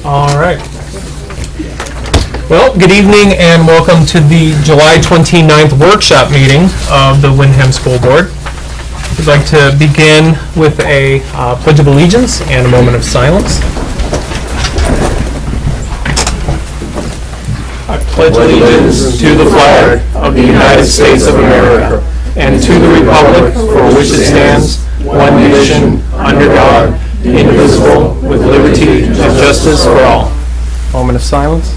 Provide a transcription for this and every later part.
All right. Well, good evening and welcome to the July 29th workshop meeting of the Windham School Board. We'd like to begin with a Pledge of Allegiance and a moment of silence. I pledge allegiance to the flag of the United States of America and to the republic for which it stands, one nation, under God, indivisible, with liberty and justice for all. Moment of silence.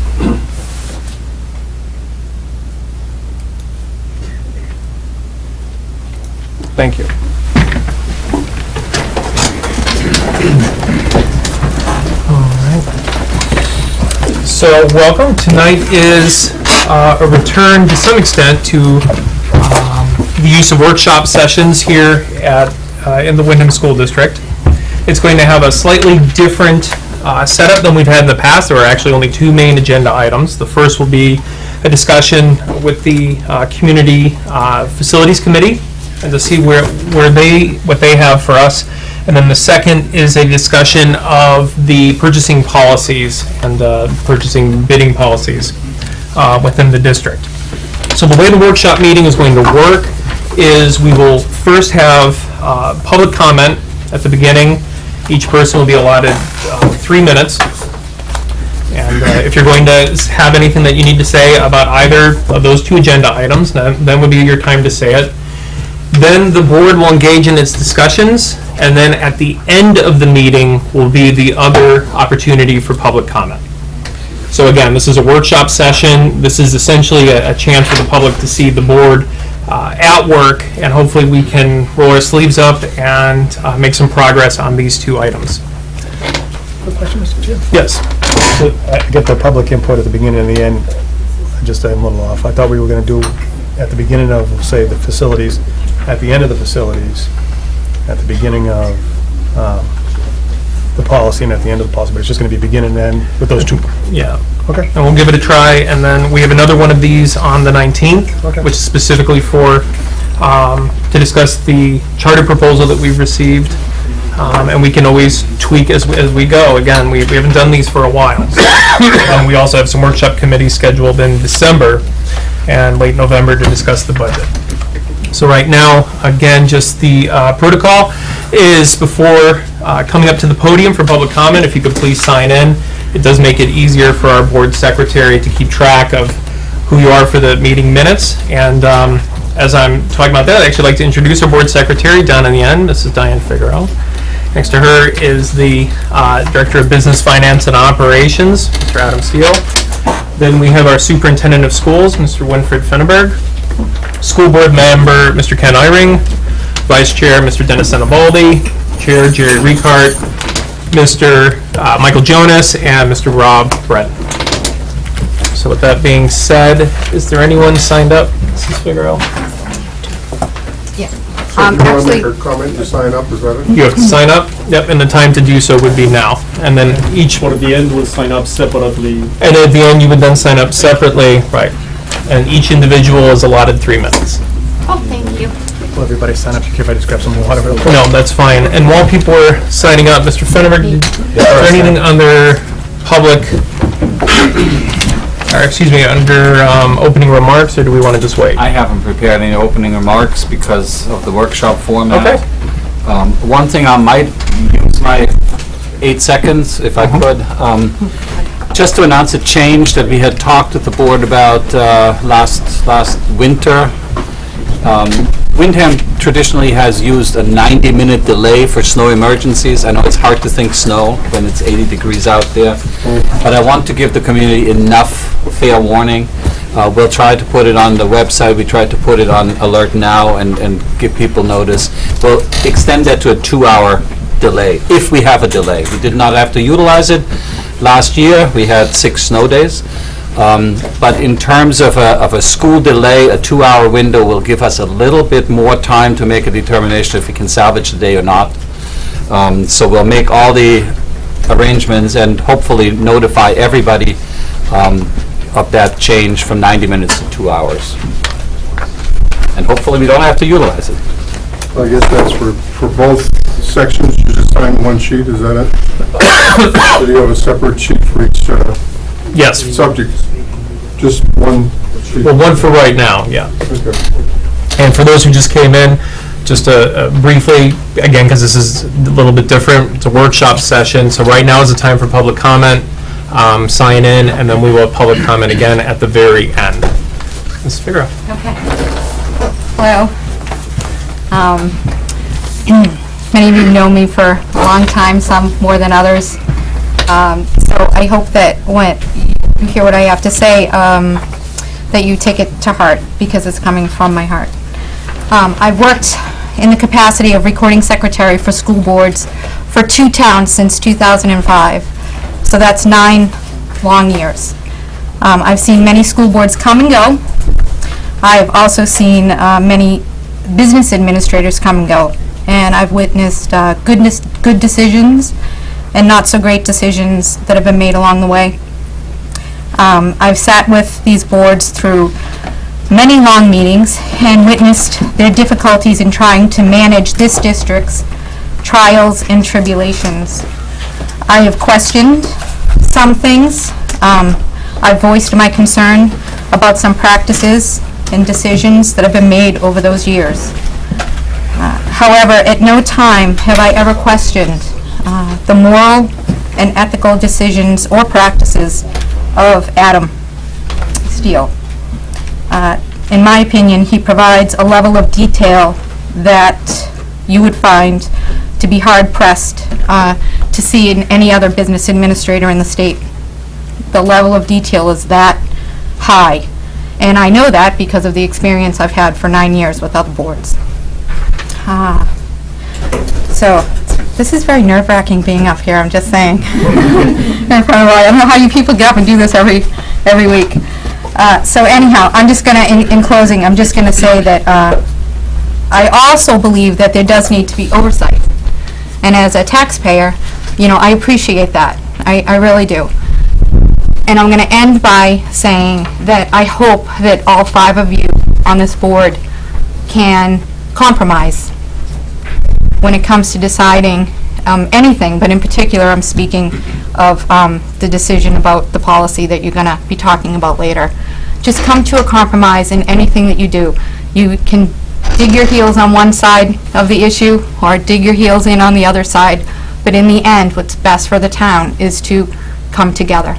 Thank you. All right. So, welcome. Tonight is a return to some extent to the use of workshop sessions here at in the Windham School District. It's going to have a slightly different setup than we've had in the past. There are actually only two main agenda items. The first will be a discussion with the Community Facilities Committee and to see what they have for us. And then the second is a discussion of the purchasing policies and purchasing bidding policies within the district. So the way the workshop meeting is going to work is we will first have public comment at the beginning. Each person will be allotted 3 minutes. And if you're going to have anything that you need to say about either of those two agenda items, then would be your time to say it. Then the board will engage in its discussions, and then at the end of the meeting will be the other opportunity for public comment. So again, this is a workshop session. This is essentially a chance for the public to see the board at work, and hopefully we can roll our sleeves up and make some progress on these two items. Quick question, Mr. Chair. Yes. So I get the public input at the beginning and the end. I'm a little off. I thought we were going to do at the beginning of, say, the facilities, at the end of the facilities, at the beginning of the policy, and at the end of the policy, but it's just going to be beginning and end with those two. Yeah. Okay. And we'll give it a try, and then we have another one of these on the 19th, Okay. which is specifically for, to discuss the charter proposal that we've received, and we can always tweak as we go. Again, we haven't done these for a while. We also have some workshop committees scheduled in December and late November to discuss the budget. So right now, again, just the protocol is before coming up to the podium for public comment, if you could please sign in. It does make it easier for our board secretary to keep track of who you are for the meeting minutes. And as I'm talking about that, I'd actually like to introduce our board secretary down in the end, Mrs. Diane Figueroa. Next to her is the Director of Business, Finance, and Operations, Mr. Adam Steele. Then we have our Superintendent of Schools, Mr. Winfred Fenneberg. School Board Member, Mr. Ken Eyring. Vice Chair, Mr. Dennis Senabaldi. Chair, Jerry Ricart. Mr. Michael Jonas, and Mr. Rob Brett. So with that being said, is there anyone signed up, Mrs. Figueroa? Yeah. So if you want to make a comment, you sign up, is that it? You have to sign up? Yep, and the time to do so would be now. And then each Or at the end, we'll sign up separately. And at the end, you would then sign up separately, right? And each individual is allotted 3 minutes. Oh, thank you. Will everybody sign up? If I just grab some water real quick. No, that's fine. And while people are signing up, Mr. Fenneberg, is there anything under public, or excuse me, under opening remarks, or do we want to just wait? I haven't prepared any opening remarks because of the workshop format. Okay. One thing I might use my 8 seconds, if I could, just to announce a change that we had talked with the board about last winter. Windham traditionally has used a 90-minute delay for snow emergencies. I know it's hard to think snow when it's 80 degrees out there, but I want to give the community enough fair warning. We'll try to put it on the website. We tried to put it on Alert Now and give people notice. We'll extend that to a 2-hour delay, if we have a delay. We did not have to utilize it. Last year, we had 6 snow days. But in terms of a school delay, a 2-hour window will give us a little bit more time to make a determination if we can salvage the day or not. So we'll make all the arrangements and hopefully notify everybody of that change from 90 minutes to 2 hours. And hopefully we don't have to utilize it. I guess that's for both sections, you just sign one sheet, is that it? Or do you have a separate sheet for each Yes. subject? Just one sheet? Well, one for right now, yeah. Okay. And for those who just came in, just briefly, again, because this is a little bit different, it's a workshop session, so right now is the time for public comment. Sign in, and then we will have public comment again at the very end. Ms. Figueroa. Okay. Hello. Many of you know me for a long time, some more than others. So I hope that when you hear what I have to say, that you take it to heart, because it's coming from my heart. I've worked in the capacity of recording secretary for school boards for 2 towns since 2005. So that's 9 long years. I've seen many school boards come and go. I've also seen many business administrators come and go. And I've witnessed good decisions and not so great decisions that have been made along the way. I've sat with these boards through many long meetings and witnessed their difficulties in trying to manage this district's trials and tribulations. I have questioned some things. I've voiced my concern about some practices and decisions that have been made over those years. However, at no time have I ever questioned the moral and ethical decisions or practices of Adam Steele. In my opinion, he provides a level of detail that you would find to be hard-pressed to see in any other business administrator in the state. The level of detail is that high, and I know that because of the experience I've had for 9 years with other boards. So, this is very nerve-wracking being up here, I'm just saying. In front of all, I don't know how you people get up and do this every week. So anyhow, I'm just going to, in closing, I'm just going to say that I also believe that there does need to be oversight. And as a taxpayer, you know, I appreciate that. I really do. And I'm going to end by saying that I hope that all 5 of you on this board can compromise when it comes to deciding anything, but in particular I'm speaking of the decision about the policy that you're going to be talking about later. Just come to a compromise in anything that you do. You can dig your heels on one side of the issue or dig your heels in on the other side, but in the end what's best for the town is to come together.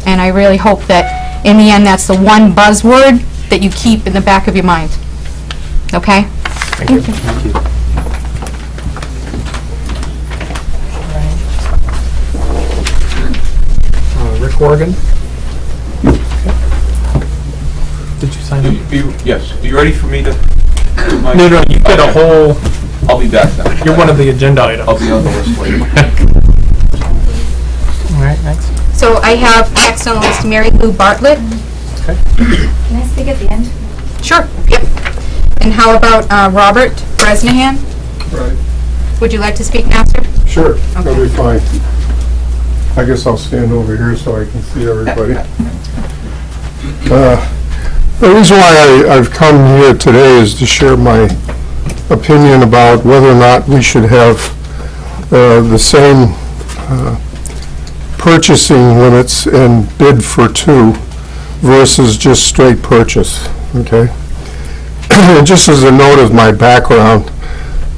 And I really hope that in the end that's the one buzzword that you keep in the back of your mind. Okay? Thank you. Thank you. Rick Horgan. Did you sign up? Yes. Are you ready for me to? No, you got a whole, I'll be back then. you're one of the agenda items. I'll be on the list later. All right, next. So I have next on the list Mary Lou Bartlett. Okay. Can I speak at the end? Sure, yep. And how about Robert Bresnahan? Right. Would you like to speak now, sir? Sure, that'll be fine. I guess I'll stand over here so I can see everybody. The reason why I've come here today is to share my opinion about whether or not we should have the same purchasing limits and bid for 2 versus just straight purchase, okay? Just as a note of my background,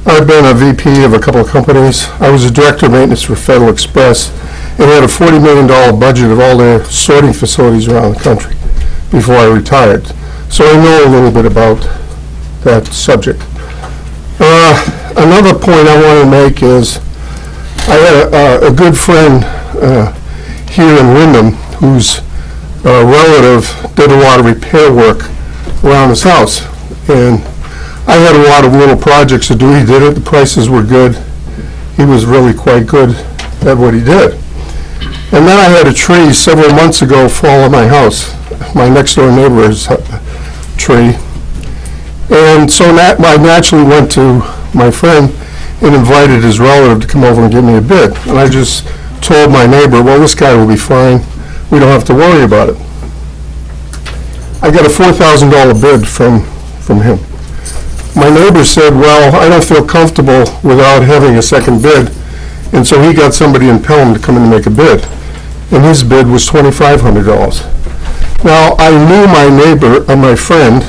I've been a VP of a couple of companies. I was a director of maintenance for Federal Express and had a $40 million budget of all their sorting facilities around the country before I retired. So I know a little bit about that subject. Another point I want to make is I had a good friend here in Windham whose relative did a lot of repair work around his house. And I had a lot of little projects to do. He did it. The prices were good. He was really quite good at what he did. And then I had a tree several months ago fall on my house, my next door neighbor's tree. And so I naturally went to my friend and invited his relative to come over and give me a bid. And I just told my neighbor, well, this guy will be fine. We don't have to worry about it. I got a $4,000 bid from him. my neighbor said, well, I don't feel comfortable without having a second bid, and so he got somebody in Pelham to come in and make a bid, and his bid was $2,500. Now, I knew my neighbor, my friend,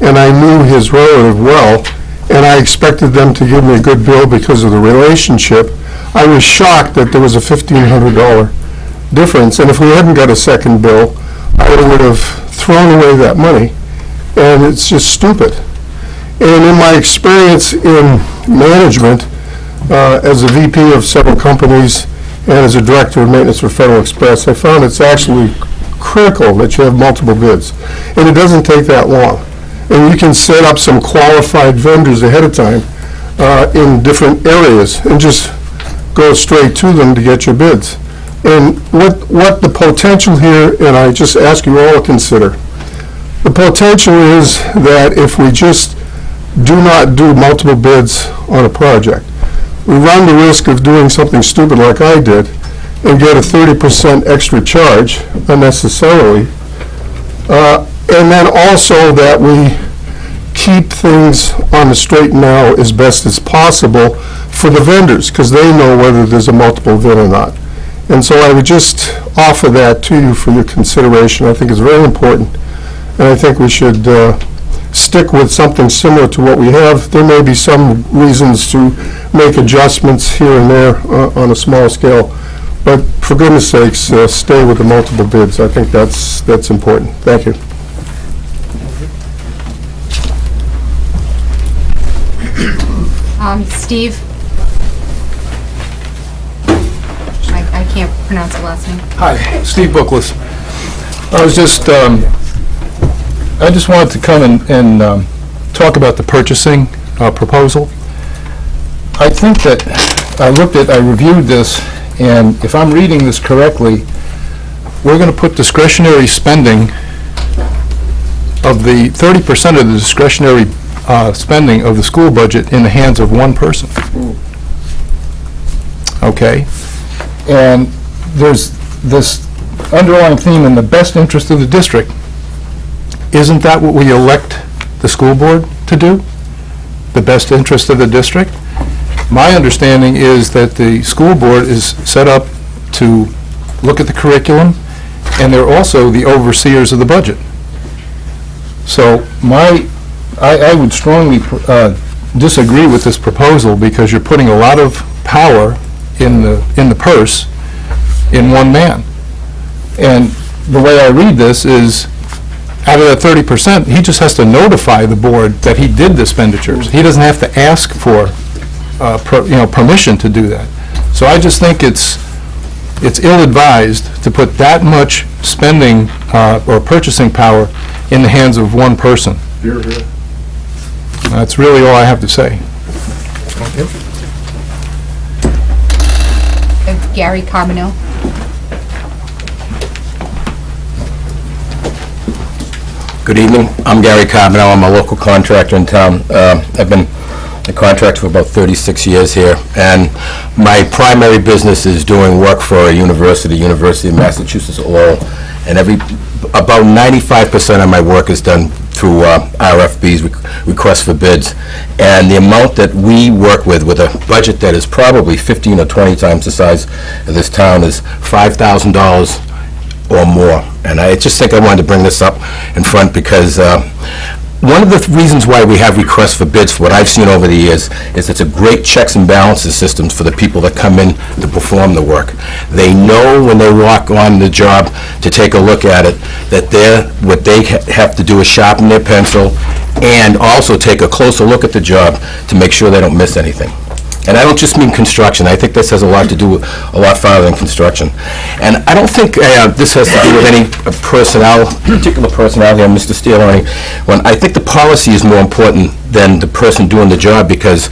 and I knew his relative well, and I expected them to give me a good bill because of the relationship. I was shocked that there was a $1,500 difference, and if we hadn't got a second bill, I would have thrown away that money, and it's just stupid. And in my experience in management, as a VP of several companies and as a director of maintenance for Federal Express, I found it's actually critical that you have multiple bids, and it doesn't take that long. And you can set up some qualified vendors ahead of time in different areas and just go straight to them to get your bids. And what the potential here, and I just ask you all to consider, the potential is that if we just do not do multiple bids on a project, we run the risk of doing something stupid like I did and get a 30% extra charge unnecessarily. And then also that we keep things on the straight and narrow as best as possible for the vendors, because they know whether there's a multiple bid or not. And so I would just offer that to you for your consideration. I think it's very important, and I think we should stick with something similar to what we have. There may be some reasons to make adjustments here and there on a small scale, but for goodness sakes, stay with the multiple bids. I think that's important. Thank you. Steve? I can't pronounce the last name. Hi, Steve Bookless. I just wanted to come and talk about the purchasing proposal. I think that I reviewed this, and if I'm reading this correctly, we're going to put discretionary spending of the 30% of the discretionary spending of the school budget in the hands of one person. Okay? And there's this underlying theme in the best interest of the district. Isn't that what we elect the school board to do? The best interest of the district? My understanding is that the school board is set up to look at the curriculum, and they're also the overseers of the budget. So I would strongly disagree with this proposal, because you're putting a lot of power in the purse in one man. And the way I read this is, out of that 30%, he just has to notify the board that he did the expenditures. He doesn't have to ask for permission to do that. So I just think it's ill-advised to put that much spending or purchasing power in the hands of one person. That's really all I have to say. Gary Carbonell. Good evening. I'm Gary Carbonell. I'm a local contractor in town. I've been a contractor for about 36 years here, and my primary business is doing work for a University of Massachusetts at Lowell, and about 95% of my work is done through RFBs, requests for bids, and the amount that we work with a budget that is probably 15 or 20 times the size of this town is $5,000 or more. And I just think I wanted to bring this up in front because one of the reasons why we have requests for bids, for what I've seen over the years, is it's a great checks and balances system for the people that come in to perform the work. They know when they walk on the job to take a look at it that what they have to do is sharpen their pencil and also take a closer look at the job to make sure they don't miss anything. And I don't just mean construction. I think this has a lot to do with a lot farther than construction. And I don't think this has to do with any particular personnel here, Mr. Steele or anyone. I think the policy is more important than the person doing the job, because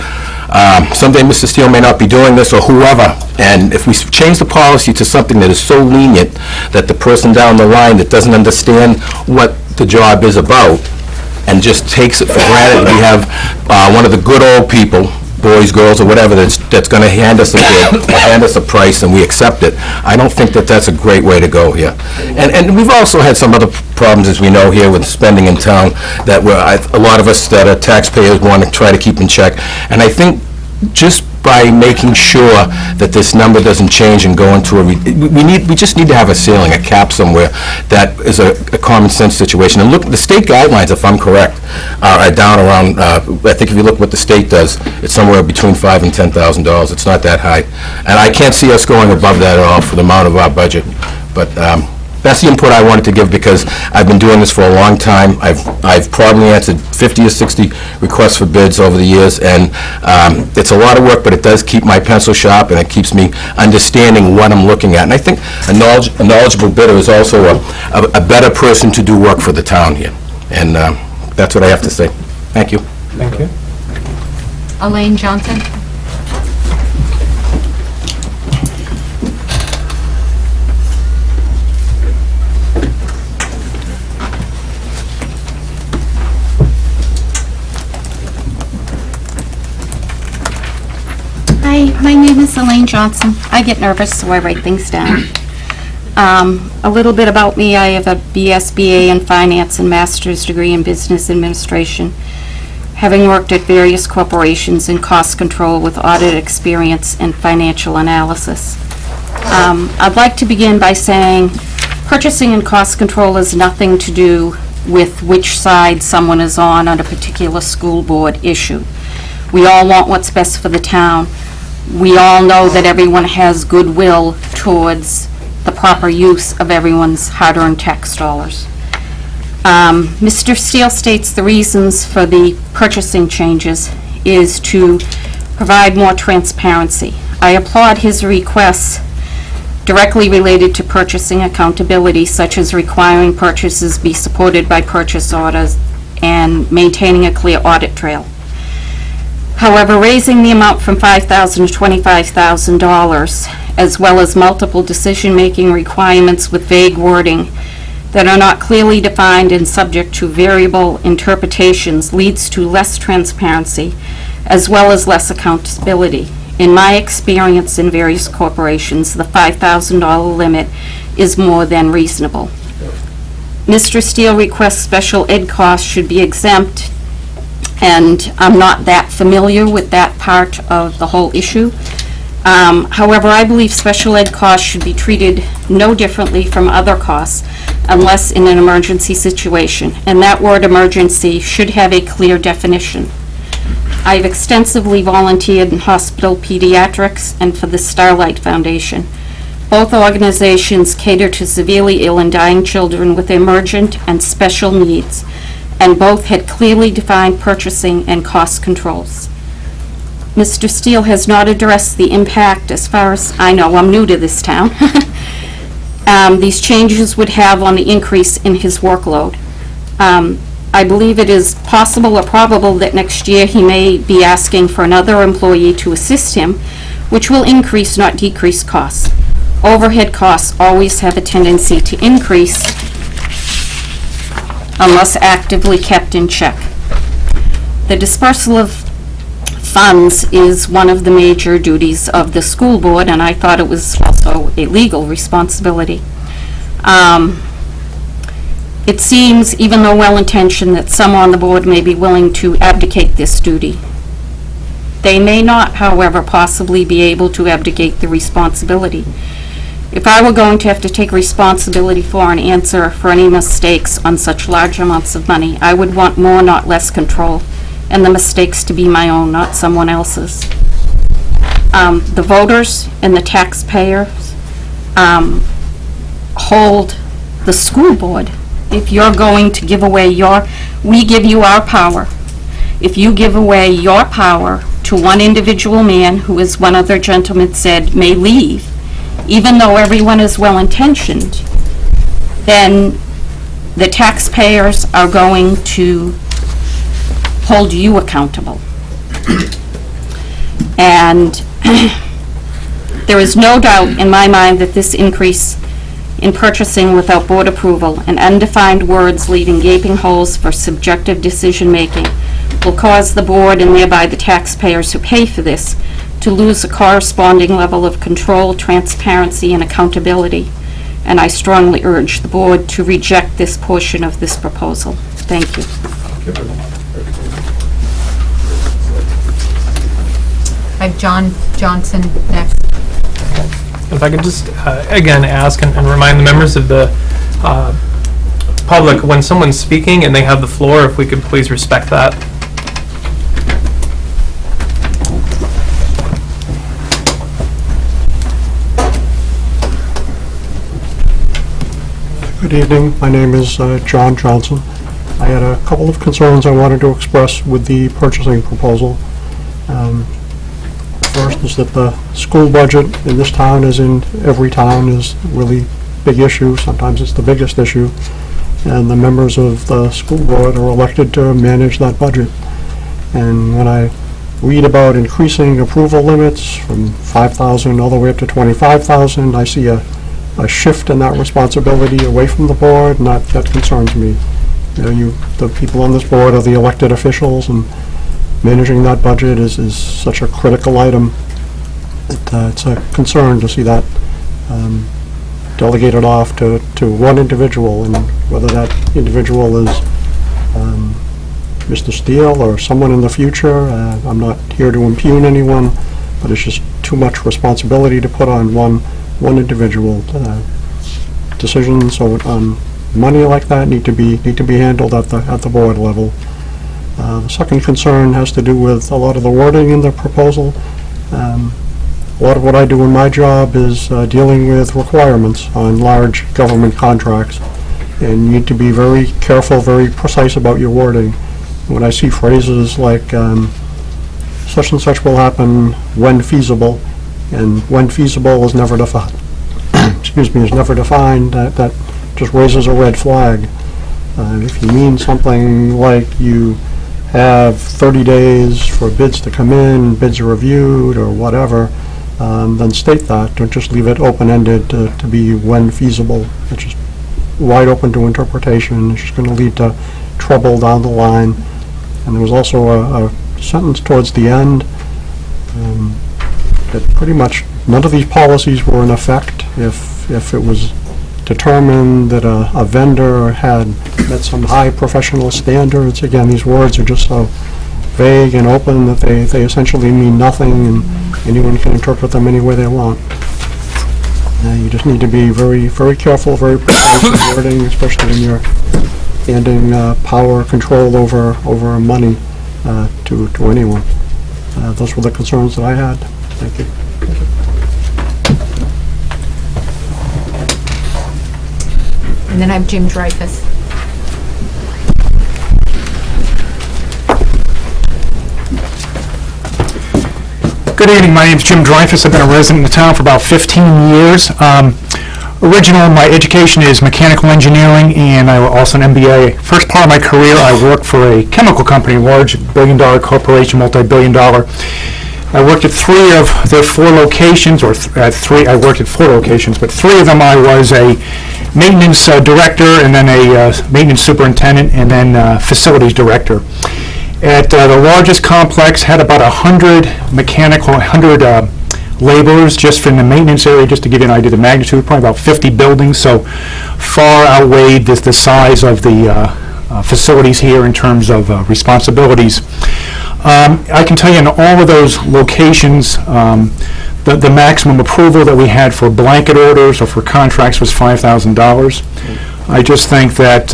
someday Mr. Steele may not be doing this, or whoever. And if we change the policy to something that is so lenient that the person down the line that doesn't understand what the job is about and just takes it for granted, we have one of the good old people boys, girls, or whatever, that's going to hand us a bid, or hand us a price, and we accept it. I don't think that that's a great way to go here. And we've also had some other problems, as we know here, with spending in town, that a lot of us that are taxpayers want to try to keep in check. And I think just by making sure that this number doesn't change and go into we just need to have a ceiling, a cap somewhere that is a common sense situation. And look, the state guidelines, if I'm correct, are down around, I think if you look what the state does, it's somewhere between $5,000 and $10,000. It's not that high. And I can't see us going above that at all for the amount of our budget. But that's the input I wanted to give, because I've been doing this for a long time. I've probably answered 50 or 60 requests for bids over the years, and it's a lot of work, but it does keep my pencil sharp, and it keeps me understanding what I'm looking at. And I think a knowledgeable bidder is also a better person to do work for the town here. And that's what I have to say. Thank you. Thank you. Elaine Johnson? Hi, my name is Elaine Johnson. I get nervous, so I write things down. A little bit about me: I have a BSBA in Finance and Master's degree in Business Administration, having worked at various corporations in cost control with audit experience and financial analysis. I'd like to begin by saying purchasing and cost control has nothing to do with which side someone is on a particular school board issue. We all want what's best for the town. We all know that everyone has goodwill towards the proper use of everyone's hard-earned tax dollars. Mr. Steele states the reasons for the purchasing changes is to provide more transparency. I applaud his requests directly related to purchasing accountability, such as requiring purchases be supported by purchase orders and maintaining a clear audit trail. However, raising the amount from $5,000 to $25,000, as well as multiple decision-making requirements with vague wording that are not clearly defined and subject to variable interpretations, leads to less transparency, as well as less accountability. In my experience in various corporations, the $5,000 limit is more than reasonable. Mr. Steele requests special ed costs should be exempt, and I'm not that familiar with that part of the whole issue. However, I believe special ed costs should be treated no differently from other costs unless in an emergency situation, and that word emergency should have a clear definition. I've extensively volunteered in hospital pediatrics and for the Starlight Foundation. Both organizations cater to severely ill and dying children with emergent and special needs, and both had clearly defined purchasing and cost controls. Mr. Steele has not addressed the impact, as far as I know, I'm new to this town, these changes would have on the increase in his workload. I believe it is possible or probable that next year he may be asking for another employee to assist him, which will increase, not decrease costs. Overhead costs always have a tendency to increase unless actively kept in check. The dispersal of funds is one of the major duties of the school board, and I thought it was also a legal responsibility. It seems, even though well-intentioned, that some on the board may be willing to abdicate this duty. They may not, however, possibly be able to abdicate the responsibility. If I were going to have to take responsibility for and answer for any mistakes on such large amounts of money, I would want more, not less control, and the mistakes to be my own, not someone else's. The voters and the taxpayers hold the school board. If you're going to give away we give you our power. If you give away your power to one individual man who, as one other gentleman said, may leave, even though everyone is well-intentioned, then the taxpayers are going to hold you accountable. And there is no doubt in my mind that this increase in purchasing without board approval and undefined words leaving gaping holes for subjective decision-making will cause the board and thereby the taxpayers who pay for this to lose a corresponding level of control, transparency, and accountability. And I strongly urge the board to reject this portion of this proposal. Thank you. I have John Johnson next. If I could just, again, ask and remind the members of the public, when someone's speaking and they have the floor, if we could please respect that. Good evening. My name is John Johnson. I had a couple of concerns I wanted to express with the purchasing proposal. First is that the school budget in this town, as in every town, is a really big issue. Sometimes it's the biggest issue. And the members of the school board are elected to manage that budget. And when I read about increasing approval limits from 5,000 all the way up to 25,000, I see a shift in that responsibility away from the board, and that concerns me. You know, the people on this board are the elected officials, and managing that budget is such a critical item. It's a concern to see that delegated off to one individual, and whether that individual is Mr. Steele or someone in the future. I'm not here to impugn anyone, but it's just too much responsibility to put on one individual. Decisions on money like that need to be handled at the board level. The second concern has to do with a lot of the wording in the proposal. A lot of what I do in my job is dealing with requirements on large government contracts, and you need to be very careful, very precise about your wording. When I see phrases like such and such will happen when feasible, and when feasible is never defined, is never defined, that just raises a red flag. If you mean something like you have 30 days for bids to come in, bids are reviewed, or whatever, then state that. Don't just leave it open-ended to be when feasible. It's just wide open to interpretation. It's just going to lead to trouble down the line. And there was also a sentence towards the end that pretty much none of these policies were in effect if it was determined that a vendor had met some high professional standards. Again, these words are just so vague and open that they essentially mean nothing, and anyone can interpret them any way they want. You just need to be very, very careful, very precise in wording, especially when you're handing power, control over money to anyone. Those were the concerns that I had. Thank you. And then I have Jim Dreyfus. Good evening, my name's Jim Dreyfus. I've been a resident in the town for about 15 years. My education is mechanical engineering, and I also an MBA. First part of my career, I worked for a chemical company, a large billion-dollar corporation, multi-billion-dollar. I worked at three of their four locations, I worked at four locations, but three of them I was a maintenance director, and then a maintenance superintendent, and then facilities director. At the largest complex, had about 100 laborers just in the maintenance area. Just to give you an idea of the magnitude, probably about 50 buildings, so far outweighed the size of the facilities here in terms of responsibilities. I can tell you in all of those locations, the maximum approval that we had for blanket orders or for contracts was $5,000. I just think that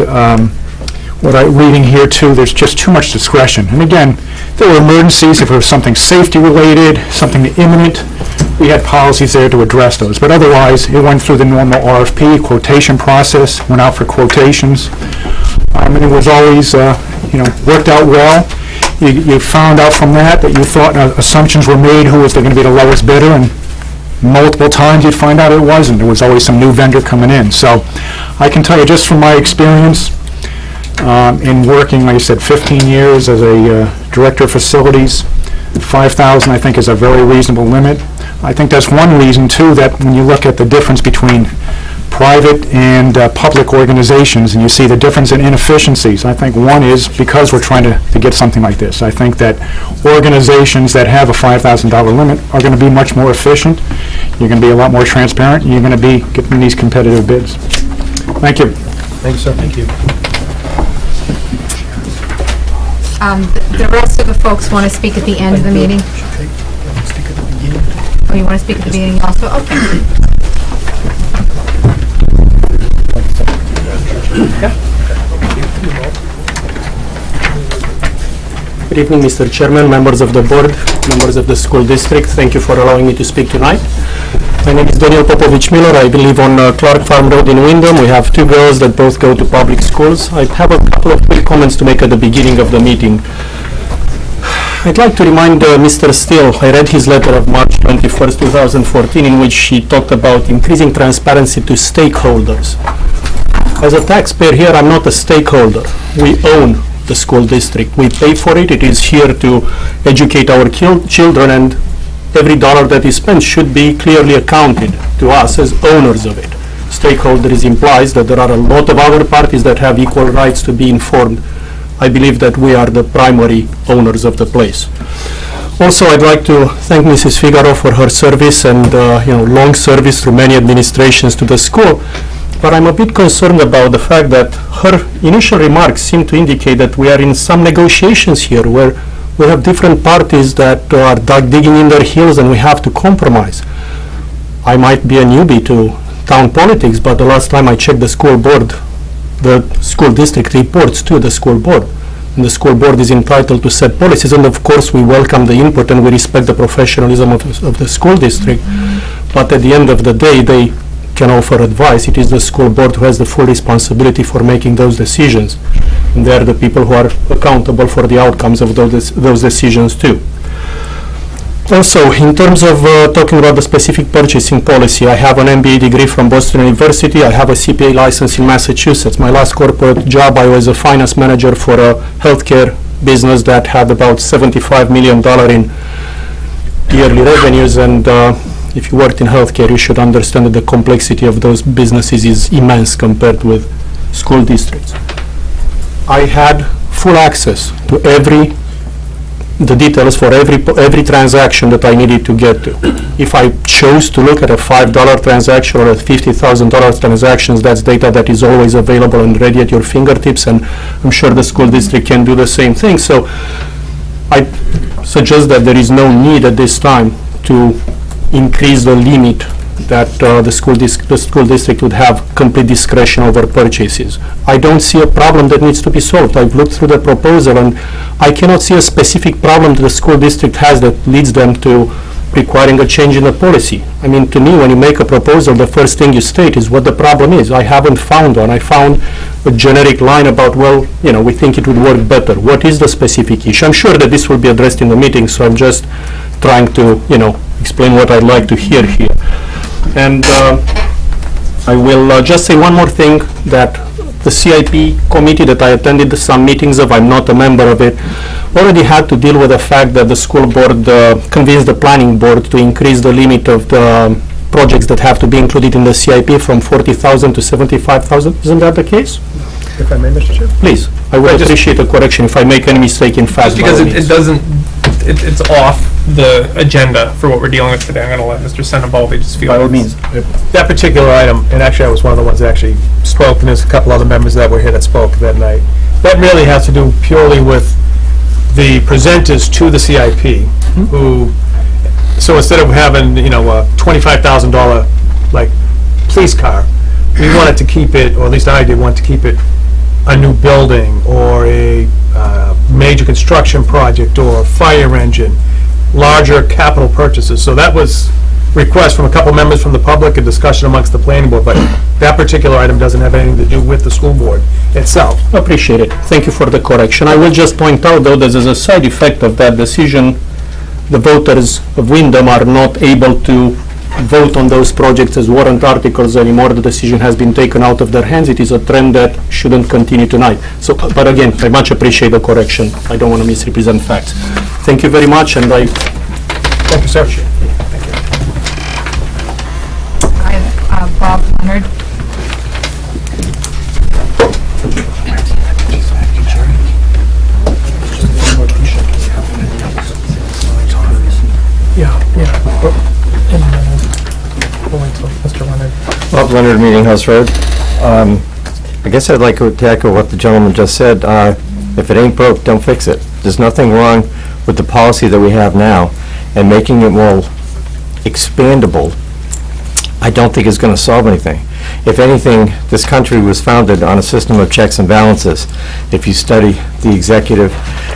what I'm reading here too, there's just too much discretion. And again, there were emergencies, if it was something safety related, something imminent, we had policies there to address those. But otherwise, it went through the normal RFP quotation process, went out for quotations, and it was always, worked out well. You found out from that you thought assumptions were made who was going to be the lowest bidder, and multiple times you'd find out it wasn't. There was always some new vendor coming in. So I can tell you just from my experience in working, like I said, 15 years as a director of facilities, 5,000 I think is a very reasonable limit. I think that's one reason too that when you look at the difference between private and public organizations, and you see the difference in inefficiencies. I think one is because we're trying to get something like this. I think that organizations that have a $5,000 limit are going to be much more efficient. You're going to be a lot more transparent, and you're going to be getting these competitive bids. Thank you. Thank you, sir. Thank you. The rest of the folks want to speak at the end of the meeting? Oh, you want to speak at the beginning also? Okay. Good evening, Mr. Chairman, members of the board, members of the school district. Thank you for allowing me to speak tonight. My name is Daniel Popovich Miller. I live on Clark Farm Road in Windham. We have two girls that both go to public schools. I have a couple of quick comments to make at the beginning of the meeting. I'd like to remind Mr. Steele, I read his letter of March 21st, 2014, in which he talked about increasing transparency to stakeholders. As a taxpayer here, I'm not a stakeholder. We own the school district. We pay for it. It is here to educate our children, and every dollar that is spent should be clearly accounted to us as owners of it. Stakeholders implies that there are a lot of other parties that have equal rights to be informed. I believe that we are the primary owners of the place. Also, I'd like to thank Mrs. Figaro for her service and long service through many administrations to the school. But I'm a bit concerned about the fact that her initial remarks seem to indicate that we are in some negotiations here where we have different parties that are digging in their heels and we have to compromise. I might be a newbie to town politics, but the last time I checked the school board, the school district reports to the school board. And the school board is entitled to set policies, and of course we welcome the input and we respect the professionalism of the school district. But at the end of the day, they can offer advice. It is the school board who has the full responsibility for making those decisions. And they are the people who are accountable for the outcomes of those decisions too. Also, in terms of talking about the specific purchasing policy, I have an MBA degree from Boston University. I have a CPA license in Massachusetts. My last corporate job, I was a finance manager for a healthcare business that had about $75 million in yearly revenues. And if you worked in healthcare, you should understand that the complexity of those businesses is immense compared with school districts. I had full access to the details for every transaction that I needed to get to. If I chose to look at a $5 transaction or a $50,000 transactions, that's data that is always available and ready at your fingertips, and I'm sure the school district can do the same thing. So I suggest that there is no need at this time to increase the limit that the school district would have complete discretion over purchases. I don't see a problem that needs to be solved. I've looked through the proposal and I cannot see a specific problem that the school district has that leads them to requiring a change in the policy. I mean, to me, when you make a proposal, the first thing you state is what the problem is. I haven't found one. I found a generic line about, well, we think it would work better. What is the specific issue? I'm sure that this will be addressed in the meeting, so I'm just trying to, explain what I'd like to hear here. And I will just say one more thing, that the CIP committee that I attended some meetings of, I'm not a member of it, already had to deal with the fact that the school board convinced the planning board to increase the limit of the projects that have to be included in the CIP from 40,000 to 75,000. Isn't that the case? If I may, Mr. Chair? Please, I would appreciate a correction if I make any mistake in fact. Just because it doesn't, it's off the agenda for what we're dealing with today. I'm going to let Mr. Senabaldi just feel. By all means. That particular item, and actually I was one of the ones that actually spoke, and there's a couple other members that were here that spoke that night. That really has to do purely with the presenters to the CIP, who, so instead of having, a $25,000 like police car, we wanted to keep it, or at least I did want to keep it, a new building or a major construction project or a fire engine, larger capital purchases. So that was request from a couple members from the public, a discussion amongst the planning board, but that particular item doesn't have anything to do with the school board itself. Appreciate it. Thank you for the correction. I will just point out, though, that as a side effect of that decision, the voters of Windham are not able to vote on those projects as warrant articles anymore. The decision has been taken out of their hands. It is a trend that shouldn't continue tonight. So, but again, I much appreciate the correction. I don't want to misrepresent facts. Thank you very much, and Thank you, sir. I have Bob Leonard. So, Mr. Leonard. Bob Leonard, Meeting House Road. I guess I'd like to echo what the gentleman just said. If it ain't broke, don't fix it. There's nothing wrong with the policy that we have now, and making it more expandable, I don't think is going to solve anything. If anything, this country was founded on a system of checks and balances. If you study the executive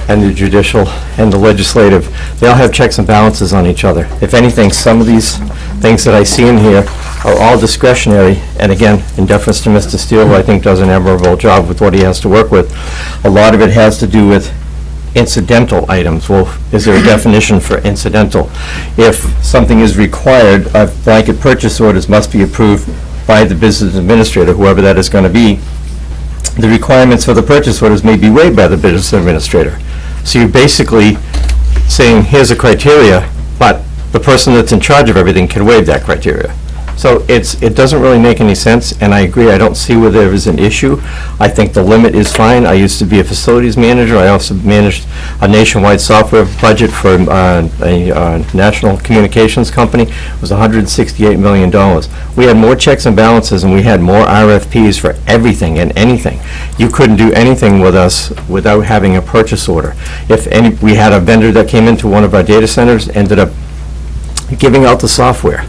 and the judicial and the legislative, they all have checks and balances on each other. If anything, some of these things that I see in here are all discretionary, and again, in deference to Mr. Steele, who I think does an admirable job with what he has to work with, a lot of it has to do with incidental items. Well, is there a definition for incidental? If something is required, blanket purchase orders must be approved by the business administrator, whoever that is going to be. The requirements for the purchase orders may be waived by the business administrator. So you're basically saying, here's a criteria, but the person that's in charge of everything can waive that criteria. So it doesn't really make any sense, and I agree, I don't see where there is an issue. I think the limit is fine. I used to be a facilities manager. I also managed a nationwide software budget for a national communications company. It was $168 million. We had more checks and balances, and we had more RFPs for everything and anything. You couldn't do anything with us without having a purchase order. We had a vendor that came into one of our data centers, ended up giving out the software.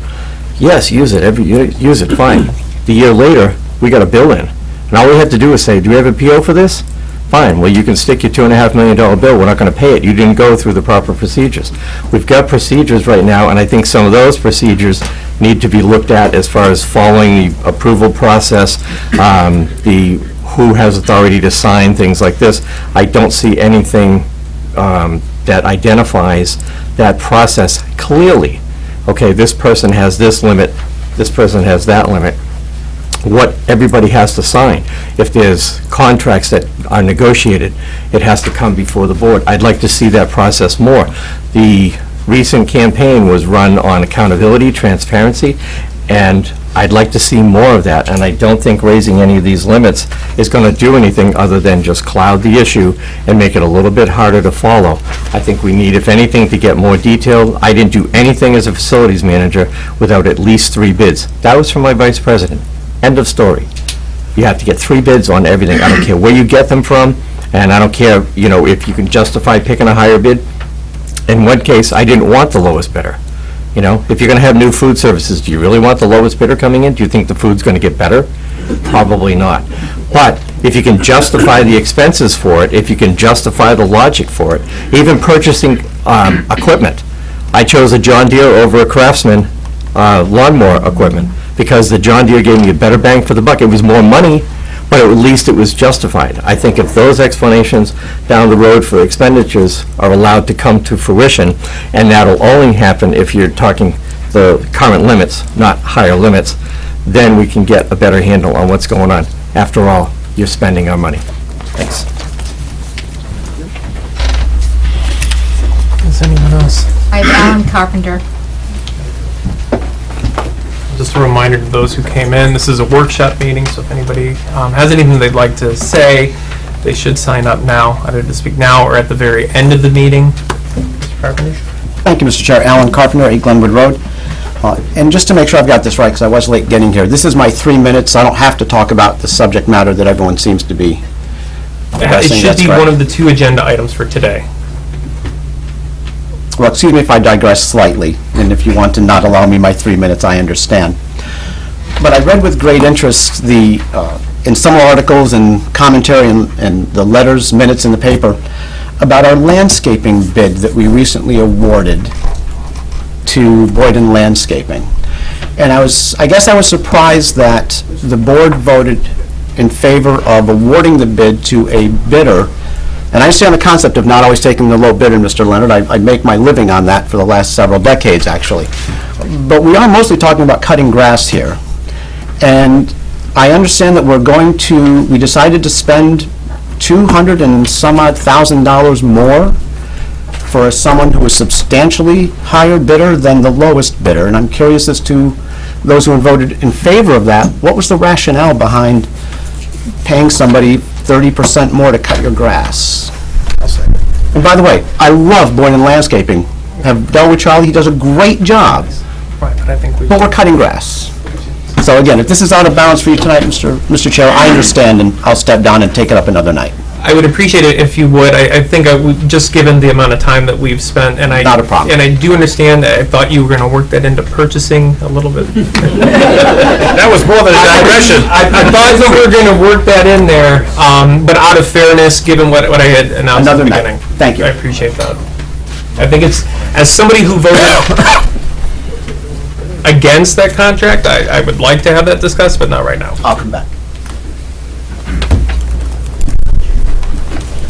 Yes, use it, use it, fine. The year later, we got a bill in, and all we had to do was say, do we have a PO for this? Fine, well, you can stick your $2.5 million bill, we're not going to pay it. You didn't go through the proper procedures. We've got procedures right now, and I think some of those procedures need to be looked at as far as following the approval process, who has authority to sign, things like this. I don't see anything that identifies that process clearly. Okay, this person has this limit, this person has that limit. What everybody has to sign. If there's contracts that are negotiated, it has to come before the board. I'd like to see that process more. The recent campaign was run on accountability, transparency, and I'd like to see more of that, and I don't think raising any of these limits is going to do anything other than just cloud the issue and make it a little bit harder to follow. I think we need, if anything, to get more detailed. I didn't do anything as a facilities manager without at least 3 bids. That was from my vice president. End of story. You have to get 3 bids on everything. I don't care where you get them from, and I don't care, if you can justify picking a higher bid. In one case, I didn't want the lowest bidder. If you're going to have new food services, do you really want the lowest bidder coming in? Do you think the food's going to get better? Probably not. But if you can justify the expenses for it, if you can justify the logic for it, even purchasing equipment. I chose a John Deere over a Craftsman lawnmower equipment because the John Deere gave me a better bang for the buck. It was more money, but at least it was justified. I think if those explanations down the road for expenditures are allowed to come to fruition, and that'll only happen if you're talking the current limits, not higher limits, then we can get a better handle on what's going on. After all, you're spending our money. Thanks. Is anyone else? I have Alan Carpenter. Just a reminder to those who came in, this is a workshop meeting, so if anybody has anything they'd like to say, they should sign up now, either to speak now or at the very end of the meeting. Mr. Carpenter? Thank you, Mr. Chair. Alan Carpenter, 8 Glenwood Road. And just to make sure I've got this right, because I was late getting here, this is my 3 minutes. I don't have to talk about the subject matter that everyone seems to be It should be one of the 2 agenda items for today. Well, excuse me if I digress slightly, and if you want to not allow me my 3 minutes, I understand. But I read with great interest in some articles and commentary and the letters, minutes in the paper, about our landscaping bid that we recently awarded to Boyden Landscaping. And I guess I was surprised that the board voted in favor of awarding the bid to a bidder. And I understand the concept of not always taking the low bidder, Mr. Leonard. I make my living on that for the last several decades, actually. But we are mostly talking about cutting grass here. And I understand that we decided to spend $200 and some odd thousand more for someone who is substantially higher bidder than the lowest bidder. And I'm curious as to those who voted in favor of that, what was the rationale behind paying somebody 30% more to cut your grass? And by the way, I love Boyden Landscaping. Have dealt with Charlie, he does a great job. Right, but I think But we're cutting grass. So again, if this is out of bounds for you tonight, Mr. Chair, I understand, and I'll step down and take it up another night. I would appreciate it if you would. I think just given the amount of time that we've spent, and Not a problem. And I do understand, I thought you were going to work that into purchasing a little bit. That was more than a digression. I thought that we were going to work that in there, but out of fairness, given what I had announced at the Another night. beginning. Thank you. I appreciate that. I think it's, as somebody who voted against that contract, I would like to have that discussed, but not right now. I'll come back.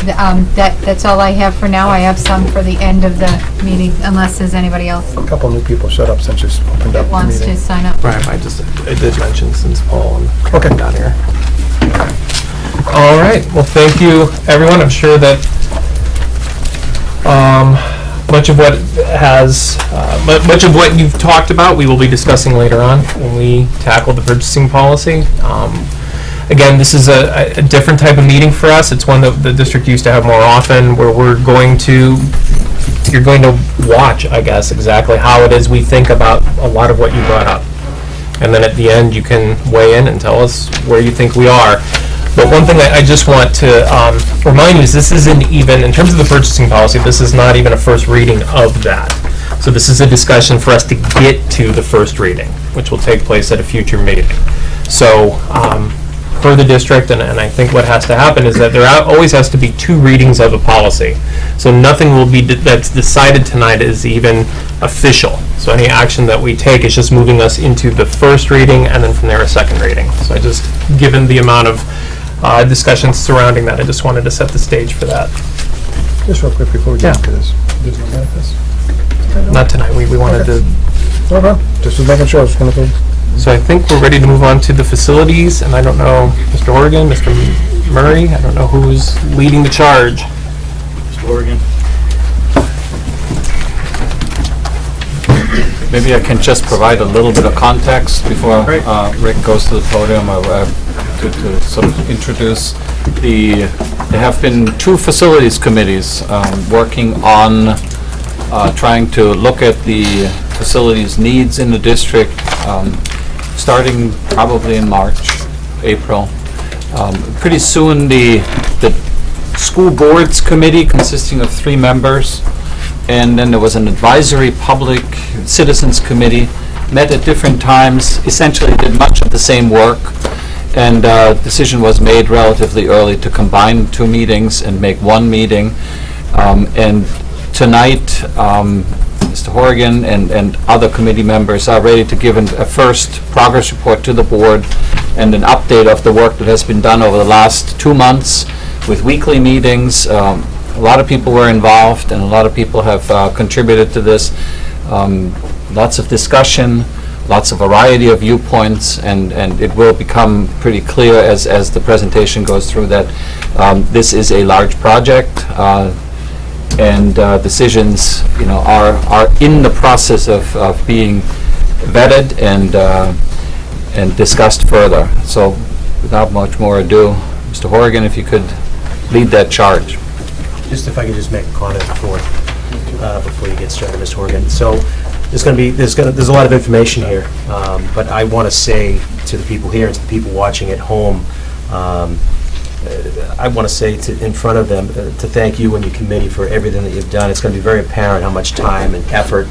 That's all I have for now. I have some for the end of the meeting, unless there's anybody else A couple new people shut up since you opened up that the wants to meeting. sign up. Right, I did mention since Paul and Okay. down here. All right, well, thank you, everyone. I'm sure that much of what you've talked about, we will be discussing later on when we tackle the purchasing policy. Again, this is a different type of meeting for us. It's one that the district used to have more often, where you're going to watch, I guess, exactly how it is we think about a lot of what you brought up. And then at the end, you can weigh in and tell us where you think we are. But one thing I just want to remind you is this isn't even, in terms of the purchasing policy, this is not even a first reading of that. So this is a discussion for us to get to the first reading, which will take place at a future meeting. So for the district, and I think what has to happen is that there always has to be 2 readings of a policy. So nothing will be that's decided tonight is even official. So any action that we take is just moving us into the first reading and then from there a second reading. So I just, given the amount of discussions surrounding that, I just wanted to set the stage for that. Just real quick before we get into this. There's no manifest? Not tonight, we wanted to, Okay, just was making sure I was going to be. so I think we're ready to move on to the facilities, and I don't know, Mr. Horgan, Mr. Murray, I don't know who's leading the charge. Mr. Horgan. Maybe I can just provide a little bit of context before Rick goes to the podium. To sort of introduce there have been 2 facilities committees working on trying to look at the facilities needs in the district, starting probably in March, April. Pretty soon, the school boards committee, consisting of 3 members, and then there was an advisory public citizens committee, met at different times, essentially did much of the same work, and decision was made relatively early to combine 2 meetings and make 1 meeting. And tonight, Mr. Horgan and other committee members are ready to give a first progress report to the board and an update of the work that has been done over the last 2 months with weekly meetings. A lot of people were involved and a lot of people have contributed to this. Lots of discussion, lots of variety of viewpoints, and it will become pretty clear as the presentation goes through that this is a large project, and decisions, are in the process of being vetted and discussed further. So, without much more ado, Mr. Horgan, if you could lead that charge. Just if I could just make a comment before you get started, Mr. Horgan. So there's a lot of information here, but I want to say to the people here and to the people watching at home, I want to say in front of them to thank you and your committee for everything that you've done. It's going to be very apparent how much time and effort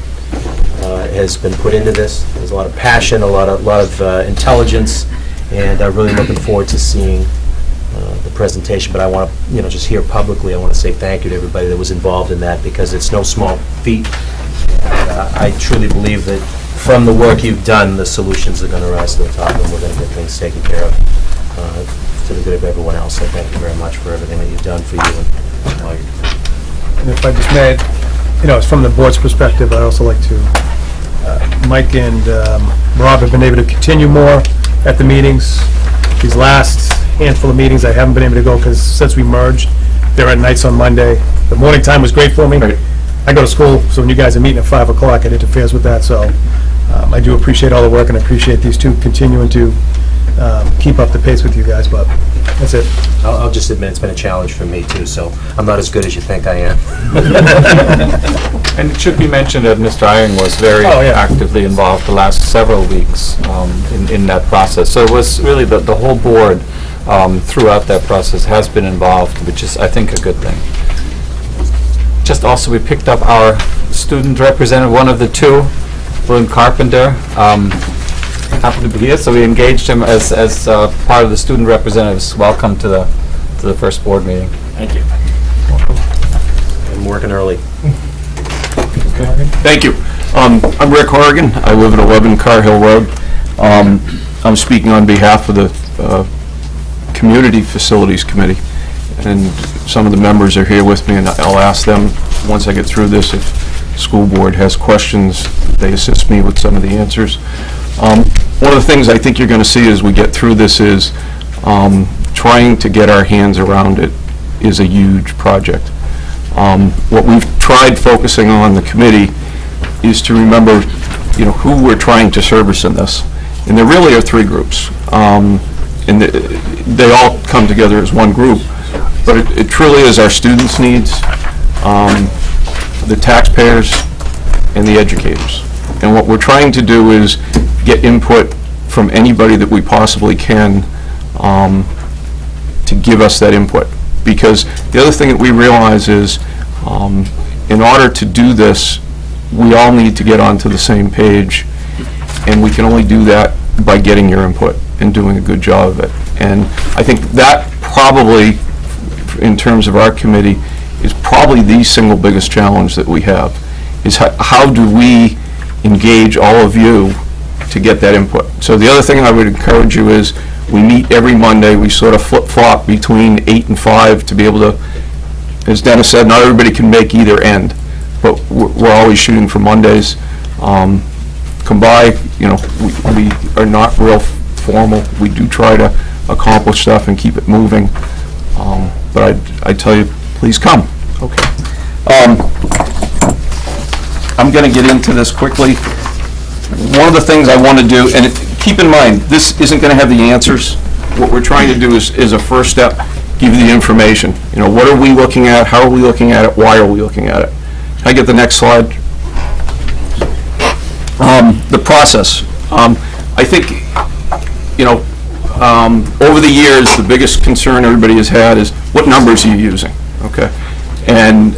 has been put into this. There's a lot of passion, a lot of intelligence, and I'm really looking forward to seeing the presentation. But I want to, just here publicly, I want to say thank you to everybody that was involved in that, because it's no small feat. I truly believe that from the work you've done, the solutions are going to rise to the top, and we're going to get things taken care of to the good of everyone else. So thank you very much for everything that you've done for you and all you're doing. And if I just may, it's from the board's perspective, I'd also like to, Mike and Rob have been able to continue more at the meetings. These last handful of meetings, I haven't been able to go because since we merged, they're at nights on Monday. The morning time was great for me. Right. I go to school, so when you guys are meeting at 5 o'clock, it interferes with that, so I do appreciate all the work and appreciate these 2 continuing to keep up the pace with you guys, but that's it. I'll just admit it's been a challenge for me too, so I'm not as good as you think I am. And it should be mentioned that Mr. Iron was very Oh, yeah. actively involved the last several weeks in that process. So it was really the whole board throughout that process has been involved, which is, I think, a good thing. Just also, we picked up our student representative, one of the two, William Carpenter, happened to be here, so we engaged him as part of the student representatives. Welcome to the first board meeting. Thank you. I'm working early. Thank you. I'm Rick Horrigan. I live at 11 Car Hill Road. I'm speaking on behalf of the Community Facilities Committee, and some of the members are here with me, and I'll ask them, once I get through this, if the school board has questions, they assist me with some of the answers. One of the things I think you're going to see as we get through this is trying to get our hands around it is a huge project. What we've tried focusing on the committee is to remember, who we're trying to service in this. And there really are three groups. And they all come together as one group. But it truly is our students' needs, the taxpayers, and the educators. And what we're trying to do is get input from anybody that we possibly can to give us that input. Because the other thing that we realize is, in order to do this, we all need to get onto the same page, and we can only do that by getting your input and doing a good job of it. And I think that probably, in terms of our committee, is probably the single biggest challenge that we have, is how do we engage all of you to get that input. So the other thing I would encourage you is, we meet every Monday, we sort of flip-flop between 8 and 5 to be able to, as Dennis said, not everybody can make either end, but we're always shooting for Mondays. Come by, we are not real formal. We do try to accomplish stuff and keep it moving. But I tell you, please come. Okay. I'm going to get into this quickly. One of the things I want to do, and keep in mind, this isn't going to have the answers. What we're trying to do is a first step, give you the information. What are we looking at? How are we looking at it? Why are we looking at it? Can I get the next slide? The process. I think, over the years, the biggest concern everybody has had is, what numbers are you using? Okay. And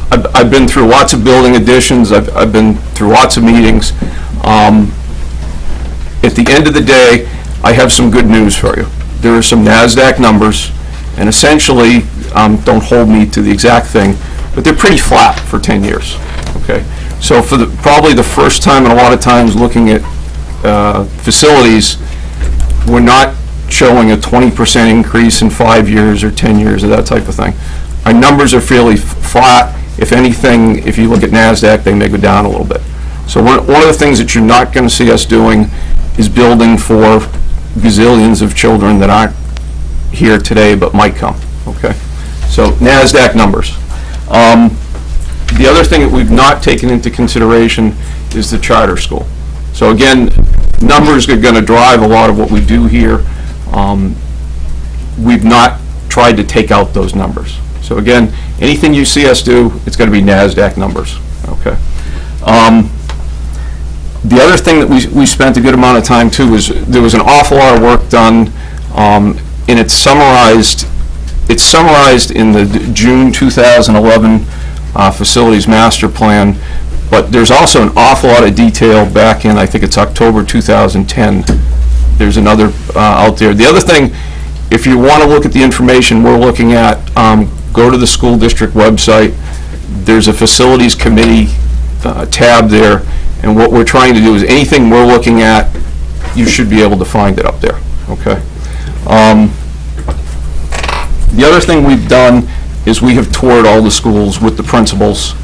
I've been through lots of building additions. I've been through lots of meetings. At the end of the day, I have some good news for you. There are some NASDAQ numbers, and essentially, don't hold me to the exact thing, but they're pretty flat for 10 years. Okay. So for probably the first time in a lot of times looking at facilities, we're not showing a 20% increase in 5 years or 10 years or that type of thing. Our numbers are fairly flat. If anything, if you look at NASDAQ, they may go down a little bit. So one of the things that you're not going to see us doing is building for gazillions of children that aren't here today but might come. Okay. So NASDAQ numbers. The other thing that we've not taken into consideration is the charter school. So again, numbers are going to drive a lot of what we do here. We've not tried to take out those numbers. So again, anything you see us do, it's going to be NASDAQ numbers. Okay. The other thing that we spent a good amount of time too is there was an awful lot of work done, and it's summarized in the June 2011 Facilities Master Plan, but there's also an awful lot of detail back in, I think it's October 2010. There's another out there. The other thing, if you want to look at the information we're looking at, go to the school district website. There's a facilities committee tab there, and what we're trying to do is anything we're looking at, you should be able to find it up there. Okay. The other thing we've done is we have toured all the schools with the principals.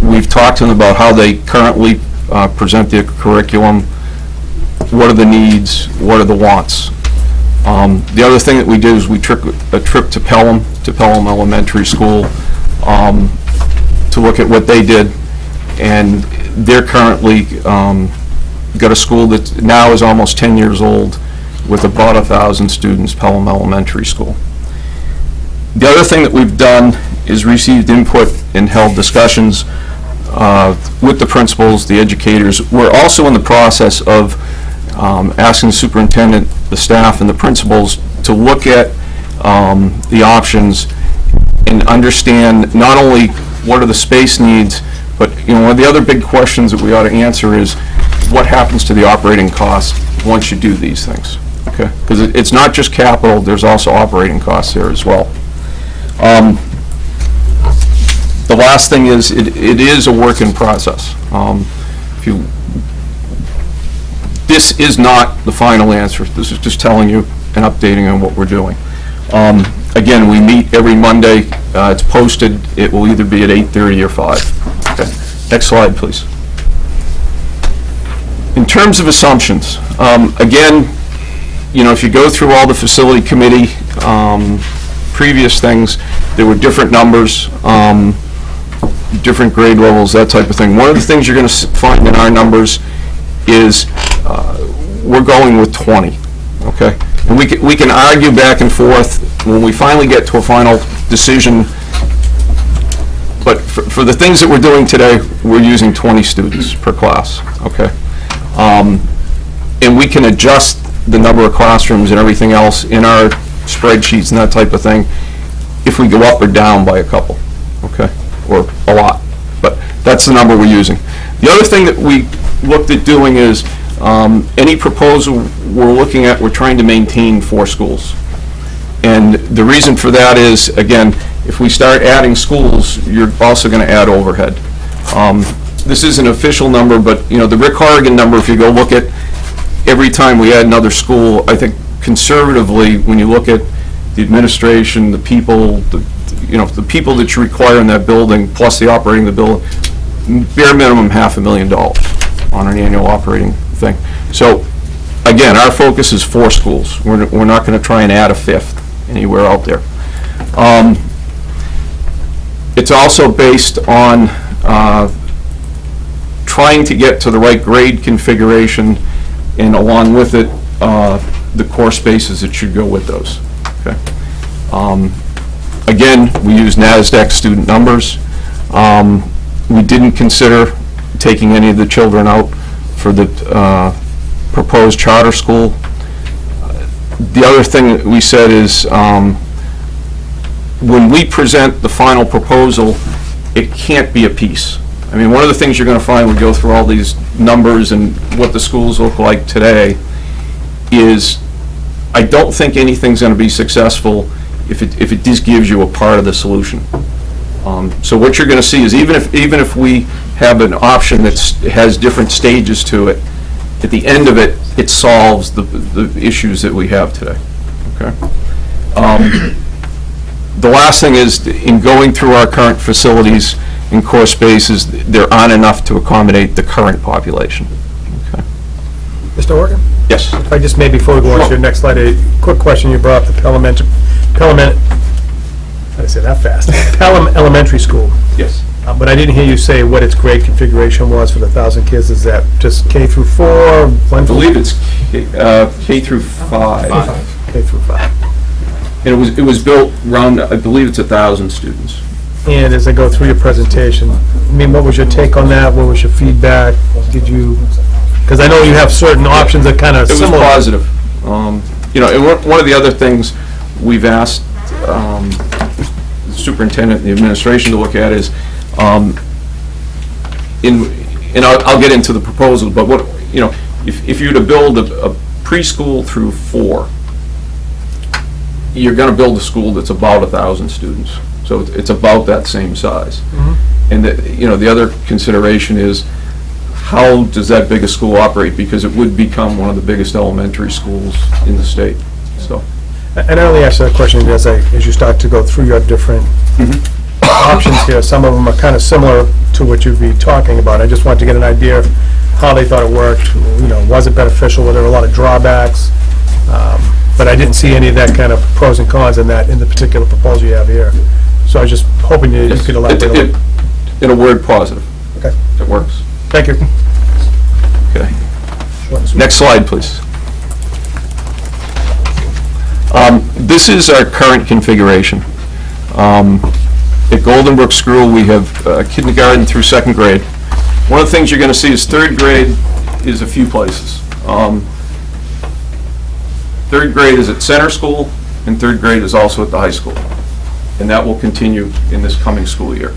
We've talked to them about how they currently present their curriculum, what are the needs, what are the wants. The other thing that we did is we took a trip to Pelham Elementary School to look at what they did, and they're currently got a school that now is almost 10 years old with about 1,000 students, Pelham Elementary School. The other thing that we've done is received input and held discussions with the principals, the educators. We're also in the process of asking the superintendent, the staff, and the principals to look at the options and understand not only what are the space needs, but one of the other big questions that we ought to answer is what happens to the operating costs once you do these things, okay? Because it's not just capital, there's also operating costs there as well. The last thing is, it is a work in process. This is not the final answer. This is just telling you and updating on what we're doing. Again, we meet every Monday. It's posted. It will either be at 8:30 or 5. Okay. Next slide, please. In terms of assumptions, again, if you go through all the facility committee previous things, there were different numbers, different grade levels, that type of thing. One of the things you're going to find in our numbers is we're going with 20, okay? And we can argue back and forth when we finally get to a final decision, but for the things that we're doing today, we're using 20 students per class, okay? And we can adjust the number of classrooms and everything else in our spreadsheets and that type of thing if we go up or down by a couple, okay? Or a lot, but that's the number we're using. The other thing that we looked at doing is any proposal we're looking at, we're trying to maintain 4 schools. And the reason for that is, again, if we start adding schools, you're also going to add overhead. This is an official number, but the Rick Horrigan number, if you go look at every time we add another school, I think conservatively, when you look at the administration, the people, the people that you require in that building, plus the operating the building, bare minimum $500,000 on an annual operating thing. So, again, our focus is 4 schools. We're not going to try and add a 5th anywhere out there. It's also based on trying to get to the right grade configuration, and along with it, the core spaces that should go with those. Okay. Again, we use NASDAQ student numbers. We didn't consider taking any of the children out for the proposed charter school. The other thing that we said is when we present the final proposal, it can't be a piece. I mean, one of the things you're going to find when we go through all these numbers and what the schools look like today is I don't think anything's going to be successful if it just gives you a part of the solution. So what you're going to see is even if we have an option that has different stages to it, at the end of it, it solves the issues that we have today. Okay. The last thing is, in going through our current facilities and core spaces, there aren't enough to accommodate the current population. Okay. Mr. Horgan? Yes. If I just may, before we go on to your next slide, a quick question. You brought up the Pelham, how did I say that fast? Pelham Elementary School. Yes. But I didn't hear you say what its grade configuration was for the 1,000 kids. Is that just K through 4? I believe it's K through 5. K through 5. And it was built around, I believe it's 1,000 students. And as I go through your presentation, I mean, what was your take on that? What was your feedback? Did you, because I know you have certain options that kind of similar. It was positive. And one of the other things we've asked the superintendent and the administration to look at is, and I'll get into the proposal, but if you were to build a preschool through 4, you're going to build a school that's about 1,000 students. So it's about that same size. Mm-hmm. And the other consideration is, how does that big a school operate? Because it would become one of the biggest elementary schools in the state. So. And I only asked that question as you start to go through your different options here. Some of them are kind of similar to what you'd be talking about. I just wanted to get an idea of how they thought it worked. Was it beneficial? Were there a lot of drawbacks? But I didn't see any of that kind of pros and cons in the particular proposal you have here. So I was just hoping you could elaborate a little. In a word, positive. Okay. It works. Thank you. Okay. Next slide, please. This is our current configuration. At Golden Brook School, we have kindergarten through second grade. One of the things you're going to see is third grade is a few places. Third grade is at center school, and third grade is also at the high school. And that will continue in this coming school year.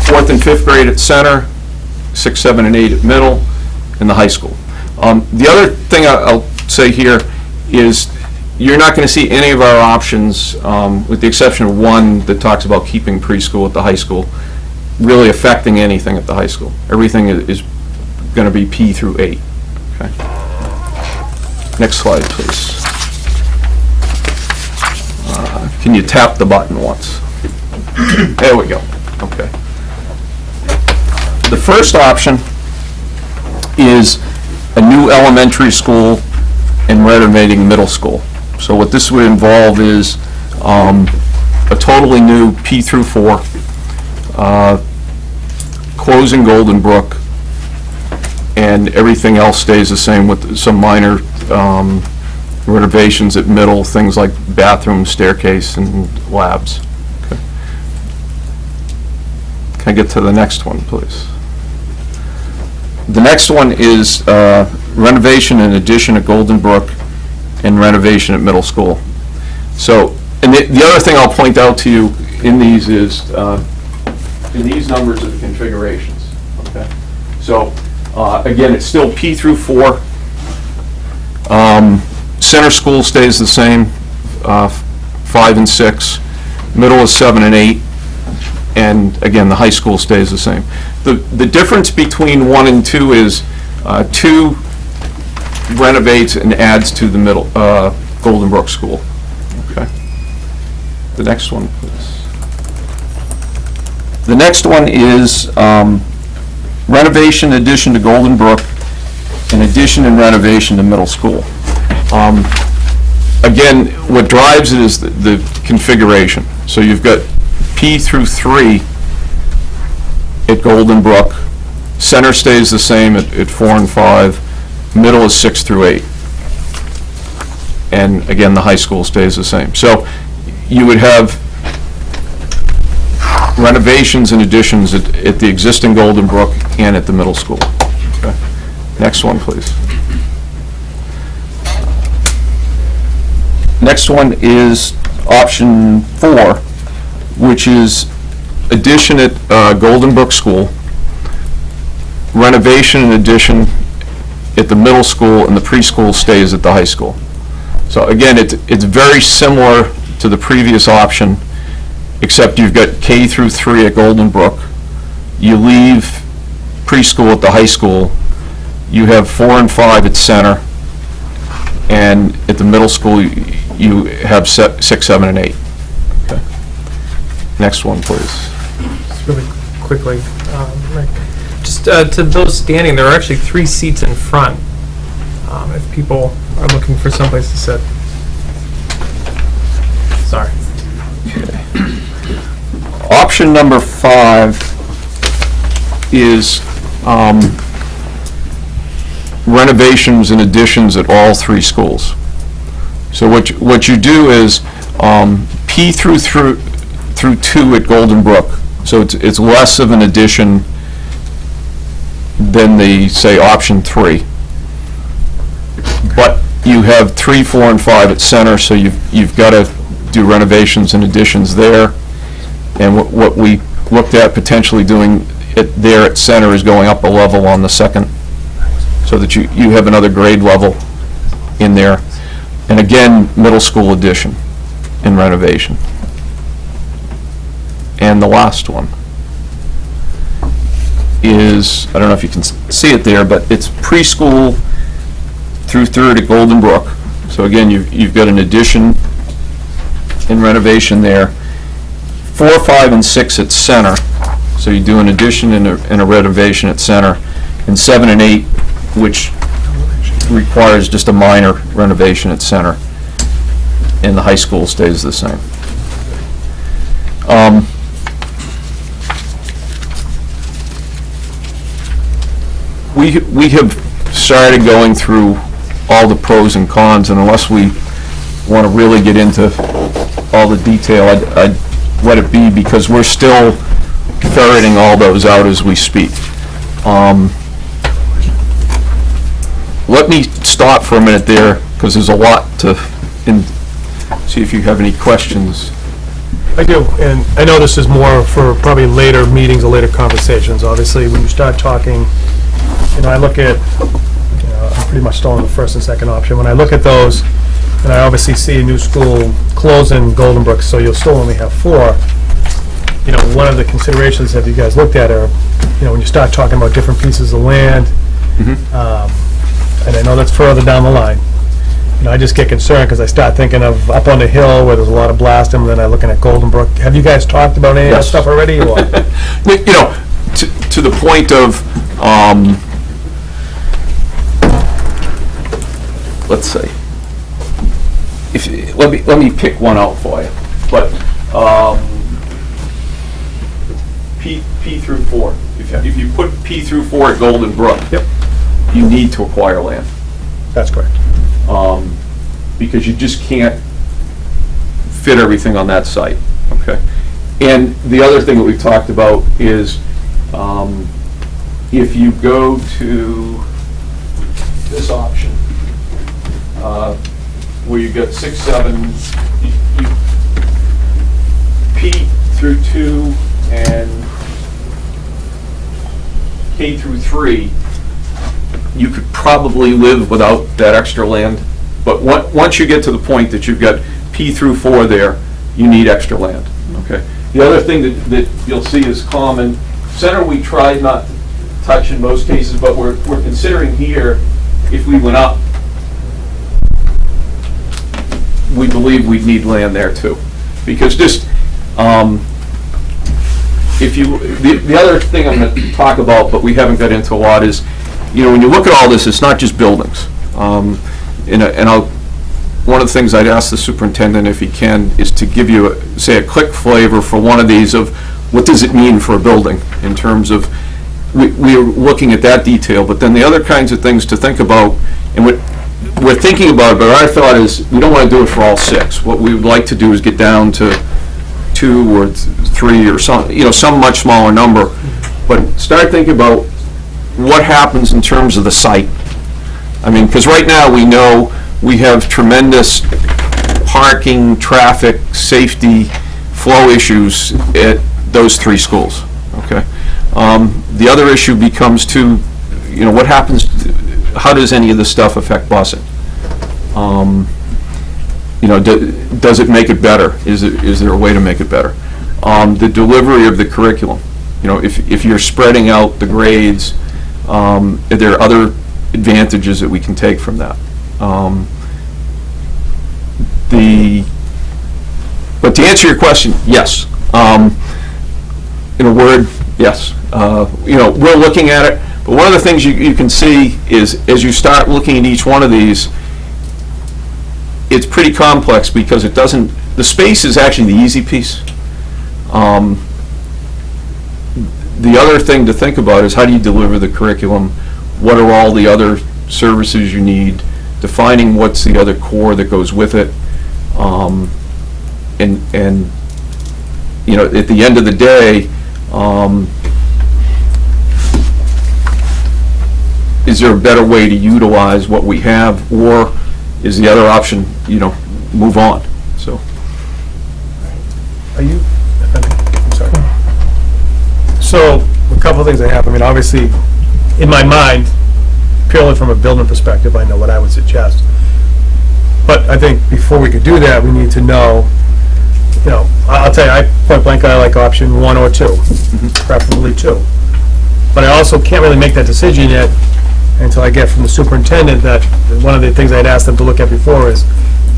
Fourth and fifth grade at center, 6, 7, and 8 at middle, and the high school. The other thing I'll say here is you're not going to see any of our options, with the exception of one that talks about keeping preschool at the high school, really affecting anything at the high school. Everything is going to be P through 8. Okay. Next slide, please. Can you tap the button once? There we go. Okay. The first option is a new elementary school and renovating middle school. So what this would involve is a totally new P through 4, closing Golden Brook, and everything else stays the same with some minor renovations at middle, things like bathroom, staircase, and labs. Okay. Can I get to the next one, please? The next one is renovation and addition at Golden Brook and renovation at middle school. So, and the other thing I'll point out to you in these is, in these numbers of configurations, okay? So, again, it's still P through 4. Center school stays the same, 5 and 6. Middle is 7 and 8. And again, the high school stays the same. The difference between 1 and 2 is 2 renovates and adds to the middle, Golden Brook School. Okay. The next one, please. The next one is renovation addition to Golden Brook and addition and renovation to middle school. Again, what drives it is the configuration. So you've got P through 3 at Golden Brook. Center stays the same at 4 and 5. Middle is 6 through 8. And again, the high school stays the same. So you would have renovations and additions at the existing Golden Brook and at the middle school. Okay. Next one, please. Next one is option 4, which is addition at Golden Brook School, renovation and addition at the middle school, and the preschool stays at the high school. So again, it's very similar to the previous option, except you've got K through 3 at Golden Brook. You leave preschool at the high school. You have 4 and 5 at center, and at the middle school you have 6, 7, and 8. Okay. Next one, please. Just really quickly, Rick. Just to those standing, there are actually 3 seats in front, if people are looking for someplace to sit. Sorry. Okay. Option number 5 is renovations and additions at all 3 schools. So what you do is P through 2 at Golden Brook. So it's less of an addition than the, say, option 3. But you have 3, 4, and 5 at center, so you've got to do renovations and additions there. And what we looked at potentially doing there at center is going up a level on the second, so that you have another grade level in there. And again, middle school addition and renovation. And the last one is, I don't know if you can see it there, but it's preschool through 3rd at Golden Brook. So again, you've got an addition and renovation there. 4, 5, and 6 at center. So you do an addition and a renovation at center. And 7 and 8, which requires just a minor renovation at center. And the high school stays the same. we have started going through all the pros and cons, and unless we want to really get into all the detail, I'd let it be, because we're still ferreting all those out as we speak. Let me stop for a minute there, because there's a lot to, see if you have any questions. I do, and I know this is more for probably later meetings or later conversations. Obviously, when you start talking, I look at, I'm pretty much still on the first and second option. When I look at those, and I obviously see a new school close in Golden Brook, so you'll still only have 4. One of the considerations that you guys looked at are, when you start talking about different pieces of land, and I know that's further down the line. I just get concerned because I start thinking of up on the hill where there's a lot of blasting, and then I'm looking at Golden Brook. Have you guys talked about any of that stuff already? Or? To the point of, let's see. Let me pick one out for you. But P through 4. If you put P through 4 at Golden Brook, you need to acquire land. That's correct. Because you just can't fit everything on that site, okay? And the other thing that we've talked about is if you go to this option, where you've got 6, 7, P through 2 and K through 3, you could probably live without that extra land. But once you get to the point that you've got P through 4 there, you need extra land, okay? The other thing that you'll see is common. Center we tried not to touch in most cases, but we're considering here, if we went up, we believe we'd need land there too. Because just, the other thing I'm going to talk about, but we haven't got into a lot, is, when you look at all this, it's not just buildings. One of the things I'd ask the superintendent, if he can, is to give you, a quick flavor for one of these of what does it mean for a building in terms of, we're looking at that detail, but then the other kinds of things to think about, and what we're thinking about, but our thought is we don't want to do it for all 6. What we would like to do is get down to 2 or 3 or some much smaller number, but start thinking about what happens in terms of the site. I mean, because right now we know we have tremendous parking, traffic, safety, flow issues at those 3 schools, okay? The other issue becomes what happens, how does any of this stuff affect busing? Does it make it better? Is there a way to make it better? The delivery of the curriculum, if you're spreading out the grades, are there other advantages that we can take from that? But to answer your question, yes. In a word, yes. We're looking at it, but one of the things you can see is as you start looking at each one of these, it's pretty complex because the space is actually the easy piece. The other thing to think about is how do you deliver the curriculum? What are all the other services you need? Defining what's the other core that goes with it. At the end of the day, is there a better way to utilize what we have, or is the other option, move on? So. Are you? I'm sorry. So, a couple of things I have. I mean, obviously, in my mind, purely from a building perspective, I know what I would suggest. But I think before we could do that, we need to know, I'll tell you, point blank, I like option 1 or 2, preferably 2. But I also can't really make that decision yet until I get from the superintendent that one of the things I'd asked them to look at before is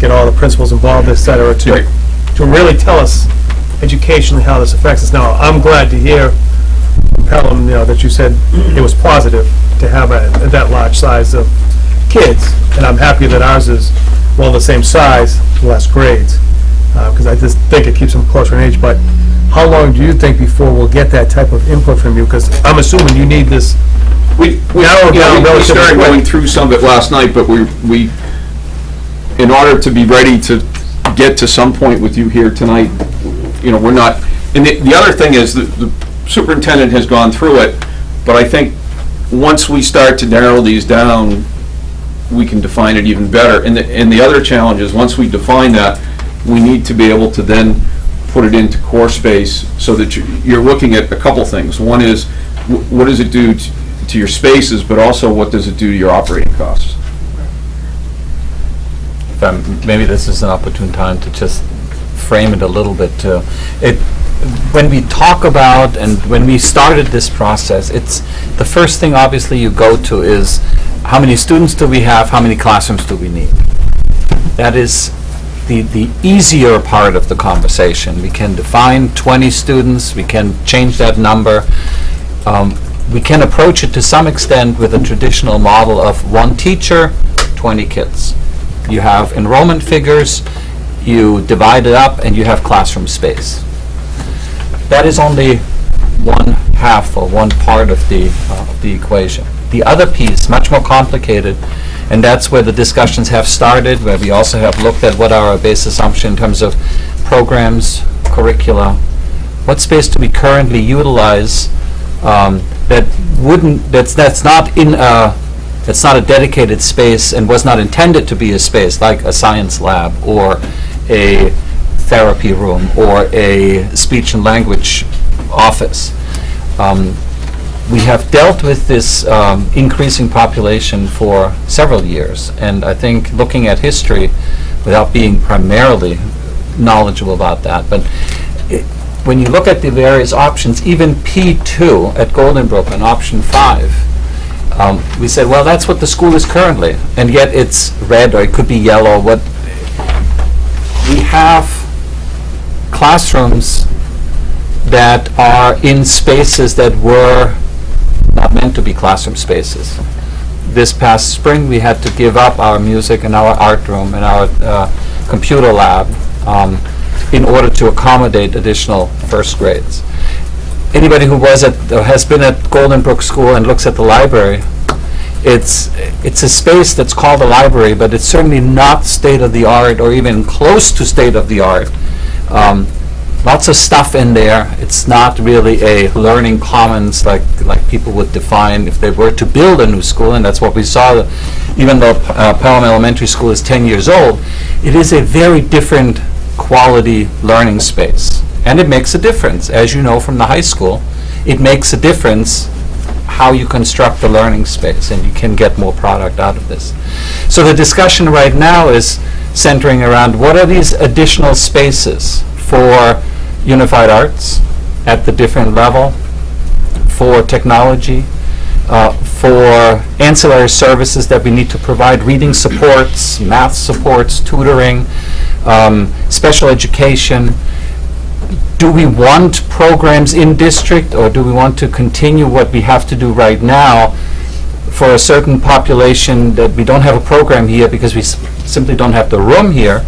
get all the principals involved, et cetera, to really tell us educationally how this affects us. Now, I'm glad to hear from Pelham, that you said it was positive to have that large size of kids, and I'm happy that ours is, the same size, less grades, because I just think it keeps them closer in age. But how long do you think before we'll get that type of input from you? Because I'm assuming you need this We narrowed down we relatively started quick. going through some of it last night, but we, in order to be ready to get to some point with you here tonight, we're not, and the other thing is, the superintendent has gone through it, but I think once we start to narrow these down, we can define it even better. And the other challenge is, once we define that, we need to be able to then put it into core space so that you're looking at a couple things. One is, what does it do to your spaces, but also what does it do to your operating costs? Maybe this is an opportune time to just frame it a little bit. When we talk about, and when we started this process, it's the first thing obviously you go to is, how many students do we have, how many classrooms do we need? That is the easier part of the conversation. We can define 20 students, we can change that number. We can approach it to some extent with a traditional model of 1 teacher, 20 kids. You have enrollment figures, you divide it up, and you have classroom space. That is only one half or one part of the equation. The other piece, much more complicated, and that's where the discussions have started, where we also have looked at what are our base assumption in terms of programs, curricula, what space do we currently utilize that's not a dedicated space and was not intended to be a space, like a science lab or a therapy room or a speech and language office. We have dealt with this increasing population for several years, and I think looking at history, without being primarily knowledgeable about that, but when you look at the various options, even P2 at Golden Brook and option 5, we said, well, that's what the school is currently, and yet it's red, or it could be yellow. We have classrooms that are in spaces that were not meant to be classroom spaces. This past spring, we had to give up our music and our art room and our computer lab in order to accommodate additional first grades. Anybody who has been at Golden Brook School and looks at the library, it's a space that's called a library, but it's certainly not state-of-the-art or even close to state-of-the-art. Lots of stuff in there. It's not really a learning commons like people would define if they were to build a new school, and that's what we saw. Even though Pelham Elementary School is 10 years old, it is a very different quality learning space. And it makes a difference. As you know from the high school, it makes a difference how you construct the learning space, and you can get more product out of this. So the discussion right now is centering around what are these additional spaces for unified arts at the different level, for technology, for ancillary services that we need to provide, reading supports, math supports, tutoring, special education. Do we want programs in district, or do we want to continue what we have to do right now for a certain population that we don't have a program here because we simply don't have the room here,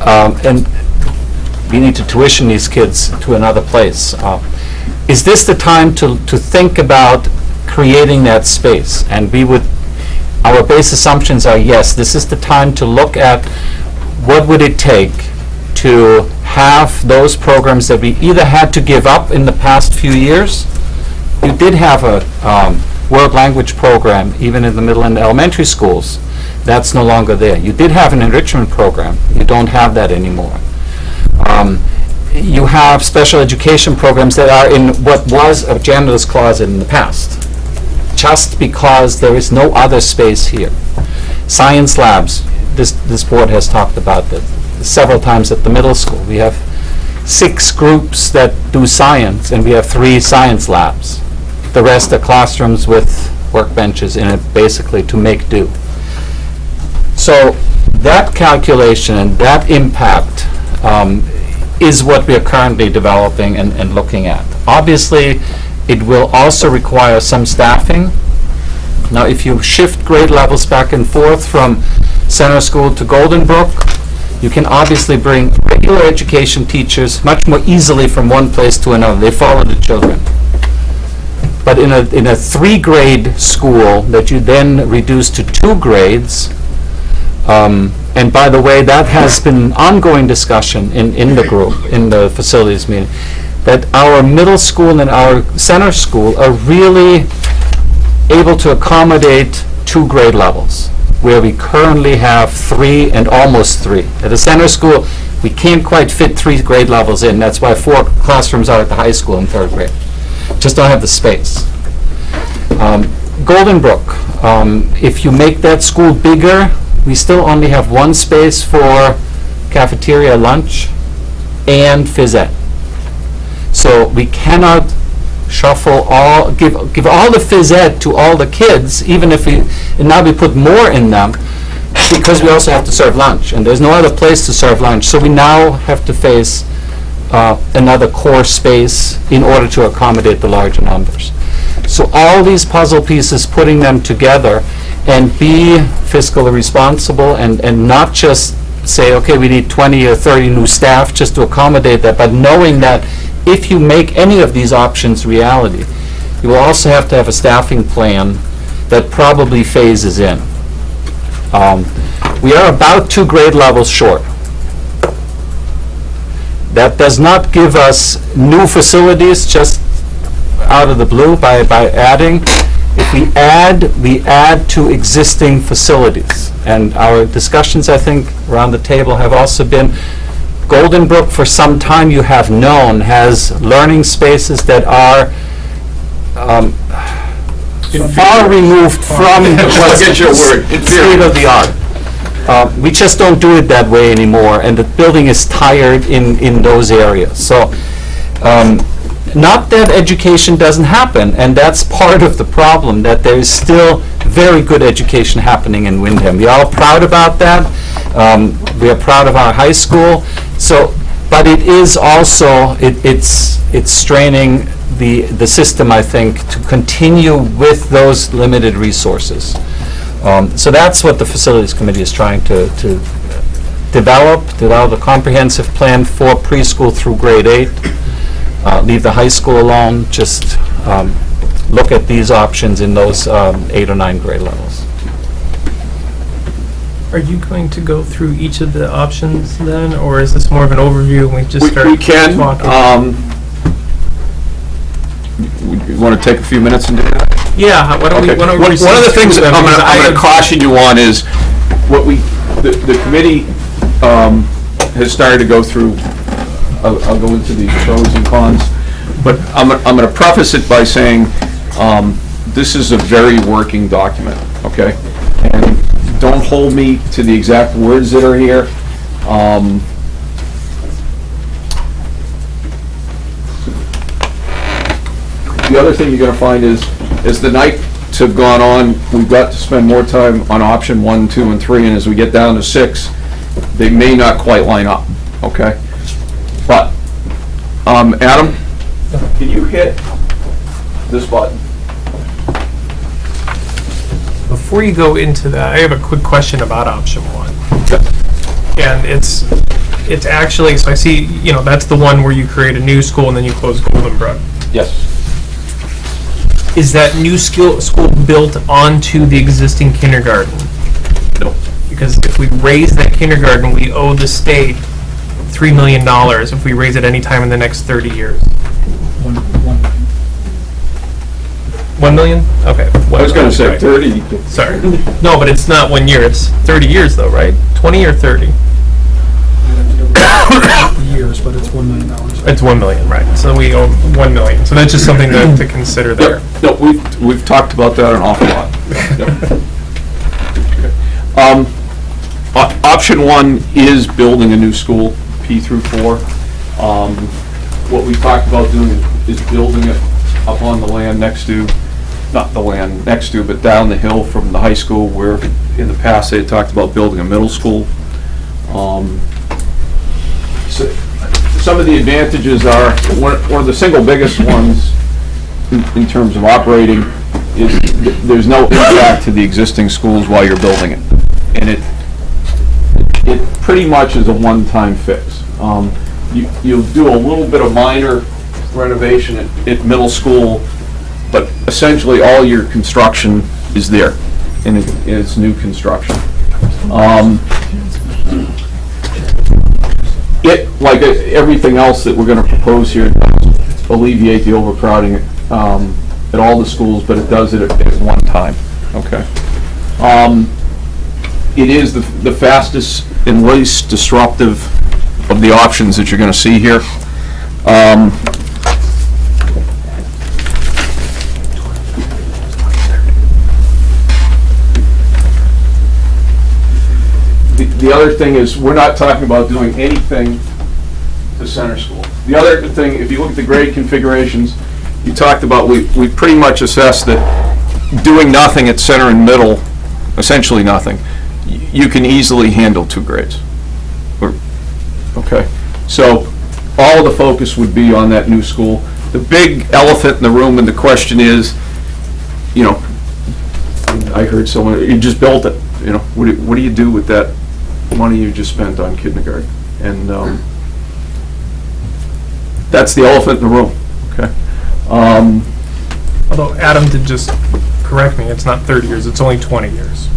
and we need to tuition these kids to another place? Is this the time to think about creating that space? And our base assumptions are, yes, this is the time to look at what would it take to have those programs that we either had to give up in the past few years. You did have a world language program even in the middle and elementary schools. That's no longer there. You did have an enrichment program. You don't have that anymore. You have special education programs that are in what was a janitor's closet in the past, just because there is no other space here. Science labs, this board has talked about that several times at the middle school. We have 6 groups that do science, and we have 3 science labs. The rest are classrooms with workbenches in it, basically to make do. So that calculation and that impact is what we are currently developing and looking at. Obviously, it will also require some staffing. Now, if you shift grade levels back and forth from Center School to Golden Brook, you can obviously bring regular education teachers much more easily from one place to another. They follow the children. But in a 3-grade school that you then reduce to 2 grades, and by the way, that has been ongoing discussion in the group, in the facilities meeting, that our middle school and our center school are really able to accommodate 2 grade levels, where we currently have 3 and almost 3. At the center school, we can't quite fit 3 grade levels in. That's why 4 classrooms are at the high school in 3rd grade. Just don't have the space. Golden Brook, if you make that school bigger, we still only have 1 space for cafeteria lunch and phys ed. So we cannot shuffle give all the phys ed to all the kids, even if and now we put more in them, because we also have to serve lunch, and there's no other place to serve lunch. So we now have to face another core space in order to accommodate the larger numbers. So all these puzzle pieces, putting them together and be fiscally responsible and not just say, okay, we need 20 or 30 new staff just to accommodate that, but knowing that if you make any of these options reality, you will also have to have a staffing plan that probably phases in. We are about 2 grade levels short. That does not give us new facilities just out of the blue by adding. If we add to existing facilities. And our discussions, I think, around the table have also been, Golden Brook, for some time you have known, has learning spaces that are far removed from what's state of the art. We just don't do it that way anymore, and the building is tired in those areas. So, not that education doesn't happen, and that's part of the problem, that there is still very good education happening in Windham. We are all proud about that. We are proud of our high school. So, but it is also, it's straining the system, I think, to continue with those limited resources. So that's what the Facilities Committee is trying to develop a comprehensive plan for preschool through grade 8. Leave the high school alone, just look at these options in those 8 or 9 grade levels. Are you going to go through each of the options then, or is this more of an overview and we just start We can. talking? You want to take a few minutes and do that? Yeah, why don't we One of the things that I'm going to caution you on is what the committee has started to go through. I'll go into the pros and cons, but I'm going to preface it by saying this is a very working document, okay? And don't hold me to the exact words that are here. The other thing you're going to find is, as the nights have gone on, we've got to spend more time on option 1, 2, and 3, and as we get down to 6, they may not quite line up, okay? But, Adam, can you hit this button? Before you go into that, I have a quick question about option 1. And it's actually, so I see, that's the one where you create a new school and then you close Golden Brook. Yes. Is that new school built onto the existing kindergarten? No. Because if we raise that kindergarten, we owe the state $3 million if we raise it any time in the next 30 years. 1 million? Okay. I was going to say right. 30. Sorry. No, but it's not 1 year. It's 30 years though, right? 20 or 30? Years, but it's $1 million. It's 1 million, right? So we owe 1 million. So that's just something to consider there. No, we've talked about that an awful lot. Option 1 is building a new school, P through 4. What we talked about doing is building it up on the land next to, not the land next to, but down the hill from the high school, where in the past they had talked about building a middle school. So some of the advantages are, one of the single biggest ones in terms of operating is there's no impact to the existing schools while you're building it. And it pretty much is a one-time fix. You'll do a little bit of minor renovation at middle school, but essentially all your construction is there, and it is new construction. It, like everything else that we're going to propose here, does alleviate the overcrowding at all the schools, but it does it at one time, okay? It is the fastest and least disruptive of the options that you're going to see here. The other thing is, we're not talking about doing anything to center school. The other thing, if you look at the grade configurations, you talked about, we pretty much assessed that doing nothing at center and middle, essentially nothing, you can easily handle 2 grades. Okay, so all of the focus would be on that new school. The big elephant in the room, and the question is, you know, I heard someone, you just built it, you know, what do you do with that money you just spent on kindergarten? And that's the elephant in the room, okay? Although Adam did just correct me, it's not 30 years, it's only 20 years.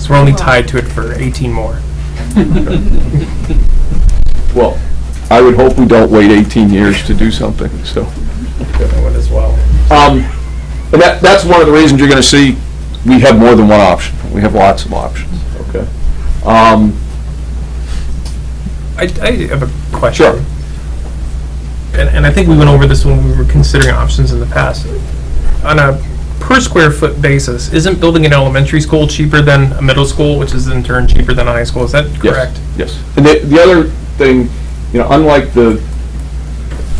So we're only tied to it for 18 more. Well, I would hope we don't wait 18 years to do something, so. That one as well. And that's one of the reasons you're going to see we have more than one option. We have lots of options, okay? I have a question. Sure. And I think we went over this when we were considering options in the past. On a per square foot basis, isn't building an elementary school cheaper than a middle school, which is in turn cheaper than a high school? Is that correct? Yes. And the other thing, you know, unlike the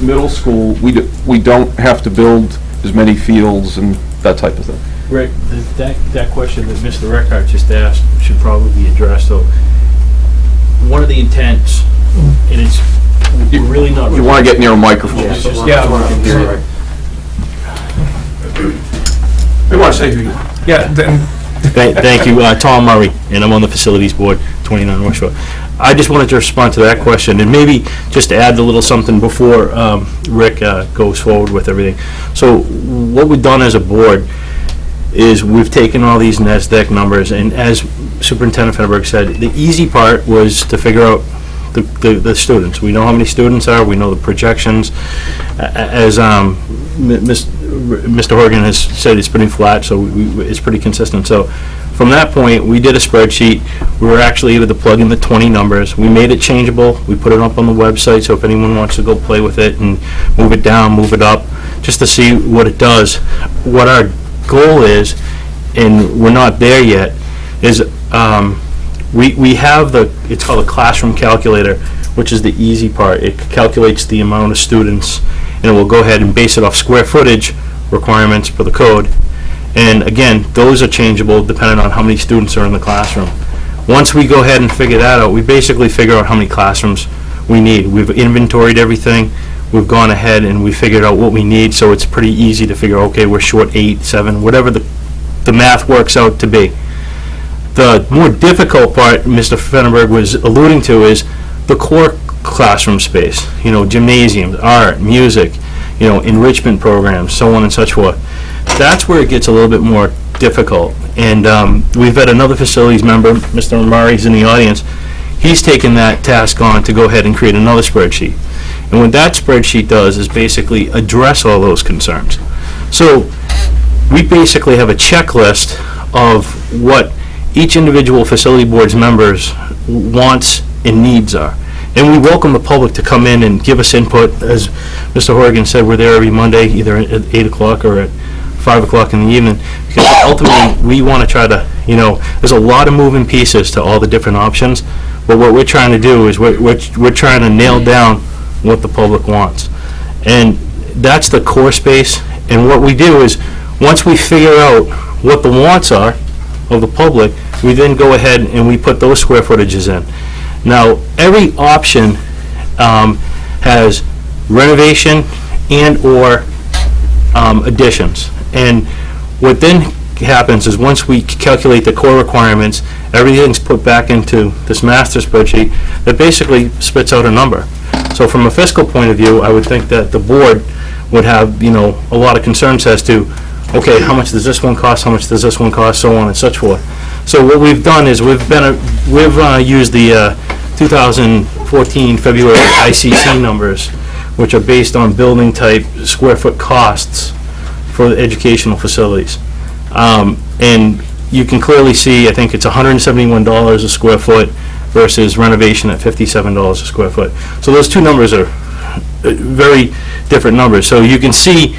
middle school, we don't have to build as many fields and that type of thing. Rick, that question that Mr. Reckart just asked should probably be addressed. So, one of the intents, and it's really not. You want to get near a microphone. Yeah. We want to say who you are. Yeah. Thank you, Tom Murray, and I'm on the Facilities Board, 29 North Shore. I just wanted to respond to that question, and maybe just to add a little something before Rick goes forward with everything. So what we've done as a board is we've taken all these NASDAQ numbers, and as Superintendent Fenberg said, the easy part was to figure out the students. We know how many students are, we know the projections. As Mr. Horgan has said, it's pretty flat, so it's pretty consistent. So from that point, we did a spreadsheet. We were actually able to plug in the 20 numbers. We made it changeable. We put it up on the website, so if anyone wants to go play with it and move it down, move it up, just to see what it does. What our goal is, and we're not there yet, is we have it's called a classroom calculator, which is the easy part. It calculates the amount of students, and it will go ahead and base it off square footage requirements for the code. And again, those are changeable depending on how many students are in the classroom. Once we go ahead and figure that out, we basically figure out how many classrooms we need. We've inventoried everything. We've gone ahead and we figured out what we need, so it's pretty easy to figure, okay, we're short 8, 7, whatever the math works out to be. The more difficult part Mr. Fenberg was alluding to is the core classroom space, you know, gymnasiums, art, music, you know, enrichment programs, so on and such forth. That's where it gets a little bit more difficult. And we've had another facilities member, Mr. Murray's in the audience, he's taken that task on to go ahead and create another spreadsheet. And what that spreadsheet does is basically address all those concerns. So we basically have a checklist of what each individual facility board's members' wants and needs are. And we welcome the public to come in and give us input. As Mr. Horgan said, we're there every Monday, either at 8 o'clock or at 5 o'clock in the evening, because ultimately we want to try to, you know, there's a lot of moving pieces to all the different options, but what we're trying to do is we're trying to nail down what the public wants. And that's the core space. And what we do is, once we figure out what the wants are of the public, we then go ahead and we put those square footages in. Now, every option has renovation and or additions. And what then happens is, once we calculate the core requirements, everything's put back into this master spreadsheet that basically spits out a number. So from a fiscal point of view, I would think that the board would have, you know, a lot of concerns as to, okay, how much does this one cost, how much does this one cost, so on and such forth. So what we've done is we've used the 2014 February ICC numbers, which are based on building type square foot costs for the educational facilities. And you can clearly see, I think it's $171 a square foot versus renovation at $57 a square foot. So those two numbers are very different numbers. So you can see,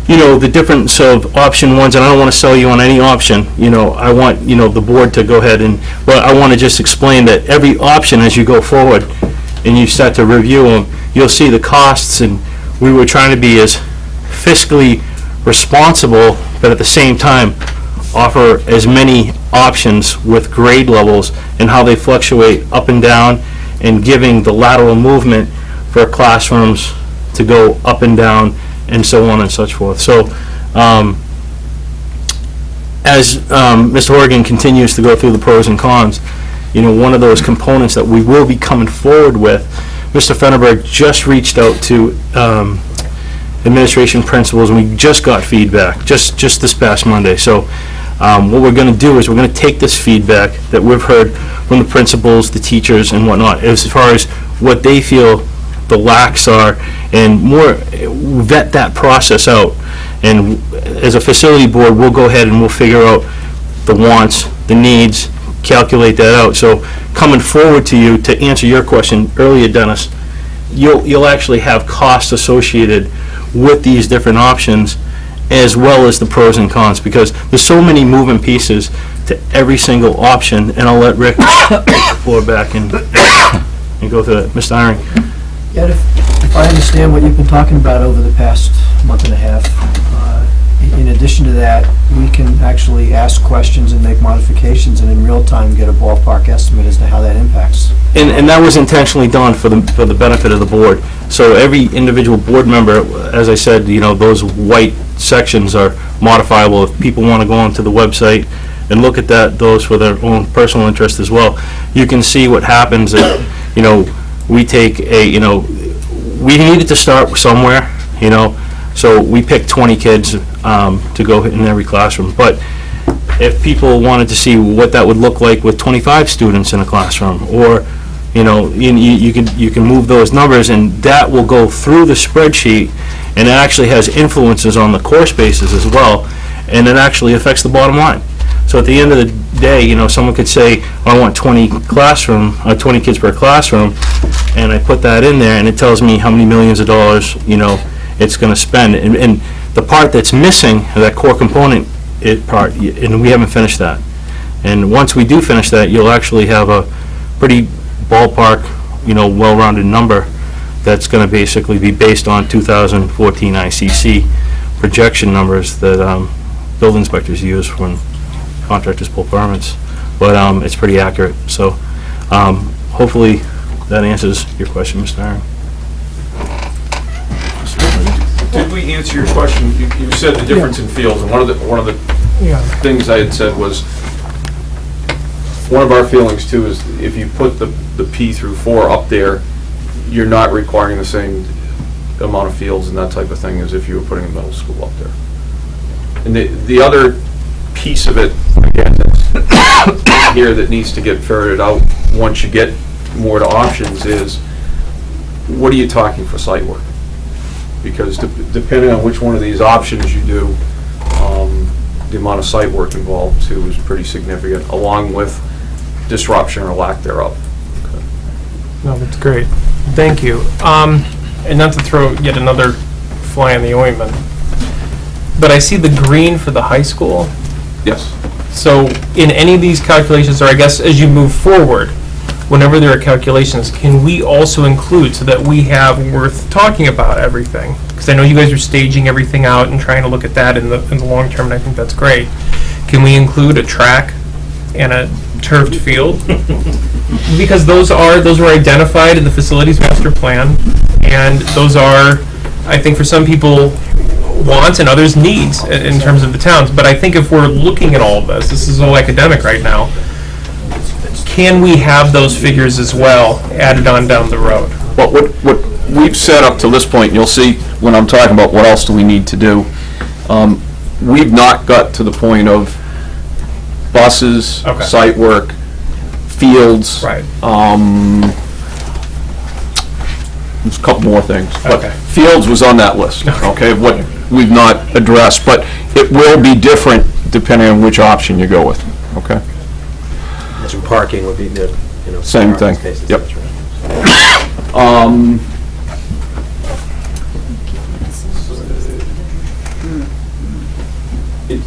you know, the difference of option ones, and I don't want to sell you on any option. You know, I want, you know, the board to go ahead and, but I want to just explain that every option as you go forward and you start to review them, you'll see the costs, and we were trying to be as fiscally responsible, but at the same time offer as many options with grade levels and how they fluctuate up and down, and giving the lateral movement for classrooms to go up and down and so on and such forth. So as Mr. Horgan continues to go through the pros and cons, you know, one of those components that we will be coming forward with, Mr. Fennerberg just reached out to administration principals, and we just got feedback just this past Monday. So what we're going to do is we're going to take this feedback that we've heard from the principals, the teachers, and whatnot, as far as what they feel the lacks are, and more vet that process out. And as a facility board, we'll go ahead and we'll figure out the wants, the needs, calculate that out. So coming forward to you to answer your question earlier, Dennis, you'll actually have costs associated with these different options, as well as the pros and cons, because there's so many moving pieces to every single option. And I'll let Rick floor back and go through that. Mr. Iring. Yeah, if I understand what you've been talking about over the past month and a half, in addition to that, we can actually ask questions and make modifications, and in real time get a ballpark estimate as to how that impacts. And that was intentionally done for the benefit of the board. So every individual board member, as I said, you know, those white sections are modifiable. If people want to go onto the website and look at those for their own personal interest as well, you can see what happens if, you know, we take we needed to start somewhere, you know, so we picked 20 kids to go in every classroom. But if people wanted to see what that would look like with 25 students in a classroom, or, you know, you can move those numbers, and that will go through the spreadsheet, and it actually has influences on the course basis as well, and it actually affects the bottom line. So at the end of the day, you know, someone could say, I want 20 kids per classroom, and I put that in there, and it tells me how many millions of dollars, you know, it's going to spend. And the part that's missing, that core component part, and we haven't finished that. And once we do finish that, you'll actually have a pretty ballpark, you know, well-rounded number that's going to basically be based on 2014 ICC projection numbers that building inspectors use when contractors pull permits. But it's pretty accurate. So hopefully that answers your question, Mr. Aaron. Did we answer your question? You said the difference in fields, and one of the things I had said was, one of our feelings too is if you put the P through 4 up there, you're not requiring the same amount of fields and that type of thing as if you were putting a middle school up there. And the other piece of it, again, that's here that needs to get ferreted out once you get more to options is, what are you talking for site work? Because depending on which one of these options you do, the amount of site work involved too is pretty significant, along with disruption or lack thereof. Okay. No, that's great. Thank you. And not to throw yet another fly in the ointment, but I see the green for the high school. Yes. So in any of these calculations, or I guess as you move forward, whenever there are calculations, can we also include, so that we have worth talking about everything? Because I know you guys are staging everything out and trying to look at that in the long term, and I think that's great. Can we include a track and a turfed field? Because those were identified in the facilities master plan, and those are, I think, for some people, wants and others needs in terms of the towns. But I think if we're looking at all of this is all academic right now, can we have those figures as well added on down the road? Well, we've set up to this point, and you'll see when I'm talking about what else do we need to do, we've not got to the point of buses, Okay. site work, fields. Right. There's a couple more things. Okay. But fields was on that list, okay, what we've not addressed, but it will be different depending on which option you go with, okay? Mentioned parking would be the, Same parking thing, spaces, yep. that's right.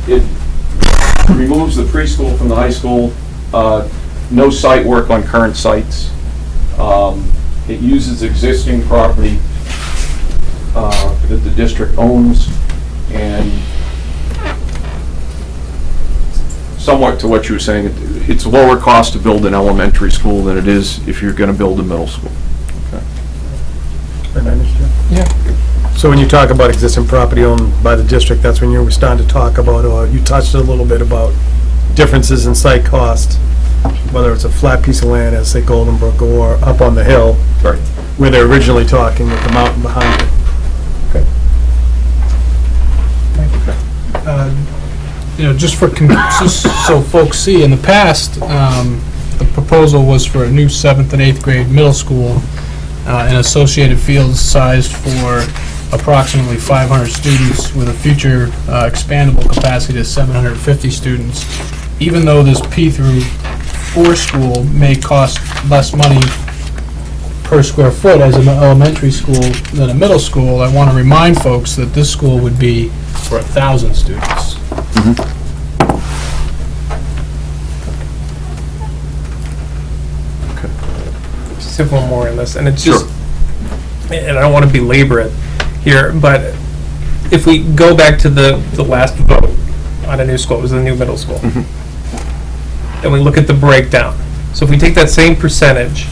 It removes the preschool from the high school, no site work on current sites. It uses existing property that the district owns, and somewhat to what you were saying, it's lower cost to build an elementary school than it is if you're going to build a middle school. Yeah. So when you talk about existing property owned by the district, that's when you're starting to talk about, or you touched a little bit about differences in site cost, whether it's a flat piece of land, as say Golden Brook, or up on the hill, Right. where they're originally talking with the mountain behind it. Just so folks see, in the past, the proposal was for a new 7th and 8th grade middle school, and associated fields sized for approximately 500 students with a future expandable capacity to 750 students. Even though this P through 4 school may cost less money per square foot as an elementary school than a middle school, I want to remind folks that this school would be for 1,000 students. Just have one more in this, and it's just, and I don't want to belabor it here, but if we go back to the last vote on a new school, it was the new middle school, and we look at the breakdown. So if we take that same percentage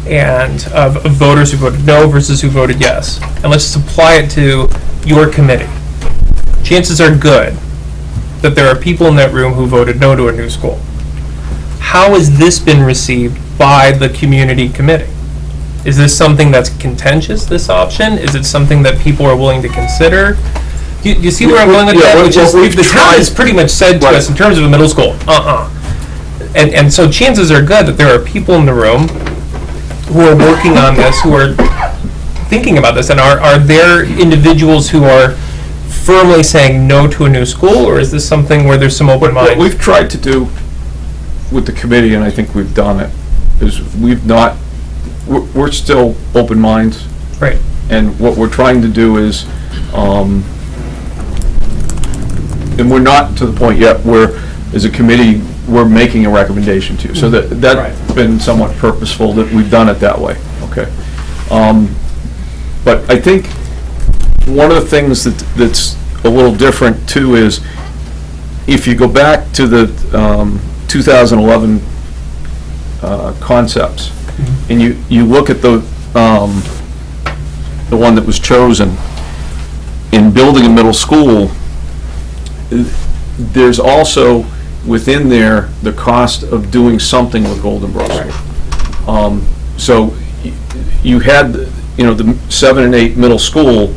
and of voters who voted no versus who voted yes, and let's just apply it to your committee, chances are good that there are people in that room who voted no to a new school. How has this been received by the community committee? Is this something that's contentious, this option? Is it something that people are willing to consider? Do you see where I'm going with that? Which is, the town has pretty much said to us in terms of a middle school, And so chances are good that there are people in the room who are working on this, who are thinking about this, and are there individuals who are firmly saying no to a new school, or is this something where there's some open mind? What we've tried to do with the committee, and I think we've done it, is we're still open minds. Right. And what we're trying to do is, and we're not to the point yet where, as a committee, we're making a recommendation to you. So that's been somewhat purposeful that we've done it that way, okay? But I think one of the things that's a little different too is, if you go back to the 2011 concepts, and you look at the one that was chosen in building a middle school, there's also within there the cost of doing something with Golden Brook. So you had the 7 and 8 middle school,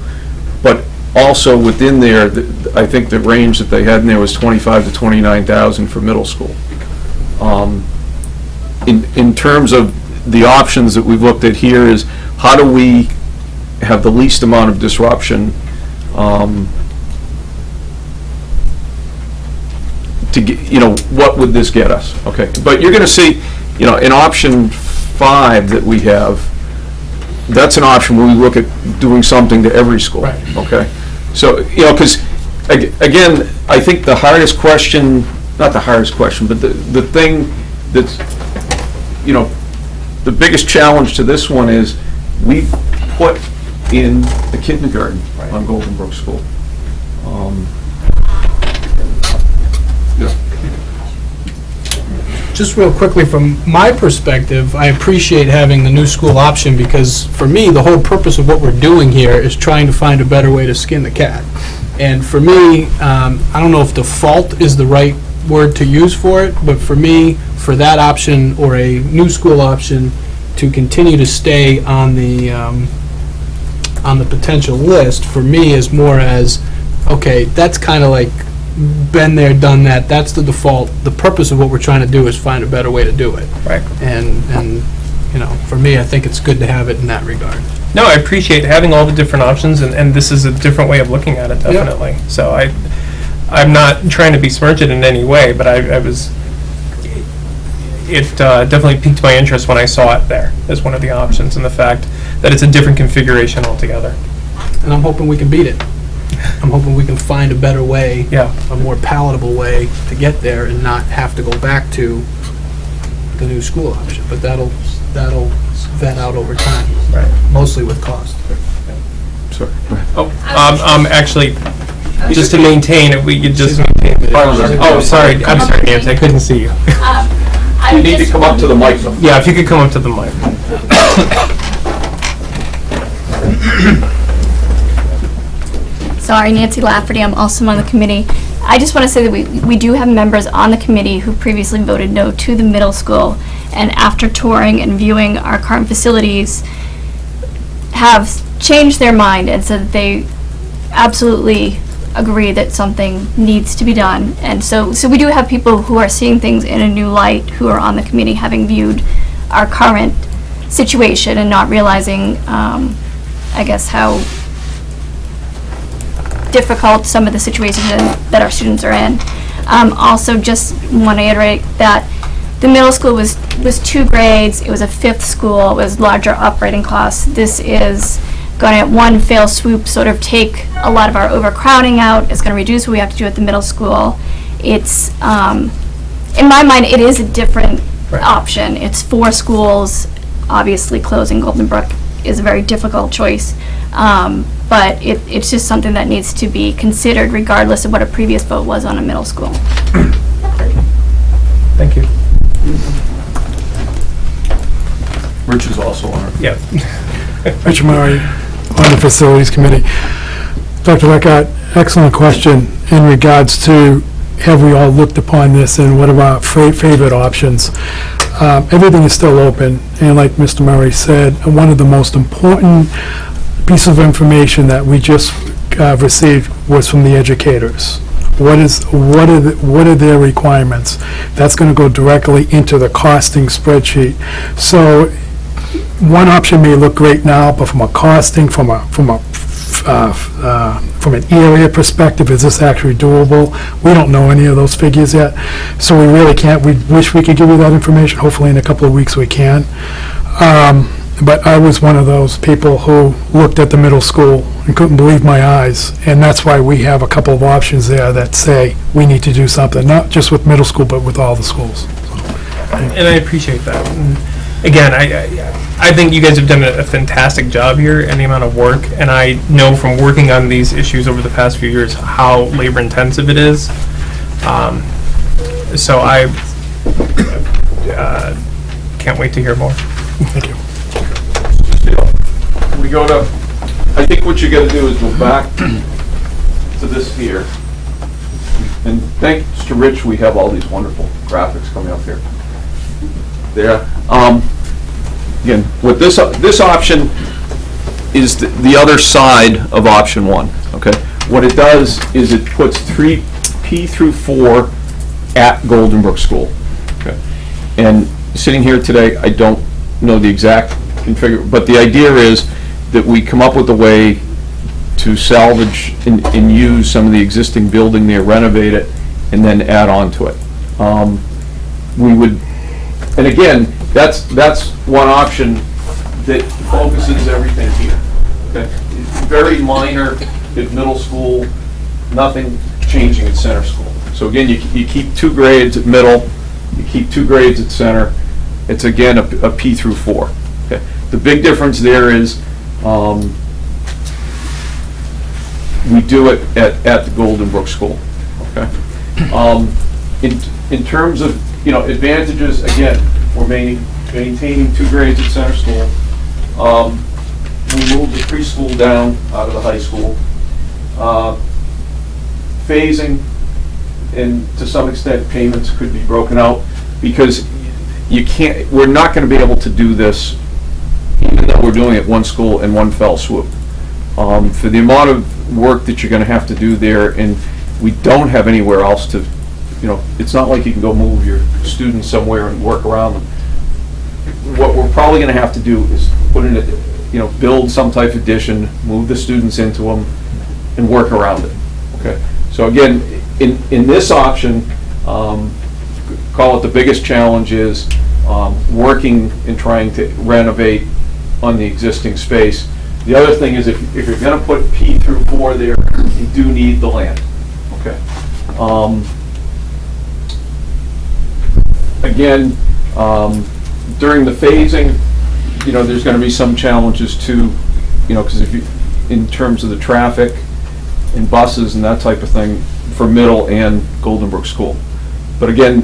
but also within there, I think the range that they had in there was 25 to 29,000 for middle school. In terms of the options that we've looked at here, is how do we have the least amount of disruption to get, what would this get us? Okay, but you're going to see, in option 5 that we have, that's an option where we look at doing something to every school. Right. Okay, so because again, I think the hardest question, not the hardest question, but the thing that's the biggest challenge to this one is we put in the kindergarten on Golden Brook School. Just real quickly, from my perspective, I appreciate having the new school option, because for me, the whole purpose of what we're doing here is trying to find a better way to skin the cat. And for me, I don't know if default is the right word to use for it, but for me, for that option or a new school option to continue to stay on the on the potential list, for me, is more as, okay, that's kind of like, been there, done that, that's the default. The purpose of what we're trying to do is find a better way to do it. Right. And, you know, for me, I think it's good to have it in that regard. No, I appreciate having all the different options, and this is a different way of looking at it, definitely. So I'm not trying to besmirch it in any way, but it definitely piqued my interest when I saw it there as one of the options, and the fact that it's a different configuration altogether. And I'm hoping we can beat it. I'm hoping we can find a better way, a more palatable way to get there and not have to go back to the new school option. But that'll vet out over time, right? Mostly with cost. Sorry. Actually, just to maintain, if we could just maintain. Oh, sorry, I'm sorry, Nancy, I couldn't see you. You need to come up to the mic, though. Yeah, if you could come up to the mic. Sorry, Nancy Lafferty, I'm also on the committee. I just want to say that we do have members on the committee who previously voted no to the middle school, and after touring and viewing our current facilities, have changed their mind and said that they absolutely agree that something needs to be done. And so we do have people who are seeing things in a new light, who are on the committee, having viewed our current situation and not realizing, I guess, how difficult some of the situations that our students are in. Also, just want to iterate that the middle school was 2 grades. It was a 5th school. It was larger operating costs. This is going to, at one fell swoop, sort of take a lot of our overcrowding out. It's going to reduce what we have to do at the middle school. It's, in my mind, it is a different option. It's 4 schools. Obviously, closing Golden Brook is a very difficult choice. But it's just something that needs to be considered regardless of what a previous vote was on a middle school. Thank you. Rich is also on it. Yeah. Rich Murray, on the Facilities Committee. Dr. Leckart, excellent question in regards to have we all looked upon this and what are our favorite options? Everything is still open, and like Mr. Murray said, one of the most important piece of information that we just received was from the educators. What are their requirements? That's going to go directly into the costing spreadsheet. So one option may look great now, but from a costing, from an area perspective, is this actually doable? We don't know any of those figures yet, so we really can't. We wish we could give you that information. Hopefully in a couple of weeks we can. But I was one of those people who looked at the middle school and couldn't believe my eyes, and that's why we have a couple of options there that say we need to do something, not just with middle school, but with all the schools. And I appreciate that. And again, I think you guys have done a fantastic job here and the amount of work, and I know from working on these issues over the past few years how labor intensive it is. So I can't wait to hear more. Thank you. We go to, I think what you gotta do is go back to this here. And thanks to Rich, we have all these wonderful graphics coming up here. There. Again, what this option is the other side of option 1, okay? What it does is it puts P through 4 at Golden Brook School, okay? And sitting here today, I don't know the exact configure, but the idea is that we come up with a way to salvage and use some of the existing building there, renovate it, and then add on to it. We would, and again, that's one option that focuses everything here. Okay, it's very minor at middle school, nothing changing at center school. So again, you keep 2 grades at middle, you keep 2 grades at center. It's again a P through 4. Okay, the big difference there is we do it at the Golden Brook School. Okay, in terms of advantages, again, we're maintaining 2 grades at center school. We moved the preschool down out of the high school. Phasing and to some extent payments could be broken out because we're not going to be able to do this even though we're doing it one school in one fell swoop. For the amount of work that you're gonna have to do there, and we don't have anywhere else to, it's not like you can go move your students somewhere and work around them. What we're probably gonna have to do is put in build some type of addition, move the students into them, and work around it, okay? So again, in this option, call it the biggest challenge is working and trying to renovate on the existing space. The other thing is if you're gonna put P through 4 there, you do need the land, okay? Again, during the phasing, there's gonna be some challenges too, because in terms of the traffic and buses and that type of thing for middle and Golden Brook School. But again,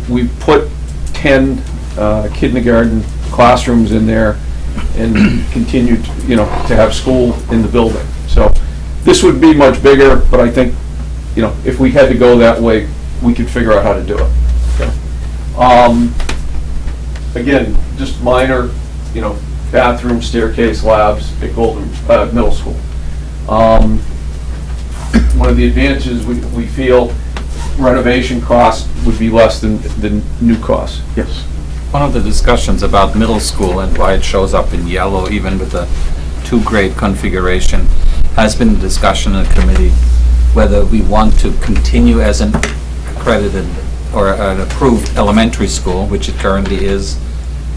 we've put 10 kindergarten classrooms in there and continued, to have school in the building. So this would be much bigger, but I think, if we had to go that way, we could figure out how to do it. Okay. Again, just minor, bathroom, staircase, labs at Golden Middle School. One of the advantages we feel renovation costs would be less than new costs. Yes. One of the discussions about middle school and why it shows up in yellow, even with the 2-grade configuration, has been a discussion in the committee whether we want to continue as an accredited or an approved elementary school, which it currently is,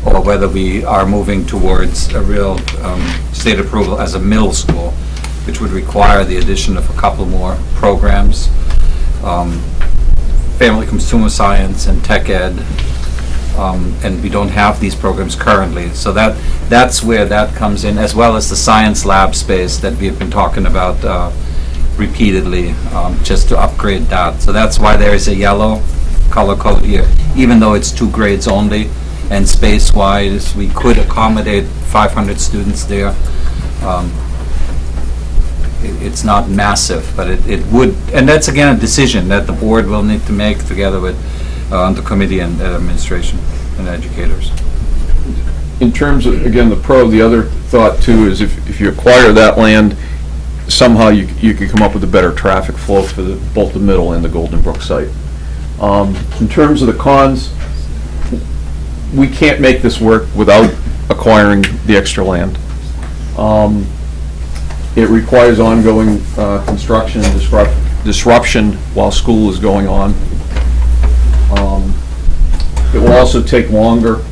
or whether we are moving towards a real state approval as a middle school, which would require the addition of a couple more programs, family consumer science and tech ed, and we don't have these programs currently. So that's where that comes in, as well as the science lab space that we've been talking about repeatedly, just to upgrade that. So that's why there is a yellow color code here, even though it's 2 grades only, and space-wise, we could accommodate 500 students there. It's not massive, but it would, and that's again a decision that the board will need to make together with the committee and administration and educators. In terms of, again, the other thought too is if you acquire that land, somehow you could come up with a better traffic flow for both the middle and the Golden Brook site. In terms of the cons, we can't make this work without acquiring the extra land. It requires ongoing construction and disruption while school is going on. It will also take longer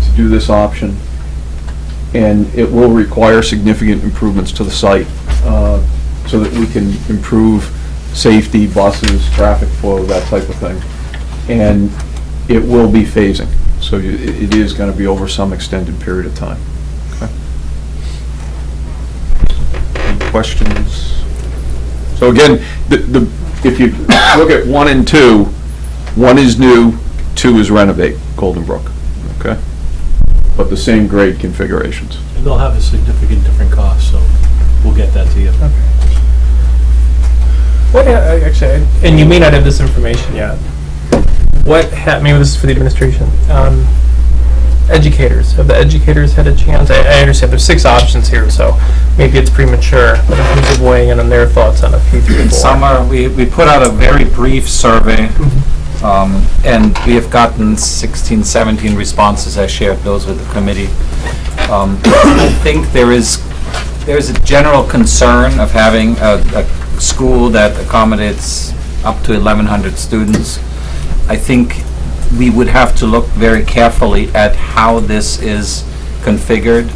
to do this option, and it will require significant improvements to the site so that we can improve safety, buses, traffic flow, that type of thing. And it will be phasing, so it is going to be over some extended period of time. Okay. Any questions? So again, if you look at 1 and 2, 1 is new, 2 is renovate, Golden Brook, okay? But the same grade configurations. And they'll have a significant different cost, so we'll get that to you. What, actually, and you may not have this information yet, maybe this is for the administration, educators, have the educators had a chance? I understand there's 6 options here, so maybe it's premature, but in terms of weighing in on their thoughts on a P through 4. In summer, we put out a very brief survey, and we have gotten 16, 17 responses. I shared those with the committee. I think there is a general concern of having a school that accommodates up to 1,100 students. I think we would have to look very carefully at how this is configured,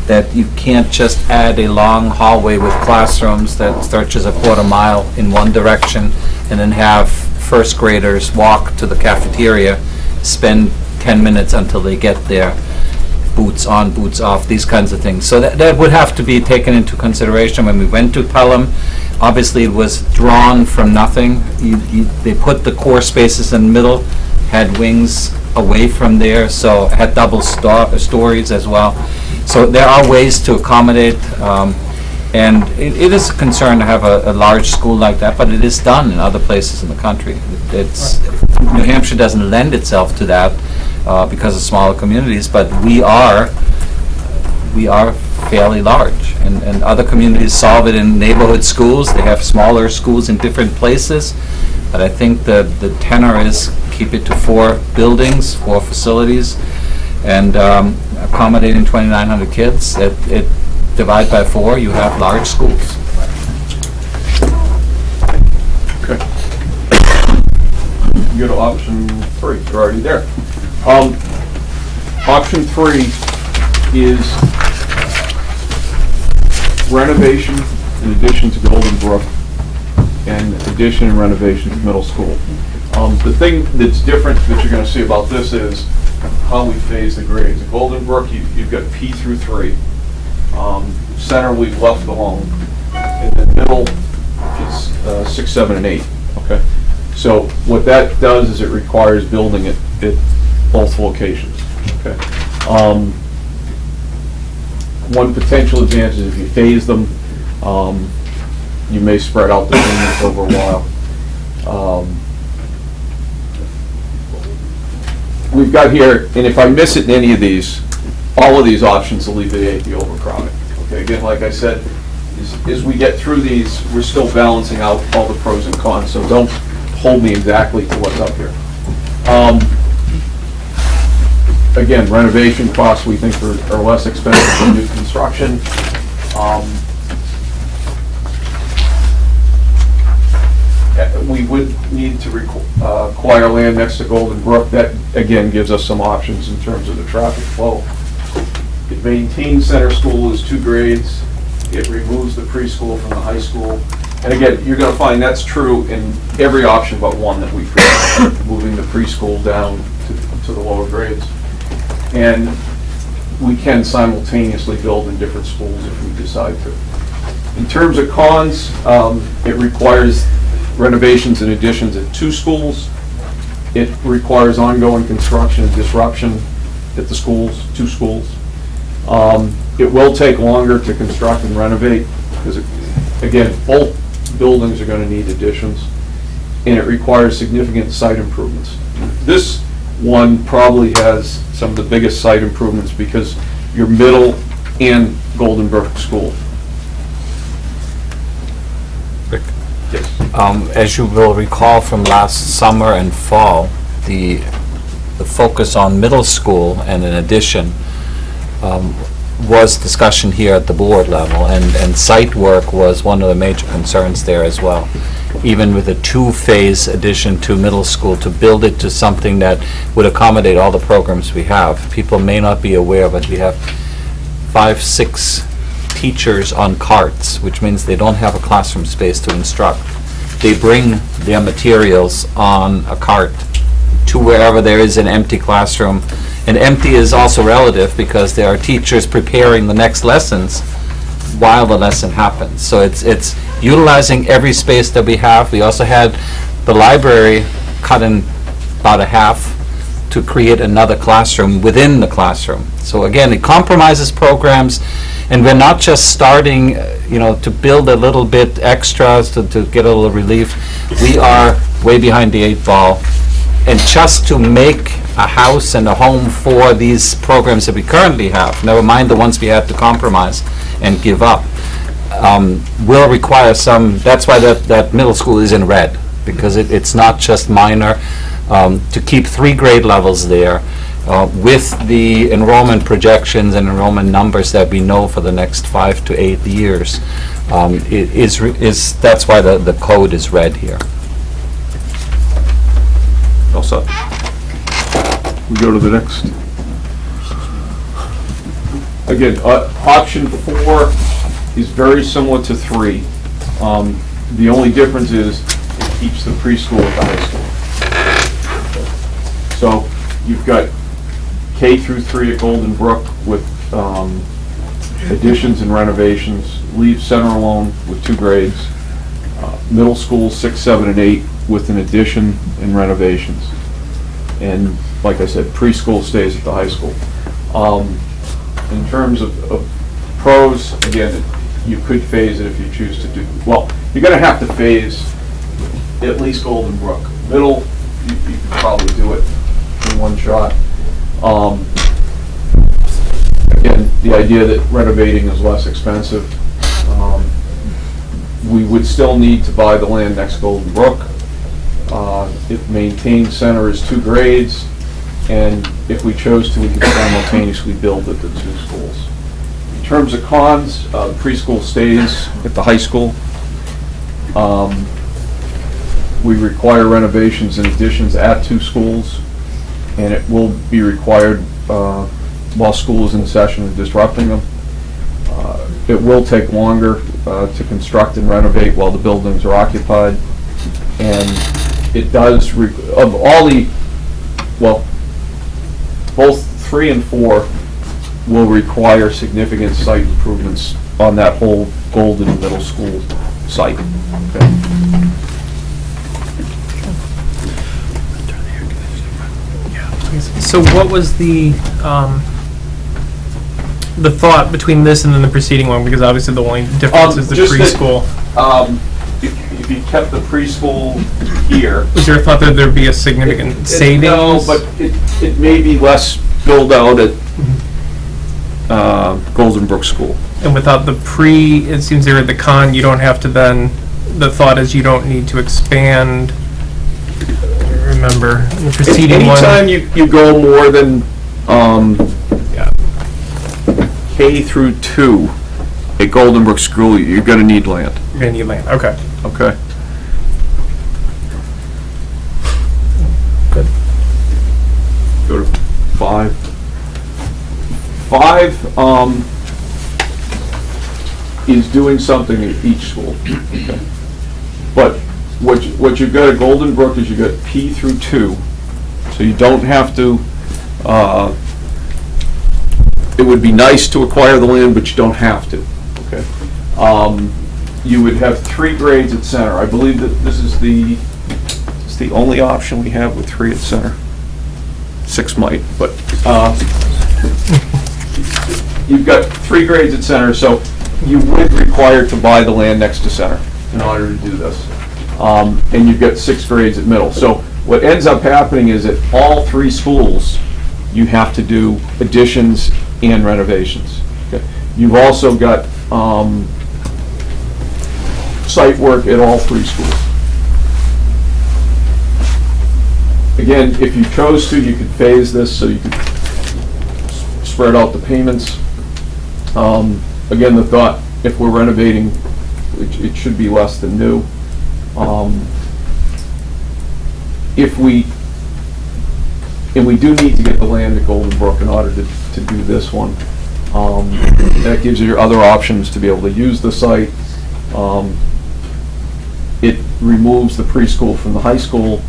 that you can't just add a long hallway with classrooms that stretches a quarter mile in one direction and then have first graders walk to the cafeteria, spend 10 minutes until they get there, boots on, boots off, these kinds of things. So that would have to be taken into consideration when we went to Pelham. Obviously, it was drawn from nothing. They put the core spaces in the middle, had wings away from there, so had double stories as well. So there are ways to accommodate, and it is a concern to have a large school like that, but it is done in other places in the country. New Hampshire doesn't lend itself to that because of smaller communities, but we are fairly large. and other communities solve it in neighborhood schools. They have smaller schools in different places, but I think the tenor is keep it to 4 buildings, 4 facilities, and accommodating 2,900 kids. It divide by 4, you have large schools. Okay. You go to option 3, you're already there. Option 3 is renovation in addition to Golden Brook and addition and renovation to middle school. The thing that's different that you're going to see about this is how we phase the grades. At Golden Brook, you've got P through 3. Center we've left alone. And then middle is 6, 7, and 8. Okay. So what that does is it requires building it at both locations. Okay. One potential advantage is if you phase them, you may spread out the payments over a while. We've got here, and if I miss it in any of these, all of these options alleviate the overcrowding. Okay, again, like I said, as we get through these, we're still balancing out all the pros and cons, so don't hold me exactly to what's up here. Again, renovation costs we think are less expensive than new construction. We would need to acquire land next to Golden Brook. That, again, gives us some options in terms of the traffic flow. It maintains center school as 2 grades. It removes the preschool from the high school. And again, you're going to find that's true in every option but one that we created, moving the preschool down to the lower grades. And we can simultaneously build in different schools if we decide to. In terms of cons, it requires renovations and additions at 2 schools. It requires ongoing construction and disruption at the schools, 2 schools. It will take longer to construct and renovate because, again, both buildings are going to need additions, and it requires significant site improvements. This one probably has some of the biggest site improvements because your middle and Golden Brook School. Yes. As you will recall from last summer and fall, the focus on middle school and in addition was discussion here at the board level, and site work was one of the major concerns there as well. Even with a 2-phase addition to middle school, to build it to something that would accommodate all the programs we have. People may not be aware, but we have 5, 6 teachers on carts, which means they don't have a classroom space to instruct. They bring their materials on a cart to wherever there is an empty classroom. And empty is also relative because there are teachers preparing the next lessons while the lesson happens. So it's utilizing every space that we have. We also had the library cut in about a half to create another classroom within the classroom. So again, it compromises programs, and we're not just starting, to build a little bit extras to get a little relief. We are way behind the 8 ball. And just to make a house and a home for these programs that we currently have, never mind the ones we had to compromise and give up, will require some, that's why that middle school is in red, because it's not just minor. To keep 3 grade levels there, with the enrollment projections and enrollment numbers that we know for the next 5 to 8 years, that's why the code is red here. All set. We go to the next. Again, option 4 is very similar to 3. The only difference is it keeps the preschool at the high school. So you've got K through 3 at Golden Brook with additions and renovations, leave center alone with 2 grades, middle school 6, 7, and 8 with an addition and renovations. And like I said, preschool stays at the high school. In terms of pros, again, you could phase it if you choose to do, well, you're going to have to phase at least Golden Brook. Middle, you could probably do it in one shot. Again, the the idea that renovating is less expensive. We would still need to buy the land next to Golden Brook. If maintained center is 2 grades, and if we chose to, we could simultaneously build at the 2 schools. In terms of cons, preschool stays at the high school. We require renovations and additions at 2 schools, and it will be required while school is in session and disrupting them. It will take longer to construct and renovate while the buildings are occupied, and it does, of all the, well, both 3 and 4 will require significant site improvements on that whole Golden Middle School site. Okay. So what was the thought between this and then the preceding one? Because obviously the only difference is the Just that, preschool. If you kept the preschool here. Was there a thought that there'd be a significant savings? No, but it may be less build out at Golden Brook School. And without the it seems there at the con, you don't have to then, the thought is you don't need to expand. I remember in the preceding one. Anytime you go more than K through 2 at Golden Brook School, you're going to need land. You're going to need land, okay. Okay. Good. Go to 5. 5 is doing something at each school. Okay. But what you've got at Golden Brook is you've got P through 2, so you don't have to, it would be nice to acquire the land, but you don't have to. Okay. You would have 3 grades at center. I believe that this is the only option we have with 3 at center. 6 might, but you've got 3 grades at center, so you would require to buy the land next to center in order to do this. And you've got 6 grades at middle. So what ends up happening is at all 3 schools, you have to do additions and renovations. Okay. You've also got site work at all 3 schools. Again, if you chose to, you could phase this so you could spread out the payments. Again, the thought, if we're renovating, it should be less than new. And we do need to get the land at Golden Brook in order to do this one. That gives you your other options to be able to use the site. It removes the preschool from the high school,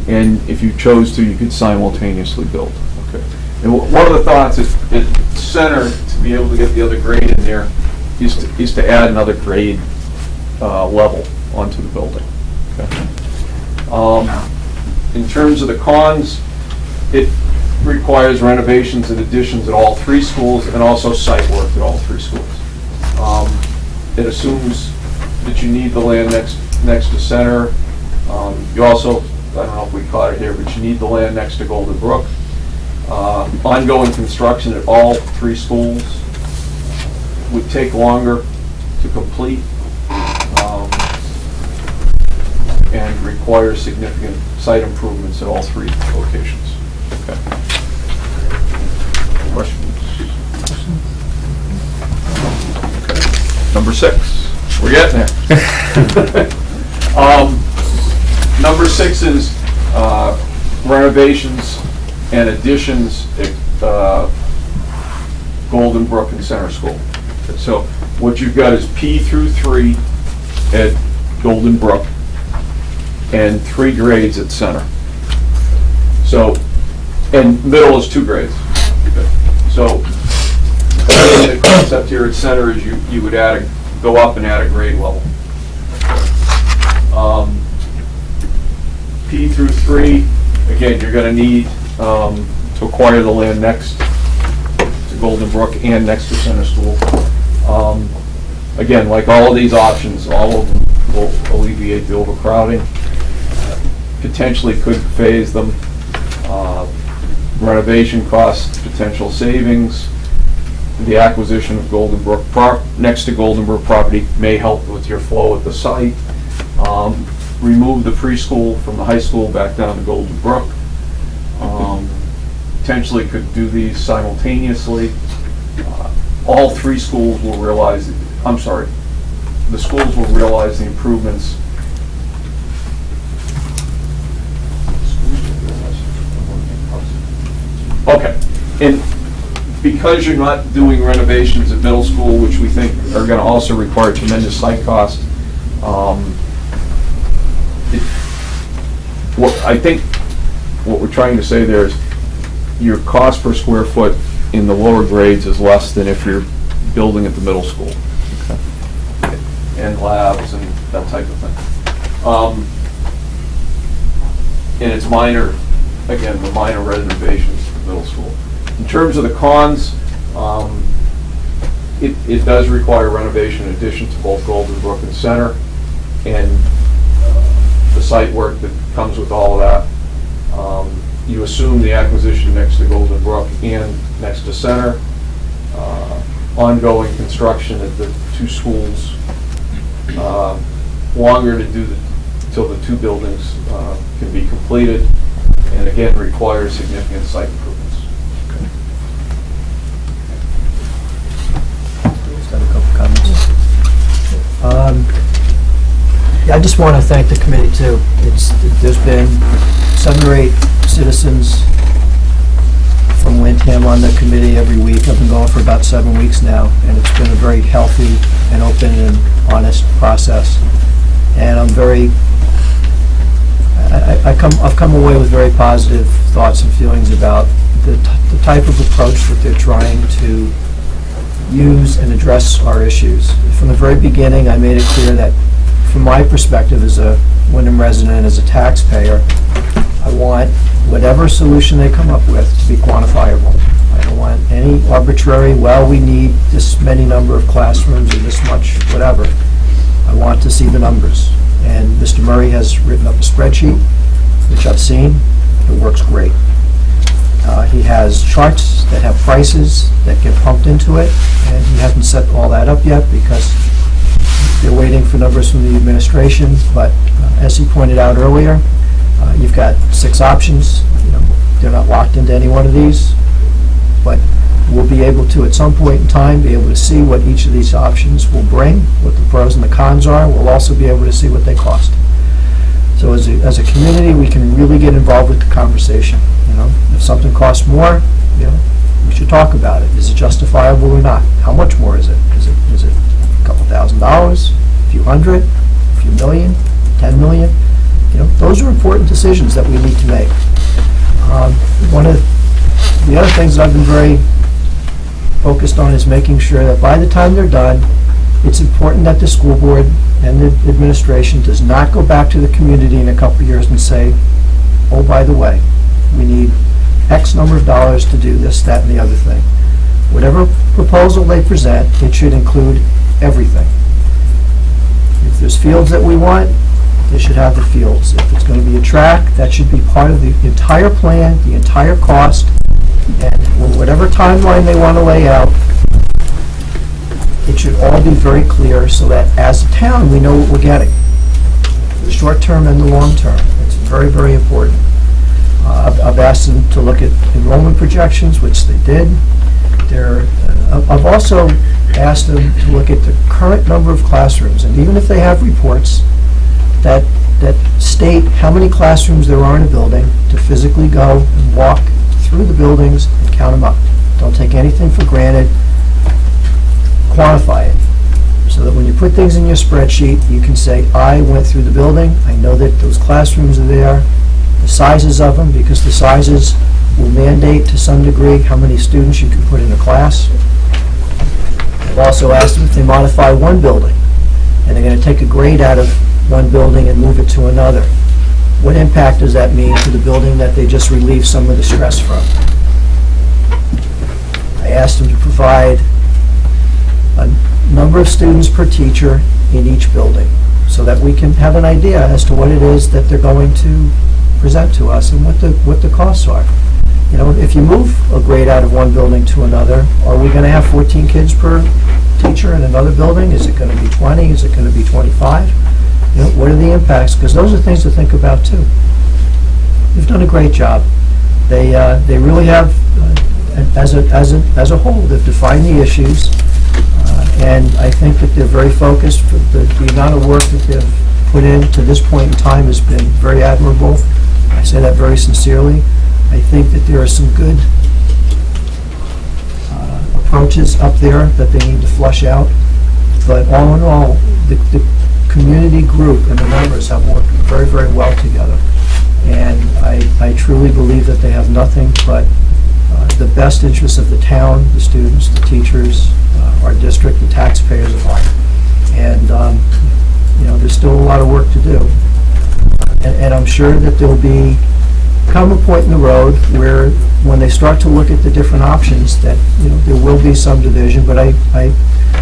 and if you chose to, you could simultaneously build. Okay. And one of the thoughts is at center, to be able to get the other grade in there, is to add another grade level onto the building. Okay. In terms of the cons, it requires renovations and additions at all 3 schools, and also site work at all 3 schools. It assumes that you need the land next to center. You also, I don't know if we caught it here, but you need the land next to Golden Brook. Ongoing construction at all 3 schools would take longer to complete and require significant site improvements at all 3 locations. Okay. Questions? Okay. Number 6. We're getting there. Number 6 is renovations and additions at Golden Brook and Center School. So what you've got is P through 3 at Golden Brook and 3 grades at Center. So, and middle is 2 grades. Okay. So the concept here at Center is you would go up and add a grade level. P through 3, again, you're going to need to acquire the land next to Golden Brook and next to Center School. Again, like all of these options, all of them will alleviate the overcrowding. Potentially could phase them. Renovation costs, potential savings. the acquisition of Golden Brook, next to Golden Brook property may help with your flow at the site. Remove the preschool from the high school back down to Golden Brook. Potentially could do these simultaneously. All three schools will realize, the schools will realize the improvements. Okay, and because you're not doing renovations at middle school, which we think are going to also require tremendous site cost, I think what we're trying to say there is your cost per square foot in the lower grades is less than if you're building at the middle school. Okay. And labs and that type of thing. And it's minor, again, the minor renovations for middle school. In terms of the cons, it does require renovation in addition to both Golden Brook and Center, and the site work that comes with all of that. You assume the acquisition next to Golden Brook and next to Center. Ongoing construction at the two schools. Longer to do till the two buildings can be completed, and again requires significant site improvements. Just got a couple comments. Yeah, I just want to thank the committee too. There's been 7 or 8 citizens from Windham on the committee every week. I've been going for about 7 weeks now, and it's been a very healthy and open and honest process. And I'm very, I've come away with very positive thoughts and feelings about the type of approach that they're trying to use and address our issues. From the very beginning, I made it clear that from my perspective as a Windham resident, as a taxpayer, I want whatever solution they come up with to be quantifiable. I don't want any arbitrary, well, we need this many number of classrooms or this much, whatever. I want to see the numbers. And Mr. Murray has written up a spreadsheet, which I've seen. It works great. He has charts that have prices that get pumped into it, and he hasn't set all that up yet because they're waiting for numbers from the administration. But as he pointed out earlier, you've got 6 options. They're not locked into any one of these, but we'll be able to, at some point in time, be able to see what each of these options will bring, what the pros and the cons are. We'll also be able to see what they cost. So as a community, we can really get involved with the conversation. If something costs more, we should talk about it. Is it justifiable or not? How much more is it? Is it a couple $1,000, a few hundred, a few million, 10 million? Those are important decisions that we need to make. One of the other things that I've been very focused on is making sure that by the time they're done, it's important that the school board and the administration does not go back to the community in a couple of years and say, oh, by the way, we need X number of dollars to do this, that, and the other thing. Whatever proposal they present, it should include everything. If there's fields that we want, they should have the fields. If it's going to be a track, that should be part of the entire plan, the entire cost, and whatever timeline they want to lay out, it should all be very clear so that as a town, we know what we're getting. The short term and the long term. It's very, very important. I've asked them to look at enrollment projections, which they did. I've also asked them to look at the current number of classrooms, and even if they have reports that state how many classrooms there are in a building, to physically go and walk through the buildings and count them up. Don't take anything for granted. Quantify it, so that when you put things in your spreadsheet, you can say, I went through the building, I know that those classrooms are there, the sizes of them, because the sizes will mandate to some degree how many students you can put in a class. I've also asked them if they modify one building, and they're going to take a grade out of one building and move it to another. What impact does that mean to the building that they just relieved some of the stress from? I asked them to provide a number of students per teacher in each building so that we can have an idea as to what it is that they're going to present to us and what the costs are. If if you move a grade out of one building to another, are we going to have 14 kids per teacher in another building? Is it going to be 20? Is it going to be 25? You know, what are the impacts? Because those are things to think about too. They've done a great job. They really have, as a whole, they've defined the issues, and I think that they're very focused. The amount of work that they've put in to this point in time has been very admirable. I say that very sincerely. I think that there are some good approaches up there that they need to flush out, but all in all, the community group and the members have worked very, very well together. And I truly believe that they have nothing but the best interests of the town, the students, the teachers, our district, the taxpayers at heart. And, you know, there's still a lot of work to do. And I'm sure that there'll come a point in the road where when they start to look at the different options that, you know, there will be some division, but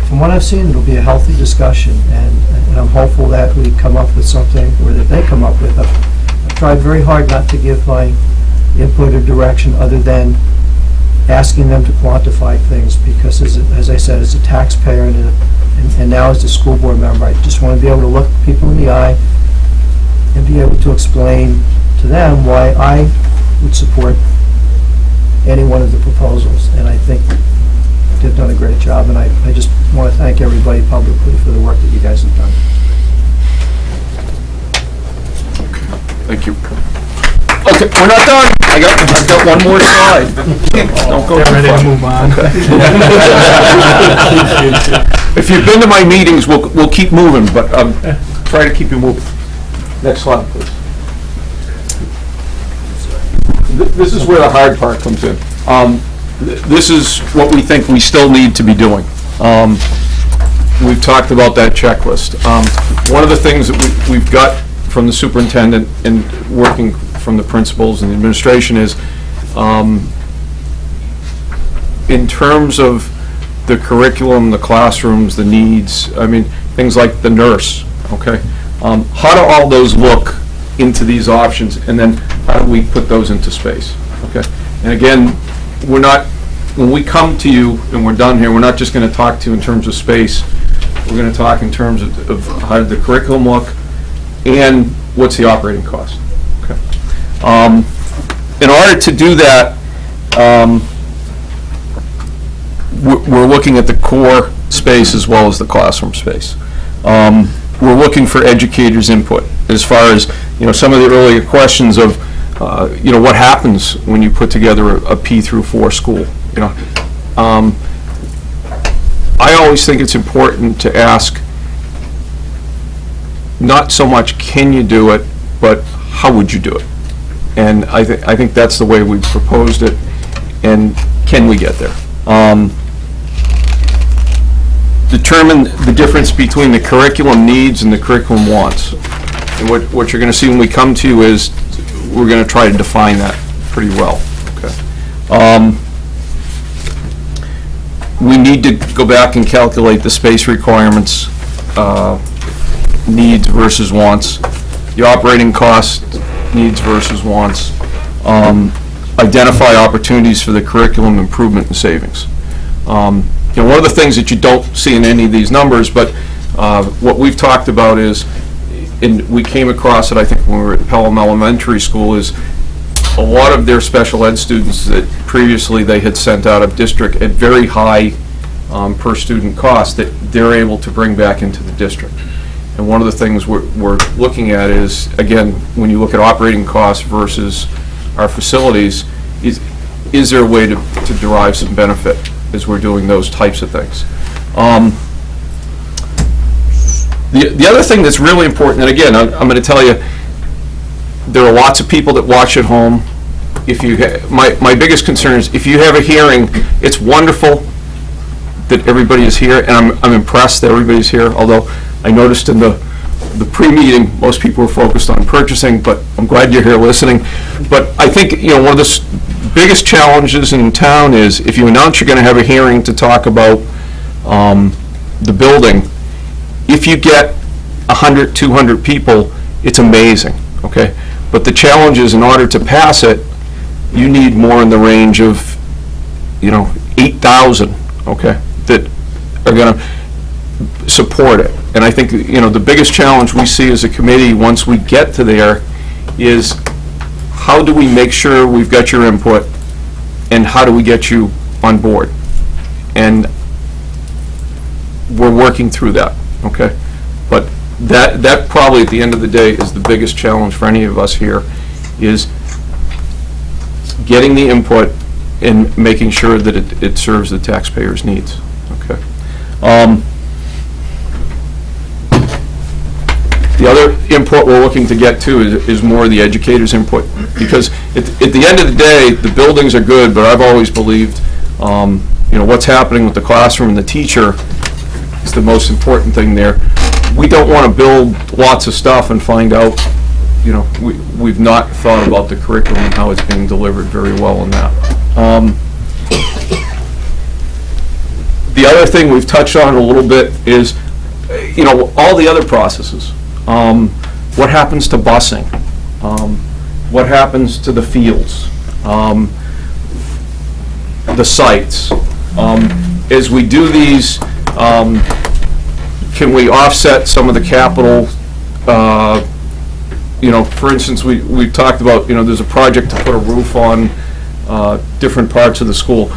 from what I've seen, it'll be a healthy discussion, and I'm hopeful that we come up with something, or that they come up with. I've tried very hard not to give my input or direction other than asking them to quantify things, because as I said, as a taxpayer and now as a school board member, I just want to be able to look people in the eye and be able to explain to them why I would support any one of the proposals. And I think they've done a great job, and I just want to thank everybody publicly for the work that you guys have done. Thank you. Okay, we're not done. I've got one more slide. Don't go too Ready far. to move on. If you've been to my meetings, we'll keep moving, but try to keep you moving. Next slide, please. This is where the hard part comes in. This is what we think we still need to be doing. We've talked about that checklist. One of the things that we've got from the superintendent and working from the principals and the administration is, in terms of the curriculum, the classrooms, the needs, I mean, things like the nurse, okay? How do all those look into these options, and then how do we put those into space, okay? And again, when we come to you and we're done here, we're not just going to talk to you in terms of space. We're going to talk in terms of how did the curriculum look and what's the operating cost, okay? In order to do that, we're looking at the core space as well as the classroom space. We're looking for educators' input as far as, you know, some of the earlier questions of, you know, what happens when you put together a P through 4 school, you know. I always think it's important to ask not so much can you do it, but how would you do it? And I think that's the way we've proposed it, and can we get there? Determine the difference between the curriculum needs and the curriculum wants. And what you're going to see when we come to you is we're going to try to define that pretty well. Okay. We need to go back and calculate the space requirements, needs versus wants, the operating cost, needs versus wants, identify opportunities for the curriculum improvement and savings. You know, one of the things that you don't see in any of these numbers, but what we've talked about is, and we came across it, I think, when we were at Pelham Elementary School, is a lot of their special ed students that previously they had sent out of district at very high per student cost that they're able to bring back into the district. And one of the things we're looking at is, again, when you look at operating costs versus our facilities, is there a way to derive some benefit as we're doing those types of things? The other thing that's really important, and again, I'm going to tell you, there are lots of people that watch at home. If you my biggest concern is if you have a hearing, it's wonderful that everybody is here, and I'm impressed that everybody's here, although I noticed in the pre-meeting, most people were focused on purchasing, but I'm glad you're here listening. But I think, you know, one of the biggest challenges in town is if you announce you're going to have a hearing to talk about the building, if you get 100, 200 people, it's amazing, okay? But the challenge is, in order to pass it, you need more in the range of, 8,000, okay, that are going to support it. And I think, the biggest challenge we see as a committee, once we get to there, is how do we make sure we've got your input, and how do we get you on board? And we're working through that, okay? But that probably, at the end of the day, is the biggest challenge for any of us here, is getting the input and making sure that it serves the taxpayers' needs, okay? The other input we're looking to get to is more the educators' input, because at the end of the day, the buildings are good, but I've always believed, what's happening with the classroom and the teacher is the most important thing there. We don't want to build lots of stuff and find out, we've not thought about the curriculum and how it's being delivered very well in that. The other thing we've touched on a little bit is, all the other processes. What happens to busing? What happens to the fields? The sites? As we do these, can we offset some of the capital? For instance, we've talked about, there's a project to put a roof on different parts of the school.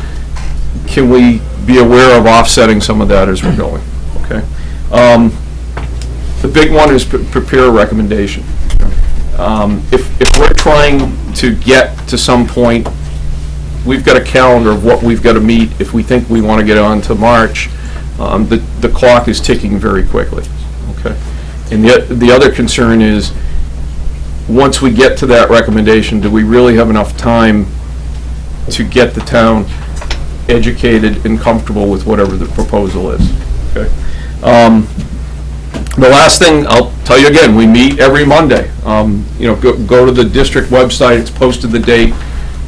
Can we be aware of offsetting some of that as we're going? Okay. The big one is prepare a recommendation. If we're trying to get to some point, we've got a calendar of what we've got to meet. If we think we want to get on to March, the clock is ticking very quickly. Okay. And the other concern is, once we get to that recommendation, do we really have enough time to get the town educated and comfortable with whatever the proposal is? Okay. The last thing, I'll tell you again, we meet every Monday. Go to the district website, it's posted the date,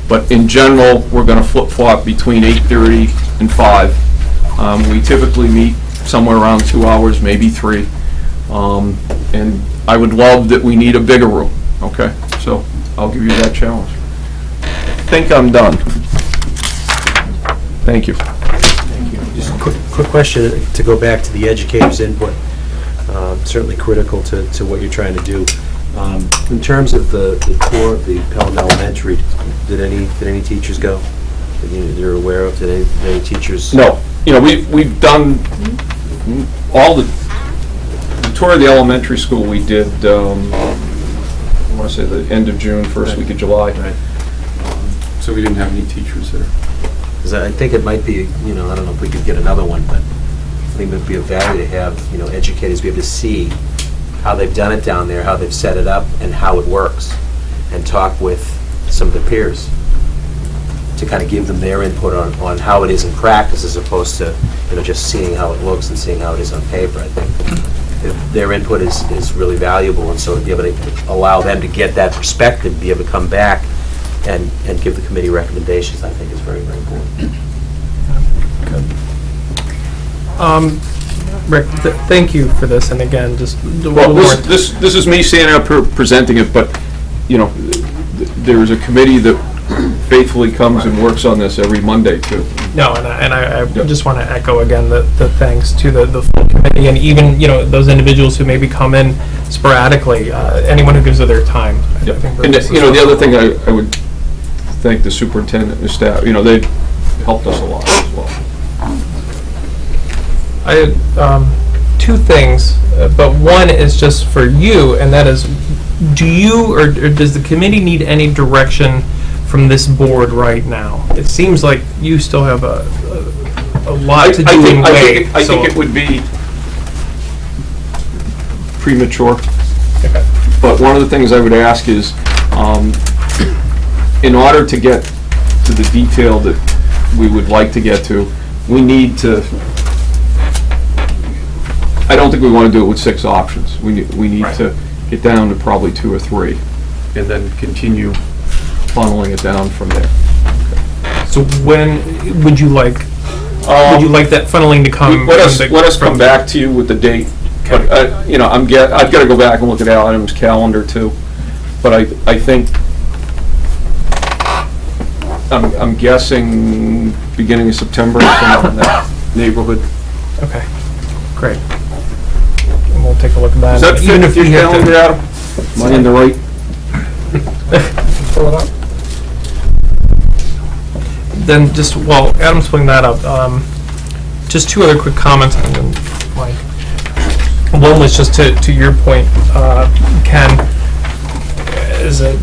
but in general, we're going to flip-flop between 8:30 and 5. We typically meet somewhere around 2 hours, maybe 3. And I would love that we need a bigger room, okay? So I'll give you that challenge. I think I'm done. Thank you. Thank you. Just a quick question to go back to the educators' input. Certainly critical to what you're trying to do. In terms of the tour of the Pelham Elementary, did any teachers go that you're aware of? Did any teachers? No. We've done all the tour of the elementary school we did, I want to say the end of June, first week of July. Right. So we didn't have any teachers there. Because I think it might be, I don't know if we could get another one, but I think it would be of value to have, educators be able to see how they've done it down there, how they've set it up, and how it works, and talk with some of the peers to kind of give them their input on how it is in practice, as opposed to, just seeing how it looks and seeing how it is on paper. I think their input is really valuable, and so to be able to allow them to get that perspective, be able to come back and give the committee recommendations, I think is very, very important. Rick, thank you for this, and again, just a little Well, more. this is me standing up here presenting it, but, there is a committee that faithfully comes and works on this every Monday, too. No, and I just want to echo again the thanks to the full committee, and even, those individuals who maybe come in sporadically, anyone who gives of their time. I think And, this is the other thing I would thank the superintendent and staff, they've helped us a lot as well. I had two things, but one is just for you, and that is, do you or does the committee need any direction from this board right now? It seems like you still have a lot to do in Wade. I think it would be premature. Okay. But one of the things I would ask is, in order to get to the detail that we would like to get to, we need to, I don't think we want to do it with 6 options. We need to get down to probably 2 or 3, and then continue funneling it down from there. So when would you like that funneling to come? Let us come back to you with the date. But I've got to go back and look at Al Adams' calendar too. But I think I'm guessing beginning of September, somewhere in that neighborhood. Okay, great. And we'll take a look at that. Does that fit Even with your we have to- calendar, Adam? Am I in the right? Pull it up. Then just, while Adam's pulling that up, just two other quick comments, and then Mike. One was just to your point, Ken, as a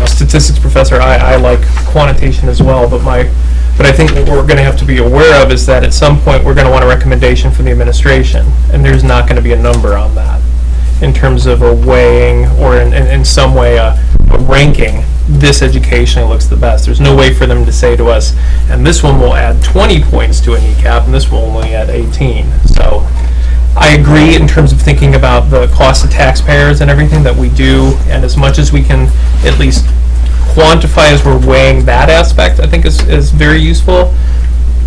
statistics professor, I like quantitation as well, but I think what we're going to have to be aware of is that at some point we're going to want a recommendation from the administration, and there's not going to be a number on that in terms of a weighing or in some way a ranking. This educationally looks the best. There's no way for them to say to us, and this one will add 20 points to a kneecap, and this will only add 18. So I agree in terms of thinking about the cost of taxpayers and everything that we do, and as much as we can at least quantify as we're weighing that aspect, I think is very useful.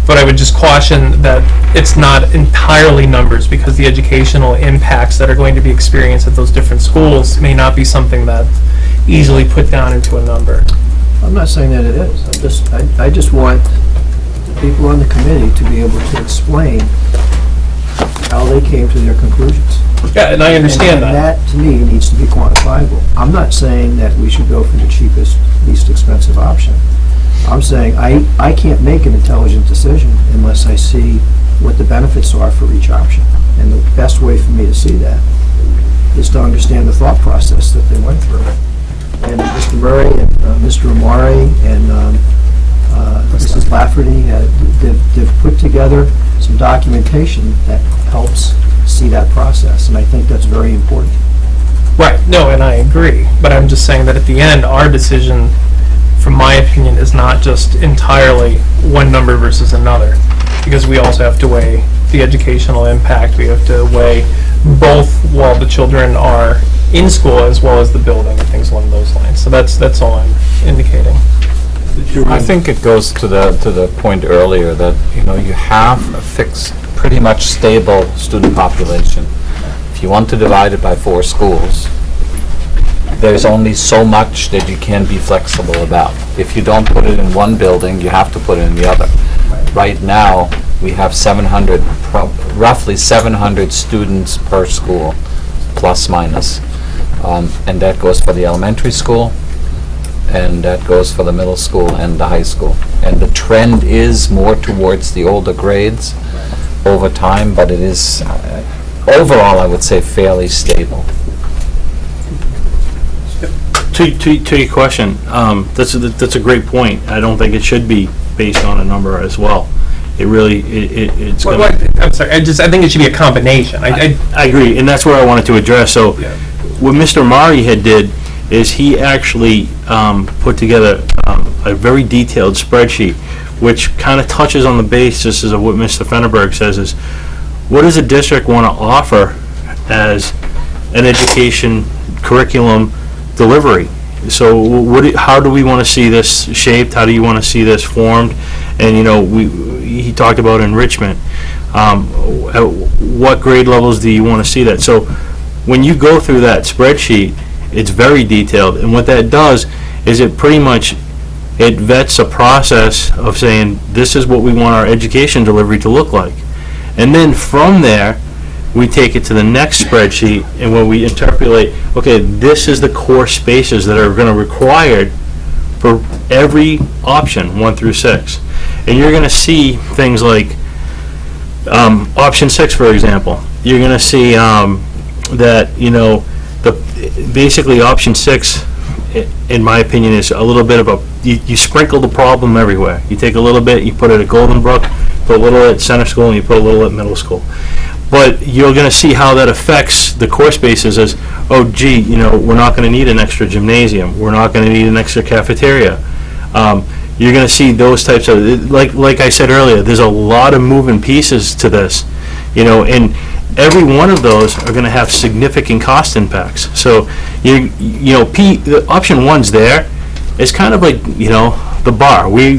But I would just caution that it's not entirely numbers, because the educational impacts that are going to be experienced at those different schools may not be something that easily put down into a number. I'm not saying that it is. I just want the people on the committee to be able to explain how they came to their conclusions. Yeah, and I understand that. And that, to me, needs to be quantifiable. I'm not saying that we should go for the cheapest, least expensive option. I'm saying I can't make an intelligent decision unless I see what the benefits are for each option. And the best way for me to see that is to understand the thought process that they went through. And Mr. Murray and Mr. Amari and Mrs. Lafferty, they've put together some documentation that helps see that process, and I think that's very important. Right, no, and I agree, but I'm just saying that at the end, our decision, from my opinion, is not just entirely one number versus another, because we also have to weigh the educational impact. We have to weigh both while the children are in school as well as the building and things along those lines. So that's all I'm indicating. I think it goes to the point earlier that, you have a fixed, pretty much stable student population. If you want to divide it by 4 schools, there's only so much that you can be flexible about. If you don't put it in one building, you have to put it in the other. Right now, we have roughly 700 students per school, plus minus. And that goes for the elementary school, and that goes for the middle school and the high school. And the trend is more towards the older grades over time, but it is, overall, I would say, fairly stable. To your question, that's a great point. I don't think it should be based on a number as well. It really, it's Well, gonna... I'm sorry, I think it should be a combination. I agree, and that's what I wanted to address. So what Mr. Mari had did is he actually put together a very detailed spreadsheet, which kind of touches on the basis of what Mr. Fennerberg says is, what does a district want to offer as an education curriculum delivery? So how do we want to see this shaped? How do you want to see this formed? And, he talked about enrichment. What grade levels do you want to see that? So when you go through that spreadsheet, it's very detailed, and what that does is it pretty much, it vets a process of saying, this is what we want our education delivery to look like. And then from there, we take it to the next spreadsheet, and when we interpolate, okay, this is the core spaces that are going to required for every option, 1 through 6. And you're going to see things like option 6, for example. You're going to see that, basically option 6, in my opinion, is a little bit of you sprinkle the problem everywhere. You take a little bit, you put it at Golden Brook, put a little at center school, and you put a little at middle school. But you're going to see how that affects the core spaces as, oh, gee, we're not going to need an extra gymnasium. We're not going to need an extra cafeteria. You're going to see those types of, like I said earlier, there's a lot of moving pieces to this, and every one of those are going to have significant cost impacts. So, the option 1's there. It's kind of like, the bar. We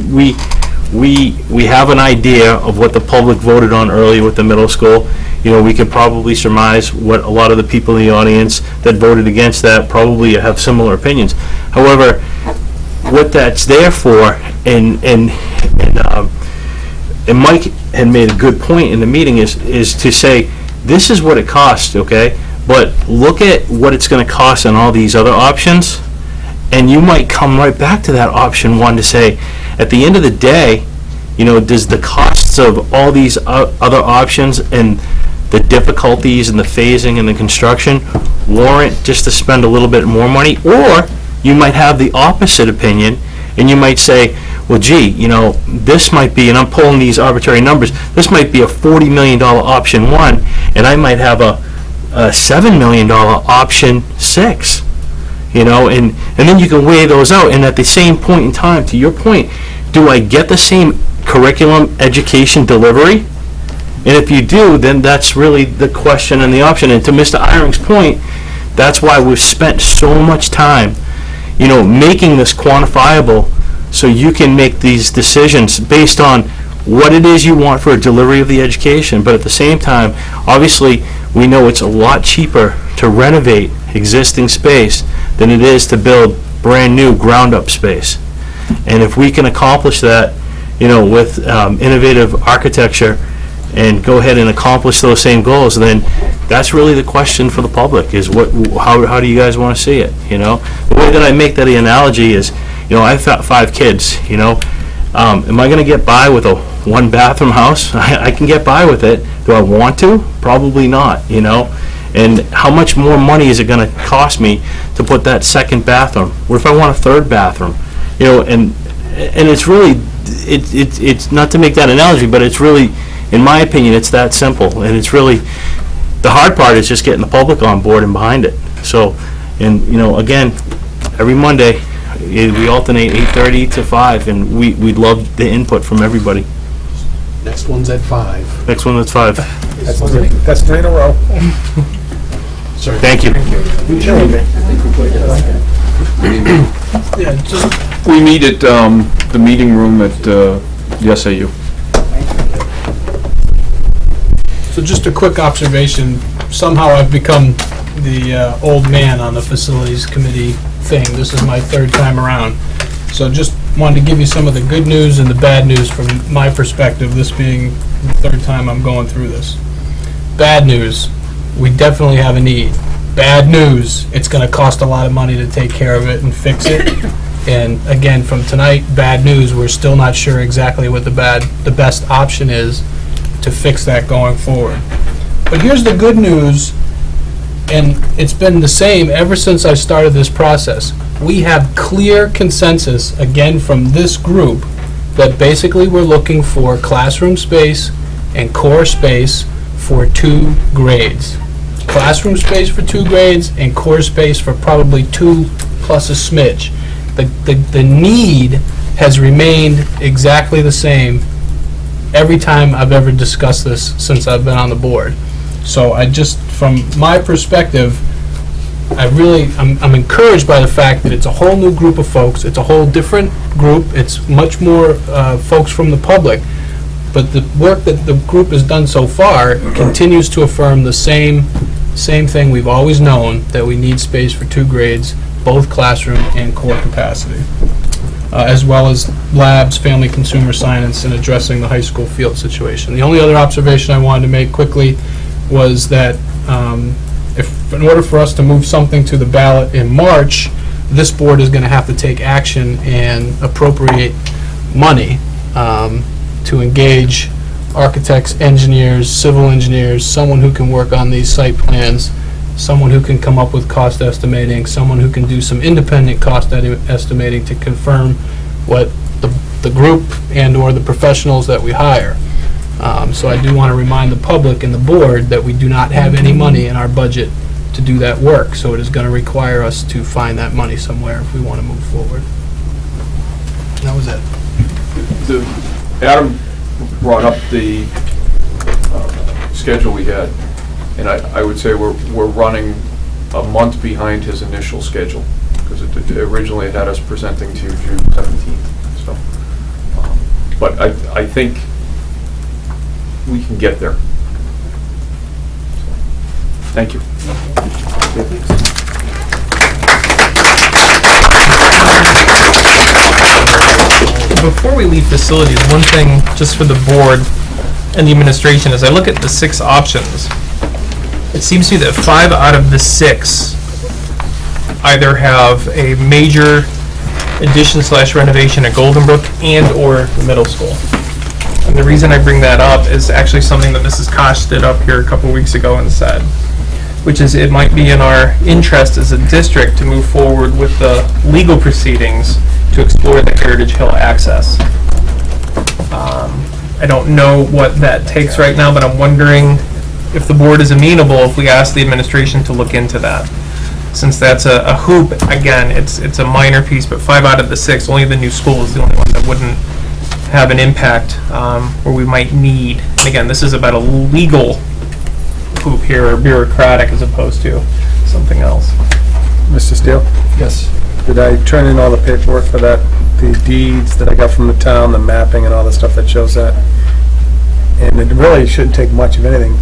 have an idea of what the public voted on earlier with the middle school. We could probably surmise what a lot of the people in the audience that voted against that probably have similar opinions. However, what that's there for And Mike had made a good point in the meeting is to say, this is what it costs, okay? But look at what it's gonna cost on all these other options, and you might come right back to that option one to say, at the end of the day, you know, does the costs of all these other options and the difficulties and the phasing and the construction warrant just to spend a little bit more money? Or you might have the opposite opinion, and you might say, well, gee, you know, this might be, and I'm pulling these arbitrary numbers, this might be a $40 million option one, and I might have a $7 million option six, you know, and then you can weigh those out, and at the same point in time, to your point, do I get the same curriculum, education, delivery? And if you do, then that's really the question and the option. And to Mr. Iring's point, that's why we've spent so much time, you know, making this quantifiable so you can make these decisions based on what it is you want for a delivery of the education. But at the same time, obviously, we know it's a lot cheaper to renovate existing space than it is to build brand-new ground-up space. And if we can accomplish that, you know, with innovative architecture and go ahead and accomplish those same goals, then that's really the question for the public, is how do you guys want to see it, you know? The way that I make that analogy is, you know, I've got 5 kids, you know. Am I going to get by with a 1-bathroom house? I can get by with it. Do I want to? Probably not, you know. And how much more money is it going to cost me to put that second bathroom? What if I want a 3rd bathroom? You know, and it's really, it's not to make that analogy, but it's really, in my opinion, it's that simple. And it's really, the hard part is just getting the public on board and behind it. So, and, you know, again, every Monday, we alternate 8:30 to 5, and we'd love the input from everybody. Next one's at 5. Next one, that's 5. That's 3 in a row. Sorry. Thank you. We meet at the meeting room at the SAU. So just a quick observation, somehow I've become the old man on the facilities committee thing. This is my 3rd time around. So just wanted to give you some of the good news and the bad news from my perspective, this being the 3rd time I'm going through this. Bad news, we definitely have a need. Bad news, it's going to cost a lot of money to take care of it and fix it. And again, from tonight, bad news, we're still not sure exactly what the best option is to fix that going forward. But here's the good news, and it's been the same ever since I started this process. We have clear consensus, again from this group, that basically we're looking for classroom space and core space for 2 grades. Classroom space for 2 grades and core space for probably 2 plus a smidge. The need has remained exactly the same every time I've ever discussed this since I've been on the board. So I just, from my perspective, I'm encouraged by the fact that it's a whole new group of folks, it's a whole different group, it's much more folks from the public, but the work that the group has done so far continues to affirm the same thing we've always known, that we need space for 2 grades, both classroom and core capacity, as well as labs, family consumer science, and addressing the high school field situation. The only other observation I wanted to make quickly was that if, in order for us to move something to the ballot in March, this board is going to have to take action and appropriate money to engage architects, engineers, civil engineers, someone who can work on these site plans, someone who can come up with cost estimating, someone who can do some independent cost estimating to confirm what the group and/or the professionals that we hire. So I do want to remind the public and the board that we do not have any money in our budget to do that work, so it is going to require us to find that money somewhere if we want to move forward. That was it. Adam brought up the schedule we had, and I would say we're running a month behind his initial schedule, because it originally had us presenting to June 17th. So, but I think we can get there. Thank you. before we leave facilities, one thing just for the board and the administration, as I look at the 6 options, it seems to me that 5 out of the 6 either have a major addition / renovation at Golden Brook and/or the middle school. And the reason I bring that up is actually something that Mrs. Koch stood up here a couple weeks ago and said, which is it might be in our interest as a district to move forward with the legal proceedings to explore the Heritage Hill access. I don't know what that takes right now, but I'm wondering if the board is amenable if we ask the administration to look into that. Since that's a hoop, again, it's a minor piece, but 5 out of the 6, only the new school is the only one that wouldn't have an impact where we might need. And again, this is about a legal hoop here, or bureaucratic, as opposed to something else. Mr. Steele? Yes. Did I turn in all the paperwork for that? The deeds that I got from the town, the mapping and all the stuff that shows that? And it really shouldn't take much of anything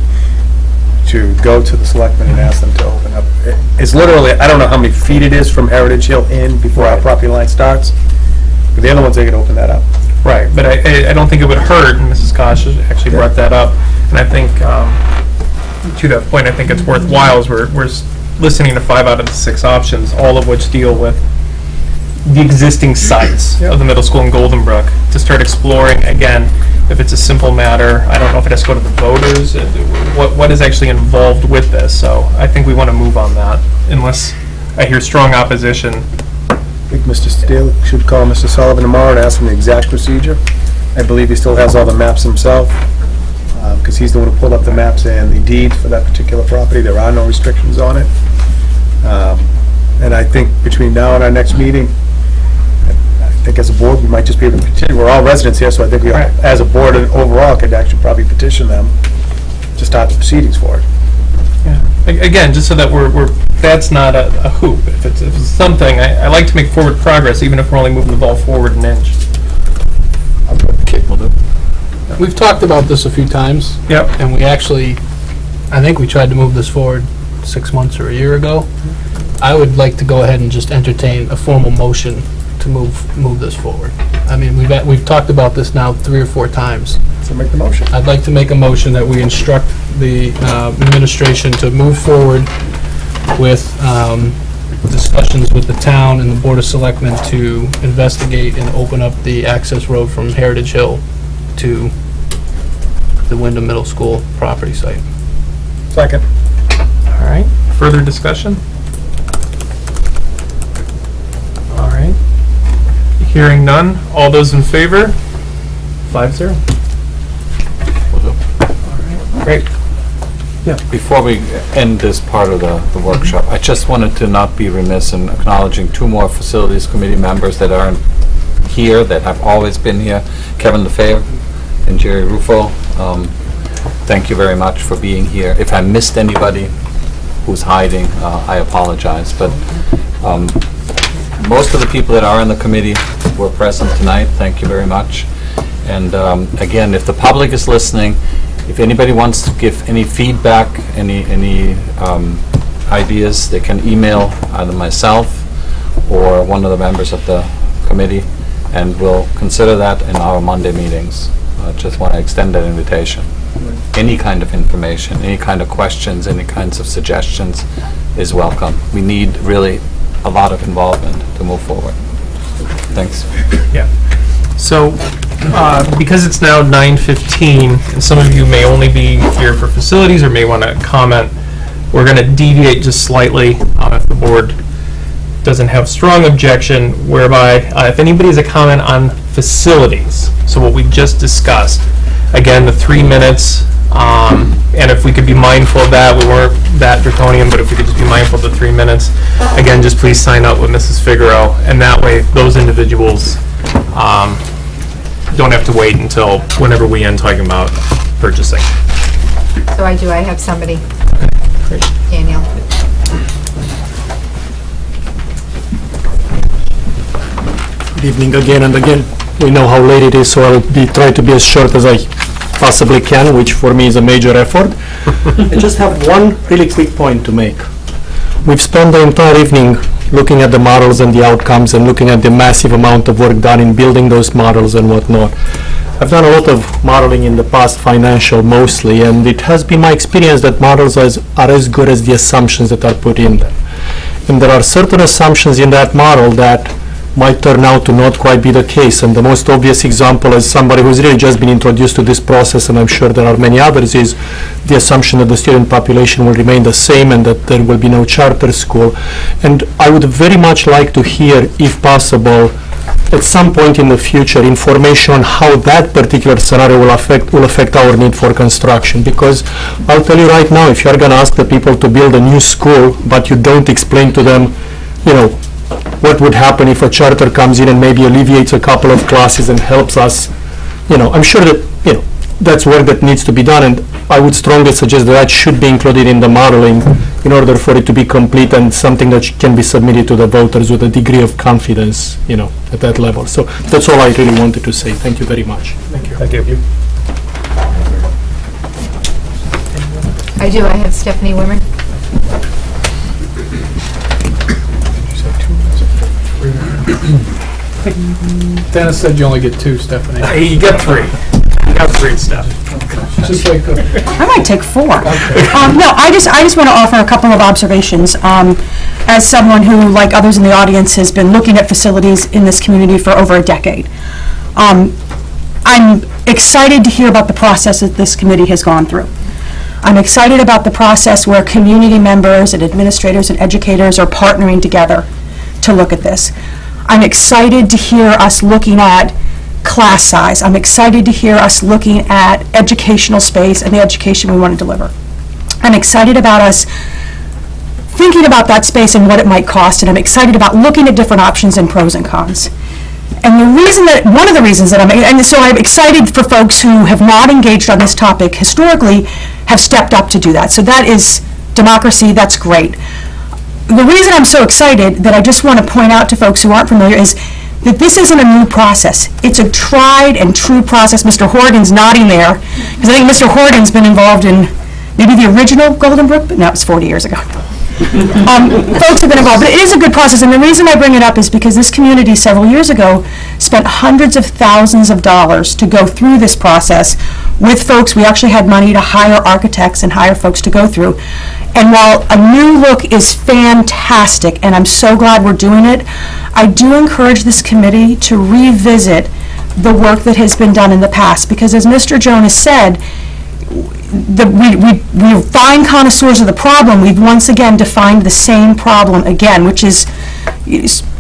to go to the selectmen and ask them to open up. It's literally, I don't know how many feet it is from Heritage Hill in before our property line starts, but they're the ones that can open that up. Right, but I don't think it would hurt, and Mrs. Koch actually brought that up, and I think, to that point, I think it's worthwhile as we're listening to 5 out of the 6 options, all of which deal with the existing sites of the middle school in Golden Brook, to start exploring, again, if it's a simple matter, I don't know if it has to go to the voters, what is actually involved with this, so I think we want to move on that, unless I hear strong opposition. I think Mr. Steele should call Mr. Sullivan tomorrow and ask him the exact procedure. I believe he still has all the maps himself, because he's the one who pulled up the maps and the deed for that particular property. There are no restrictions on it. And I think between now and our next meeting, I think as a board, we might just be able to continue. We're all residents here, so I think we, as a board and overall, could actually probably petition them to start the proceedings for it. Yeah. Again, just so that that's not a hoop. If it's something, I like to make forward progress, even if we're only moving the ball forward an inch. We've talked about this a few times. Yep. And we actually, I think we tried to move this forward 6 months or a year ago. I would like to go ahead and just entertain a formal motion to move this forward. I mean, we've talked about this now 3 or 4 times. So make the motion. I'd like to make a motion that we instruct the administration to move forward with discussions with the town and the Board of Selectmen to investigate and open up the access road from Heritage Hill to the Windham Middle School property site. Second. All right, further discussion? All right. Hearing none, all those in favor? 5-0. All right, great. Yeah. Before we end this part of the workshop, I just wanted to not be remiss in acknowledging 2 more Facilities Committee members that aren't here, that have always been here, Kevin Lefebvre and Jerry Ruffo. Thank you very much for being here. If I missed anybody who's hiding, I apologize, but most of the people that are in the committee were present tonight. Thank you very much. And again, if the public is listening, if anybody wants to give any feedback, any ideas, they can email either myself or one of the members of the committee, and we'll consider that in our Monday meetings. Just want to extend that invitation. Any kind of information, any kind of questions, any kinds of suggestions is welcome. We need really a lot of involvement to move forward. Thanks. Yeah. So, because it's now 9:15, and some of you may only be here for facilities or may want to comment, we're going to deviate just slightly if the board doesn't have strong objection, whereby if anybody has a comment on facilities, so what we just discussed, again, the 3 minutes, and if we could be mindful of that, we weren't that draconian, but if we could just be mindful of the 3 minutes, again, just please sign up with Mrs. Figueroa, and that way those individuals don't have to wait until whenever we end talking about purchasing. So I have somebody. Great. Daniel. Good evening again and again. We know how late it is, so I'll try to be as short as I possibly can, which for me is a major effort. I just have one really quick point to make. we've spent the entire evening looking at the models and the outcomes and looking at the massive amount of work done in building those models and whatnot. I've done a lot of modeling in the past, financial mostly, and it has been my experience that models are as good as the assumptions that are put in them. And there are certain assumptions in that model that might turn out to not quite be the case. And the most obvious example, as somebody who's really just been introduced to this process, and I'm sure there are many others, is the assumption that the student population will remain the same and that there will be no charter school. And I would very much like to hear, if possible, at some point in the future, information on how that particular scenario will affect our need for construction. Because I'll tell you right now, if you're going to ask the people to build a new school, but you don't explain to them, what would happen if a charter comes in and maybe alleviates a couple of classes and helps us, I'm sure that, that's work that needs to be done, and I would strongly suggest that should be included in the modeling in order for it to be complete and something that can be submitted to the voters with a degree of confidence, at that level. So that's all I really wanted to say. Thank you very much. Thank you. Thank you. I do, I have Stephanie Wimmer. Dennis said you only get 2, Stephanie. Hey, you got 3. You got 3 stuff. Just like the... I might take 4. No, I just want to offer a couple of observations. As someone who, like others in the audience, has been looking at facilities in this community for over a decade. I'm excited to hear about the process that this committee has gone through. I'm excited about the process where community members and administrators and educators are partnering together to look at this. I'm excited to hear us looking at class size. I'm excited to hear us looking at educational space and the education we want to deliver. I'm excited about us thinking about that space and what it might cost, and I'm excited about looking at different options and pros and cons. And one of the reasons that I'm excited for folks who have not engaged on this topic historically have stepped up to do that. So that is democracy, that's great. The reason I'm so excited that I just want to point out to folks who aren't familiar is that this isn't a new process. It's a tried and true process. Mr. Horgan's nodding there, because I think Mr. Horgan's been involved in maybe the original Golden Brook, but no, it was 40 years ago. Folks have been involved, but it is a good process, and the reason I bring it up is because this community several years ago spent hundreds of thousands of dollars to go through this process with folks. We actually had money to hire architects and hire folks to go through. And while a new look is fantastic, and I'm so glad we're doing it, I do encourage this committee to revisit the work that has been done in the past, because as Mr. Jonas said, we find connoisseurs of the problem. We've once again defined the same problem again, which is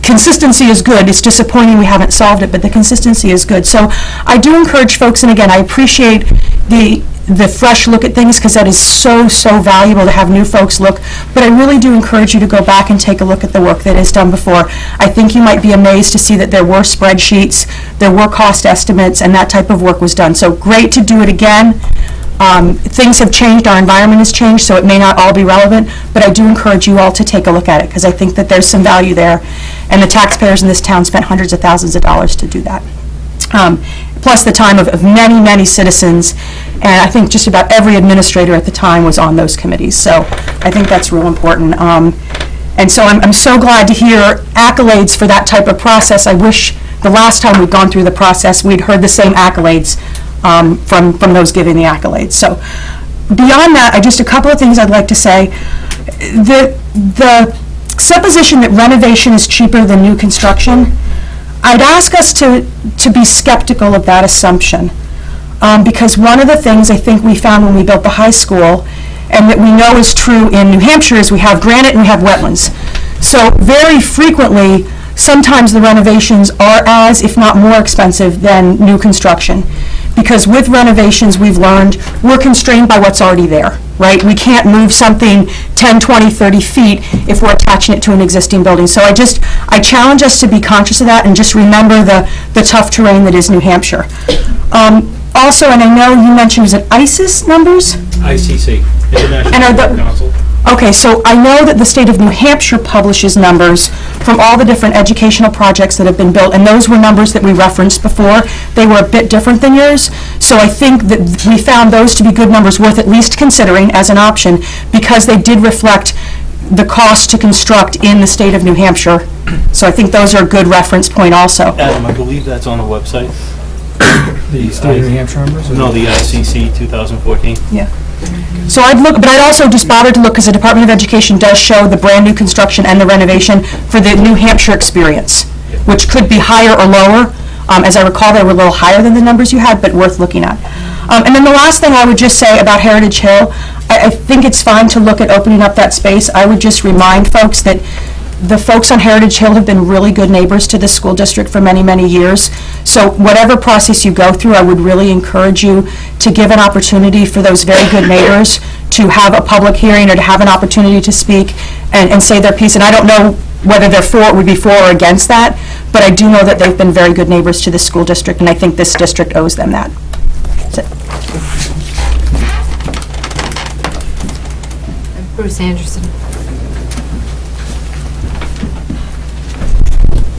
consistency is good. It's disappointing we haven't solved it, but the consistency is good. So I do encourage folks, and again, I appreciate the fresh look at things, because that is so valuable to have new folks look, but I really do encourage you to go back and take a look at the work that is done before. I think you might be amazed to see that there were spreadsheets, there were cost estimates, and that type of work was done. So great to do it again. Things have changed, our environment has changed, so it may not all be relevant, but I do encourage you all to take a look at it, because I think that there's some value there, and the taxpayers in this town spent hundreds of thousands of dollars to do that. Plus the time of many citizens, and I think just about every administrator at the time was on those committees, so I think that's real important. And so I'm so glad to hear accolades for that type of process. I wish the last time we'd gone through the process, we'd heard the same accolades from those giving the accolades. So beyond that, just a couple of things I'd like to say. The supposition that renovation is cheaper than new construction, I'd ask us to be skeptical of that assumption, because one of the things I think we found when we built the high school, and that we know is true in New Hampshire, is we have granite and we have wetlands. So very frequently, sometimes the renovations are as, if not more expensive than new construction. Because with renovations, we've learned we're constrained by what's already there, right? We can't move something 10, 20, 30 feet if we're attaching it to an existing building. So I challenge us to be conscious of that and just remember the tough terrain that is New Hampshire. Also, and I know you mentioned, was it ISIS numbers? ICC, International And Council. Okay, so I know that the state of New Hampshire publishes numbers from all the different educational projects that have been built, and those were numbers that we referenced before. They were a bit different than yours, so I think that we found those to be good numbers worth at least considering as an option, because they did reflect the cost to construct in the state of New Hampshire. So I think those are a good reference point also. Adam, I believe that's on the website. The state of New Hampshire numbers? No, the ICC 2014. Yeah. So I'd look, but I'd also just bothered to look, because the Department of Education does show the brand-new construction and the renovation for the New Hampshire experience, which could be higher or lower. As I recall, they were a little higher than the numbers you had, but worth looking at. And then the last thing I would just say about Heritage Hill, I think it's fine to look at opening up that space. I would just remind folks that the folks on Heritage Hill have been really good neighbors to this school district for many, many years. So whatever process you go through, I would really encourage you to give an opportunity for those very good neighbors to have a public hearing or to have an opportunity to speak and say their piece. And I don't know whether would be for or against that, but I do know that they've been very good neighbors to this school district, and I think this district owes them that. That's it. Bruce Anderson.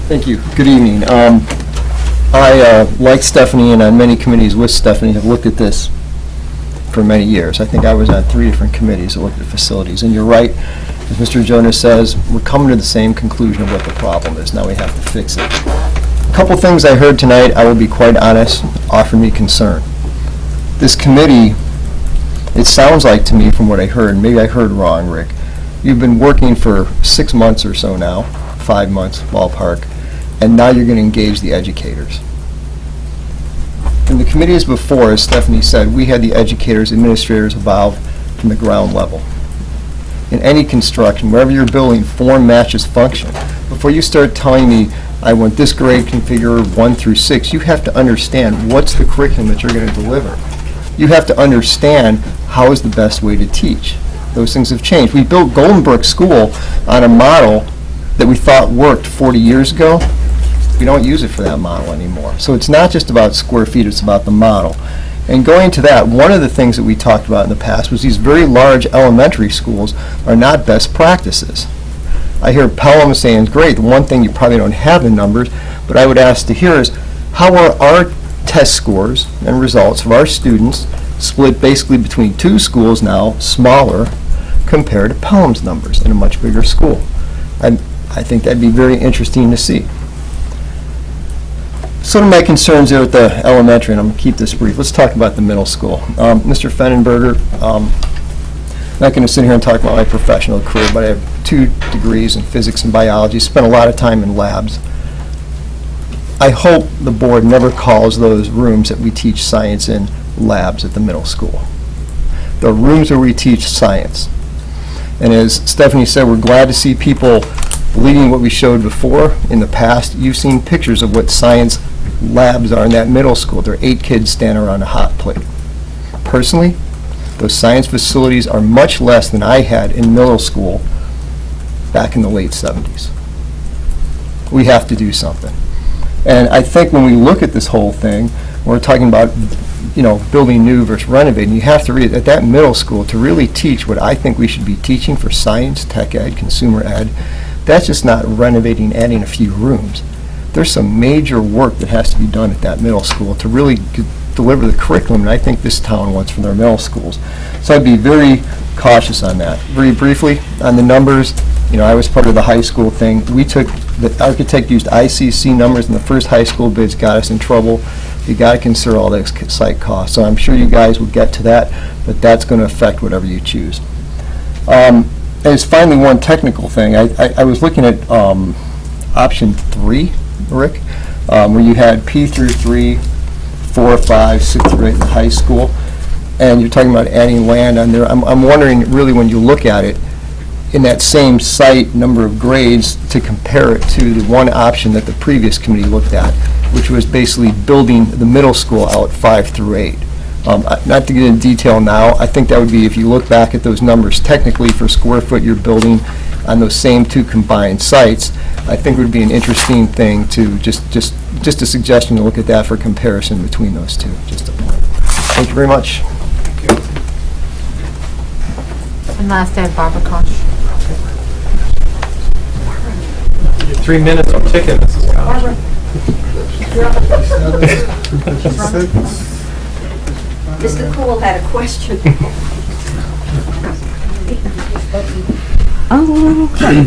Thank you. Good evening. I, like Stephanie, and on many committees with Stephanie, have looked at this for many years. I think I was on 3 different committees that looked at facilities. And you're right, as Mr. Jonas says, we're coming to the same conclusion of what the problem is. Now we have to fix it. A couple things I heard tonight, I will be quite honest, offered me concern. This committee, it sounds like to me from what I heard, maybe I heard wrong, Rick, you've been working for 6 months or so now, 5 months, ballpark, and now you're going to engage the educators. In the committees before, as Stephanie said, we had the educators, administrators involved from the ground level. In any construction, wherever you're building, form matches function. Before you start telling me, I want this grade configure 1 through 6, you have to understand what's the curriculum that you're going to deliver. You have to understand how is the best way to teach. Those things have changed. We built Golden Brook School on a model that we thought worked 40 years ago. We don't use it for that model anymore. So it's not just about square feet, it's about the model. And going to that, one of the things that we talked about in the past was these very large elementary schools are not best practices. I hear Pelham saying, great, the one thing you probably don't have the numbers, but I would ask to hear is, how are our test scores and results of our students split basically between 2 schools now, smaller, compared to Pelham's numbers in a much bigger school? I think that'd be very interesting to see. Some of my concerns there at the elementary, and I'm going to keep this brief. Let's talk about the middle school. Mr. Fennenberger, I'm not going to sit here and talk about my professional career, but I have 2 degrees in physics and biology, spent a lot of time in labs. I hope the board never calls those rooms that we teach science in labs at the middle school. The rooms where we teach science. And as Stephanie said, we're glad to see people leading what we showed before. In the past, you've seen pictures of what science labs are in that middle school. There are 8 kids standing around a hot plate. Personally, those science facilities are much less than I had in middle school back in the late 70s. We have to do something. And I think when we look at this whole thing, we're talking about, you know, building new versus renovating. You have to read at that middle school to really teach what I think we should be teaching for science, tech ed, consumer ed. That's just not renovating, adding a few rooms. There's some major work that has to be done at that middle school to really deliver the curriculum that I think this town wants from their middle schools. So I'd be very cautious on that. Very briefly, on the numbers, you know, I was part of the high school thing. We took, the architect used ICC numbers in the first high school bids, got us in trouble. You got to consider all those site costs. So I'm sure you guys will get to that, but that's going to affect whatever you choose. There's finally one technical thing. I was looking at option 3, Rick, where you had P through 3, 4, 5, 6 through 8 in the high school, and you're talking about adding land on there. I'm wondering, really, when you look at it, in that same site number of grades, to compare it to the one option that the previous committee looked at, which was basically building the middle school out 5 through 8. Not to get into detail now, I think that would be, if you look back at those numbers, technically for square foot you're building on those same 2 combined sites, I think it would be an interesting thing to just a suggestion to look at that for comparison between those 2. Just a point. Thank you very much. And last, I have Barbara Koch. 3 minutes on ticket, Mrs. Koch. Mr. Cool had a question. Oh, okay.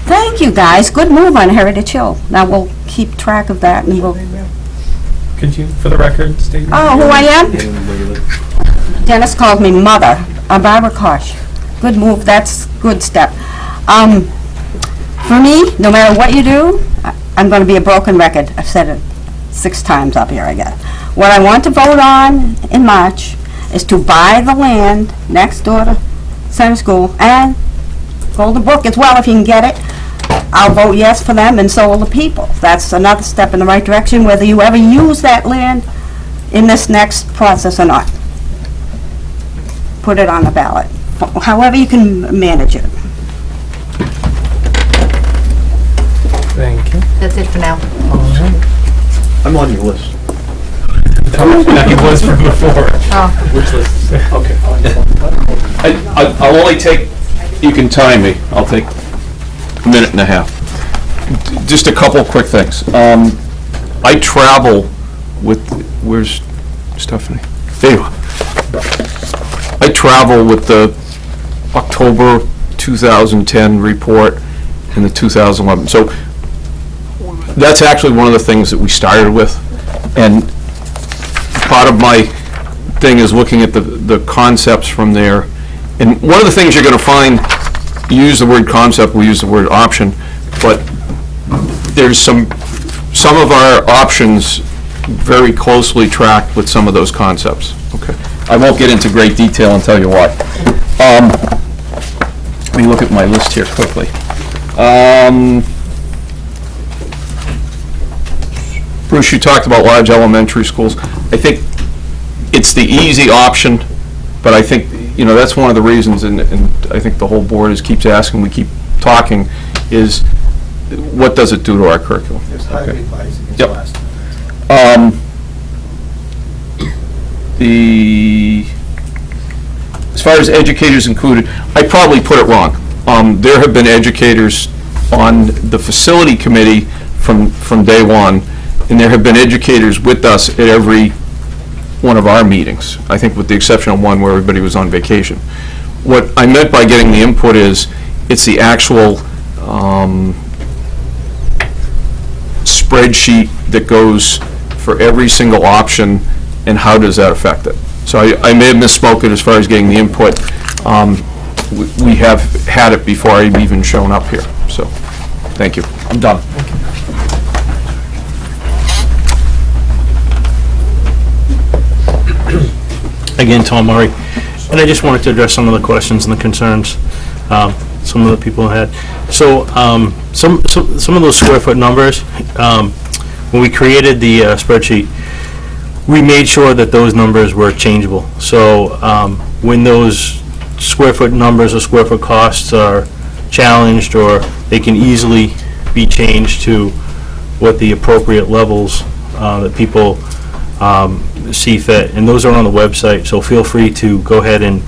Thank you, guys. Good move on Heritage Hill. Now we'll keep track of that and we'll... Could you, for the record, state? Oh, who I am? Dennis called me mother. Barbara Kosh. Good move. That's good step. For me, no matter what you do, I'm going to be a broken record. I've said it 6 times up here, I guess. What I want to vote on in March is to buy the land next door to Center School and Golden Brook as well, if you can get it. I'll vote yes for them, and so will the people. That's another step in the right direction, whether you ever use that land in this next process or not. Put it on the ballot, however you can manage it. Thank you. That's it for now. I'm on your list. He was from before. Oh. Which list? Okay. I'll only take, you can time me, I'll take a minute and a half. Just a couple of quick things. I travel with, where's Stephanie? There you are. I travel with the October 2010 report and the 2011. So that's actually one of the things that we started with. And part of my thing is looking at the concepts from there. And one of the things you're going to find, you use the word concept, we use the word option, but there's some of our options very closely tracked with some of those concepts. Okay. I won't get into great detail and tell you why. Let me look at my list here quickly. Bruce, you talked about large elementary schools. I think it's the easy option, but I think, you know, that's one of the reasons, and I think the whole board keeps asking, we keep talking, is what does it do to our curriculum? Okay. Yep. As far as educators included, I probably put it wrong. There have been educators on the facility committee from day one, and there have been educators with us at every one of our meetings, I think with the exception of one where everybody was on vacation. What I meant by getting the input is, it's the actual spreadsheet that goes for every single option, and how does that affect it. So I may have misspoken as far as getting the input. We have had it before I've even shown up here, so thank you. I'm done. Again, Tom Murray, and I just wanted to address some of the questions and the concerns some of the people had. So some of those square foot numbers, when we created the spreadsheet, we made sure that those numbers were changeable. So when those square foot numbers or square foot costs are challenged, or they can easily be changed to what the appropriate levels that people see fit, and those are on the website, so feel free to go ahead and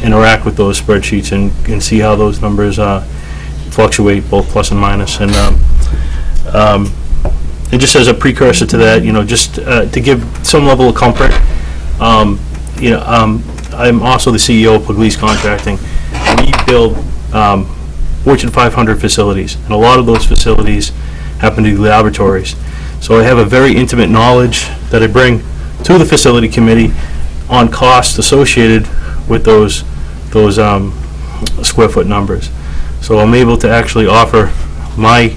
interact with those spreadsheets and see how those numbers fluctuate, both plus and minus. And just as a precursor to that, you know, just to give some level of comfort, you know, I'm also the CEO of Pugliese Contracting. We build Fortune 500 facilities, and a lot of those facilities happen to be laboratories. So I have a very intimate knowledge that I bring to the facility committee on costs associated with those square foot numbers. So I'm able to actually offer my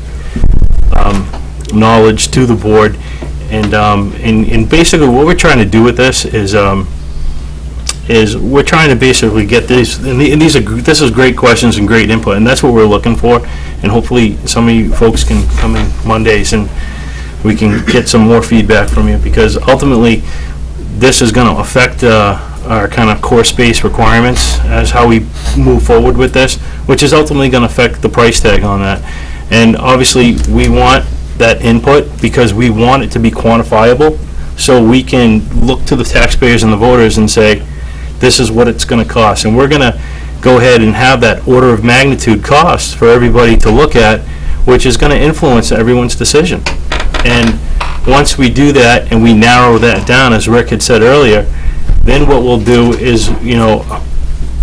knowledge to the board, and basically what we're trying to do with this is we're trying to basically get this, and this is great questions and great input, and that's what we're looking for, and hopefully some of you folks can come in Mondays and we can get some more feedback from you, because ultimately this is going to affect our kind of core space requirements as how we move forward with this, which is ultimately going to affect the price tag on that. And obviously we want that input because we want it to be quantifiable, so we can look to the taxpayers and the voters and say, this is what it's going to cost. And we're going to go ahead and have that order of magnitude cost for everybody to look at, which is going to influence everyone's decision. And once we do that and we narrow that down, as Rick had said earlier, then what we'll do is, you know,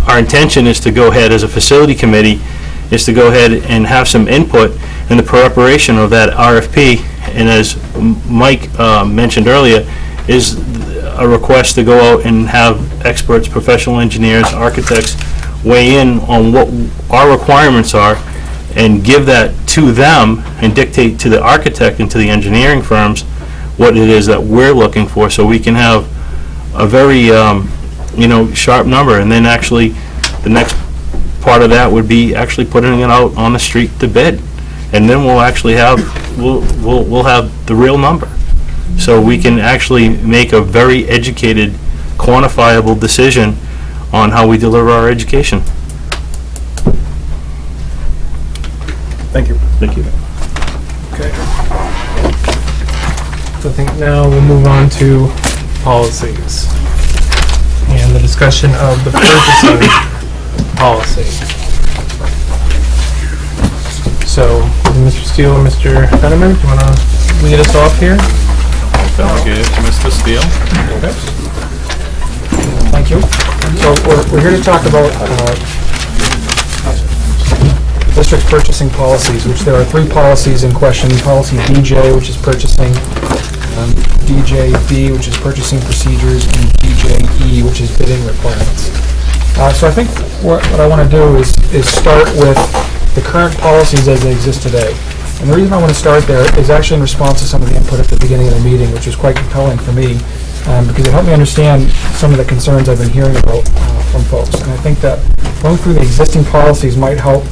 our intention is to go ahead as a facility committee, is to go ahead and have some input in the preparation of that RFP. And as Mike mentioned earlier, is a request to go out and have experts, professional engineers, architects weigh in on what our requirements are and give that to them and dictate to the architect and to the engineering firms what it is that we're looking for, so we can have a very, sharp number. And then actually, the next part of that would be actually putting it out on the street to bid. And then we'll actually have, we'll have the real number. So we can actually make a very educated, quantifiable decision on how we deliver our education. Thank you. Thank you. Okay. So I think now we'll move on to policies and the discussion of the purchasing policy. So, Mr. Steele or Mr. Fenneman, do you want to lead us off here? Delegate to Mr. Steele. Okay. Thank you. So we're here to talk about district purchasing policies, which there are 3 policies in question. Policy DJ, which is purchasing, DJB, which is purchasing procedures, and DJE, which is bidding requirements. So I think what I want to do is start with the current policies as they exist today. And the reason I want to start there is actually in response to some of the input at the beginning of the meeting, which was quite compelling for me, because it helped me understand some of the concerns I've been hearing about from folks. And I think that going through the existing policies might help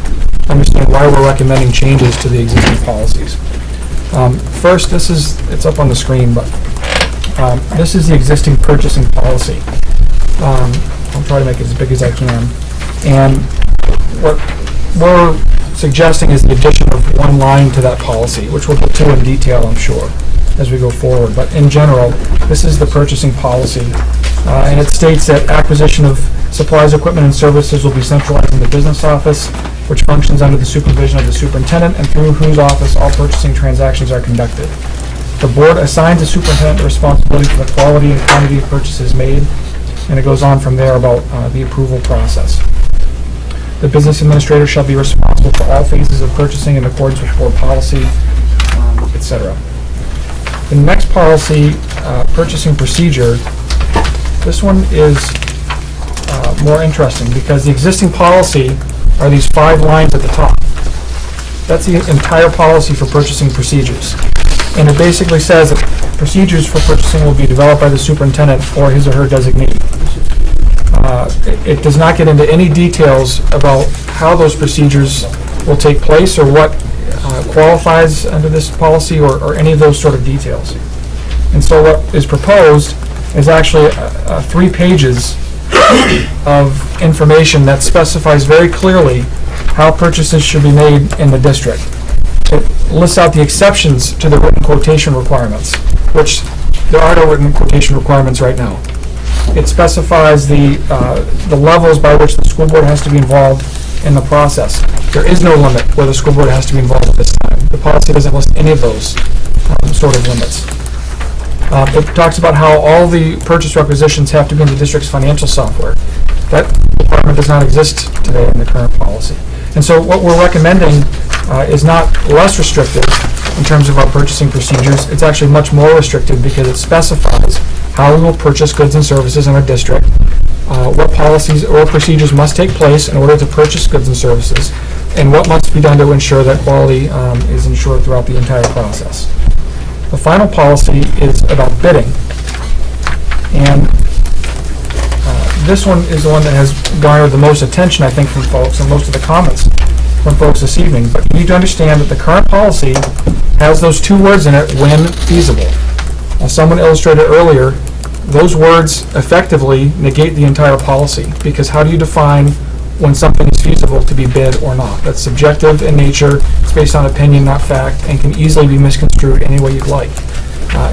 understand why we're recommending changes to the existing policies. First, it's up on the screen, but this is the existing purchasing policy. I'll try to make it as big as I can. And what we're suggesting is the addition of one line to that policy, which we'll get to in detail, I'm sure, as we go forward. But in general, this is the purchasing policy, and it states that acquisition of supplies, equipment, and services will be centralized in the business office, which functions under the supervision of the superintendent and through whose office all purchasing transactions are conducted. The board assigns the superintendent the responsibility for the quality and quantity of purchases made, and it goes on from there about the approval process. The business administrator shall be responsible for all phases of purchasing in accordance with board policy, etc. The next policy, purchasing procedure, this one is more interesting because the existing policy are these 5 lines at the top. That's the entire policy for purchasing procedures. And it basically says that procedures for purchasing will be developed by the superintendent or his or her designee. It does not get into any details about how those procedures will take place or what qualifies under this policy or any of those sort of details. And so what is proposed is actually 3 pages of information that specifies very clearly how purchases should be made in the district. It lists out the exceptions to the written quotation requirements, which there are no written quotation requirements right now. It specifies the levels by which the school board has to be involved in the process. There is no limit where the school board has to be involved at this time. The policy doesn't list any of those sort of limits. It talks about how all the purchase requisitions have to be in the district's financial software. That requirement does not exist today in the current policy. And so what we're recommending is not less restrictive in terms of our purchasing procedures. It's actually much more restrictive because it specifies how we will purchase goods and services in our district, what policies or procedures must take place in order to purchase goods and services, and what must be done to ensure that quality is ensured throughout the entire process. The final policy is about bidding. And this one is the one that has garnered the most attention, I think, from folks and most of the comments from folks this evening. But you need to understand that the current policy has those 2 words in it, when feasible. As someone illustrated earlier, those words effectively negate the entire policy, because how do you define when something is feasible to be bid or not? That's subjective in nature, it's based on opinion, not fact, and can easily be misconstrued any way you'd like.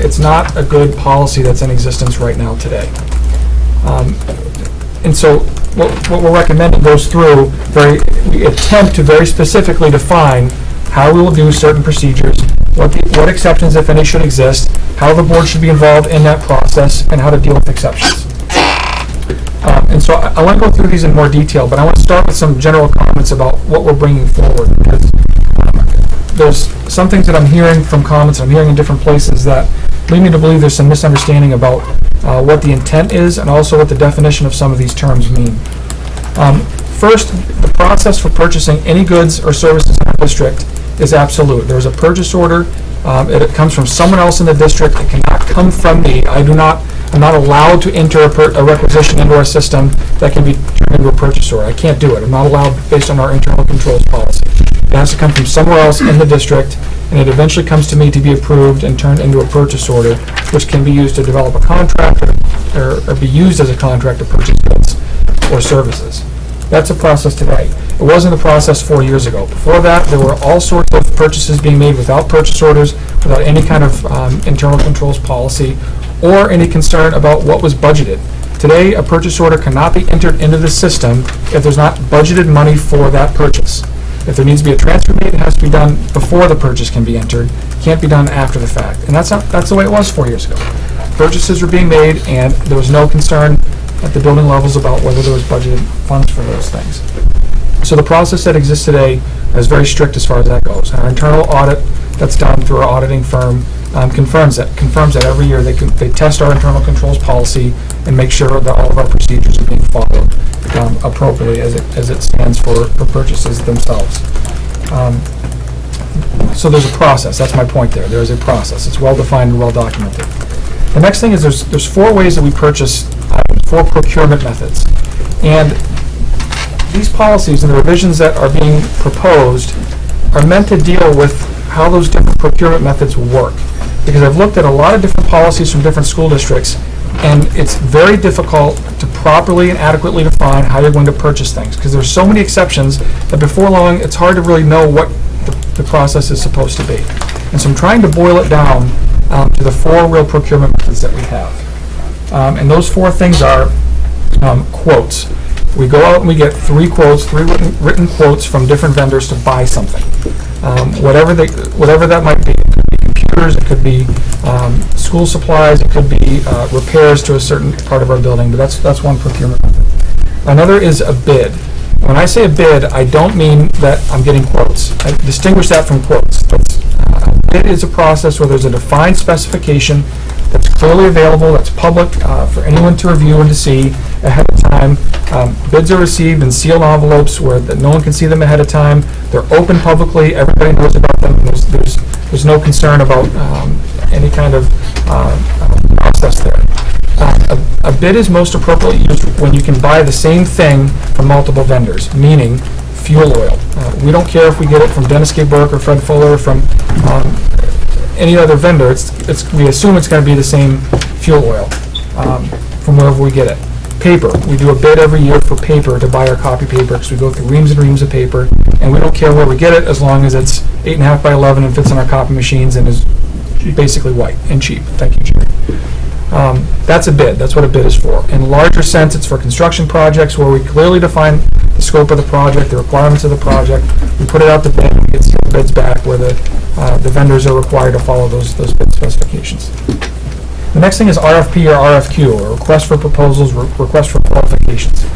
It's not a good policy that's in existence right now today. And so what we're recommending goes through, we attempt to very specifically define how we will do certain procedures, what exceptions, if any, should exist, how the board should be involved in that process, and how to deal with exceptions. And so I want to go through these in more detail, but I want to start with some general comments about what we're bringing forward, because there's some things that I'm hearing from comments I'm hearing in different places that lead me to believe there's some misunderstanding about what the intent is and also what the definition of some of these terms mean. First, the process for purchasing any goods or services in our district is absolute. There's a purchase order. It comes from someone else in the district. It cannot come from me. I'm not allowed to enter a requisition into our system that can be turned into a purchase order. I can't do it. I'm not allowed based on our internal controls policy. It has to come from somewhere else in the district, and it eventually comes to me to be approved and turned into a purchase order, which can be used to develop a contract or be used as a contract to purchase goods or services. That's a process today. It wasn't a process 4 years ago. Before that, there were all sorts of purchases being made without purchase orders, without any kind of internal controls policy, or any concern about what was budgeted. Today, a purchase order cannot be entered into the system if there's not budgeted money for that purchase. If there needs to be a transfer made, it has to be done before the purchase can be entered. It can't be done after the fact. And that's the way it was 4 years ago. Purchases were being made, and there was no concern at the building levels about whether there was budgeted funds for those things. So the process that exists today is very strict as far as that goes. Our internal audit that's done through our auditing firm confirms that every year they test our internal controls policy and make sure that all of our procedures are being followed appropriately as it stands for purchases themselves. So there's a process. That's my point there. There is a process. It's well defined and well documented. The next thing is there's 4 ways that we purchase items, 4 procurement methods. And these policies and the revisions that are being proposed are meant to deal with how those different procurement methods work. Because I've looked at a lot of different policies from different school districts, and it's very difficult to properly and adequately define how you're going to purchase things, because there's so many exceptions that before long it's hard to really know what the process is supposed to be. And so I'm trying to boil it down to the 4 real procurement methods that we have. And those 4 things are quotes. We go out and we get 3 quotes, 3 written quotes from different vendors to buy something. Whatever that might be. It could be computers, it could be school supplies, it could be repairs to a certain part of our building, but that's one procurement method. Another is a bid. When I say a bid, I don't mean that I'm getting quotes. I distinguish that from quotes. A bid is a process where there's a defined specification that's clearly available, that's public for anyone to review and to see ahead of time. Bids are received in sealed envelopes where no one can see them ahead of time. They're open publicly. Everybody knows about them. There's no concern about any kind of process there. A bid is most appropriately used when you can buy the same thing from multiple vendors, meaning fuel oil. We don't care if we get it from Dennis K. Burke or Fred Fuller or from any other vendor. We assume it's going to be the same fuel oil from wherever we get it. Paper. We do a bid every year for paper to buy our copy paper because we go through reams and reams of paper, and we don't care where we get it as long as it's 8.5 by 11 and fits in our copy machines and is basically white and cheap. Thank you, Jerry. That's a bid. That's what a bid is for. In a larger sense, it's for construction projects where we clearly define the scope of the project, the requirements of the project. We put it out to bid, and we get sealed bids back where the vendors are required to follow those bid specifications. The next thing is RFP or RFQ, or request for proposals, request for qualifications.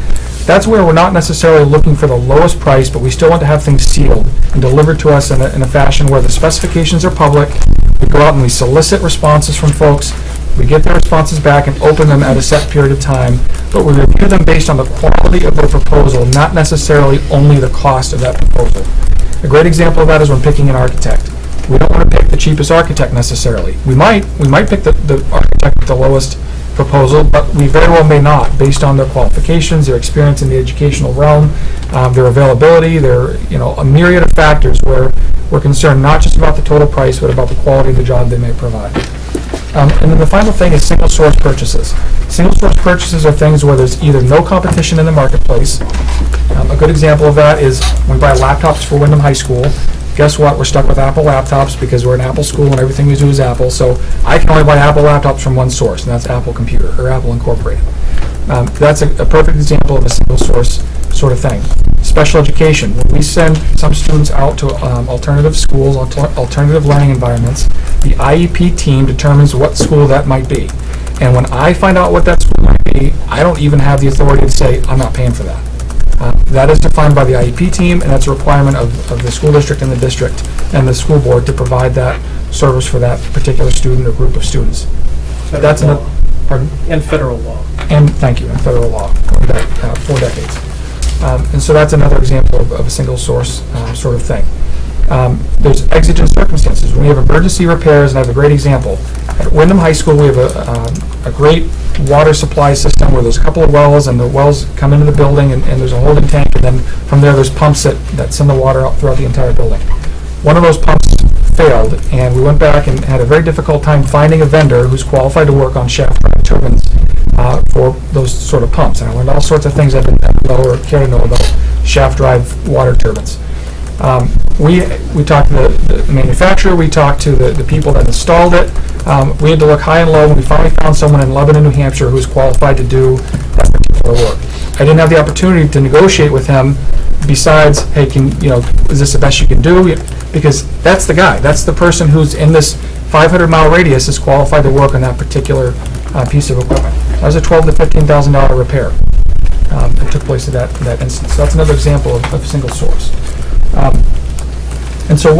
That's where we're not necessarily looking for the lowest price, but we still want to have things sealed and delivered to us in a fashion where the specifications are public. We go out and we solicit responses from folks. We get their responses back and open them at a set period of time, but we review them based on the quality of the proposal, not necessarily only the cost of that proposal. A great example of that is when picking an architect. We don't want to pick the cheapest architect necessarily. We might pick the architect with the lowest proposal, but we very well may not, based on their qualifications, their experience in the educational realm, their availability, a myriad of factors where we're concerned not just about the total price, but about the quality of the job they may provide. And then the final thing is single source purchases. Single source purchases are things where there's either no competition in the marketplace. A good example of that is when we buy laptops for Windham High School. Guess what? We're stuck with Apple laptops because we're an Apple school and everything we do is Apple. So I can only buy Apple laptops from one source, and that's Apple Computer or Apple Incorporated. That's a perfect example of a single source sort of thing. Special education. When we send some students out to alternative schools, alternative learning environments, the IEP team determines what school that might be. And when I find out what that school might be, committee, I don't even have the authority to say, I'm not paying for that. That is defined by the IEP team, and that's a requirement of the school district and the district and the school board to provide that service for that particular student or group of students. That's another, pardon? And federal law. And, thank you, and federal law, going back 4 decades. And so that's another example of a single source sort of thing. There's exigent circumstances. When we have emergency repairs, and I have a great example. At Windham High School, we have a great water supply system where there's a couple of wells, and the wells come into the building, and there's a holding tank, and then from there, there's pumps that send the water out throughout the entire building. One of those pumps failed, and we went back and had a very difficult time finding a vendor who's qualified to work on shaft drive turbines for those sort of pumps. And I learned all sorts of things I didn't know or care to know about shaft drive water turbines. We talked to the manufacturer, we talked to the people that installed it. We had to look high and low, and we finally found someone in Lebanon, New Hampshire, who's qualified to do that particular work. I didn't have the opportunity to negotiate with him besides, hey, is this the best you can do? Because that's the guy, that's the person who's in this 500-mile radius is qualified to work on that particular piece of equipment. That was a $12,000 to $15,000 repair that took place at that instance. So that's another example of single source. And so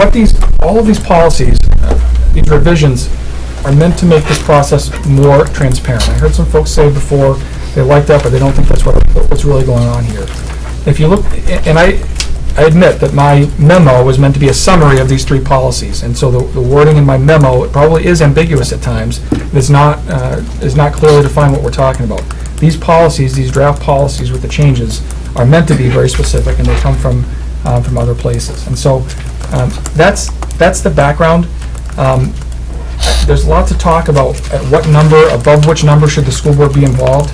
all of these policies, these revisions, are meant to make this process more transparent. I heard some folks say before they like that, but they don't think that's what's really going on here. If you look, and I admit that my memo was meant to be a summary of these 3 policies, and so the wording in my memo, it probably is ambiguous at times. It's not clearly defined what we're talking about. These policies, these draft policies with the changes, are meant to be very specific, and they come from other places. And so that's the background. There's lots of talk about at what number, above which number should the school board be involved.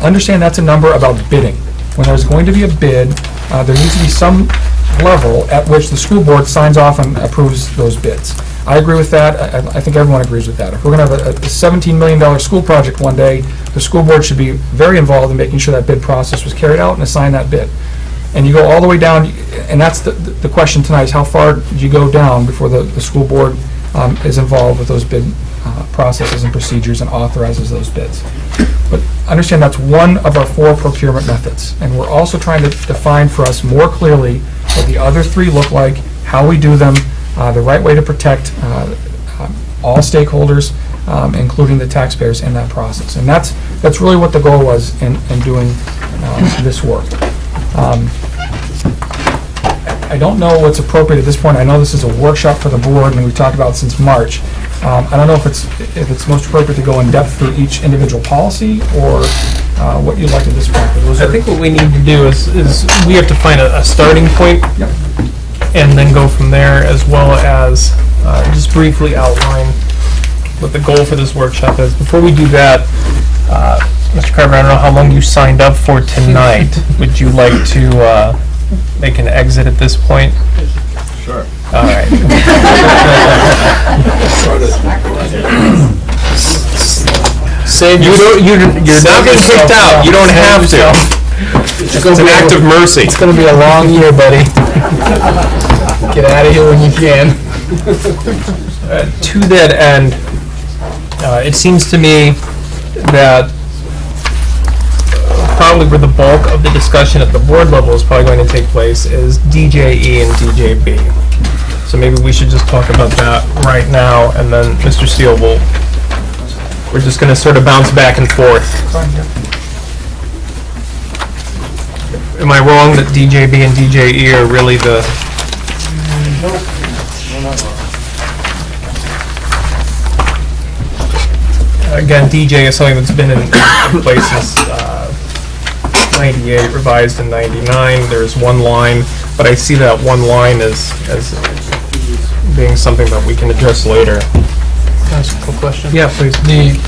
Understand that's a number about bidding. When there's going to be a bid, there needs to be some level at which the school board signs off and approves those bids. I agree with that. I think everyone agrees with that. If we're going to have a $17 million school project one day, the school board should be very involved in making sure that bid process was carried out and assign that bid. And you go all the way down, and that's the question tonight, is how far do you go down before the school board is involved with those bid processes and procedures and authorizes those bids. But understand that's one of our 4 procurement methods. And we're also trying to define for us more clearly what the other 3 look like, how we do them, the right way to protect all stakeholders, including the taxpayers in that process. And that's really what the goal was in doing this work. I don't know what's appropriate at this point. I know this is a workshop for the board, and we've talked about it since March. I don't know if it's most appropriate to go in depth through each individual policy, or what you'd like at this point. I think what we need to do is we have to find a starting point, and then go from there, as well as just briefly outline what the goal for this workshop is. Before we do that, Mr. Carver, I don't know how long you signed up for tonight. Would you like to make an exit at this point? Sure. All right. You're not getting kicked out. You don't have to. It's an act of mercy. It's going to be a long year, buddy. Get out of here when you can. To that end, it seems to me that probably where the bulk of the discussion at the board level is probably going to take place is DJE and DJB. So maybe we should just talk about that right now, and then Mr. Steele we're just going to sort of bounce back and forth. Am I wrong that DJB and DJE are really the... Again, DJ is something that's been in place since 98, revised in 99. There's one line, but I see that one line as being something that we can address later. Can I ask a quick question? Yeah, please.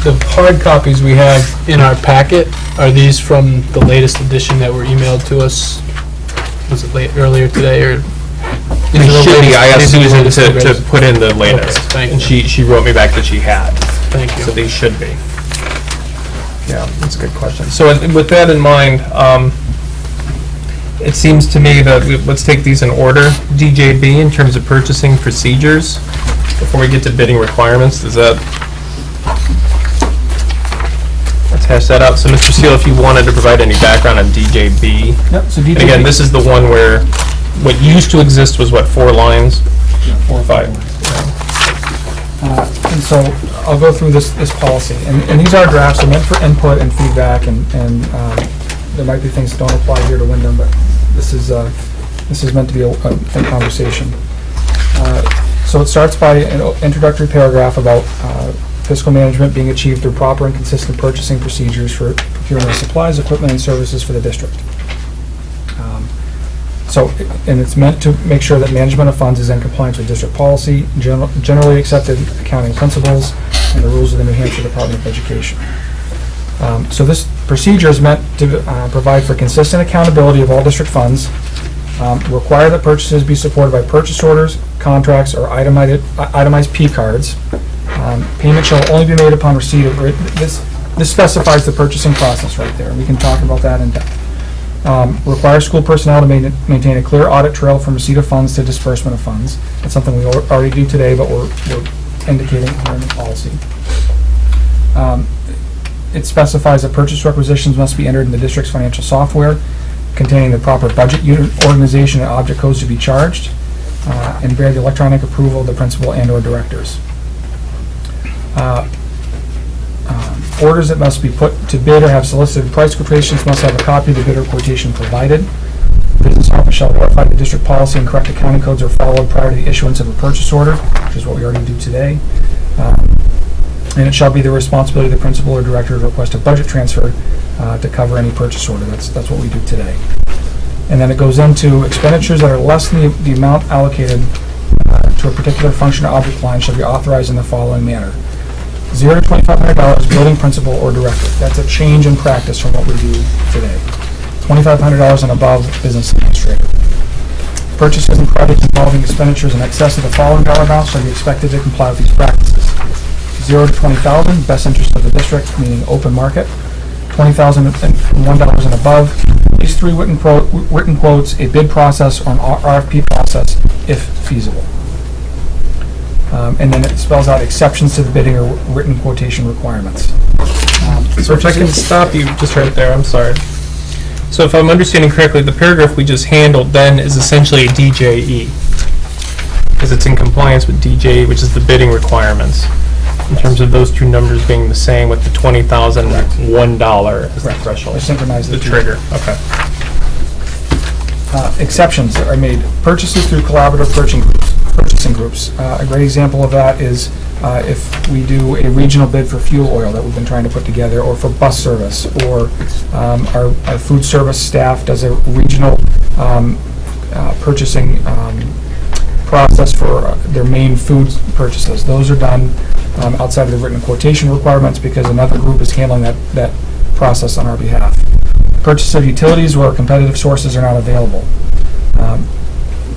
The hard copies we have in our packet, are these from the latest edition that were emailed to us? Was it earlier today, or? They should be. I asked Susan to put in the latest, thank and she wrote me back that she had. Thank you. So they should be. Yeah, that's a good question. So with that in mind, it seems to me that let's take these in order. DJB, in terms of purchasing procedures, before we get to bidding requirements, does that... Let's hash that out. So, Mr. Steele, if you wanted to provide any background on DJB. Yep, so And DJB. again, this is the one where what used to exist was what, 4 lines? 4 or 5. And so I'll go through this policy. And these are drafts, they're meant for input and feedback, and there might be things that don't apply here to Windham, but this is meant to be a conversation. So it starts by an introductory paragraph about fiscal management being achieved through proper and consistent purchasing procedures for procurement of supplies, equipment, and services for the district. And it's meant to make sure that management of funds is in compliance with district policy, generally accepted accounting principles, and the rules of the New Hampshire Department of Education. So this procedure is meant to provide for consistent accountability of all district funds, require that purchases be supported by purchase orders, contracts, or itemized P cards. Payment shall only be made upon receipt of, this specifies the purchasing process right there. We can talk about that in depth. Require school personnel to maintain a clear audit trail from receipt of funds to disbursement of funds. That's something we already do today, but we're indicating here in the policy. It specifies that purchase requisitions must be entered in the district's financial software, containing the proper budget unit organization and object codes to be charged, and bear the electronic approval of the principal and/or directors. Orders that must be put to bid or have solicited price quotations must have a copy of the bidder quotation provided. The business office shall verify the district policy and correct accounting codes are followed prior to the issuance of a purchase order, which is what we already do today. And it shall be the responsibility of the principal or director to request a budget transfer to cover any purchase order. That's what we do today. And then it goes into expenditures that are less than the amount allocated to a particular function or object line shall be authorized in the following manner. $0 to $2,500 building principal or director. That's a change in practice from what we do today. $2,500 and above business administrator. Purchases and projects involving expenditures in excess of the following dollar amounts shall be expected to comply with these practices. $0 to $20,000, best interest of the district, meaning open market. $20,001 and above, at least 3 written quotes, a bid process, or an RFP process, if feasible. And then it spells out exceptions to the bidding or written quotation requirements. So if I can stop you just right there, I'm sorry. So if I'm understanding correctly, the paragraph we just handled then is essentially a DJE, because it's in compliance with DJE, which is the bidding requirements, in terms of those two numbers being the same with the $20,001 as the threshold. They synchronize the trigger. Okay. Exceptions are made. Purchases through collaborative purchasing groups. A great example of that is if we do a regional bid for fuel oil that we've been trying to put together, or for bus service, or our food service staff does a regional purchasing process for their main food purchases. Those are done outside of the written quotation requirements because another group is handling that process on our behalf. Purchase of utilities where competitive sources are not available.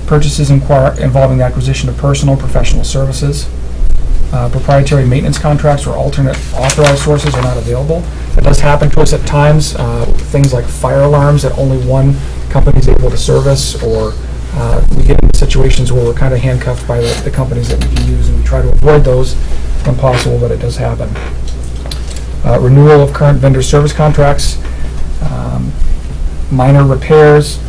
Purchases involving the acquisition of personal professional services. Proprietary maintenance contracts where alternate authorized sources are not available. That does happen to us at times. Things like fire alarms that only one company is able to service, or we get into situations where we're kind of handcuffed by the companies that we can use, and we try to avoid those when possible, but it does happen. Renewal of current vendor service contracts. Minor repairs,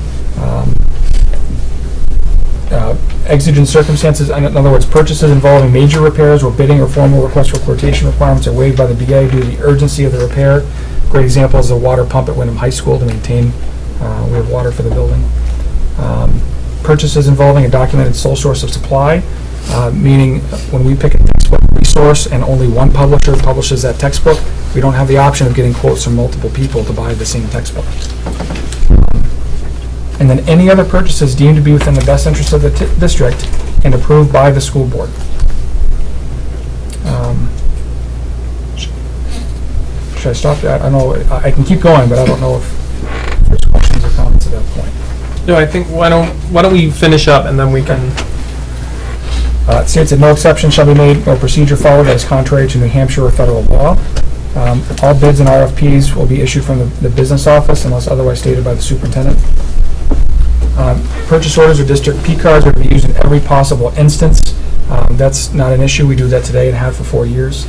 exigent circumstances, in other words, purchases involving major repairs where bidding or formal request for quotation requirements are waived by the BA due to the urgency of the repair. Great example is the water pump at Windham High School to maintain, we have water for the building. Purchases involving a documented sole source of supply, meaning when we pick a textbook resource and only one publisher publishes that textbook, we don't have the option of getting quotes from multiple people to buy the same textbook. And then any other purchases deemed to be within the best interest of the district and approved by the school board. Should I stop that? I know I can keep going, but I don't know if there's questions or comments at that point. No, I think why don't we finish up and then we can. It states that no exception shall be made or procedure followed that is contrary to New Hampshire or federal law. All bids and RFPs will be issued from the business office unless otherwise stated by the superintendent. Purchase orders or district P cards are to be used in every possible instance. That's not an issue. We do that today and have for 4 years.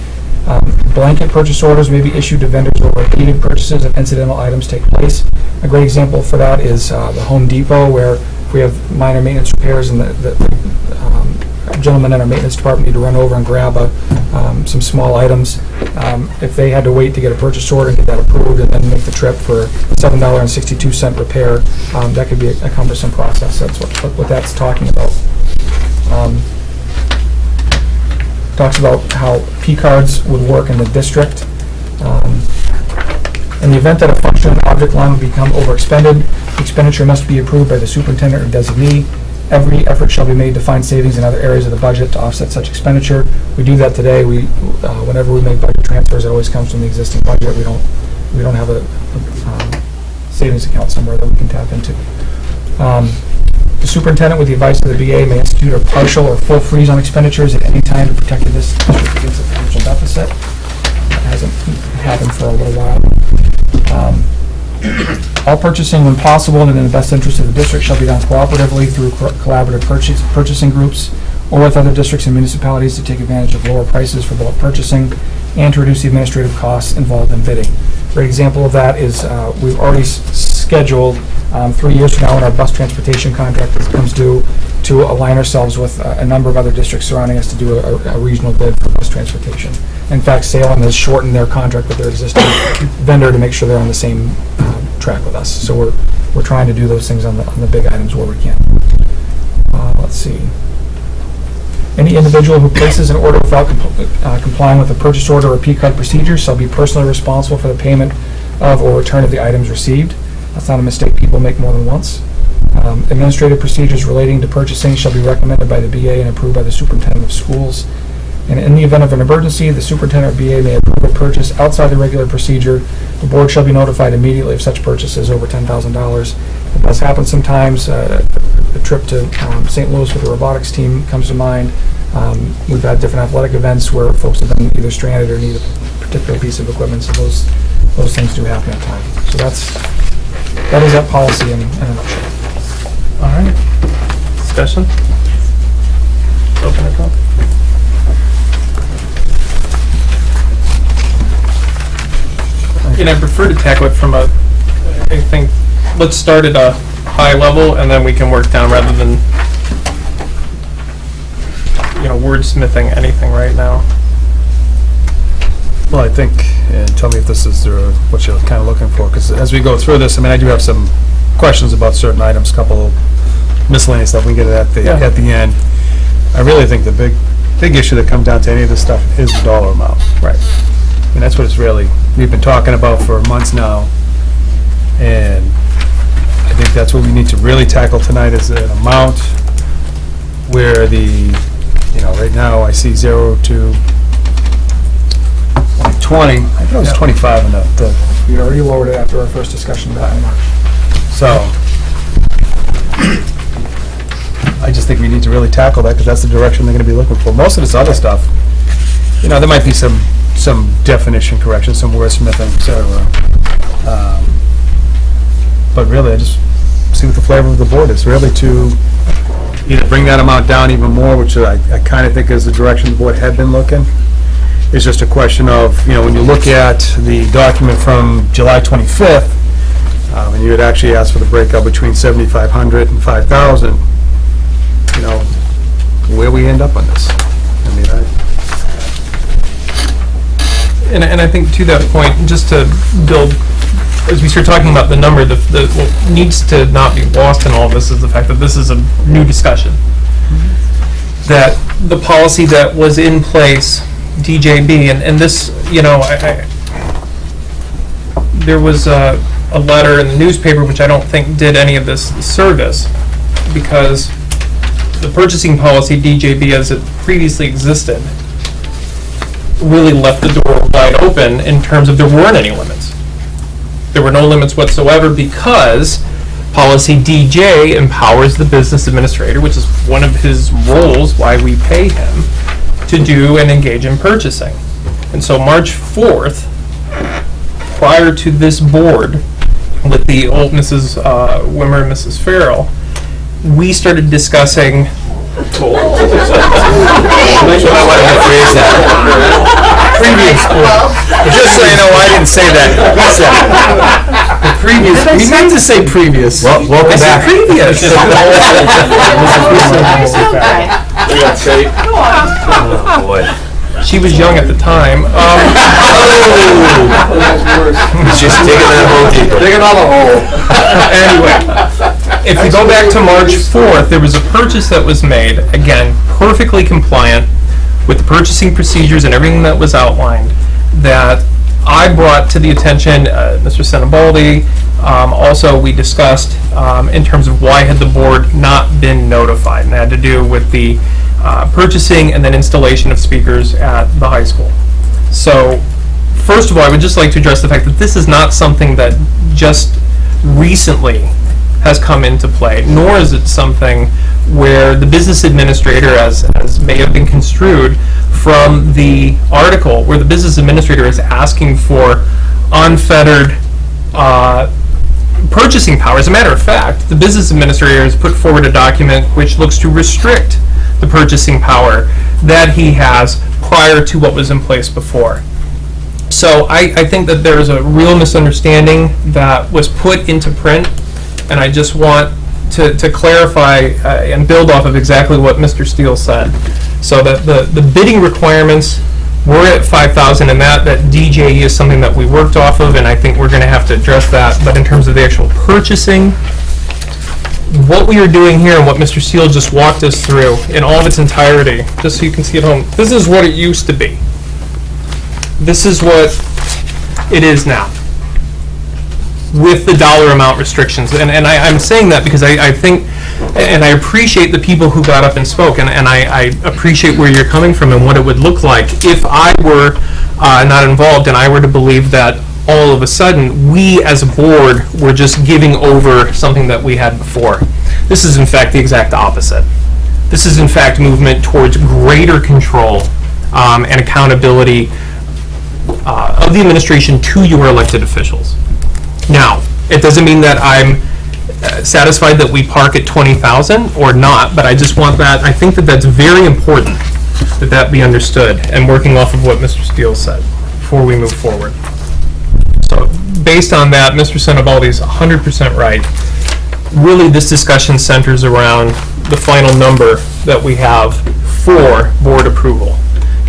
Blanket purchase orders may be issued to vendors where repeated purchases of incidental items take place. A great example for that is the Home Depot, where if we have minor maintenance repairs and the gentleman in our maintenance department need to run over and grab some small items, if they had to wait to get a purchase order and get that approved and then make the trip for a $7.62 repair, that could be a cumbersome process. That's what that's talking about. Talks about how P-cards would work in the district. In the event that a functional object line would become overexpended, the expenditure must be approved by the superintendent or designee. Every effort shall be made to find savings in other areas of the budget to offset such expenditure. We do that today. Whenever we make budget transfers, it always comes from the existing budget. We don't have a savings account somewhere that we can tap into. The superintendent, with the advice of the BA, may institute a partial or full freeze on expenditures at any time to protect the district against a financial deficit. That hasn't happened for a little while. All purchasing, when possible and in the best interest of the district, shall be done cooperatively through collaborative purchasing groups or with other districts and municipalities to take advantage of lower prices for bulk purchasing and to reduce the administrative costs involved in bidding. A great example of that is we've already scheduled 3 years from now when our bus transportation contract comes due to align ourselves with a number of other districts surrounding us to do a regional bid for bus transportation. In fact, Salem has shortened their contract with their existing vendor to make sure they're on the same track with us. So we're trying to do those things on the big items where we can. Let's see. Any individual who places an order without complying with a purchase order or P-card procedure shall be personally responsible for the payment of or return of the items received. That's not a mistake people make more than once. Administrative procedures relating to purchasing shall be recommended by the BA and approved by the superintendent of schools. And in the event of an emergency, the superintendent or BA may approve a purchase outside the regular procedure. The board shall be notified immediately if such purchase is over $10,000. It does happen sometimes. A trip to St. Louis with the robotics team comes to mind. We've had different athletic events where folks have been either stranded or need a particular piece of equipment, so those things do happen at times. So that is that policy in a nutshell. All right. Discussion? Open it up. And I prefer to tackle it from I think, let's start at a high level and then we can work down rather than, wordsmithing anything right now. Well, I think, and tell me if this is what you're kind of looking for, because as we go through this, I do have some questions about certain items, couple miscellaneous stuff, we can get it at the end. I really think the big issue that comes down to any of this stuff is the dollar amount. Right. And that's what it's really, we've been talking about for months now, and I think that's what we need to really tackle tonight is an amount where right now I see 0 to 20. I thought it was 25 in the We already lowered it after our first discussion back in March. So I just think we need to really tackle that because that's the direction they're going to be looking for. Most of this other stuff, there might be some definition correction, some wordsmithing, etc. But really, I just see what the flavor of the board is. Really to either bring that amount down even more, which I kind of think is the direction the board had been looking. It's just a question of, when you look at the document from July 25th, and you had actually asked for the breakout between 7,500 and 5,000, where we end up on this. And I think to that point, just to build, as we start talking about the number, what needs to not be lost in all of this is the fact that this is a new discussion. That the policy that was in place, DJB, and this, there was a letter in the newspaper which I don't think did any of this service, because the purchasing policy, DJB, as it previously existed, really left the door wide open in terms of there weren't any limits. There were no limits whatsoever because policy DJ empowers the business administrator, which is one of his roles, why we pay him, to do and engage in purchasing. And so March 4th, prior to this board, with the old Mrs. Wimmer and Mrs. Farrell, we started discussing previous school. Just so you know, I didn't say that. He said it. The previous, we meant to say previous. Welcome I said back. previous. Oh, boy. She was young at the time. She's digging that hole deeper. Digging all the hole. Anyway, if you go back to March 4th, there was a purchase that was made, again, perfectly compliant with the purchasing procedures and everything that was outlined, that I brought to the attention, Mr. Senabaldi. Also, we discussed in terms of why had the board not been notified, and it had to do with the purchasing and then installation of speakers at the high school. So, first of all, I would just like to address the fact that this is not something that just recently has come into play, nor is it something where the business administrator, as may have been construed from the article, where the business administrator is asking for unfettered purchasing power. As a matter of fact, the business administrator has put forward a document which looks to restrict the purchasing power that he has prior to what was in place before. So I think that there is a real misunderstanding that was put into print, and I just want to clarify and build off of exactly what Mr. Steele said. So that the bidding requirements were at 5,000, and that DJE is something that we worked off of, and I think we're going to have to address that. But in terms of the actual purchasing, what we are doing here and what Mr. Steele just walked us through in all of its entirety, just so you can see at home, this is what it used to be. This is what it is now, with the dollar amount restrictions. And I'm saying that because I think, and I appreciate the people who got up and spoke, and I appreciate where you're coming from and what it would look like if I were not involved and I were to believe that all of a sudden we as a board were just giving over something that we had before. This is in fact the exact opposite. This is in fact movement towards greater control and accountability of the administration to your elected officials. Now, it doesn't mean that I'm satisfied that we park at 20,000 or not, but I just want that, I think that that's very important that that be understood, and working off of what Mr. Steele said before we move forward. So, based on that, Mr. Senabaldi is 100% right. Really, this discussion centers around the final number that we have for board approval.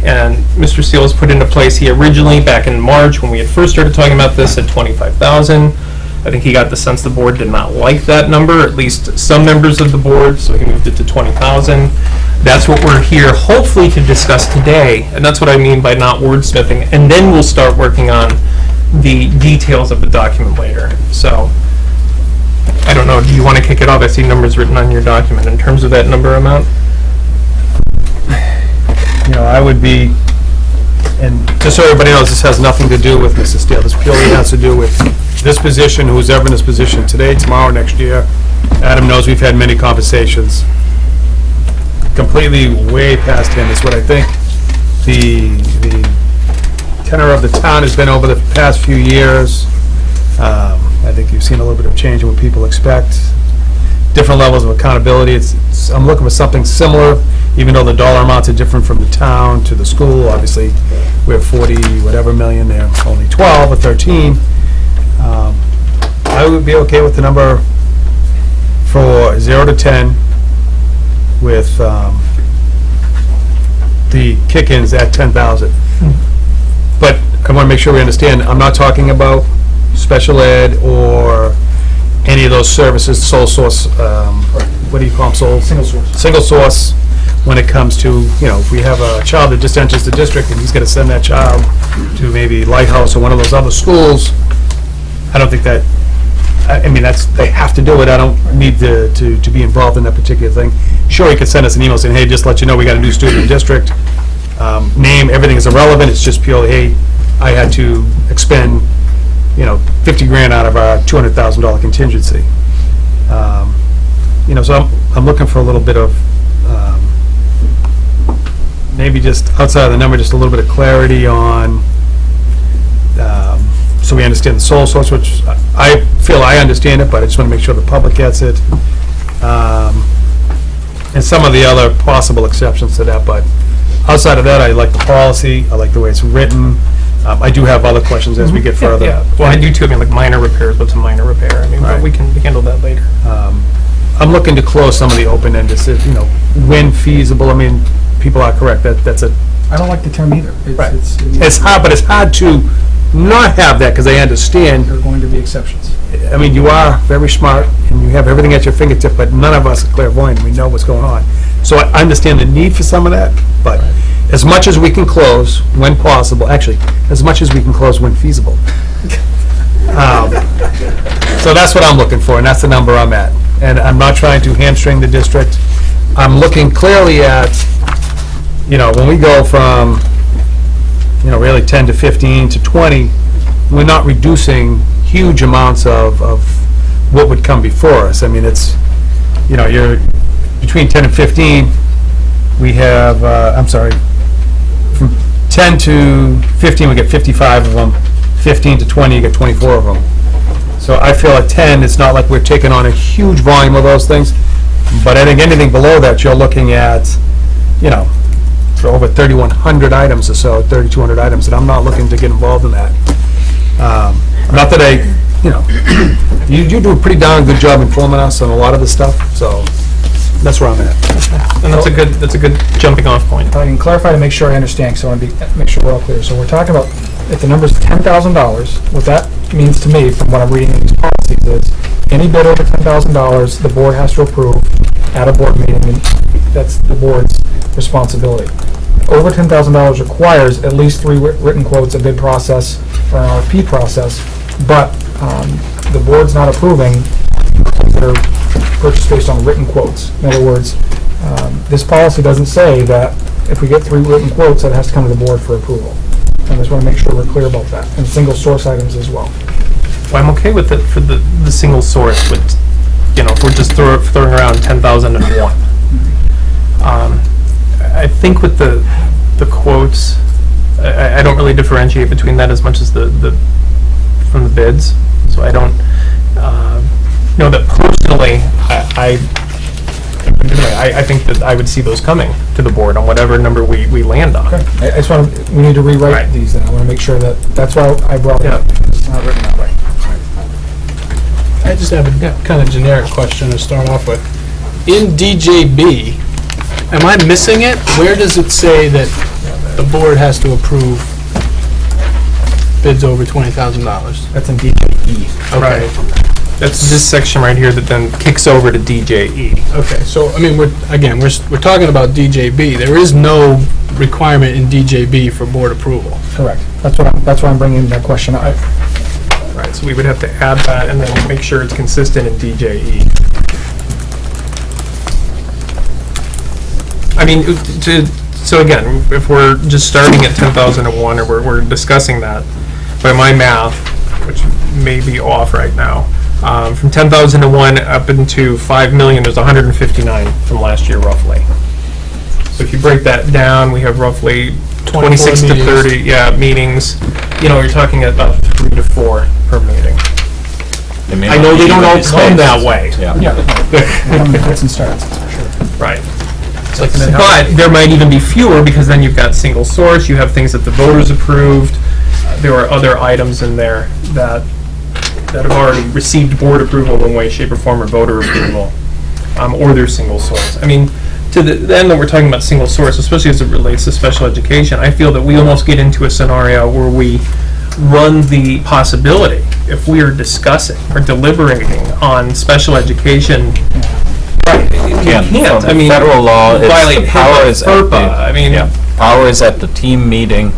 And Mr. Steele has put into place, he originally, back in March, when we had first started talking about this, at 25,000. I think he got the sense the board did not like that number, at least some members of the board, so he moved it to 20,000. That's what we're here hopefully to discuss today, and that's what I mean by not wordsmithing. And then we'll start working on the details of the document later. So, I don't know, do you want to kick it off? I see numbers written on your document. In terms of that number amount? You know, I would be, and just so everybody knows, this has nothing to do with Mrs. Steele. This purely has to do with this position, who's ever in this position today, tomorrow, next year. Adam knows we've had many conversations. Completely way past him is what I think the tenor of the town has been over the past few years. I think you've seen a little bit of change in what people expect. Different levels of accountability. I'm looking for something similar, even though the dollar amounts are different from the town to the school. Obviously, we have 40 whatever million, they're only 12 or 13. I would be okay with the number for 0 to 10 with the kick-ins at 10,000. But I want to make sure we understand, I'm not talking about special ed or any of those services, sole source, what do you call them, Single source. Single source, when it comes to, you know, if we have a child that just enters the district and he's going to send that child to maybe Lighthouse or one of those other schools, I don't think that, I mean, they have to do it. I don't need to be involved in that particular thing. Sure, he could send us an email saying, hey, just let you know we got a new student in the district. Name, everything is irrelevant. It's just purely, hey, I had to expend, you know, 50 grand out of our $200,000 contingency. You know, so I'm looking for a little bit of, maybe just outside of the number, just a little bit of clarity on, so we understand the sole source, which I feel I understand it, but I just want to make sure the public gets it. And some of the other possible exceptions to that, but outside of that, I like the policy, I like the way it's written. I do have other questions as we get further. Yeah, well, I do too, I mean, like minor repairs, what's a minor repair? I mean, but we can handle that later. I'm looking to close some of the open-ended, when feasible. I mean, people are correct, that's a, I don't like the term either. right. It's hard, but it's hard to not have that, because I understand, There are going to be exceptions. I mean, you are very smart, and you have everything at your fingertip, but none of us are clairvoyant, we know what's going on. So I understand the need for some of that, but as much as we can close when possible, actually, as much as we can close when feasible. So that's what I'm looking for, and that's the number I'm at. And I'm not trying to hamstring the district. I'm looking clearly at, when we go from, really 10 to 15 to 20, we're not reducing huge amounts of what would come before us. I mean, it's, you're between 10 and 15, we have, from 10 to 15, we get 55 of them. 15 to 20, you get 24 of them. So I feel at 10, it's not like we're taking on a huge volume of those things, but I think anything below that, you're looking at, for over 3,100 items or so, 3,200 items, and I'm not looking to get involved in that. Not that you do a pretty darn good job informing us on a lot of this stuff, so that's where I'm at. And that's a good jumping off point. If I can clarify to make sure I understand, so I want to make sure we're all clear. So we're talking about, if the number's $10,000, what that means to me, from what I'm reading in these policies, is any bid over $10,000, the board has to approve at a board meeting, and that's the board's responsibility. Over $10,000 requires at least 3 written quotes, a bid process, or an RFP process, but the board's not approving that are purchased based on written quotes. In other words, this policy doesn't say that if we get 3 written quotes, that it has to come to the board for approval. I just want to make sure we're clear about that, and single source items as well. Well, I'm okay with it for the single source, with, if we're just throwing around 10,001. I think with the quotes, I don't really differentiate between that as much as from the bids. So I don't know that personally, I think that I would see those coming to the board on whatever number we land on. Okay. I just want to, we need to rewrite these, then I want to make sure that's why I brought it up. It's not written that way. I just have a kind of generic question to start off with. In DJB, am I missing it? Where does it say that the board has to approve bids over $20,000? That's in DJE. Okay. That's this section right here that then kicks over to DJE. Okay, so, I mean, we're talking about DJB. There is no requirement in DJB for board approval. Correct. That's why I'm bringing that question up. Right, so we would have to add that and then make sure it's consistent in DJE. I mean, so again, if we're just starting at 10,001, or we're discussing that, by my math, which may be off right now, from 10,001 up into 5 million, there's 159 from last year, roughly. So if you break that down, we have roughly 26 to 30 meetings. You're talking about 3 to 4 per meeting. I know they don't all come that way. Fits and starts, that's for sure. Right. But there might even be fewer, because then you've got single source, you have things that the voters approved, there are other items in there that have already received board approval in one way, shape, or form, or voter approval, or they're single source. I mean, to the end that we're talking about single source, especially as it relates to special education, I feel that we almost get into a scenario where we run the possibility, if we are discussing or deliberating on special education, Again, can't. from federal law, it's violate the power HIPAA, is at FERPA. the, I mean, power is at the team meeting,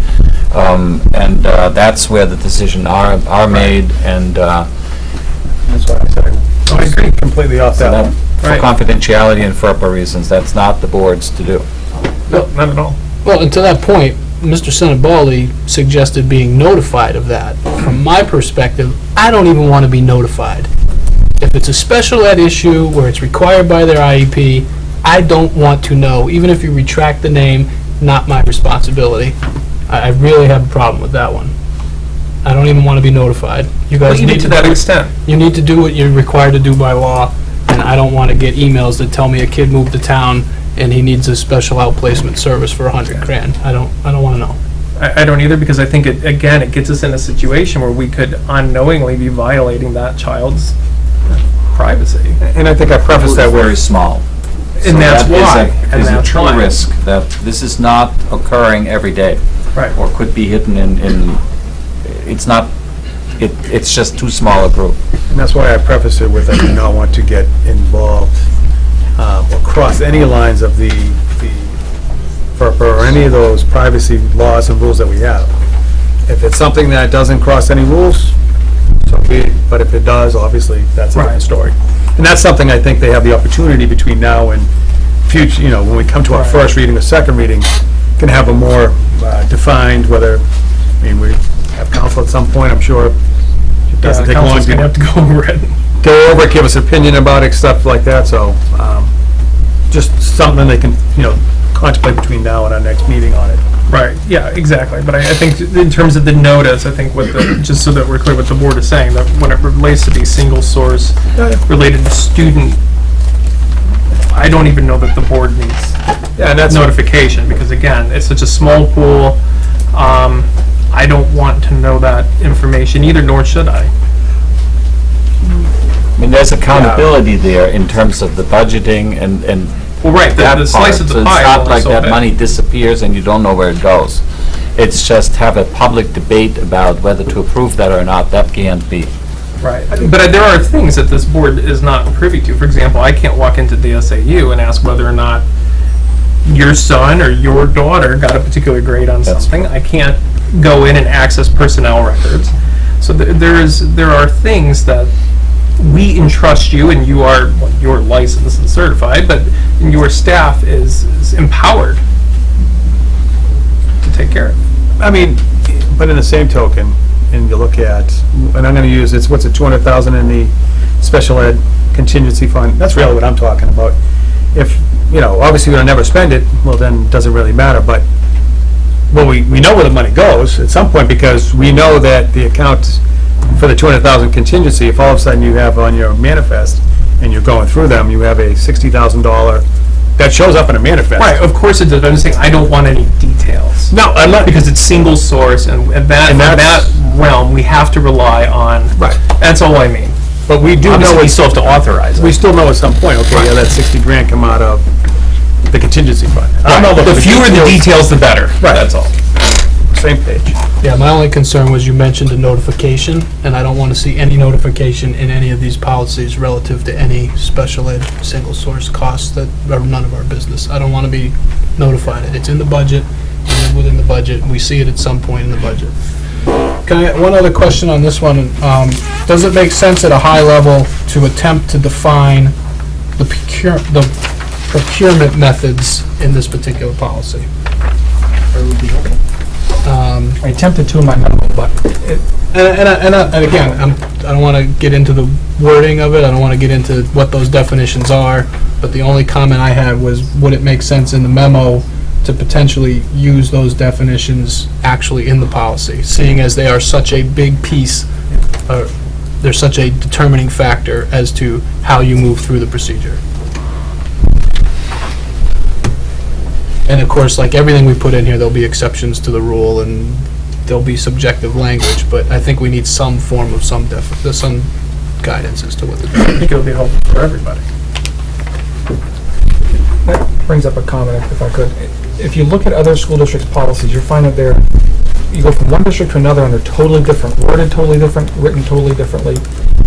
and that's where the decisions are made, and That's what I said. I agree completely off so that one. for confidentiality and FERPA reasons, that's not the board's to do. No, not at all. Well, and to that point, Mr. Senabaldi suggested being notified of that. From my perspective, I don't even want to be notified. If it's a special ed issue where it's required by their IEP, I don't want to know. Even if you retract the name, not my responsibility. I really have a problem with that one. I don't even want to be notified. You guys Well, even need to that extent. You need to do what you're required to do by law, and I don't want to get emails that tell me a kid moved to town and he needs a special outplacement service for $100,000. I don't want to know. I don't either, because I think it gets us in a situation where we could unknowingly be violating that child's privacy. And I think I prefaced that with... Very small. And that's why. There's a true risk that this is not occurring every day. Right. Or could be hidden in, it's not, it's just too small a group. And that's why I preface it with, I do not want to get involved or cross any lines of for any of those privacy laws and rules that we have. If it's something that doesn't cross any rules, so be it. But if it does, obviously, that's a different story. And that's something I think they have the opportunity between now and future, when we come to our first reading or second reading, can have a more defined, whether, we have counsel at some point, I'm sure. It doesn't take long to have to go over it. Go over it, give us opinion about it, stuff like that, so just something they can, contemplate between now and our next meeting on it. Right, yeah, exactly. But I think in terms of the notice, I think just so that we're clear what the board is saying, that when it relates to the single source related to student, I don't even know that the board needs notification, because again, it's such a small pool. I don't want to know that information either, nor should I. There's accountability there in terms of the budgeting and well, right, the slice of the so pie. it's not like that big. money disappears and you don't know where it goes. It's just have a public debate about whether to approve that or not. That can't be. Right, but there are things that this board is not privy to. For example, I can't walk into the SAU and ask whether or not your son or your daughter got a particular grade on something. I can't go in and access personnel records. So there are things that we entrust you, and you're licensed and certified, but your staff is empowered to take care of. But in the same token, and you look at, and I'm going to use, what's it, 200,000 in the special ed contingency fund, that's really what I'm talking about. If, obviously we're going to never spend it, well then it doesn't really matter, but, we know where the money goes at some point, because we know that the account for the 200,000 contingency, if all of a sudden you have on your manifest, and you're going through them, you have a $60,000, that shows up in a manifest. Right, of course it does, but I'm just saying, I don't want any details. No, I'm not. Because it's single source, and that realm, we have to rely on. Right. That's all I mean. But we do Obviously, know we still have to authorize it. We still know at some point, okay, yeah, that 60 grand come out of the contingency fund. I don't know The fewer the details, the better. Right. That's all. Same page. Yeah, my only concern was you mentioned a notification, and I don't want to see any notification in any of these policies relative to any special ed single source costs that are none of our business. I don't want to be notified. It's in the budget, we live within the budget, we see it at some point in the budget. One other question on this one. Does it make sense at a high level to attempt to define the procurement methods in this particular policy? I attempted to in my memo, but And again, I don't want to get into the wording of it, I don't want to get into what those definitions are, but the only comment I had was, would it make sense in the memo to potentially use those definitions actually in the policy, seeing as they are such a big piece, they're such a determining factor as to how you move through the procedure. And of course, like everything we put in here, there'll be exceptions to the rule, and there'll be subjective language, but I think we need some form of some guidance as to what the... I think it'll be helpful for everybody. That brings up a comment, if I could. If you look at other school districts' policies, you'll find that you go from one district to another and they're totally different, worded totally different, written totally differently.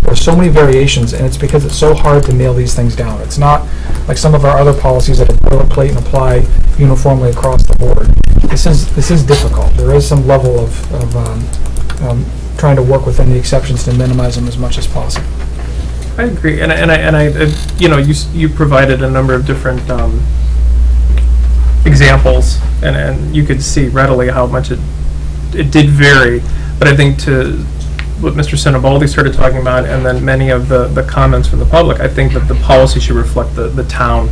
There's so many variations, and it's because it's so hard to nail these things down. It's not like some of our other policies that are boilerplate and apply uniformly across the board. This is difficult. There is some level of trying to work within the exceptions to minimize them as much as possible. I agree, and you provided a number of different examples, and you could see readily how much it did vary. But I think to what Mr. Sinibaldi started talking about, and then many of the comments from the public, I think that the policy should reflect the town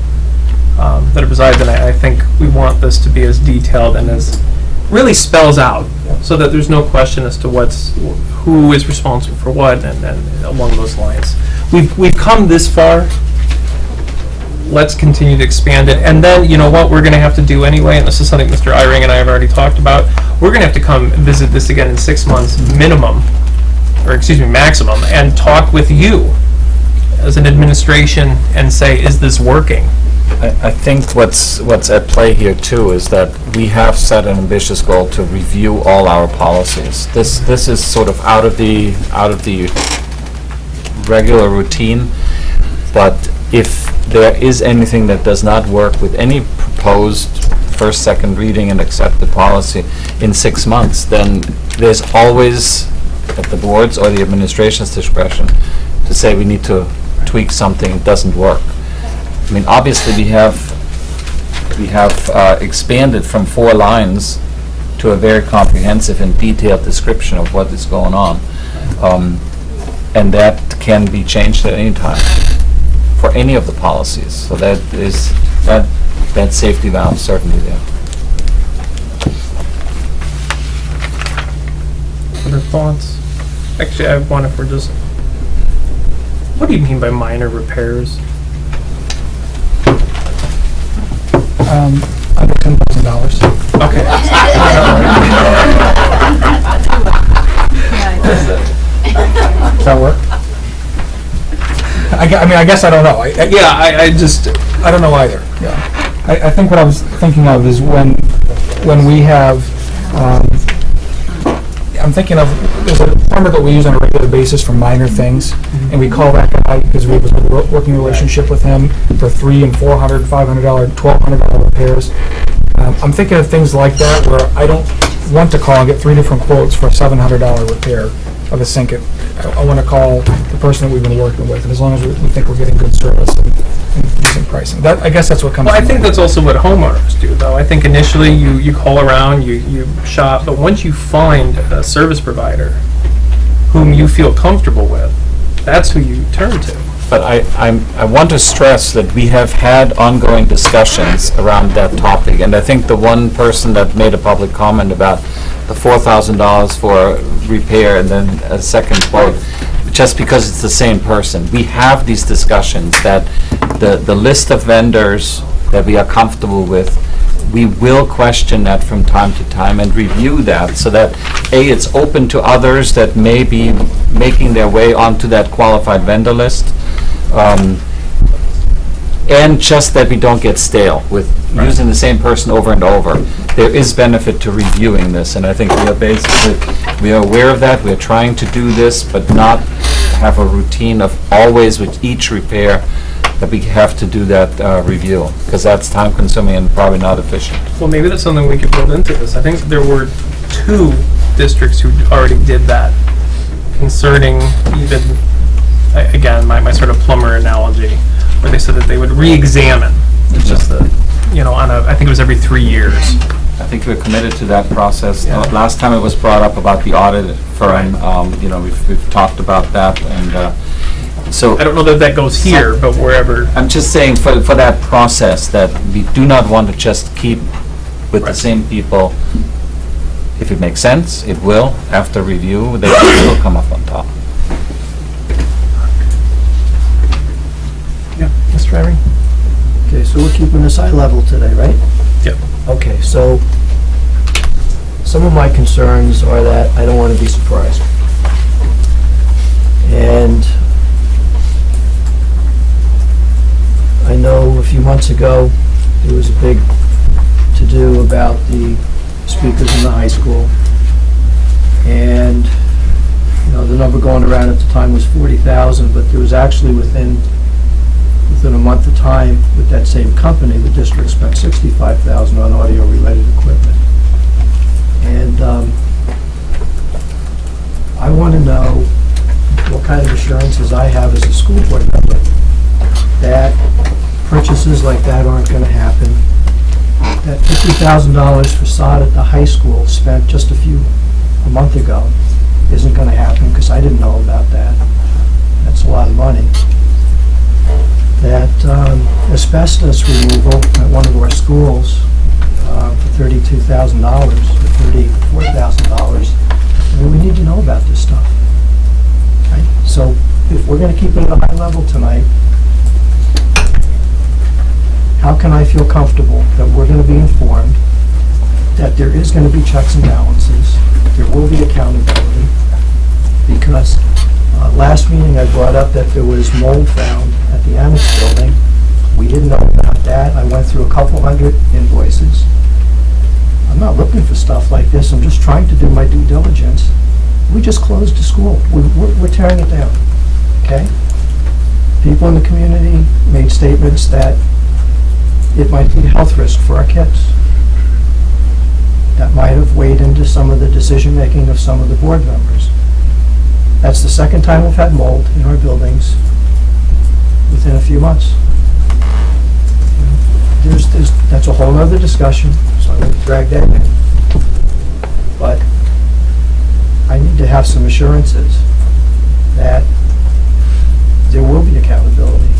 that it resides in. I think we want this to be as detailed and as really spells out, so that there's no question as to who is responsible for what, and along those lines. We've come this far let's continue to expand it. And then, you know what, we're going to have to do anyway, and this is something Mr. Eyring and I have already talked about, we're going to have to come visit this again in 6 months minimum, or excuse me, maximum, and talk with you as an administration and say, is this working? I think what's at play here too is that we have set an ambitious goal to review all our policies. This is sort of out of the regular routine, but if there is anything that does not work with any proposed first, second reading and accepted policy in 6 months, then there's always at the board's or the administration's discretion to say we need to tweak something that doesn't work. I mean, obviously, we have expanded from 4 lines to a very comprehensive and detailed description of what is going on, and that can be changed at any time for any of the policies. So that is that safety valve certainly there. Other thoughts? Actually, I have one if we're just, what do you mean by minor repairs? Under $10,000. Okay. Does that work? I mean, I guess I don't know. I don't know either. Yeah. I think what I was thinking of is when we have, I'm thinking of, there's a plumber that we use on a regular basis for minor things, and we call that guy because we have a working relationship with him for $300 and $400, $500, $1,200 repairs. I'm thinking of things like that where I don't want to call and get 3 different quotes for a $700 repair of a sink. I want to call the person that we've been working with, and as long as we think we're getting good service and decent pricing. I guess that's what comes to Well, I mind. think that's also what homeowners do, though. I think initially you call around, you shop, but once you find a service provider whom you feel comfortable with, that's who you turn to. But I want to stress that we have had ongoing discussions around that topic, and I think the one person that made a public comment about the $4,000 for repair and then a second quote, just because it's the same person. We have these discussions that the list of vendors that we are comfortable with, we will question that from time to time and review that so that, A, it's open to others that may be making their way onto that qualified vendor list, and just that we don't get stale with using the same person over and over. There is benefit to reviewing this, and I think we are aware of that. We are trying to do this, but not have a routine of always with each repair that we have to do that review, because that's time-consuming and probably not efficient. Well, maybe that's something we could build into this. I think there were 2 districts who already did that concerning even, again, my sort of plumber analogy, where they said that they would re-examine. It's just the, I think it was every 3 years. I think we're committed to that process. Last time it was brought up about the audit firm, we've talked about that, and so I don't know that goes here, but wherever. I'm just saying for that process that we do not want to just keep with the same people. If it makes sense, it will. After review, they will come up on top. Yeah, Mr. Eyring? Okay, so we're keeping this high level today, right? Yep. Okay, so some of my concerns are that I don't want to be surprised. And I know a few months ago, there was a big to-do about the speakers in the high school. And, the number going around at the time was 40,000, but there was actually within a month of time with that same company, the district spent 65,000 on audio-related equipment. And I want to know what kind of assurances I have as a school board member that purchases like that aren't going to happen, that $50,000 for sod at the high school spent just a month ago isn't going to happen, because I didn't know about that. That's a lot of money. That asbestos removal at one of our schools for $32,000 or $34,000. We need to know about this stuff. Right? So if we're going to keep it at a high level tonight, how can I feel comfortable that we're going to be informed, that there is going to be checks and balances, there will be accountability? Because last meeting I brought up that there was mold found at the Annex building. We didn't know about that. I went through a couple hundred invoices. I'm not looking for stuff like this. I'm just trying to do my due diligence. We just closed the school. We're tearing it down, okay? People in the community made statements that it might be a health risk for our kids. That might have weighed into some of the decision-making of some of the board members. That's the second time we've had mold in our buildings within a few months. That's a whole other discussion, so I won't drag that in. But I need to have some assurances that there will be accountability.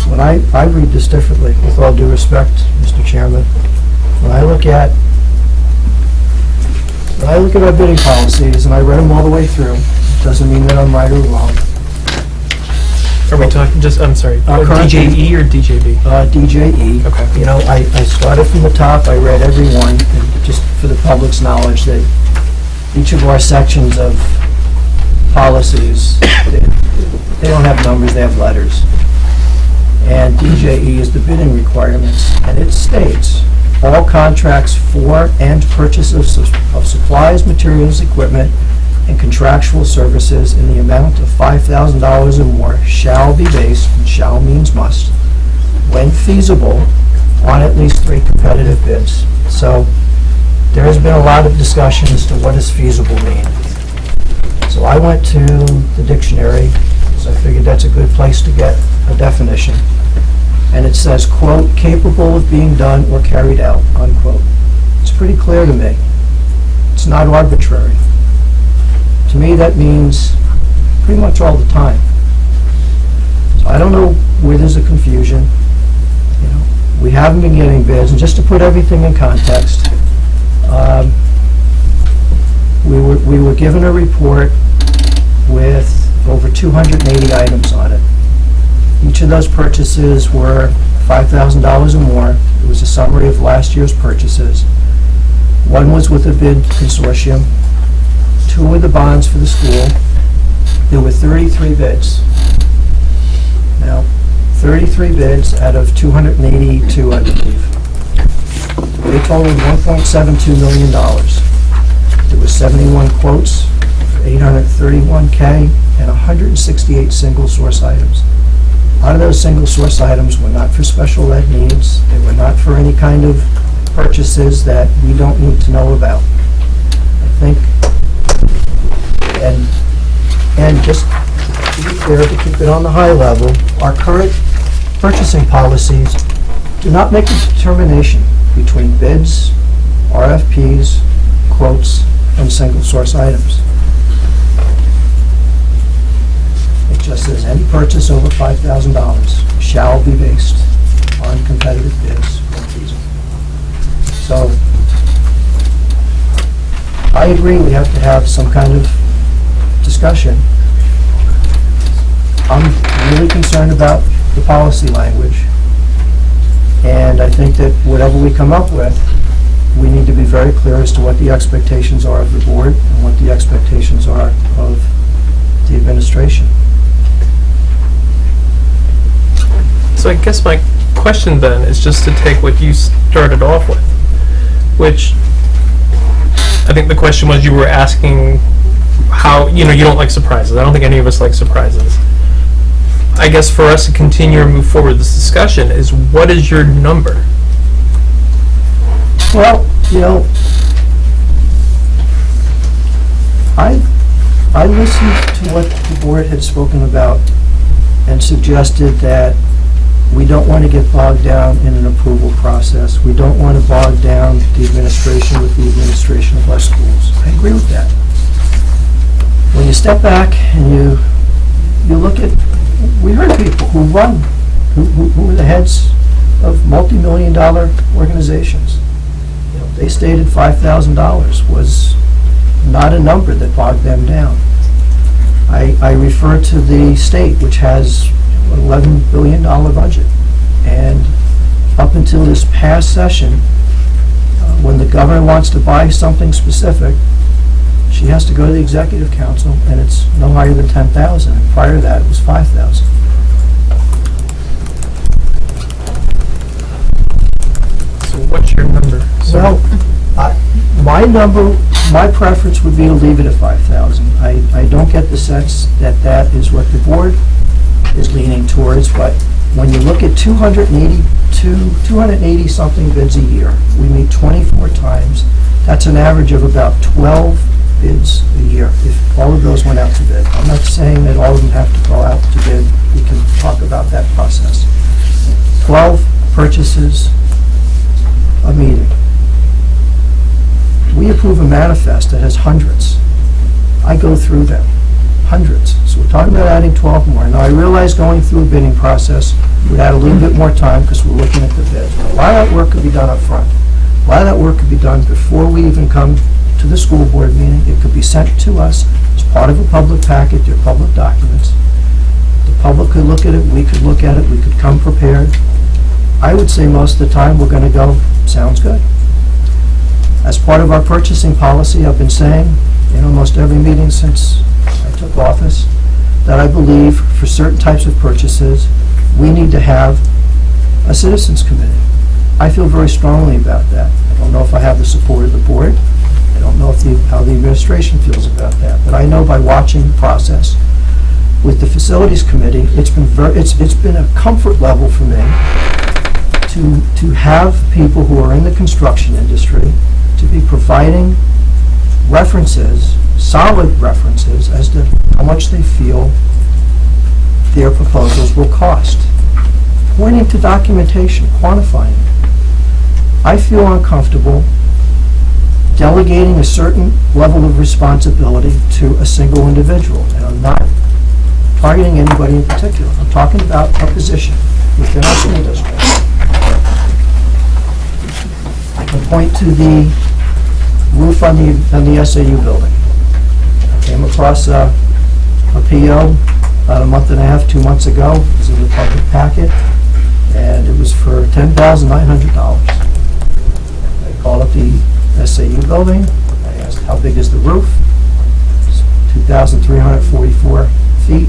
When I read this differently, with all due respect, Mr. Chairman, when I look at our bidding policies, and I read them all the way through, doesn't mean that I'm right or wrong. Are we talking just, I'm sorry, current DJE or DJB? DJE. Okay. You know, I started from the top, I read every one, and just for the public's knowledge, that each of our sections of policies, they don't have numbers, they have letters. And DJE is the bidding requirements, and it states, all contracts for and purchases of supplies, materials, equipment, and contractual services in the amount of $5,000 or more shall be based, and shall means must, when feasible, on at least 3 competitive bids. So there has been a lot of discussion as to what does feasible mean. So I went to the dictionary, because I figured that's a good place to get a definition. And it says, quote, capable of being done or carried out, unquote. It's pretty clear to me. It's not arbitrary. To me, that means pretty much all the time. So I don't know where there's a confusion. You know, we haven't been getting bids, and just to put everything in context, we were given a report with over 280 items on it. Each of those purchases were $5,000 or more. It was a summary of last year's purchases. One was with a bid consortium. 2 were the bonds for the school. There were 33 bids. Now, 33 bids out of 282, I believe. They totaled $1.72 million. There were 71 quotes for $831K and 168 single source items. A lot of those single source items were not for special ed needs. They were not for any kind of purchases that we don't need to know about. I think, and just to be clear, to keep it on the high level, our current purchasing policies do not make a determination between bids, RFPs, quotes, and single source items. It just says any purchase over $5,000 shall be based on competitive bids when feasible. So I agree we have to have some kind of discussion. I'm really concerned about the policy language, and I think that whatever we come up with, we need to be very clear as to what the expectations are of the board and what the expectations are of the administration. So I guess my question then is just to take what you started off with, which I think the question was, you were asking how, you know, you don't like surprises. I don't think any of us like surprises. I guess for us to continue and move forward this discussion is, what is your number? Well, you know, I listened to what the board had spoken about and suggested that we don't want to get bogged down in an approval process. We don't want to bog down the administration with the administration of our schools. I agree with that. When you step back and you look at, we heard people who run, who are the heads of multi-million-dollar organizations. You know, they stated $5,000 was not a number that bogged them down. I refer to the state, which has $11 billion budget, and up until this past session, when the governor wants to buy something specific, she has to go to the executive council, and it's no higher than 10,000. And prior to that, it was 5,000. So what's your number? Well, my number, my preference would be to leave it at 5,000. I don't get the sense that that is what the board is leaning towards, but when you look at 280-something bids a year, we meet 24 times. That's an average of about 12 bids a year, if all of those went out to bid. I'm not saying that all of them have to go out to bid. We can talk about that process. 12 purchases a meeting. We approve a manifest that has hundreds. I go through them, hundreds. So we're talking about adding 12 more. Now, I realize going through a bidding process would add a little bit more time because we're looking at the bids. But a lot of that work could be done up front. A lot of that work could be done before we even come to the school board meeting. It could be sent to us as part of a public packet. They're public documents. The public could look at it, we could look at it, we could come prepared. I would say most of the time we're going to go, sounds good. As part of our purchasing policy, I've been saying in almost every meeting since I took office that I believe for certain types of purchases, we need to have a citizens committee. I feel very strongly about that. I don't know if I have the support of the board. I don't know if how the administration feels about that. But I know by watching the process with the facilities committee, it's been a comfort level for me to have people who are in the construction industry to be providing references, solid references, as to how much they feel their proposals will cost. Pointing to documentation, quantifying. I feel uncomfortable delegating a certain level of responsibility to a single individual. And I'm not targeting anybody in particular. I'm talking about a position within our school district. I can point to the roof on the SAU building. I came across a PO about a month and a half, 2 months ago. It was in the public packet, and it was for $10,900. I called up the SAU building. I asked, how big is the roof? It's 2,344 feet.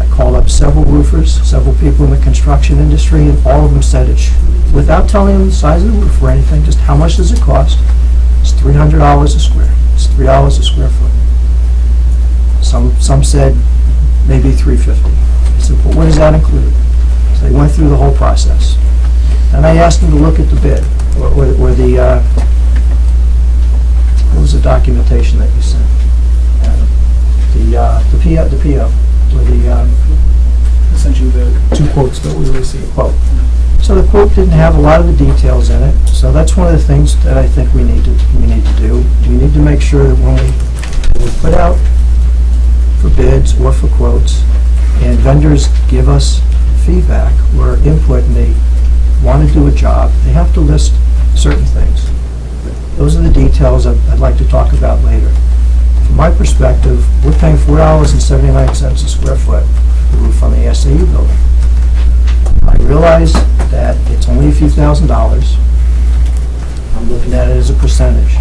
I called up several roofers, several people in the construction industry, and all of them said it, without telling them the size of the roof or anything, just how much does it cost? It's $300 a square. It's $3 a square foot. Some said maybe $350. I said, but what does that include? So they went through the whole process. And I asked them to look at the bid, or the, what was the documentation that you sent? The PO, or the, Essentially, the 2 quotes that we received. quote. So the quote didn't have a lot of the details in it, so that's one of the things that I think we need to do. We need to make sure that when we put out for bids or for quotes, and vendors give us feedback or input and they want to do a job, they have to list certain things. Those are the details I'd like to talk about later. From my perspective, we're paying $4.79 a square foot for the roof on the SAU building. I realize that it's only a few $1,000s. I'm looking at it as a percentage.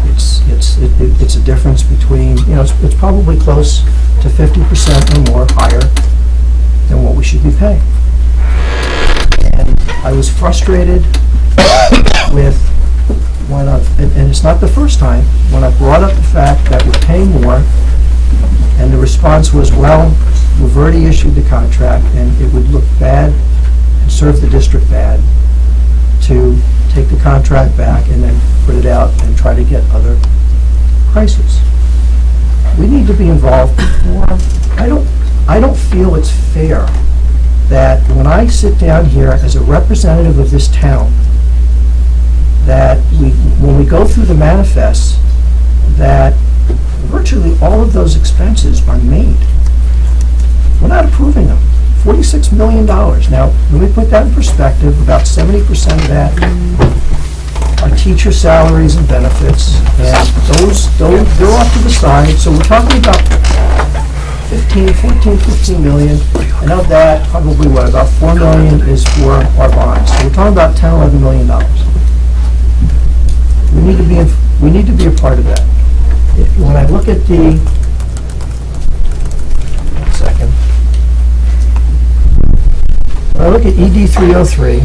It's a difference between, it's probably close to 50% or more higher than what we should be paying. And I was frustrated with when and it's not the first time, when I brought up the fact that we're paying more, and the response was, well, we've already issued the contract, and it would look bad and serve the district bad to take the contract back and then put it out and try to get other prices. We need to be involved before. I don't feel it's fair that when I sit down here as a representative of this town, that when we go through the manifests, that virtually all of those expenses are made. We're not approving them. $46 million. Now, when we put that in perspective, about 70% of that are teacher salaries and benefits, and those they're off to the side. So we're talking about $15 15 million, and of that, probably what, about 4 million is for our bonds. So we're talking about 10, 11 million dollars. We need to be a part of that. When I look at the, one second. When I look at ED 303,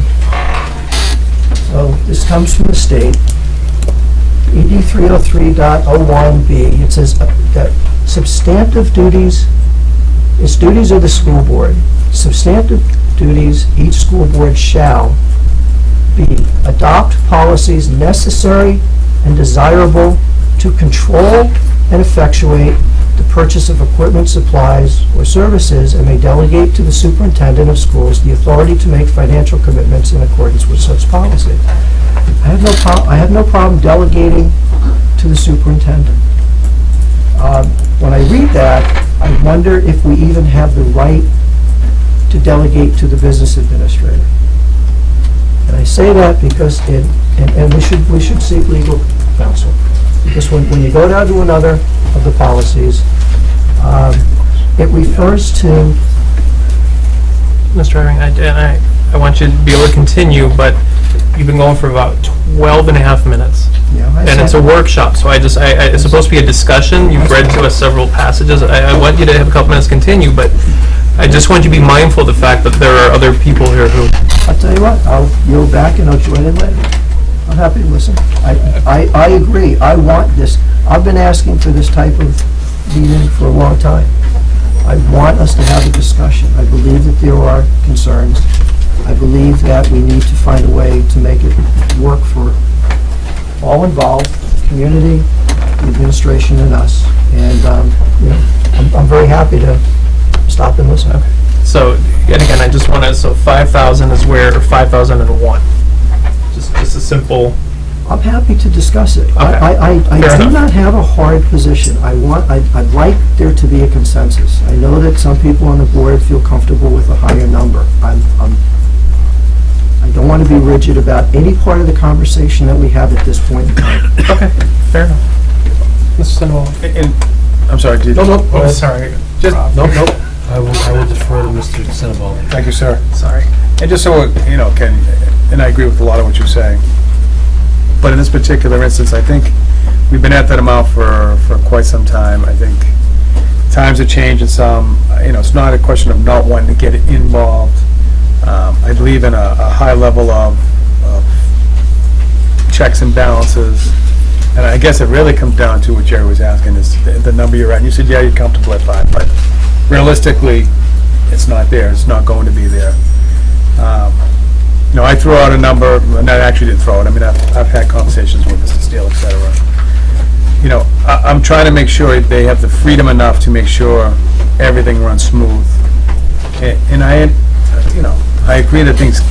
so this comes from the state, ED 303.01B, it says that substantive duties, it's duties of the school board. Substantive duties, each school board shall be adopt policies necessary and desirable to control and effectuate the purchase of equipment, supplies, or services, and may delegate to the superintendent of schools the authority to make financial commitments in accordance with such policy. I have no problem delegating to the superintendent. When I read that, I wonder if we even have the right to delegate to the business administrator. And I say that because we should seek legal counsel. Because when you go down to another of the policies, it refers to... Mr. Irving, I want you to be able to continue, but you've been going for about 12 and a half minutes. And it's a workshop, so it's supposed to be a discussion. You've read to us several passages. I want you to have a couple minutes to continue, but I just want you to be mindful of the fact that there are other people here who... I'll tell you what, I'll yield back and I'll join in later. I'm happy to listen. I agree. I want this. I've been asking for this type of meeting for a long time. I want us to have a discussion. I believe that there are concerns. I believe that we need to find a way to make it work for all involved, the community, the administration, and us. And I'm very happy to stop and listen. Okay. So, and again, I just want to, so 5,000 is where, or 5,001? Just a simple... I'm happy to discuss it. Okay. I do not have a hard position. I'd like there to be a consensus. I know that some people on the board feel comfortable with a higher number. I don't want to be rigid about any part of the conversation that we have at this point in time. Okay, fair enough. Mr. Sandoval. I'm sorry, did... No, oh, sorry. Just, nope. I will defer to Mr. Sandoval. Thank you, sir. Sorry. And just so, Ken, and I agree with a lot of what you're saying, but in this particular instance, I think we've been at that amount for quite some time. I think times have changed and some, it's not a question of not wanting to get involved. I believe in a high level of checks and balances, and I guess it really comes down to what Jerry was asking, is the number you're at. And you said, yeah, you're comfortable at 5, but realistically, it's not there. It's not going to be there. I threw out a number, and I actually didn't throw it. I mean, I've had conversations with Mr. Steele, et cetera. I'm trying to make sure they have the freedom enough to make sure everything runs smooth. And I agree that things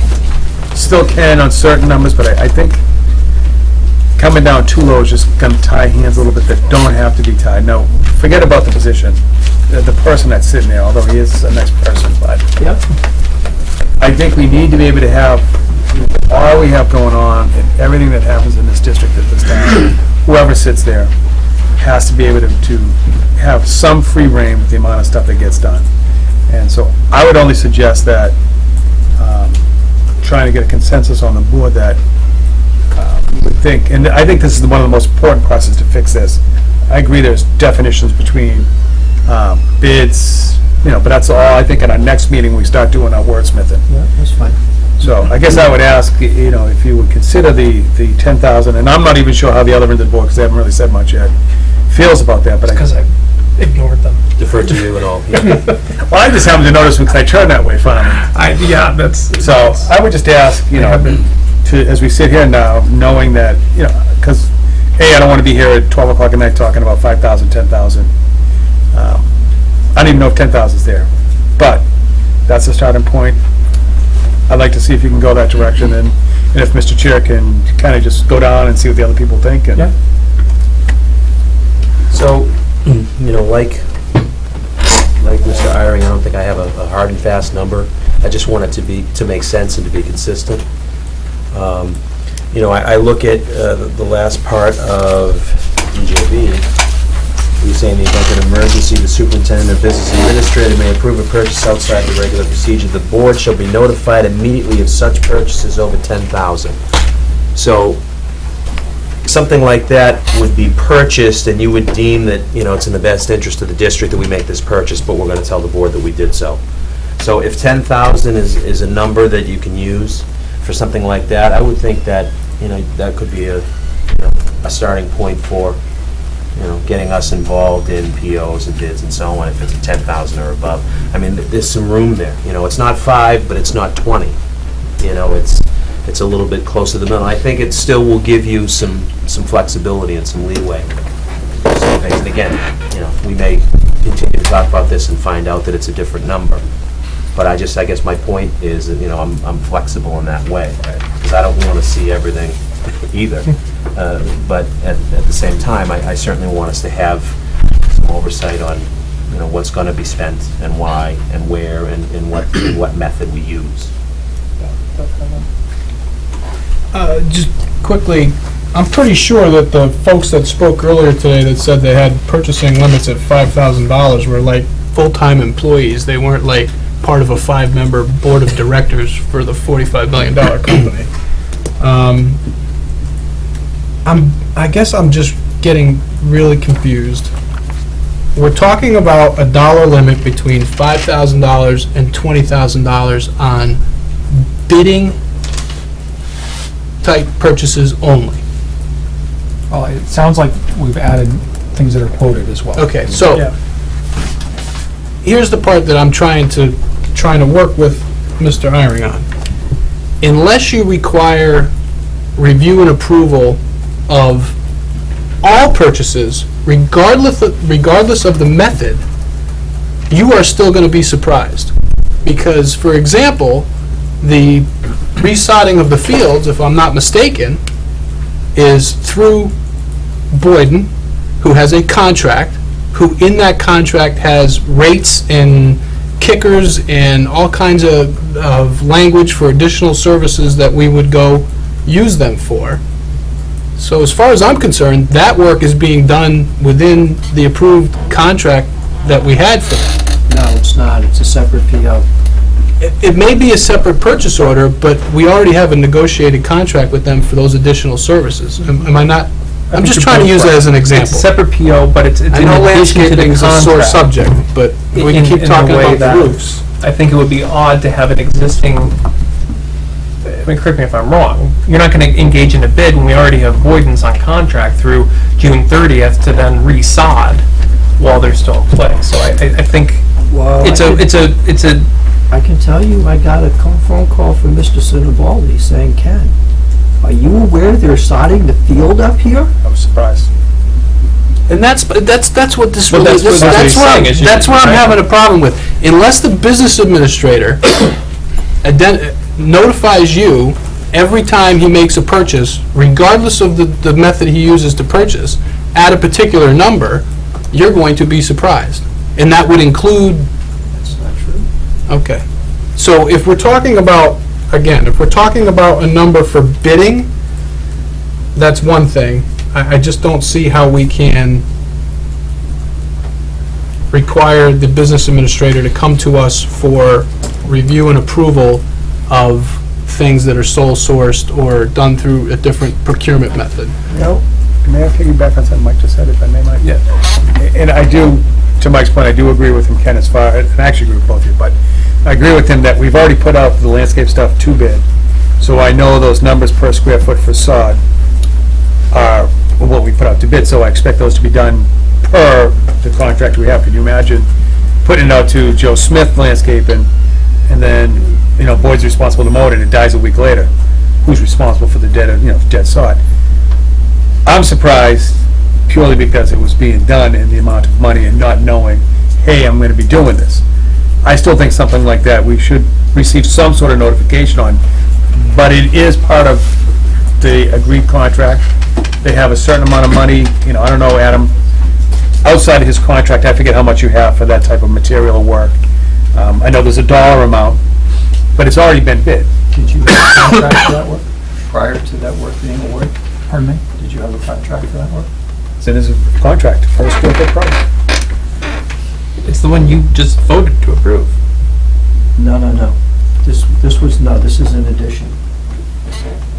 still can on certain numbers, but I think coming down too low is just going to tie hands a little bit that don't have to be tied. Now, forget about the position, the person that's sitting there, although he is a nice person, but I think we need to be able to have all we have going on and everything that happens in this district at this time. Whoever sits there has to be able to have some free rein with the amount of stuff that gets done. And so I would only suggest that trying to get a consensus on the board that you would think, and I think this is one of the most important processes to fix this. I agree there's definitions between bids, but that's all. I think in our next meeting we start doing our wordsmithing. Yeah, that's fine. So I guess I would ask, if you would consider the 10,000, and I'm not even sure how the other end of the board, because they haven't really said much yet, feels about that, but because I ignored them. Defer to you and all. Well, I just happened to notice because I turned that way finally. So I would just ask, as we sit here now, knowing that, because I don't want to be here at 12 o'clock at night talking about 5,000, 10,000. I don't even know if 10,000 is there, but that's the starting point. I'd like to see if you can go that direction, and if Mr. Chair can kind of just go down and see what the other people think. And yeah. So, like Mr. Iring, I don't think I have a hard and fast number. I just want it to make sense and to be consistent. I look at the last part of DJB, You're saying in the event of an emergency, the superintendent or business administrator may approve a purchase outside the regular procedure. The board shall be notified immediately of such purchases over 10,000. So, something like that would be purchased, and you would deem that, it's in the best interest of the district that we make this purchase, but we're going to tell the board that we did so. So if 10,000 is a number that you can use for something like that, I would think that, that could be a starting point for, getting us involved in POs and bids and so on, if it's 10,000 or above. I mean, there's some room there. It's not 5, but it's not 20. It's a little bit closer to the middle. I think it still will give you some flexibility and some leeway. And again, we may continue to talk about this and find out that it's a different number. But I guess my point is that, I'm flexible in that way, because I don't want to see everything either. But at the same time, I certainly want us to have some oversight on, what's going to be spent and why and where and in what method we use. Just quickly, I'm pretty sure that the folks that spoke earlier today that said they had purchasing limits at $5,000 were like full-time employees. They weren't like part of a 5-member board of directors for the $45 million company. I guess I'm just getting really confused. We're talking about a dollar limit between $5,000 and $20,000 on bidding type purchases only. Well, it sounds like we've added things that are quoted as well. Okay, so here's the part that I'm trying to work with Mr. Iring on. Unless you require review and approval of all purchases, regardless of the method, you are still going to be surprised. Because, for example, the resodding of the fields, if I'm not mistaken, is through Boyden, who has a contract, who in that contract has rates and kickers and all kinds of language for additional services that we would go use them for. So as far as I'm concerned, that work is being done within the approved contract that we had for them. No, it's not. It's a separate PO. It may be a separate purchase order, but we already have a negotiated contract with them for those additional services. Am I not? I'm just trying to use that as an example. It's a separate PO, but it's in I know addition to the landscaping is a sore contract. subject, but we can keep In talking the way about that the roofs. I think it would be odd to have an existing, I mean, correct me if I'm wrong, you're not going to engage in a bid when we already have Boyden's on contract through June 30th to then resod while they're still in play. So I think Well, it's a I can tell you, I got a phone call from Mr. Sinibaldi saying, Ken, are you aware they're sodding the field up here? I was surprised. And that's what this But really, that's what he's saying is you- that's where I'm right. having a problem with. Unless the business administrator notifies you every time he makes a purchase, regardless of the method he uses to purchase, at a particular number, you're going to be surprised. And that would include. That's not true. Okay. So if we're talking about, again, if we're talking about a number for bidding, that's one thing. I just don't see how we can require the business administrator to come to us for review and approval of things that are sole sourced or done through a different procurement method. May I piggyback on something Mike just said, if I may, Mike? Yeah. And I do, to Mike's point, I do agree with him, Ken, as far, and I actually agree with both of you, but I agree with him that we've already put out the landscape stuff to bid, so I know those numbers per square foot for sod are what we put out to bid, so I expect those to be done per the contract we have. Could you imagine putting it out to Joe Smith Landscaping, and then, Boyd's responsible to mow it, and it dies a week later? Who's responsible for the dead sod? I'm surprised purely because it was being done in the amount of money and not knowing, hey, I'm going to be doing this. I still think something like that we should receive some sort of notification on, but it is part of the agreed contract. They have a certain amount of money, I don't know, Adam, outside of his contract, I forget how much you have for that type of material or work. I know there's a dollar amount, but it's already been bid. Did you have a contract for that work prior to that work being awarded? Pardon me? Did you have a contract for that work? It's in his contract, per square foot price. It's the one you just voted to approve. No. This is in addition.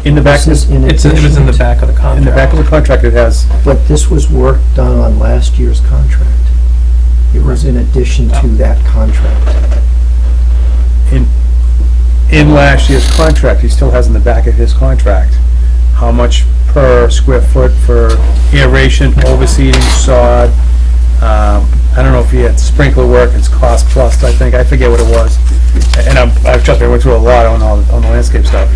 In the back, This is in It was in addition the to- back of the contract. in the back of the contract, it has, But this was work done on last year's contract. It was in addition to that contract. in last year's contract, he still has in the back of his contract, how much per square foot for aeration, overseeding, sod. I don't know if he had sprinkler work, it's cost plus, I think, I forget what it was. And trust me, I went through a lot on the landscape stuff.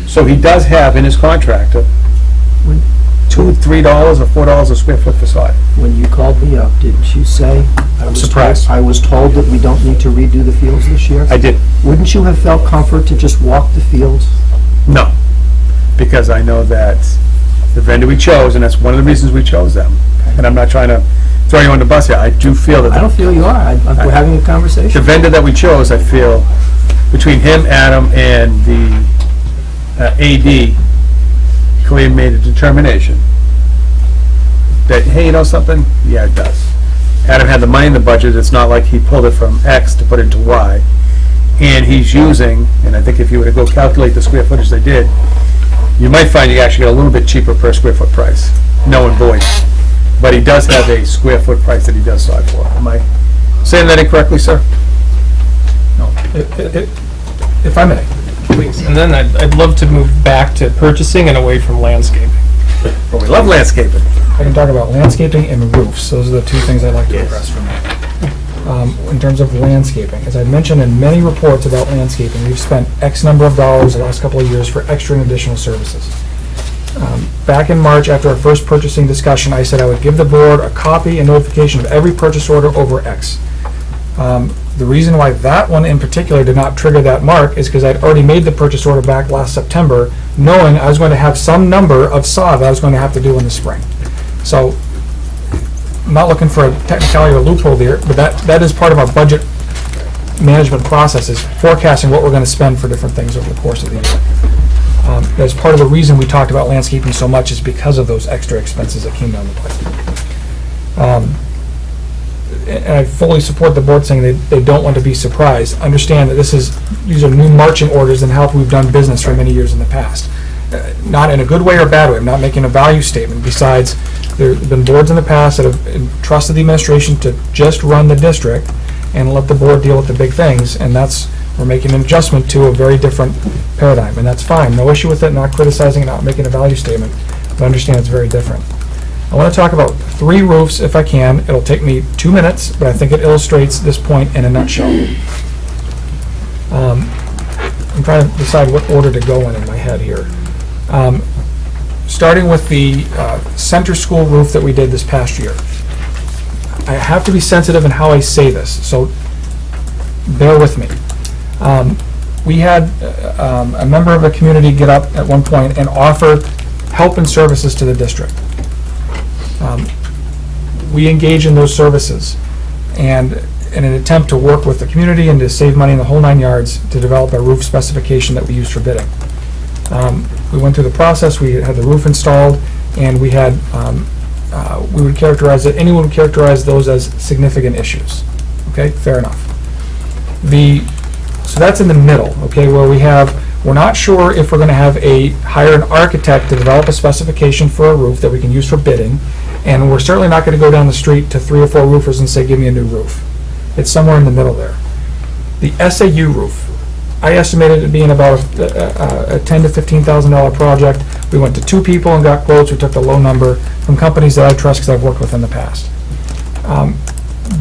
So he does have in his contract $2, $3, or $4 a square foot for sod. When you called me up, didn't you say? Surprised. I was told that we don't need to redo the fields this year? I did. Wouldn't you have felt comfort to just walk the fields? No, because I know that the vendor we chose, and that's one of the reasons we chose them, and I'm not trying to throw you on the bus here, I do feel that I don't feel you are. We're having a the conversation. vendor that we chose, I feel, between him, Adam, and the AD, clearly made a determination that, hey, you know something? Yeah, it does. Adam had the money in the budget, it's not like he pulled it from X to put it into Y. And he's using, and I think if you were to go calculate the square footage they did, you might find you actually get a little bit cheaper per square foot price, null and void. But he does have a square foot price that he does sod for. Am I saying that incorrectly, sir? No. If I may. Please. And then I'd love to move back to purchasing and away from landscaping. But we love landscaping. I can talk about landscaping and roofs. Those are the two things I'd like to address from that. In terms of landscaping, as I mentioned in many reports about landscaping, we've spent X number of dollars the last couple of years for extra and additional services. Back in March, after our first purchasing discussion, I said I would give the board a copy and notification of every purchase order over X. The reason why that one in particular did not trigger that mark is because I'd already made the purchase order back last September, knowing I was going to have some number of sod that I was going to have to do in the spring. So, I'm not looking for a technicality or loophole there, but that is part of our budget management process, is forecasting what we're going to spend for different things over the course of the year. That's part of the reason we talked about landscaping so much, is because of those extra expenses that came down the pipe. And I fully support the board saying they don't want to be surprised. Understand that these are new marching orders and how we've done business for many years in the past. Not in a good way or bad way. I'm not making a value statement. Besides, there have been boards in the past that have entrusted the administration to just run the district and let the board deal with the big things, and we're making an adjustment to a very different paradigm, and that's fine. No issue with it, not criticizing it, not making a value statement, but understand it's very different. I want to talk about 3 roofs if I can. It'll take me 2 minutes, but I think it illustrates this point in a nutshell. I'm trying to decide what order to go in my head here. Starting with the center school roof that we did this past year. I have to be sensitive in how I say this, so bear with me. We had a member of the community get up at one point and offer help and services to the district. We engage in those services, and in an attempt to work with the community and to save money in the whole 9 yards, to develop a roof specification that we use for bidding. We went through the process, we had the roof installed, and we had, we would characterize it, anyone would characterize those as significant issues. Okay, fair enough. So that's in the middle, okay, where we're not sure if we're going to hire an architect to develop a specification for a roof that we can use for bidding, and we're certainly not going to go down the street to 3 or 4 roofers and say, give me a new roof. It's somewhere in the middle there. The SAU roof, I estimated it being about a $10,000 to $15,000 project. We went to 2 people and got quotes. We took the low number from companies that I trust because I've worked with in the past.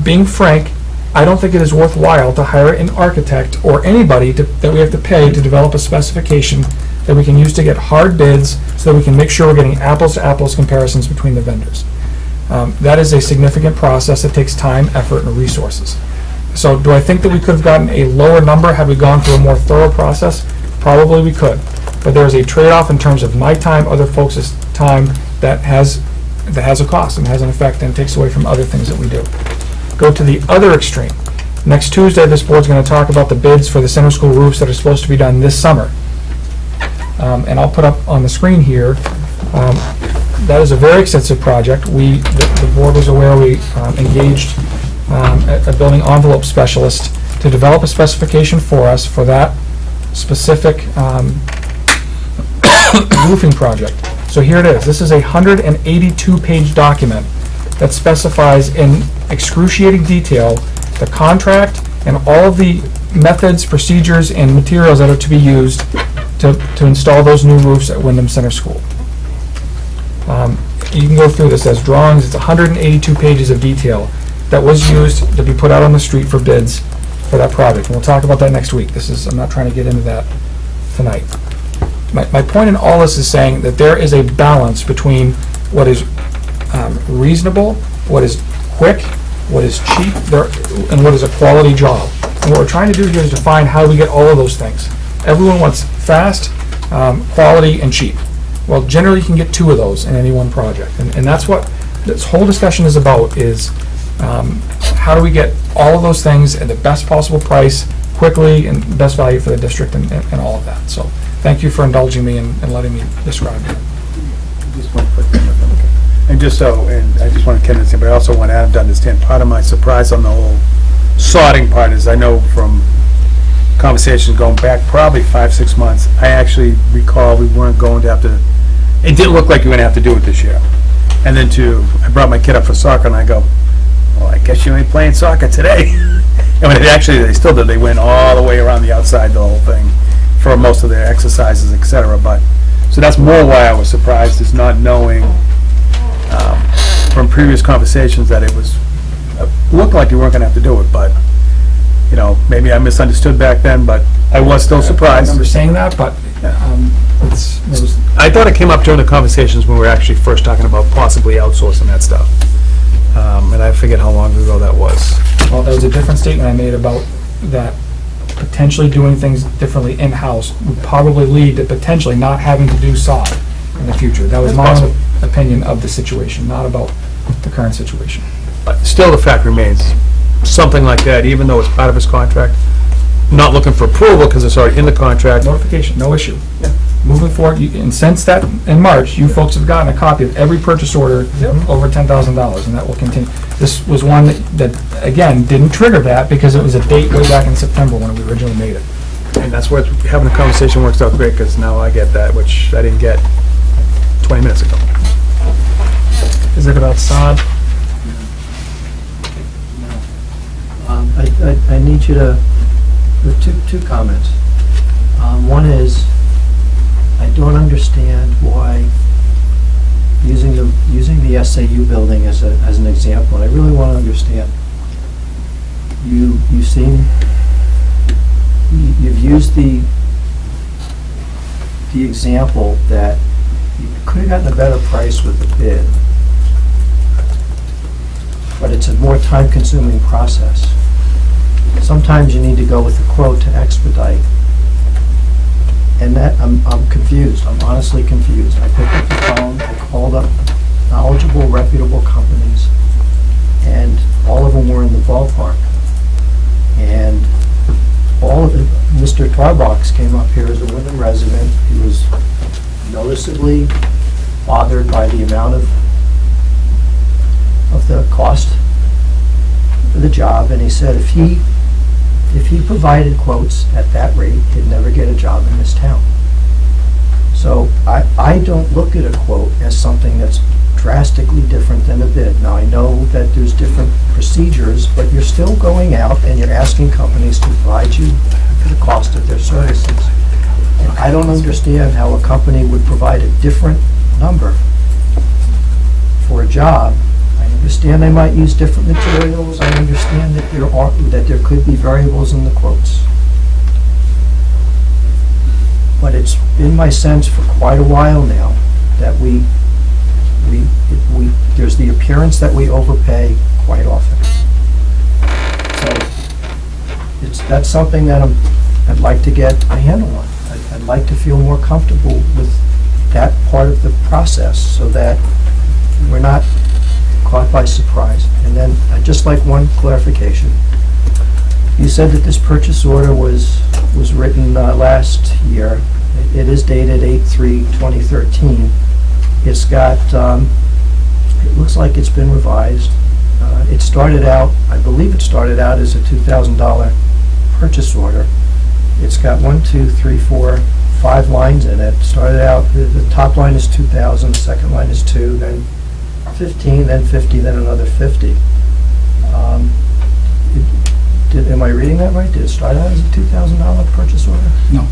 Being frank, I don't think it is worthwhile to hire an architect or anybody that we have to pay to develop a specification that we can use to get hard bids so that we can make sure we're getting apples-to-apples comparisons between the vendors. That is a significant process that takes time, effort, and resources. So do I think that we could have gotten a lower number had we gone through a more thorough process? Probably we could. But there is a trade-off in terms of my time, other folks' time, that has a cost and has an effect and takes away from other things that we do. Go to the other extreme. Next Tuesday, this board's going to talk about the bids for the center school roofs that are supposed to be done this summer. And I'll put up on the screen here that is a very extensive project. The board was aware, we engaged a building envelope specialist to develop a specification for us for that specific roofing project. So here it is. This is a 182-page document that specifies in excruciating detail the contract and all of the methods, procedures, and materials that are to be used to install those new roofs at Windham Center School. You can go through this as drawings. It's 182 pages of detail that was used to be put out on the street for bids for that project. And we'll talk about that next week. I'm not trying to get into that tonight. My point in all this is saying that there is a balance between what is reasonable, what is quick, what is cheap, and what is a quality job. And what we're trying to do here is define how we get all of those things. Everyone wants fast, quality, and cheap. Well, generally you can get two of those in any one project. And that's what this whole discussion is about, is how do we get all of those things at the best possible price, quickly, and best value for the district, and all of that. So thank you for indulging me and letting me describe it. Just one quick thing. And just I just want to convince you, but I also want Adam to understand, part of my surprise on the whole sorting part is, I know from conversations going back probably 5-6 months, I actually recall we weren't going to have to, it didn't look like you were going to have to do it this year. And then I brought my kid up for soccer, and I go, well, I guess you ain't playing soccer today. And when they still did, they went all the way around the outside, the whole thing, for most of their exercises, etc. But, so that's more why I was surprised, is not knowing from previous conversations that it looked like you weren't going to have to do it, but, you know, maybe I misunderstood back then, but I was still surprised. I remember saying that, but I thought it came up during the conversations when we were actually first talking about possibly outsourcing that stuff. And I forget how long ago that was. Well, there was a different statement I made about that potentially doing things differently in-house would probably lead to potentially not having to do sod in the future. That was my own opinion of the situation, not about the current situation. But still, the fact remains, something like that, even though it's part of his contract, not looking for approval because it's already in the contract. Notification, no issue. Yeah. Moving forward, and since that, in March, you folks have gotten a copy of every purchase order over $10,000, and that will continue. This was one that, again, didn't trigger that because it was a date way back in September when we originally made it. And that's where having a conversation works out great, because now I get that, which I didn't get 20 minutes ago. Is it about sod? I need you to, two comments. One is, I don't understand why using the SAU building as an example, and I really want to understand. You've used the example that you could have gotten a better price with the bid, but it's a more time-consuming process. Sometimes you need to go with a quote to expedite. And that, I'm confused. I'm honestly confused. I picked up the phone, I called up knowledgeable, reputable companies, and all of them were in the ballpark. And Mr. Tarbox came up here as a Windham resident. He was noticeably bothered by the amount of the cost for the job, and he said if he provided quotes at that rate, he'd never get a job in this town. So I don't look at a quote as something that's drastically different than a bid. Now, I know that there's different procedures, but you're still going out and you're asking companies to provide you for the cost of their services. And I don't understand how a company would provide a different number for a job. I understand they might use different materials. I understand that there could be variables in the quotes. But it's been my sense for quite a while now that there's the appearance that we overpay quite often. So that's something that I'd like to get a handle on. I'd like to feel more comfortable with that part of the process so that we're not caught by surprise. And then I'd just like one clarification. You said that this purchase order was written last year. It is dated 8/3/2013. It's got, it looks like it's been revised. It started out, I believe it started out as a $2,000 purchase order. It's got 1, 2, 3, 4, 5 lines in it. Started out, the top line is 2,000, the second line is 2, then 15, then 50, then another 50. Am I reading that right? Did it start out as a $2,000 purchase order? No.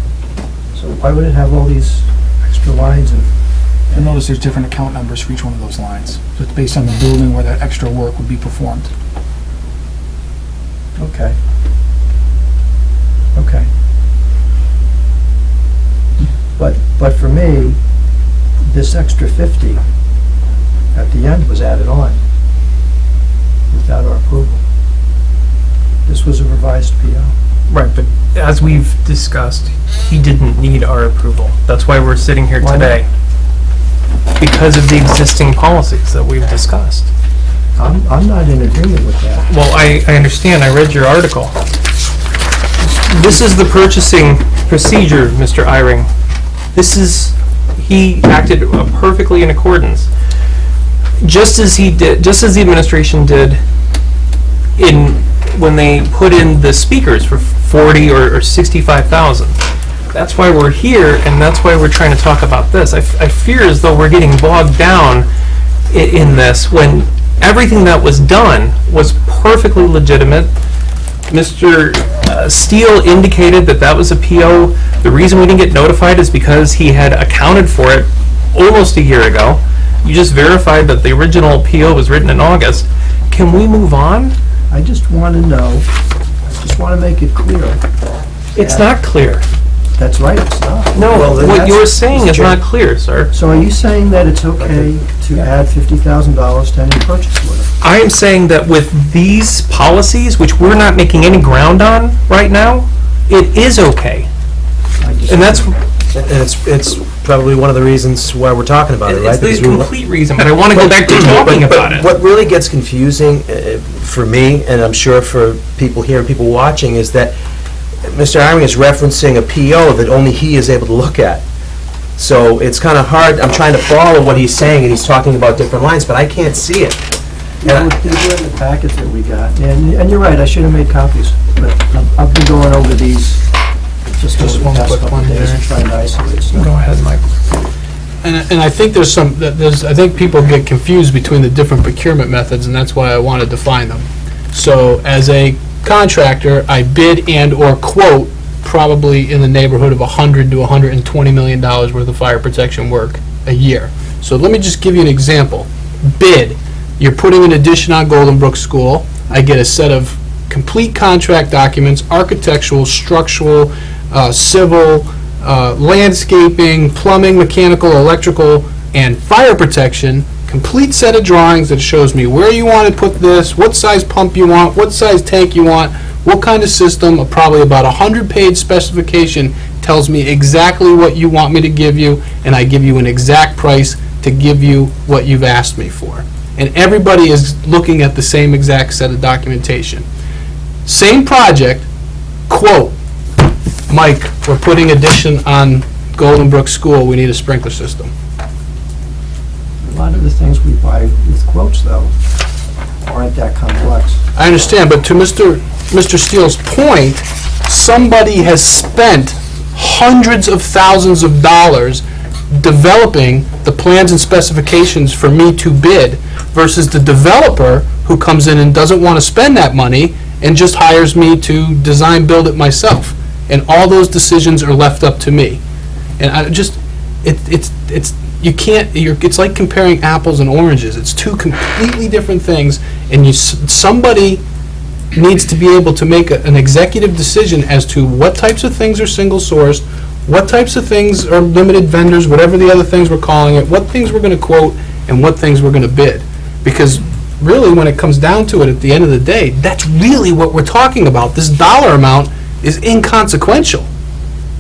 So why would it have all these extra lines? And You'll notice there's different account numbers for each one of those lines. So it's based on the building where that extra work would be performed. Okay. Okay. But for me, this extra 50 at the end was added on without our approval. This was a revised PO. Right, but as we've discussed, he didn't need our approval. That's why we're sitting here Why not? today. Because of the existing policies that we've discussed. I'm not in agreement with that. Well, I understand, I read your article. This is the purchasing procedure, Mr. Eyring. He acted perfectly in accordance. Just as the administration did when they put in the speakers for 40 or 65,000. That's why we're here, and that's why we're trying to talk about this. I fear as though we're getting bogged down in this when everything that was done was perfectly legitimate. Mr. Steele indicated that was a PO. The reason we didn't get notified is because he had accounted for it almost a year ago. You just verified that the original PO was written in August. Can we move on? I just want to know, I just want to make it clear. It's not clear. That's right, it's not. No, Well, then what that's- you're saying is not clear, sir. So are you saying that it's okay to add $50,000 to any purchase order? I am saying that with these policies, which we're not making any ground on right now, it is okay. And that's, And it's probably one of the reasons why we're talking about it, right? it's the Because we wa- complete reason, but I want to go back to talking But about it. What really gets confusing for me, and I'm sure for people here and people watching, is that Mr. Eyring is referencing a PO that only he is able to look at. So it's kind of hard, I'm trying to follow what he's saying, and he's talking about different lines, but I can't see it. They were in the packet that we got, and you're right, I should have made copies, but I've been going over these just over the one past quick couple one of days there. and trying to isolate stuff. Go ahead, Mike. And I think I think people get confused between the different procurement methods, and that's why I want to define them. So as a contractor, I bid and/or quote probably in the neighborhood of $100 to $120 million worth of fire protection work a year. So let me just give you an example. Bid, you're putting an addition on Golden Brook School. I get a set of complete contract documents, architectural, structural, civil, landscaping, plumbing, mechanical, electrical, and fire protection, complete set of drawings that shows me where you want to put this, what size pump you want, what size tank you want, what kind of system. Probably about 100-page specification tells me exactly what you want me to give you, and I give you an exact price to give you what you've asked me for. And everybody is looking at the same exact set of documentation. Same project, quote, Mike, we're putting addition on Golden Brook School, we need a sprinkler system. A lot of the things we buy with quotes, though, aren't that complex. I understand, but to Mr. Steele's point, somebody has spent hundreds of thousands of dollars developing the plans and specifications for me to bid versus the developer who comes in and doesn't want to spend that money and just hires me to design, build it myself. And all those decisions are left up to me. And I just, you can't, it's like comparing apples and oranges. It's two completely different things, and somebody needs to be able to make an executive decision as to what types of things are single-sourced, what types of things are limited vendors, whatever the other things we're calling it, what things we're going to quote, and what things we're going to bid. Because really, when it comes down to it, at the end of the day, that's really what we're talking about. This dollar amount is inconsequential.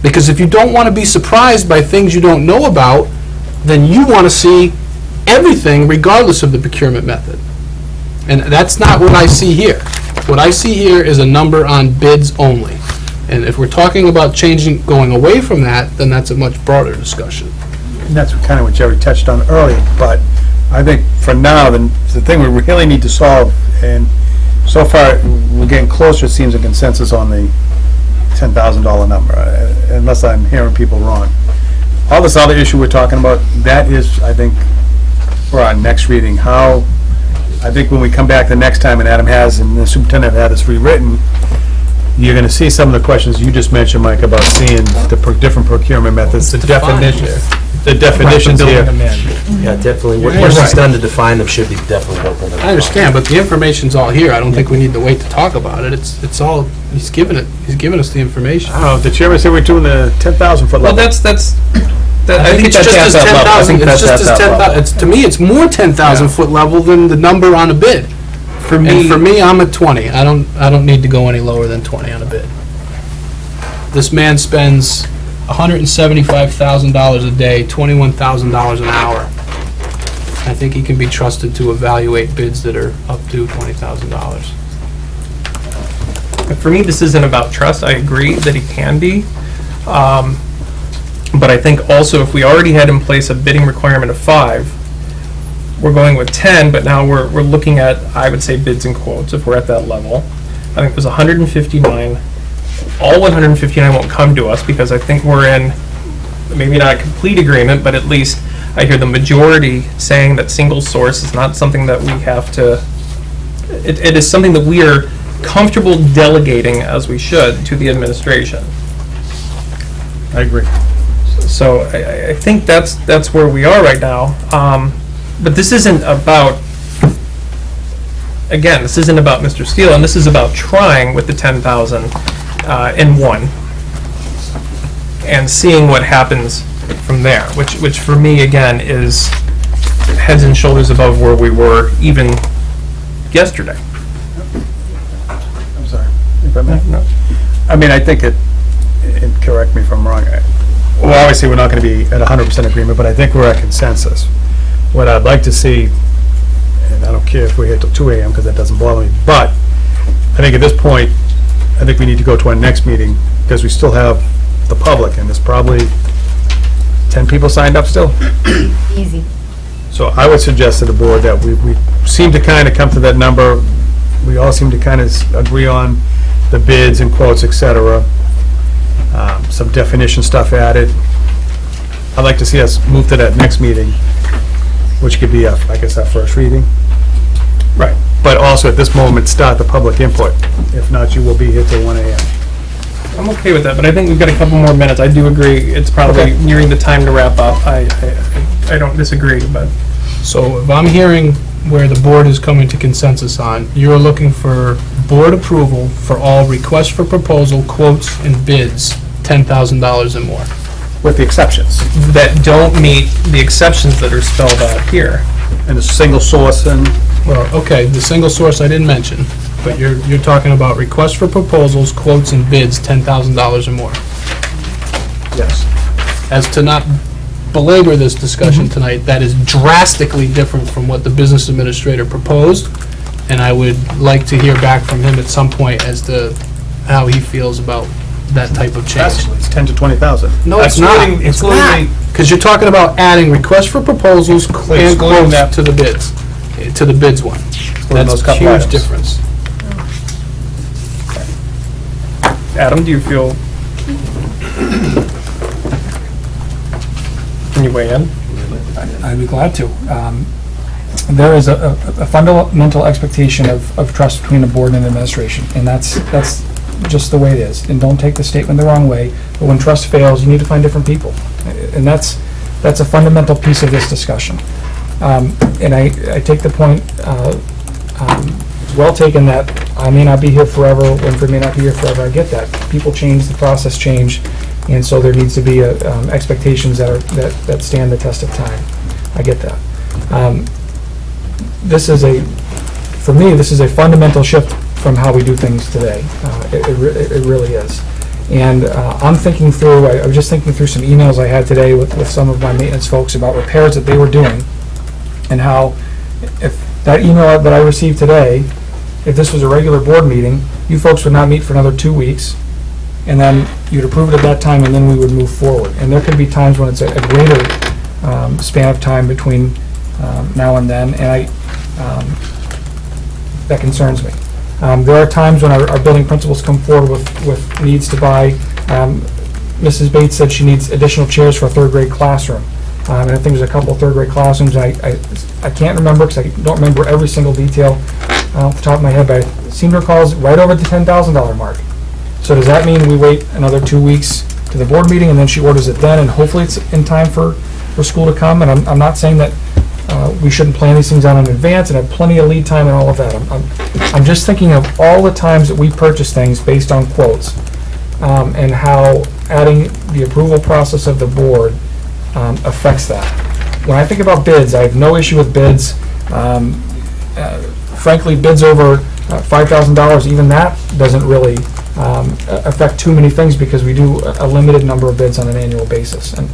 Because if you don't want to be surprised by things you don't know about, then you want to see everything regardless of the procurement method. And that's not what I see here. What I see here is a number on bids only. And if we're talking about going away from that, then that's a much broader discussion. and that's kind of what Jerry touched on earlier, but I think for now, the thing we really need to solve, and so far, we're getting closer, it seems, a consensus on the $10,000 number, unless I'm hearing people wrong. All this other issue we're talking about, that is, I think, for our next reading, how, I think when we come back the next time and Adam has, and the superintendent had this rewritten, you're gonna see some of the questions you just mentioned, Mike, about seeing the different procurement methods, the definitions here. Yeah, definitely. What she's done to define them should be definitely built in. I understand, but the information's all here. I don't think we need to wait to talk about it. It's all, he's given us the information. Oh, the chairman said we're doing the 10,000 foot Well, level. I think it's just as 10,000, it's just as 10,000, it's, to me, it's more 10,000 foot level than the number on a bid. And for me, I'm at 20. I don't need to go any lower than 20 on a bid. This man spends $175,000 a day, $21,000 an hour. I think he can be trusted to evaluate bids that are up to $20,000. For me, this isn't about trust. I agree that he can be. But I think also if we already had in place a bidding requirement of 5, we're going with 10, but now we're looking at, I would say, bids and quotes if we're at that level. I think it was 159. All 159 won't come to us because I think we're in maybe not a complete agreement, but at least I hear the majority saying that single source is not something that we have to, it is something that we are comfortable delegating as we should to the administration. I agree. So I think that's where we are right now. But this isn't about, again, this isn't about Mr. Steele, and this is about trying with the 10,000 in one and seeing what happens from there, which for me, again, is heads and shoulders above where we were even yesterday. I'm sorry, if I may. No. I mean, I think and correct me if I'm wrong, well, obviously, we're not going to be at 100% agreement, but I think we're at consensus. What I'd like to see, and I don't care if we hit till 2 a.m. because that doesn't bother me, but I think at this point, I think we need to go to our next meeting because we still have the public, and there's probably 10 people signed up still. Easy. So I would suggest to the board that we seem to kind of come to that number. We all seem to kind of agree on the bids and quotes, et cetera. Some definition stuff added. I'd like to see us move to that next meeting, which could be, I guess, our first reading. Right. But also at this moment, start the public input. If not, you will be here till 1 a.m. I'm okay with that, but I think we've got a couple more minutes. I do agree it's probably nearing the time to wrap up. I don't disagree, but. So if I'm hearing where the board is coming to consensus on, you're looking for board approval for all requests for proposal, quotes, and bids, $10,000 and more. With the exceptions. That don't meet the exceptions that are spelled out here. And the single source and... Well, okay, the single source I didn't mention, but you're talking about requests for proposals, quotes, and bids, $10,000 or more. Yes. As to not belabor this discussion tonight, that is drastically different from what the business administrator proposed, and I would like to hear back from him at some point as to how he feels about that type of change. It's 10 to 20,000. No, it's not. It's not. Because you're talking about adding requests for proposals and quotes to the bids, to the bids one. That's a huge difference. Adam, do you feel? Can you weigh in? I'd be glad to. There is a fundamental expectation of trust between the board and the administration, and that's just the way it is. And don't take the statement the wrong way, but when trust fails, you need to find different people. And that's a fundamental piece of this discussion. And I take the point, well taken, that I may not be here forever, Winfred may not be here forever. I get that. People change, the process change, and so there needs to be expectations that stand the test of time. I get that. For me, this is a fundamental shift from how we do things today. It really is. And I'm thinking through, I was just thinking through some emails I had today with some of my maintenance folks about repairs that they were doing, and how if that email that I received today, if this was a regular board meeting, you folks would not meet for another 2 weeks, and then you'd approve it at that time, and then we would move forward. And there could be times when it's a greater span of time between now and then, and that concerns me. There are times when our building principals come forward with needs to buy. Mrs. Bates said she needs additional chairs for a third grade classroom. And I think there's a couple third grade classrooms. I can't remember because I don't remember every single detail off the top of my head, but I seem to recall it's right over the $10,000 mark. So does that mean we wait another 2 weeks to the board meeting and then she orders it then, and hopefully it's in time for school to come? And I'm not saying that we shouldn't plan these things out in advance and have plenty of lead time and all of that. I'm just thinking of all the times that we purchase things based on quotes, and how adding the approval process of the board affects that. When I think about bids, I have no issue with bids. Frankly, bids over $5,000, even that doesn't really affect too many things because we do a limited number of bids on an annual basis. And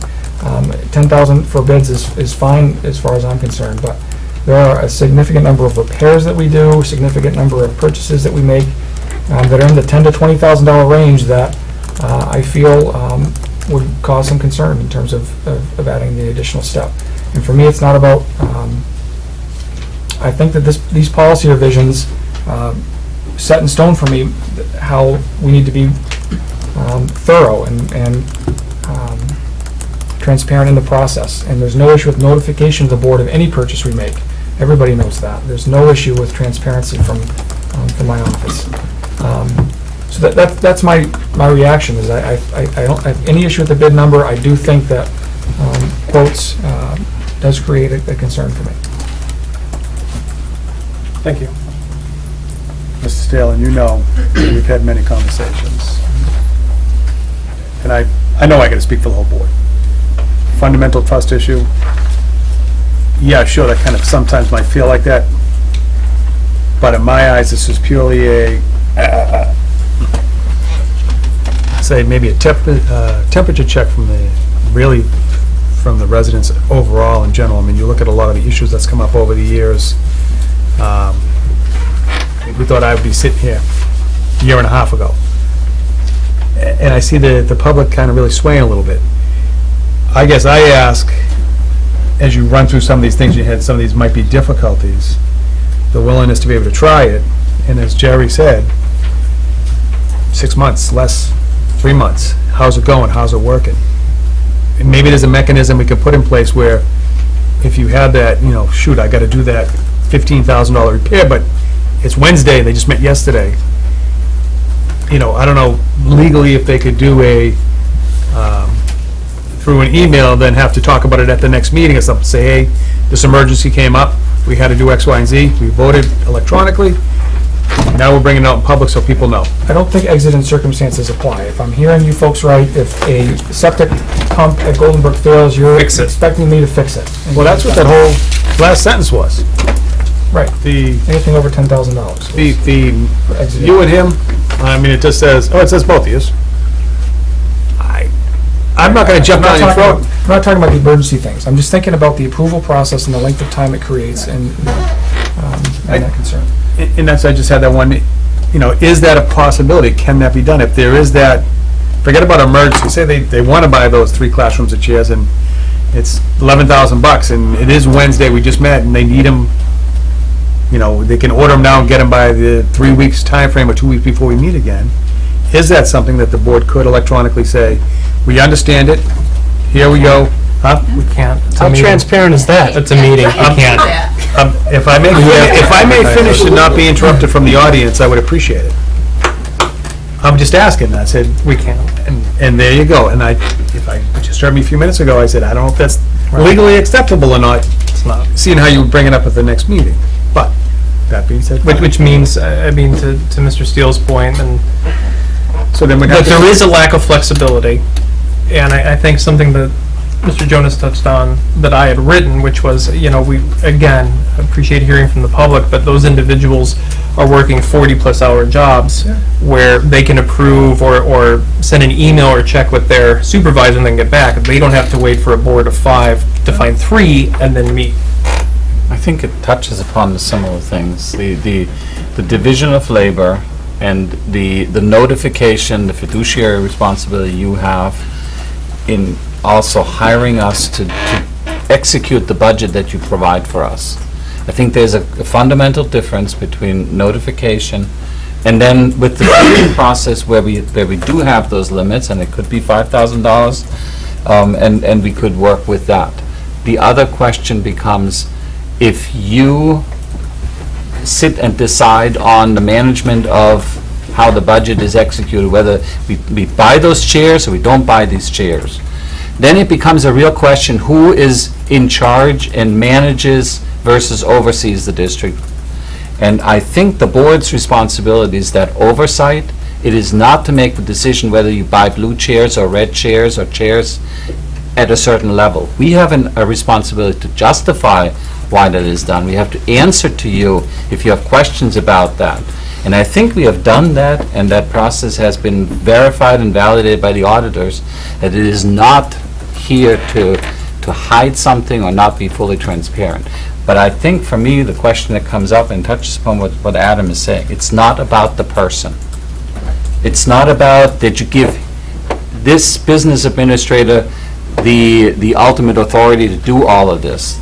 10,000 for bids is fine as far as I'm concerned, but there are a significant number of repairs that we do, a significant number of purchases that we make that are in the $10,000 to $20,000 range that I feel would cause some concern in terms of adding the additional step. And for me, it's not about, I think that these policy revisions set in stone for me how we need to be thorough and transparent in the process. And there's no issue with notification to the board of any purchase we make. Everybody knows that. There's no issue with transparency from my office. So that's my reaction, is I don't have any issue with the bid number. I do think that quotes does create a concern for me. Thank you. Mr. Stalin, you know, we've had many conversations. And I know I gotta speak for the whole board. Fundamental trust issue, yeah, sure, that kind of sometimes might feel like that. But in my eyes, this is purely say maybe a temperature check from the residents overall in general. I mean, you look at a lot of the issues that's come up over the years. We thought I would be sitting here a year and a half ago. And I see the public kind of really swaying a little bit. I guess I ask, as you run through some of these things, you had some of these might be difficulties, the willingness to be able to try it. And as Jerry said, 6 months, less 3 months. How's it going? How's it working? And maybe there's a mechanism we could put in place where if you had that, you know, shoot, I got to do that $15,000 repair, but it's Wednesday, they just met yesterday. You know, I don't know legally if they could do a, through an email, then have to talk about it at the next meeting or something. Say, hey, this emergency came up, we had to do X, Y, and Z, we voted electronically, now we're bringing it out in public so people know. I don't think exigent circumstances apply. If I'm hearing you folks right, if a septic pump at Goldenbrook fails, you're expecting me to fix it. Well, that's what that whole last sentence was. Right. Anything over $10,000. You and him, I mean, it just says, it says both of you. I'm not going to jump down your throat. I'm not talking about the emergency things. I'm just thinking about the approval process and the length of time it creates and that concern. And that's, I just had that one, you know, is that a possibility? Can that be done? If there is that, forget about emergency. Say they want to buy those 3 classrooms of chairs and it's $11,000 and it is Wednesday, we just met, and they need them, you know, they can order them now and get them by the 3 weeks time frame or 2 weeks before we meet again. Is that something that the board could electronically say, we understand it, here we go? Huh? We can't. How transparent is that? It's a meeting. We can't. If I may finish and not be interrupted from the audience, I would appreciate it. I'm just asking. I said, we can't. And there you go. And if I just heard me a few minutes ago, I said, I don't know if that's legally acceptable or not. It's not. Seeing how you would bring it up at the next meeting. But that being said, which means, I mean, to Mr. Steele's point, and so then that there is a lack of flexibility, and I think something that Mr. Jonas touched on that I had written, which was, you know, we, again, appreciate hearing from the public, but those individuals are working 40-plus hour jobs where they can approve or send an email or check with their supervisor and then get back. They don't have to wait for a board of 5 to find 3 and then meet. I think it touches upon the similar things. The division of labor and the notification, the fiduciary responsibility you have in also hiring us to execute the budget that you provide for us. I think there's a fundamental difference between notification and then with the bidding process where we do have those limits, and it could be $5,000, and we could work with that. The other question becomes, if you sit and decide on the management of how the budget is executed, whether we buy those chairs or we don't buy these chairs, then it becomes a real question, who is in charge and manages versus oversees the district. And I think the board's responsibility is that oversight. It is not to make the decision whether you buy blue chairs or red chairs or chairs at a certain level. We have a responsibility to justify why that is done. We have to answer to you if you have questions about that. And I think we have done that, and that process has been verified and validated by the auditors, that it is not here to hide something or not be fully transparent. But I think for me, the question that comes up and touches upon what Adam is saying, it's not about the person. It's not about that you give this business administrator the ultimate authority to do all of this.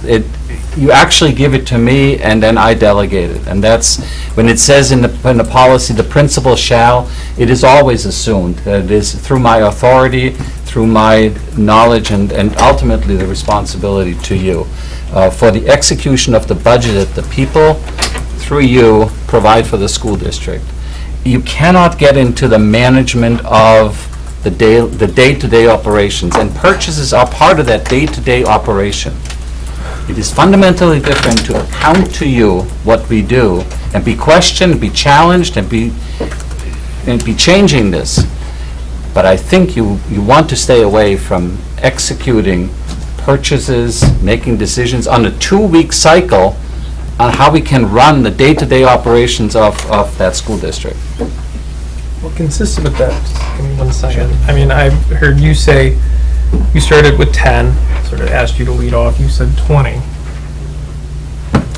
You actually give it to me, and then I delegate it. And that's, when it says in the policy, the principal shall, it is always assumed that it is through my authority, through my knowledge, and ultimately the responsibility to you. For the execution of the budget that the people, through you, provide for the school district. You cannot get into the management of the day-to-day operations, and purchases are part of that day-to-day operation. It is fundamentally different to account to you what we do, and be questioned, be challenged, and be changing this. But I think you want to stay away from executing purchases, making decisions on a 2-week cycle on how we can run the day-to-day operations of that school district. Well, consistent with that, just give me 1 second. I mean, I've heard you say you started with 10, sort of asked you to lead off, you said 20.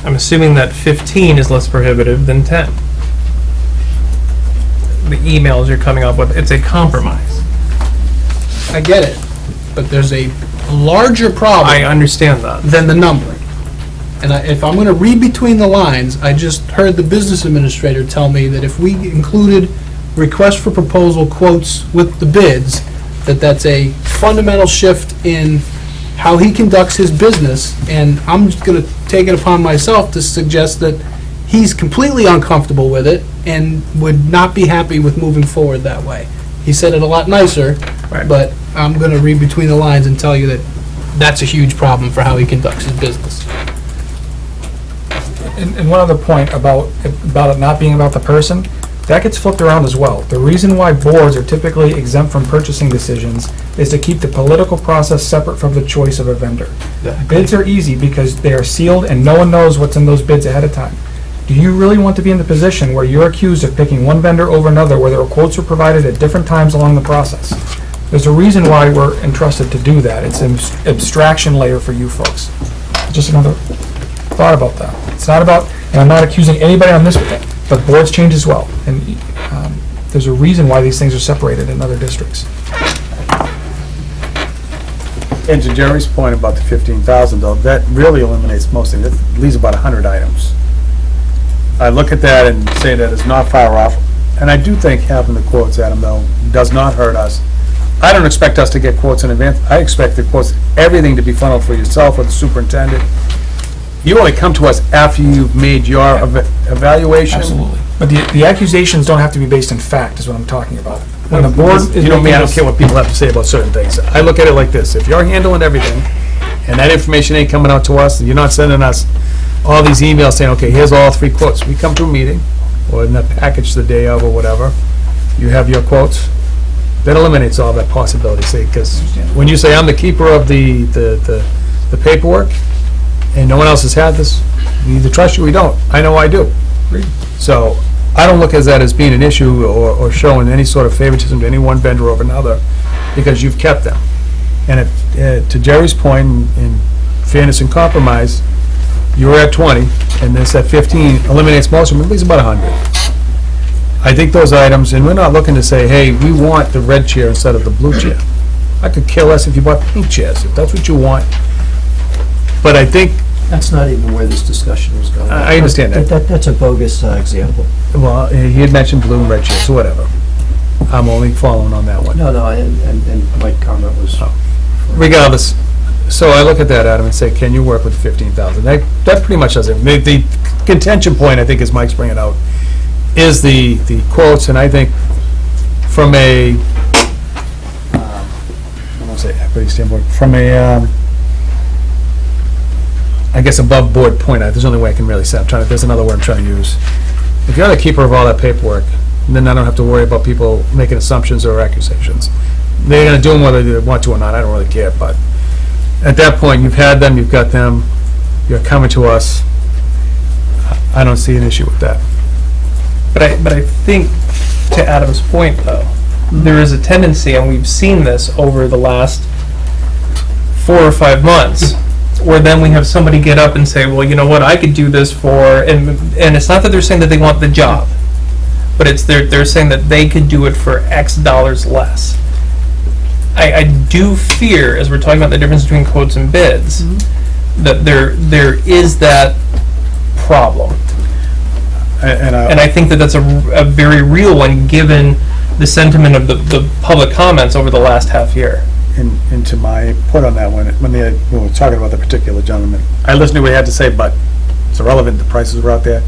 I'm assuming that 15 is less prohibitive than 10. The emails you're coming up with, it's a compromise. I get it, but there's a larger problem. I understand that. Than the numbering. And if I'm going to read between the lines, I just heard the business administrator tell me that if we included request for proposal quotes with the bids, that's a fundamental shift in how he conducts his business, and I'm just going to take it upon myself to suggest that he's completely uncomfortable with it and would not be happy with moving forward that way. He said it a lot nicer, right, but I'm going to read between the lines and tell you that that's a huge problem for how he conducts his business. And one other point about it not being about the person, that gets flipped around as well. The reason why boards are typically exempt from purchasing decisions is to keep the political process separate from the choice of a vendor. Bids are easy because they are sealed and no one knows what's in those bids ahead of time. Do you really want to be in the position where you're accused of picking one vendor over another, where there were quotes were provided at different times along the process? There's a reason why we're entrusted to do that. It's an abstraction layer for you folks. Just another thought about that. It's not about, and I'm not accusing anybody on this, but boards change as well. And there's a reason why these things are separated in other districts. And to Jerry's point about the 15,000, though, that really eliminates most of it. It leaves about 100 items. I look at that and say that it's not far off. And I do think having the quotes, Adam, though, does not hurt us. I don't expect us to get quotes in advance. I expect the quotes, everything to be funneled for yourself or the superintendent. You only come to us after you've made your evaluation. Absolutely. But the accusations don't have to be based in fact, is what I'm talking about. When the board is, you know me, I don't care what people have to say about certain things. I look at it like this: if you're handling everything, and that information ain't coming out to us, and you're not sending us all these emails saying, okay, here's all 3 quotes. We come to a meeting, or in the package the day of, or whatever, you have your quotes. That eliminates all that possibility, see, because when you say I'm the keeper of the paperwork, and no one else has had this, we either trust you or we don't. I know I do. So I don't look at that as being an issue or showing any sort of favoritism to any one vendor over another, because you've kept them. And to Jerry's point, in fairness and compromise, you were at 20, and this at 15 eliminates most of them, at least about 100. I think those items, and we're not looking to say, hey, we want the red chair instead of the blue chair. I could care less if you bought pink chairs. If that's what you want, But I think, That's not even where this discussion was going. I understand that. That's a bogus example. well, he had mentioned blue and red shirts, so whatever. I'm only following on that one. No, and my comment was, Regardless, so I look at that, Adam, and say, can you work with 15,000? That pretty much does it. The contention point, I think, as Mike's bringing out, is the quotes, and I think from a, I won't say equity standpoint, from a, I guess above board point, there's the only way I can really say, there's another word I'm trying to use. If you're the keeper of all that paperwork, then I don't have to worry about people making assumptions or accusations. They're gonna do them whether they want to or not, I don't really care, but at that point, you've had them, you've got them, you're coming to us. I don't see an issue with that. But I think, to Adam's point, though, there is a tendency, and we've seen this over the last 4 or 5 months, where then we have somebody get up and say, well, you know what, I could do this for, and it's not that they're saying that they want the job, but it's they're saying that they could do it for X dollars less. I do fear, as we're talking about the difference between quotes and bids, that there is that problem. And I think that that's a very real one, given the sentiment of the public comments over the last half year. And to my point on that one, when we were talking about the particular gentleman, I listened to what he had to say, but it's irrelevant, the prices were out there.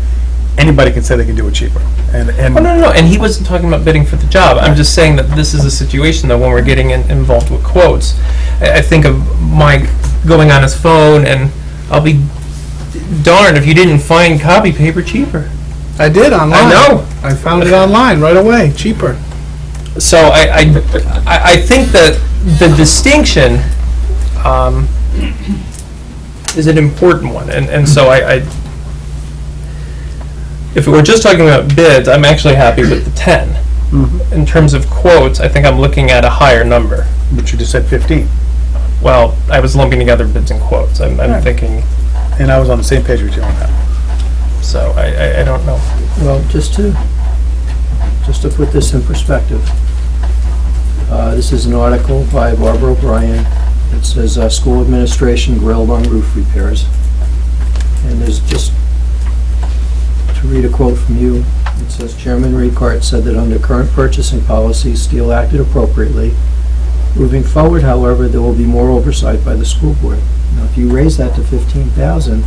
Anybody can say they can do it cheaper. And Oh, no, and he wasn't talking about bidding for the job. I'm just saying that this is a situation, though, when we're getting involved with quotes. I think of Mike going on his phone, and I'll be darned if you didn't find copy paper cheaper. I did online. I know. I found it online right away, cheaper. So I think that the distinction is an important one, and so I if we're just talking about bids, I'm actually happy with the 10. In terms of quotes, I think I'm looking at a higher number. But you just said 15. Well, I was lumping together bids and quotes. I'm thinking. And I was on the same page with you on that. So I don't know. well, just to put this in perspective, this is an article by Barbara O'Brien. It says, school administration grilled on roof repairs. And there's just, to read a quote from you, it says, Chairman Ricart said that under current purchasing policies, Steele acted appropriately. Moving forward, however, there will be more oversight by the school board. Now, if you raise that to 15,000,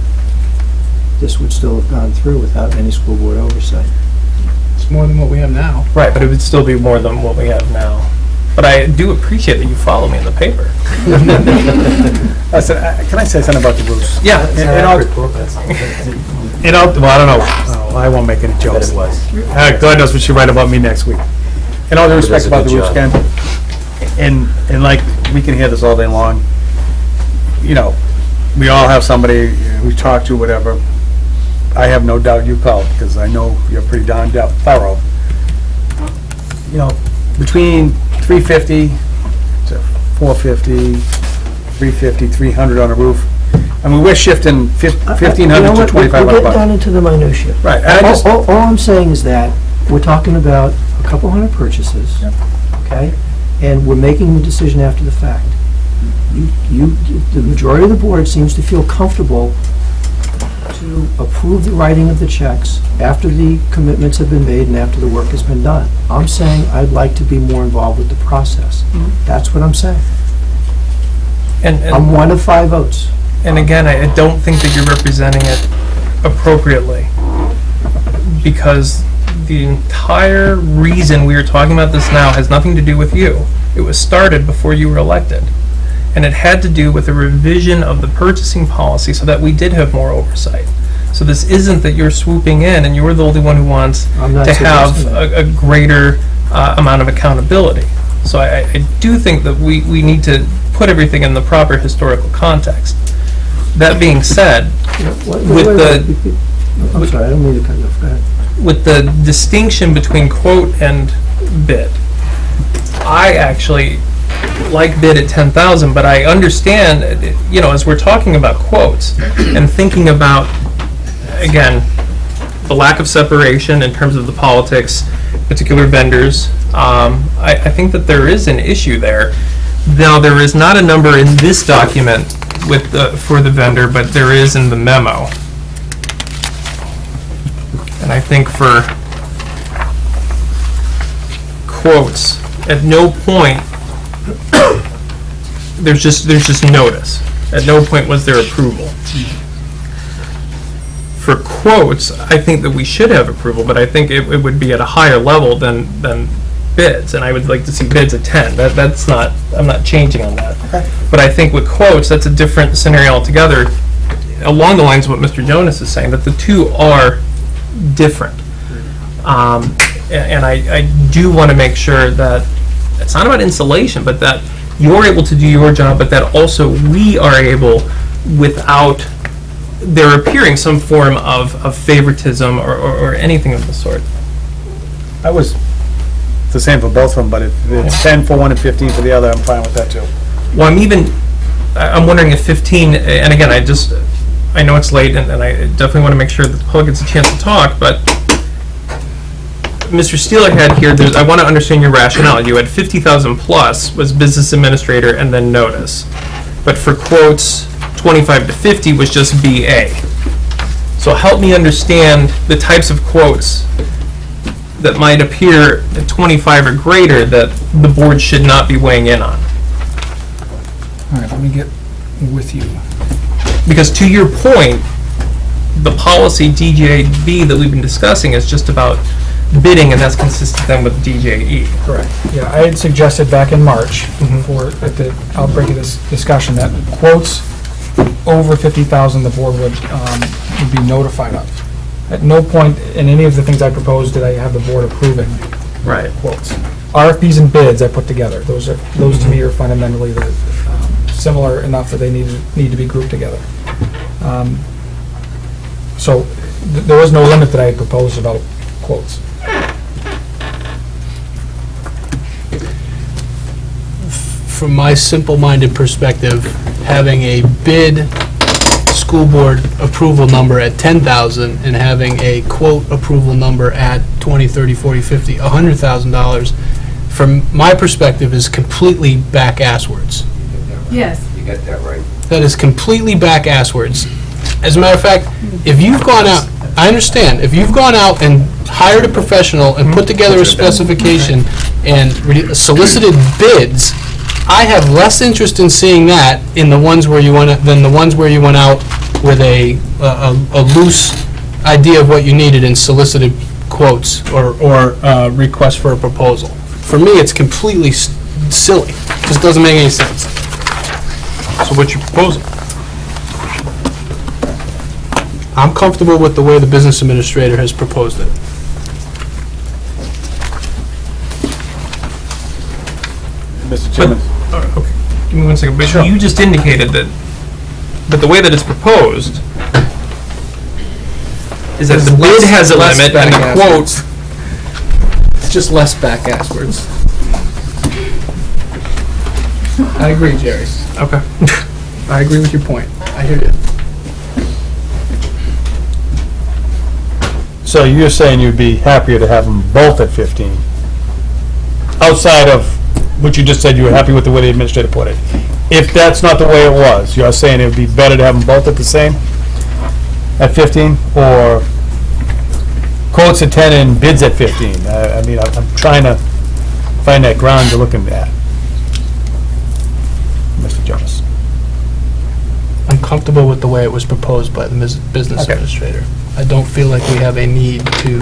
this would still have gone through without any school board oversight. It's more than what we have now. Right, but it would still be more than what we have now. But I do appreciate that you follow me in the paper. Listen, can I say something about the roofs? Yeah. Well, I don't know. I won't make any jokes. God knows what she'll write about me next week. In all due respect about the roofs, Ken, and like, we can hear this all day long. You know, we all have somebody we talk to, whatever. I have no doubt you called, because I know you're pretty darn thorough. You know, between 350 to 450, 350, 300 on a roof. I mean, we're shifting 1,500 to 2,500 We'll get bucks. down into the minutia. Right. I just- All I'm saying is that we're talking about a couple hundred purchases, okay? And we're making the decision after the fact. The majority of the board seems to feel comfortable to approve the writing of the checks after the commitments have been made and after the work has been done. I'm saying I'd like to be more involved with the process. That's what I'm saying. I'm one of 5 votes. And again, I don't think that you're representing it appropriately, because the entire reason we are talking about this now has nothing to do with you. It was started before you were elected, and it had to do with a revision of the purchasing policy so that we did have more oversight. So this isn't that you're swooping in and you're the only one who wants to have a greater amount of accountability. So I do think that we need to put everything in the proper historical context. That being said, I'm sorry, I don't mean to cut you off. Go ahead. With the distinction between quote and bid, I actually like bid at 10,000, but I understand, you know, as we're talking about quotes and thinking about, again, the lack of separation in terms of the politics, particular vendors, I think that there is an issue there. Now, there is not a number in this document with for the vendor, but there is in the memo. And I think for quotes, at no point, there's just notice. At no point was there approval. For quotes, I think that we should have approval, but I think it would be at a higher level than bids, and I would like to see bids at 10. That's not, I'm not changing on that. Okay. But I think with quotes, that's a different scenario altogether, along the lines of what Mr. Jonas is saying, that the two are different. And I do want to make sure that it's not about insulation, but that you're able to do your job, but that also we are able, without there appearing some form of favoritism or anything of the sort. It's the same for both of them, but if it's 10 for one and 15 for the other, I'm fine with that too. Well, I'm wondering if 15, and again, I know it's late, and I definitely want to make sure that the public gets a chance to talk, but Mr. Steeler had here, I want to understand your rationale. You had 50,000 plus was business administrator and then notice. But for quotes, 25 to 50 was just BA. So help me understand the types of quotes that might appear at 25 or greater that the board should not be weighing in on. All right, let me get with you. Because to your point, the policy DJB that we've been discussing is just about bidding, and that's consistent then with DJE. Correct. Yeah, I had suggested back in March, at the outbreak of this discussion, that quotes over 50,000 the board would be notified of. At no point in any of the things I proposed did I have the board approving quotes. RFPs and bids I put together. Those to me are fundamentally similar enough that they need to be grouped together. So there was no limit that I had proposed about quotes. From my simple-minded perspective, having a bid school board approval number at 10,000 and having a quote approval number at 20, 30, 40, 50, $100,000, from my perspective, is completely back-asswards. Yes. You got that right. That is completely back-asswards. As a matter of fact, if you've gone out, I understand, if you've gone out and hired a professional and put together a specification and solicited bids, I have less interest in seeing that in the ones where you went than the ones where you went out with a loose idea of what you needed and solicited quotes or requests for a proposal. For me, it's completely silly. It just doesn't make any sense. So what you're proposing? I'm comfortable with the way the business administrator has proposed it. Mr. Chairman. Okay, give me 1 second. But you just indicated that, but the way that it's proposed is that the bid has a limit and the quote. It's just less back-asswards. I agree, Jerry. Okay. I agree with your point. I hear you. So you're saying you'd be happier to have them both at 15? Outside of what you just said, you were happy with the way the administrator put it. If that's not the way it was, you're saying it would be better to have them both at the same, at 15? Or quotes at 10 and bids at 15? I mean, I'm trying to find that ground you're looking at. Mr. Jonas. I'm comfortable with the way it was proposed by the business administrator. I don't feel like we have a need to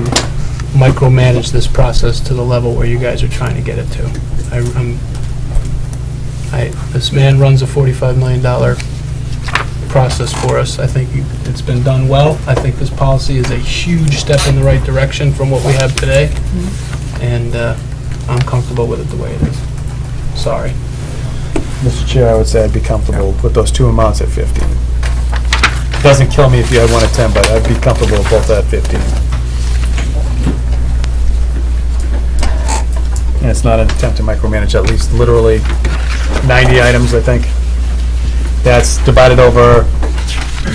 micromanage this process to the level where you guys are trying to get it to. This man runs a $45 million process for us. I think it's been done well. I think this policy is a huge step in the right direction from what we have today, and I'm comfortable with it the way it is. Sorry. Mr. Chair, I would say I'd be comfortable with those two amounts at 15. It doesn't kill me if you had one at 10, but I'd be comfortable with both at 15. And it's not an attempt to micromanage, at least literally 90 items, I think. That's divided over,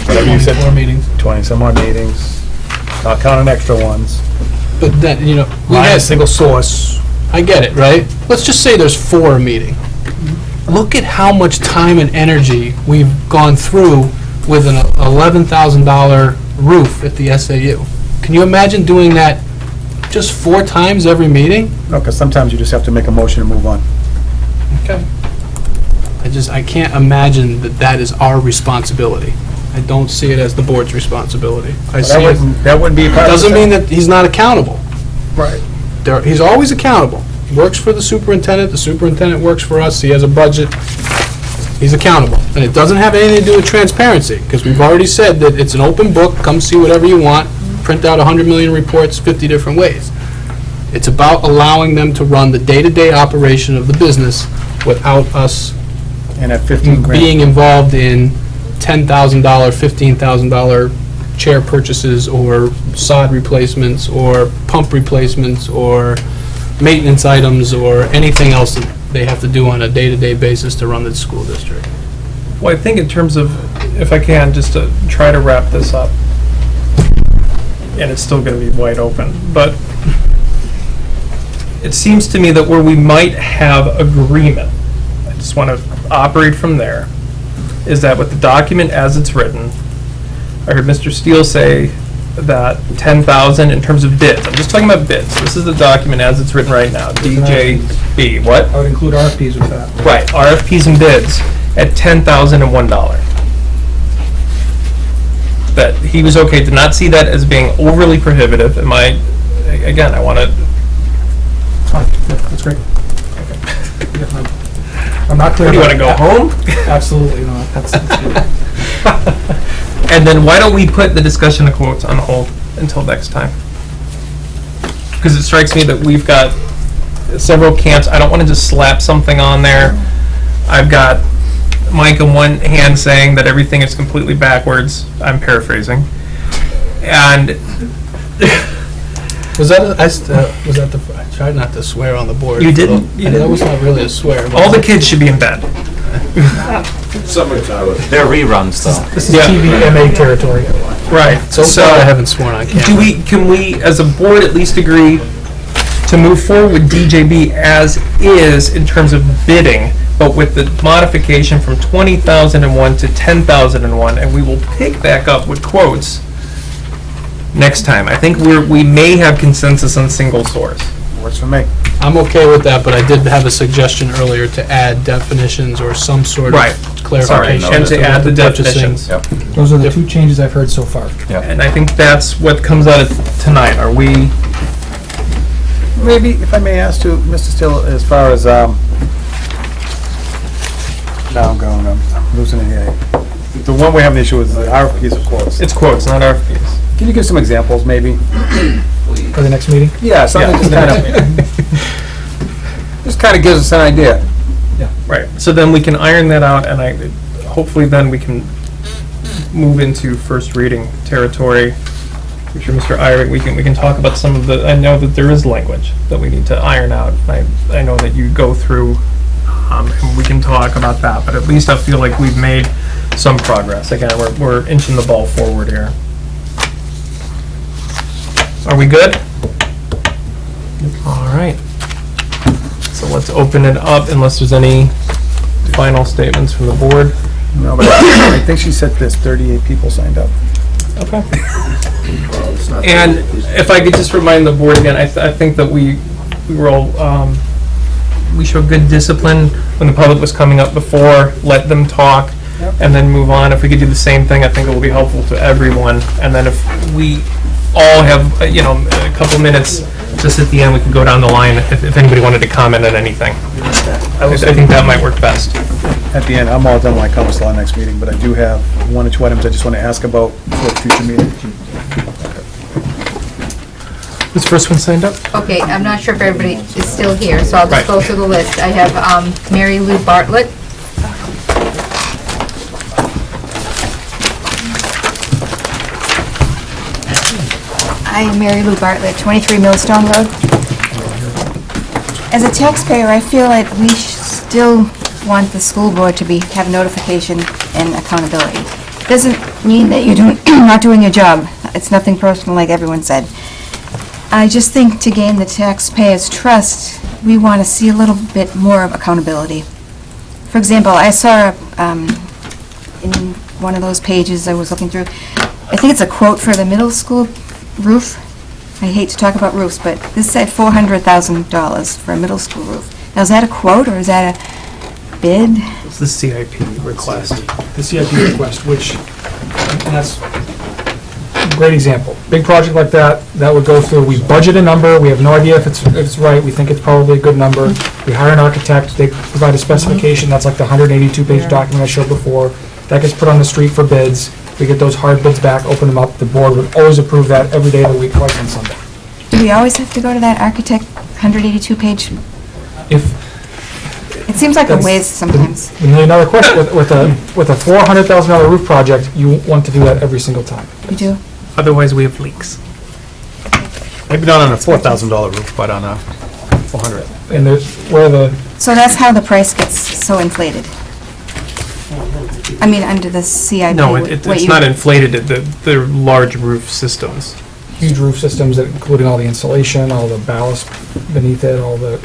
whatever you said. 24 meetings. 20 some more meetings, not counting extra ones. But then, you know, Line a single source. I get it, right? Let's just say there's 4 a meeting. look at how much time and energy we've gone through with an $11,000 roof at the SAU. Can you imagine doing that just 4 times every meeting? No, because sometimes you just have to make a motion and move on. Okay. I can't imagine that that is our responsibility. I don't see it as the board's responsibility. I see it. That wouldn't be part of the... Doesn't mean that he's not accountable. Right. He's always accountable. He works for the superintendent works for us, he has a budget, he's accountable. And it doesn't have anything to do with transparency, because we've already said that it's an open book, come see whatever you want, print out 100 million reports 50 different ways. It's about allowing them to run the day-to-day operation of the business without us And at 15 grand. being involved in $10,000, $15,000 chair purchases, or sod replacements, or pump replacements, or maintenance items, or anything else that they have to do on a day-to-day basis to run the school district. Well, I think in terms of, if I can, just to try to wrap this up, and it's still going to be wide open, but it seems to me that where we might have agreement, I just want to operate from there, is that with the document as it's written, I heard Mr. Steele say that 10,000 in terms of bids. I'm just talking about bids. This is the document as it's written right now. DJB, what? I would include RFPs with that. Right, RFPs and bids at $10,001. That he was okay, did not see that as being overly prohibitive. Again, I want to... Fine, yeah, that's great. I'm not clear. Do you want to go home? Absolutely not. That's good. And then why don't we put the discussion of quotes on hold until next time? Because it strikes me that we've got several camps. I don't want to just slap something on there. I've got Mike on one hand saying that everything is completely backwards. I'm paraphrasing. And Was that I tried not to swear on the board. You didn't? That was not really a swear. all the kids should be in bed. They're reruns, though. This is TVMA territory. Right. So far, I haven't sworn on camera. Can we, as a board, at least agree to move forward with DJB as is in terms of bidding, but with the modification from 20,001 to 10,001, and we will pick back up with quotes next time. I think we may have consensus on single source. Works for me. I'm okay with that, but I did have a suggestion earlier to add definitions or some sort of clarification. Sorry, and to add the purchasing. definitions. Those are the two changes I've heard so far. And I think that's what comes out of tonight. Are we... Maybe, if I may ask to Mr. Steele, as far as, now I'm losing it here. The one we have an issue with the RFPs of quotes. It's quotes, not RFPs. Can you give some examples, maybe? For the next meeting? Yeah, something just kind of gives us an idea. Yeah. Right. So then we can iron that out, and hopefully then we can move into first reading territory. I'm sure Mr. Irick, we can talk about some of the, I know that there is language that we need to iron out. I know that you go through, and we can talk about that, but at least I feel like we've made some progress. Again, we're inching the ball forward here. Are we good? All right. So let's open it up unless there's any final statements from the board. No, but I think she said there's 38 people signed up. Okay. And if I could just remind the board again, I think that we were all, we showed good discipline when the public was coming up before, let them talk, and then move on. If we could do the same thing, I think it will be helpful to everyone. And then if we all have, a couple minutes, just at the end, we can go down the line if anybody wanted to comment on anything. I think that might work best. At the end, I'm all done when I come to the next meeting, but I do have one or two items I just want to ask about for the future meeting. Who's the first one signed up? Okay, I'm not sure if everybody is still here, so I'll just go through the list. I have Mary Lou Bartlett. I am Mary Lou Bartlett, 23 Millstone Road. As a taxpayer, I feel like we still want the school board to have notification and accountability. Doesn't mean that you're not doing your job. It's nothing personal, like everyone said. I just think to gain the taxpayers' trust, we want to see a little bit more of accountability. for example, I saw in one of those pages I was looking through, I think it's a quote for the middle school roof. I hate to talk about roofs, but this said $400,000 for a middle school roof. Now, is that a quote, or is that a bid? It's the CIP request. The CIP request, which, and that's a great example. Big project like that, that would go through, we budget a number, we have no idea if it's right, we think it's probably a good number. We hire an architect, they provide a specification, that's like the 182-page document I showed before. That gets put on the street for bids. We get those hard bids back, open them up. The board would always approve that every day of the week, twice on Sunday. Do we always have to go to that architect 182-page? It seems like a waste sometimes. The million-dollar question, with a $400,000 roof project, you want to do that every single time. You do? Otherwise, we have leaks. Maybe not on a $4,000 roof, but on a 400. And where the... So that's how the price gets so inflated? I mean, under the CIP? No, it's not inflated, they're large roof systems. Huge roof systems, including all the insulation, all the ballast beneath it, all the...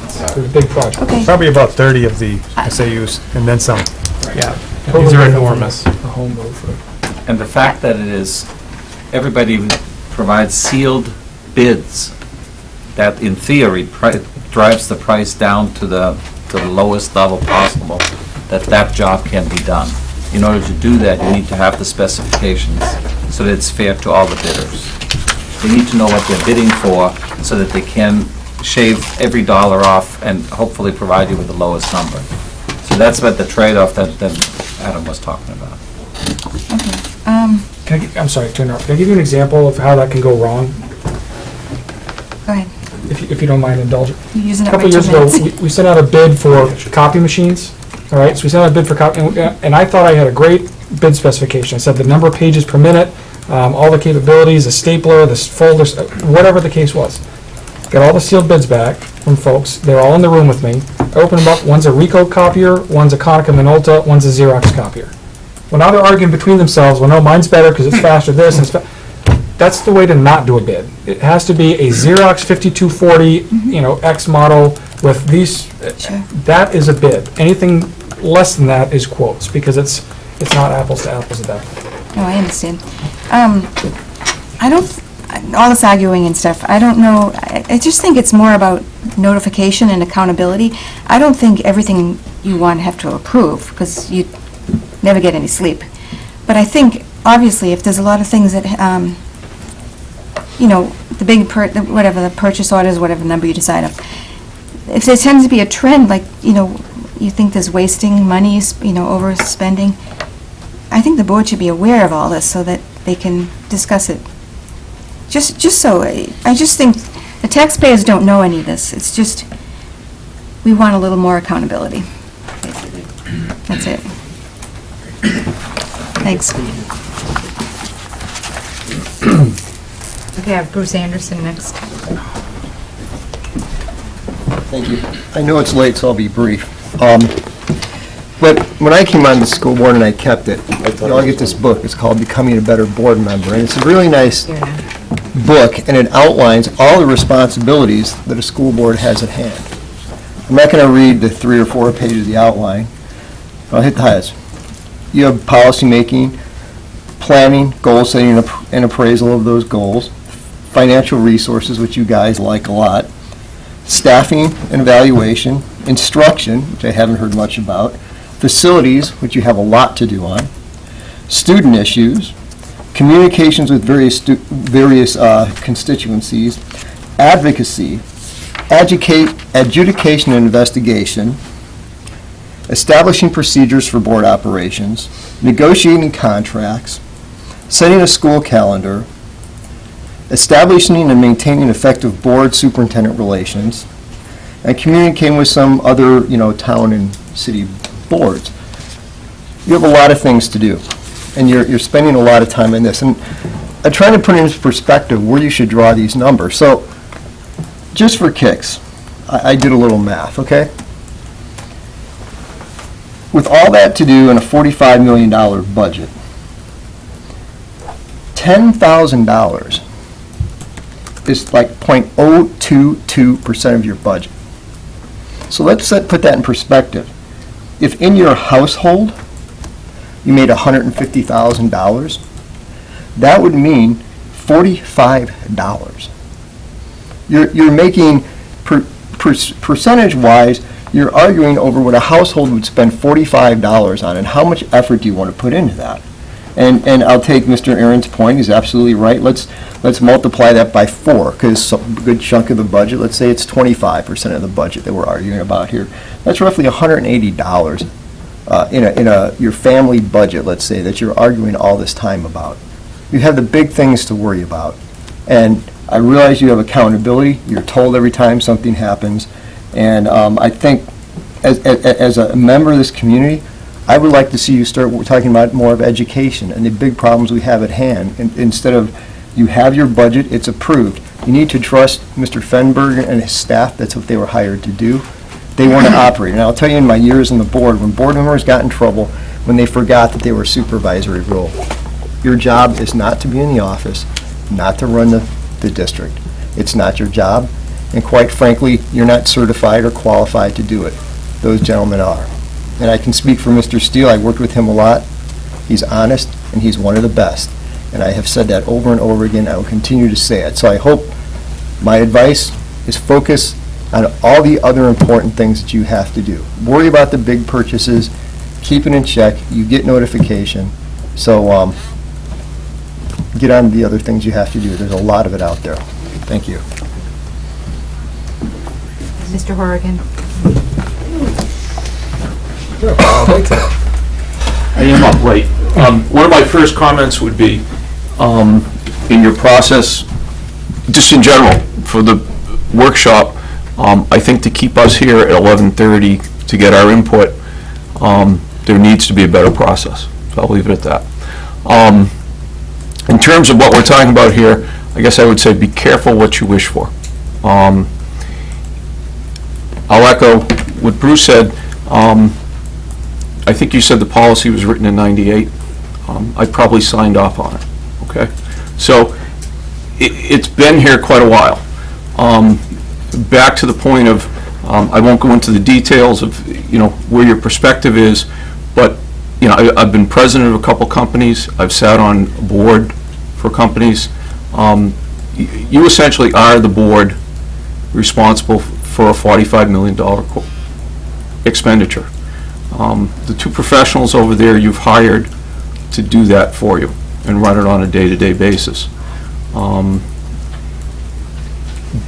It's a big project. Okay. Probably about 30 of the SAUs, and then some. Yeah, these are enormous. A home roof. And the fact that it is, everybody provides sealed bids, that in theory drives the price down to the lowest level possible, that job can be done. In order to do that, you need to have the specifications so that it's fair to all the bidders. They need to know what they're bidding for so that they can shave every dollar off and hopefully provide you with the lowest number. So that's what the trade-off that Adam was talking about. I'm sorry to interrupt. Can I give you an example of how that can go wrong? Go ahead. If you don't mind indulging. You're using A up couple my years 2 ago, minutes. we sent out a bid for copy machines. All right, so we sent out a bid for copy, and I thought I had a great bid specification. I said the number of pages per minute, all the capabilities, the stapler, the folders, whatever the case was. Got all the sealed bids back from folks. They're all in the room with me. I opened them up. One's a Ricoh copier, one's a Konica Minolta, one's a Xerox copier. Well, now they're arguing between themselves. Well, no, mine's better because it's faster this. And that's the way to not do a bid. It has to be a Xerox 5240, X model with these. Sure. That is a bid. Anything less than that is quotes because it's not apples to apples at that point. No, I understand. I don't, all this arguing and stuff, I don't know, I just think it's more about notification and accountability. I don't think everything you want have to approve, because you never get any sleep. But I think, obviously, if there's a lot of things that, the big, whatever, the purchase orders, whatever number you decide on, if there tends to be a trend, like, you think there's wasting money, overspending, I think the board should be aware of all this so that they can discuss it. Just so, I just think the taxpayers don't know any of this. It's just, we want a little more accountability, basically. That's it. Thanks. Okay, I have Bruce Anderson next. Thank you. I know it's late, so I'll be brief. But when I came on the school board and I kept it, I'll get this book. It's called Becoming a Better Board Member. And it's a really nice book, and it outlines all the responsibilities that a school board has at hand. I'm not going to read the 3 or 4 pages of the outline. I'll hit the highlights. You have policy making, planning, goal setting, and appraisal of those goals, financial resources, which you guys like a lot, staffing and evaluation, instruction, which I haven't heard much about, facilities, which you have a lot to do on, student issues, communications with various constituencies, advocacy, adjudication and investigation, establishing procedures for board operations, negotiating contracts, setting a school calendar, establishing and maintaining effective board superintendent relations, and communicating with some other, town and city boards. You have a lot of things to do, and you're spending a lot of time in this. And I'm trying to put into perspective where you should draw these numbers. So, just for kicks, I did a little math, okay? With all that to do in a $45 million budget, $10,000 is like 0.022% of your budget. So let's put that in perspective. if in your household you made $150,000, that would mean $45. You're making, percentage-wise, you're arguing over what a household would spend $45 on, and how much effort do you want to put into that? And I'll take Mr. Aaron's point, he's absolutely right. Let's multiply that by 4, because a good chunk of the budget, let's say it's 25% of the budget that we're arguing about here. That's roughly $180 in your family budget, let's say, that you're arguing all this time about. You have the big things to worry about. And I realize you have accountability. You're told every time something happens. And I think as a member of this community, I would like to see you start talking about more of education and the big problems we have at hand. Instead of, you have your budget, it's approved. You need to trust Mr. Fenberger and his staff. That's what they were hired to do. They want to operate. And I'll tell you, in my years on the board, when board members got in trouble, when they forgot that they were a supervisory role. Your job is not to be in the office, not to run the district. It's not your job. And quite frankly, you're not certified or qualified to do it. Those gentlemen are. And I can speak for Mr. Steele. I worked with him a lot. He's honest, and he's one of the best. And I have said that over and over again. I will continue to say it. So I hope my advice is focus on all the other important things that you have to do. Worry about the big purchases. Keep it in check. You get notification. So get on the other things you have to do. There's a lot of it out there. Thank you. Mr. Horrigan. I am up late. One of my first comments would be, in your process, just in general, for the workshop, I think to keep us here at 11:30 to get our input, there needs to be a better process. So I'll leave it at that. In terms of what we're talking about here, I guess I would say be careful what you wish for. I'll echo what Bruce said. I think you said the policy was written in '98. I probably signed off on it, okay? So it's been here quite a while. Back to the point of, I won't go into the details of, where your perspective is, but, I've been president of a couple companies. I've sat on a board for companies. You essentially are the board responsible for a $45 million expenditure. The two professionals over there you've hired to do that for you and run it on a day-to-day basis.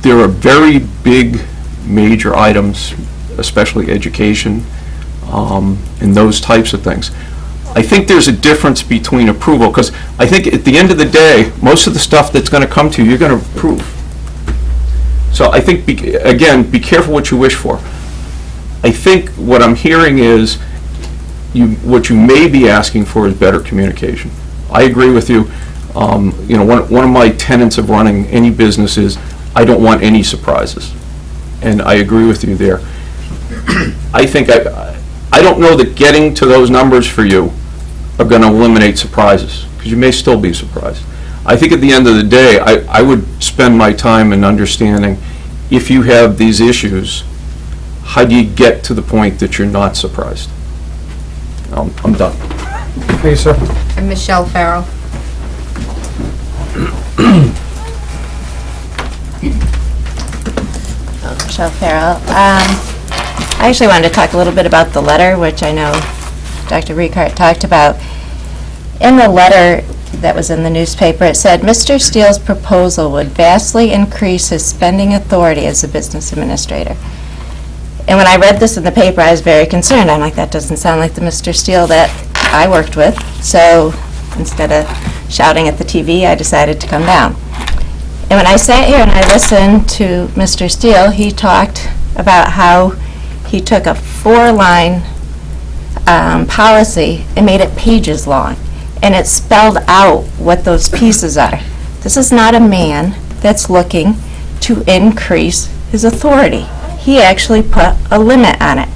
There are very big, major items, especially education, and those types of things. I think there's a difference between approval, because I think at the end of the day, most of the stuff that's going to come to you, you're going to approve. So I think, again, be careful what you wish for. I think what I'm hearing is, what you may be asking for is better communication. I agree with you. One of my tenets of running any business is, I don't want any surprises. And I agree with you there. I think I don't know that getting to those numbers for you are going to eliminate surprises, because you may still be surprised. I think at the end of the day, I would spend my time in understanding, if you have these issues, how do you get to the point that you're not surprised? I'm done. Please, sir. And Michelle Farrell. Michelle Farrell. I actually wanted to talk a little bit about the letter, which I know Dr. Ricart talked about. In the letter that was in the newspaper, it said, Mr. Steele's proposal would vastly increase his spending authority as a business administrator. And when I read this in the paper, I was very concerned. I'm like, that doesn't sound like the Mr. Steele that I worked with. So instead of shouting at the TV, I decided to come down. And when I sat here and I listened to Mr. Steele, he talked about how he took a 4-line policy and made it pages long. And it spelled out what those pieces are. This is not a man that's looking to increase his authority. He actually put a limit on it.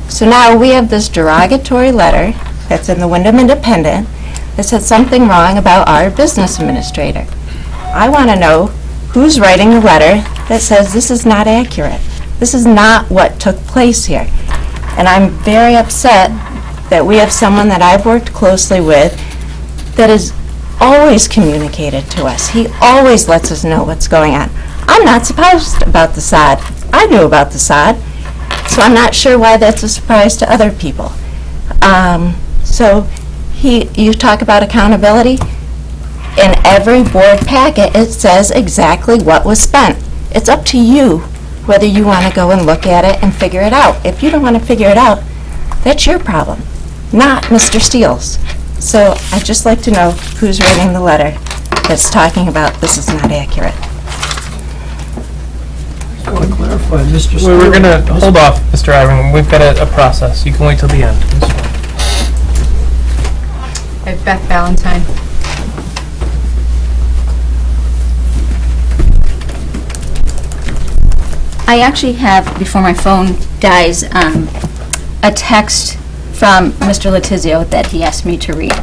So now we have this derogatory letter that's in the Windham Independent that said something wrong about our business administrator. I want to know who's writing the letter that says this is not accurate. This is not what took place here. And I'm very upset that we have someone that I've worked closely with that has always communicated to us. He always lets us know what's going on. I'm not surprised about the sod. I knew about the sod, so I'm not sure why that's a surprise to other people. So you talk about accountability. In every board packet, it says exactly what was spent. It's up to you whether you want to go and look at it and figure it out. If you don't want to figure it out, that's your problem, not Mr. Steele's. So I'd just like to know who's reading the letter that's talking about this is not accurate. I want to clarify, Mr. Steele. We're going to hold off, Mr. Ivan. We've got a process. You can wait till the end. Beth Valentine. I actually have, before my phone dies, a text from Mr. Letizio that he asked me to read.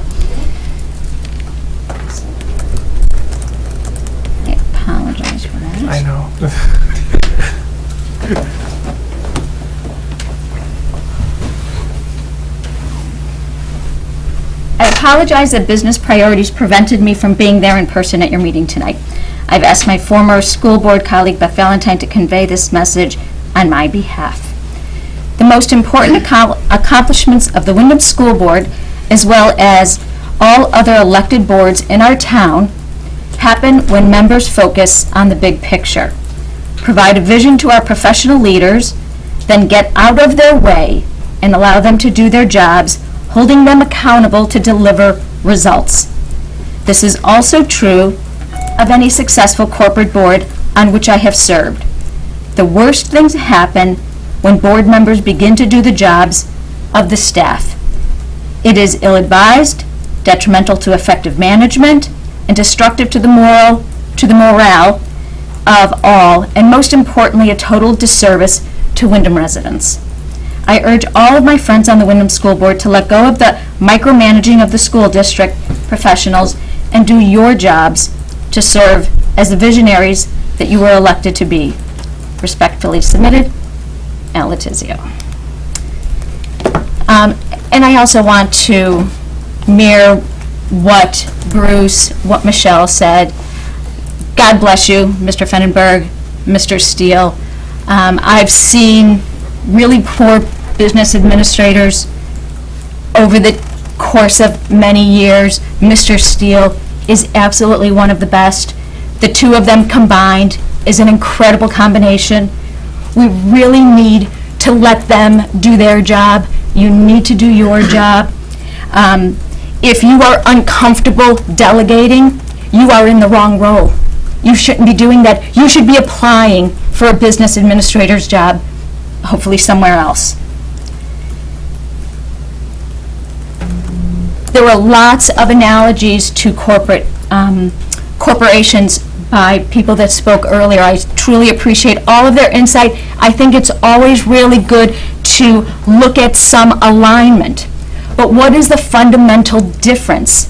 I apologize for that. I know. I apologize that business priorities prevented me from being there in person at your meeting tonight. I've asked my former school board colleague, Beth Valentine, to convey this message on my behalf. The most important accomplishments of the Windham School Board, as well as all other elected boards in our town, happen when members focus on the big picture, provide a vision to our professional leaders, then get out of their way and allow them to do their jobs, holding them accountable to deliver results. This is also true of any successful corporate board on which I have served. The worst things happen when board members begin to do the jobs of the staff. It is ill-advised, detrimental to effective management, and destructive to the morale of all, and most importantly, a total disservice to Windham residents. I urge all of my friends on the Windham School Board to let go of the micromanaging of the school district professionals and do your jobs to serve as the visionaries that you were elected to be. Respectfully submitted, Al Letizio. And I also want to mirror what Bruce, what Michelle said. God bless you, Mr. Fennenberg, Mr. Steele. I've seen really poor business administrators over the course of many years. Mr. Steele is absolutely one of the best. The two of them combined is an incredible combination. We really need to let them do their job. You need to do your job. If you are uncomfortable delegating, you are in the wrong role. You shouldn't be doing that. You should be applying for a business administrator's job, hopefully somewhere else. There were lots of analogies to corporations by people that spoke earlier. I truly appreciate all of their insight. I think it's always really good to look at some alignment. But what is the fundamental difference?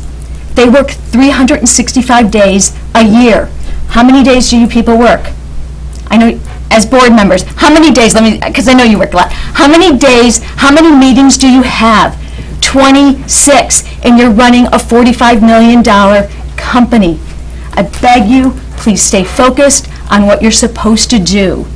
They work 365 days a year. How many days do you people work? I know, as board members, how many days, because I know you work a lot. How many days, how many meetings do you have? 26, and you're running a $45 million company. I beg you, please stay focused on what you're supposed to do.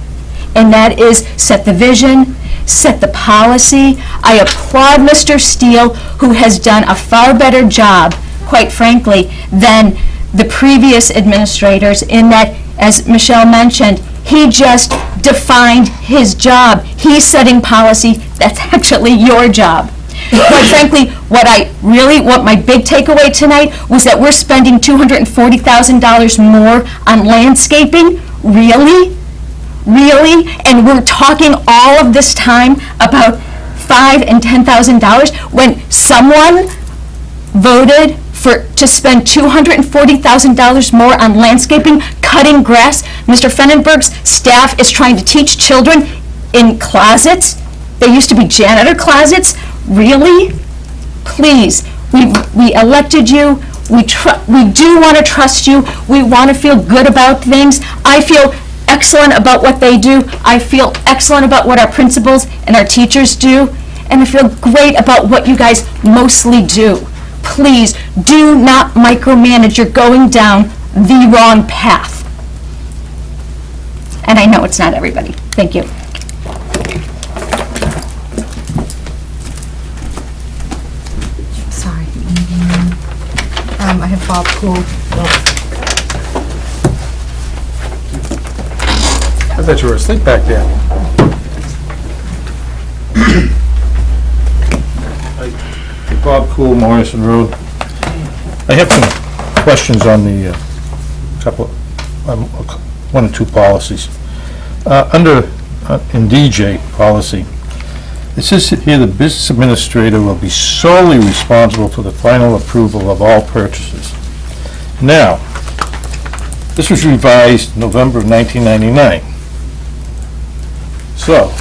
And that is set the vision, set the policy. I applaud Mr. Steele, who has done a far better job, quite frankly, than the previous administrators in that, as Michelle mentioned, he just defined his job. He's setting policy. That's actually your job. Quite frankly, what my big takeaway tonight was that we're spending $240,000 more on landscaping. Really? Really? And we're talking all of this time about $5,000 and $10,000 when someone voted to spend $240,000 more on landscaping, cutting grass. Mr. Fennenberg's staff is trying to teach children in closets. There used to be janitor closets. Really? Please, we elected you. We do want to trust you. We want to feel good about things. I feel excellent about what they do. I feel excellent about what our principals and our teachers do. And I feel great about what you guys mostly do. Please, do not micromanage. You're going down the wrong path. And I know it's not everybody. Thank you. Sorry. I have Bob Cool. I thought you were asleep back there. Bob Cool, Morrison Road. I have some questions on the one or two policies. In DJ policy, it says here the business administrator will be solely responsible for the final approval of all purchases. Now, this was revised November of 1999. So,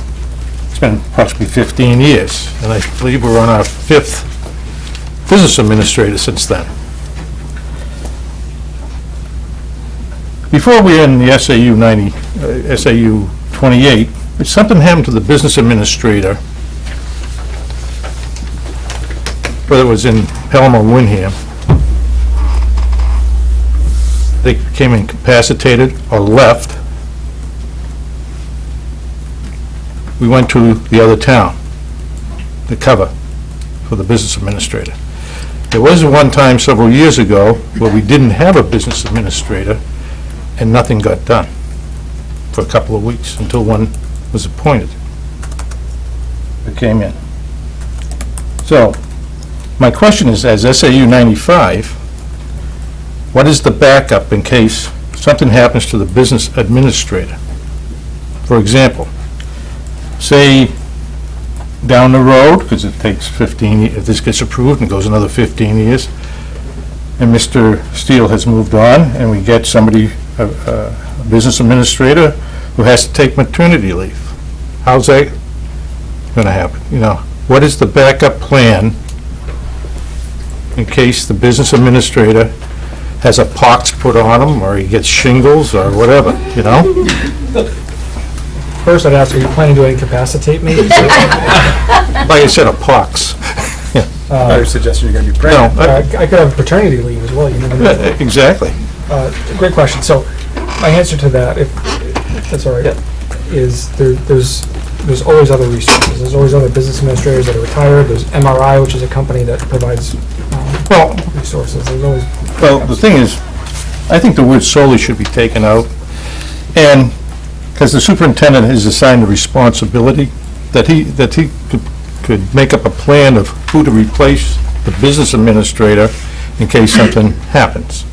it's been approximately 15 years, and I believe we're on our 5th business administrator since then. Before we were in the SAU 28, if something happened to the business administrator, whether it was in Pelham or Windham, they became incapacitated or left, we went to the other town to cover for the business administrator. There was one time several years ago where we didn't have a business administrator and nothing got done for a couple of weeks until one was appointed. It came in. So, my question is, as SAU 95, what is the backup in case something happens to the business administrator? For example, say down the road, because it takes 15 years, if this gets approved and goes another 15 years, and Mr. Steele has moved on, and we get somebody, a business administrator, who has to take maternity leave. How's that going to happen? You know, what is the backup plan in case the business administrator has a pox put on him, or he gets shingles, or whatever, you know? First, I'd ask, are you planning to incapacitate me? Like I said, a pox. I was suggesting you're going to be pregnant. I could have paternity leave as well, you never know. Exactly. Great question. So, my answer to that, if that's all right, is there's always other resources. There's always other business administrators that are retired. There's MRI, which is a company that provides resources. There's always... Well, the thing is, I think the word solely should be taken out, and because the superintendent is assigned the responsibility that he could make up a plan of who to replace the business administrator in case something happens.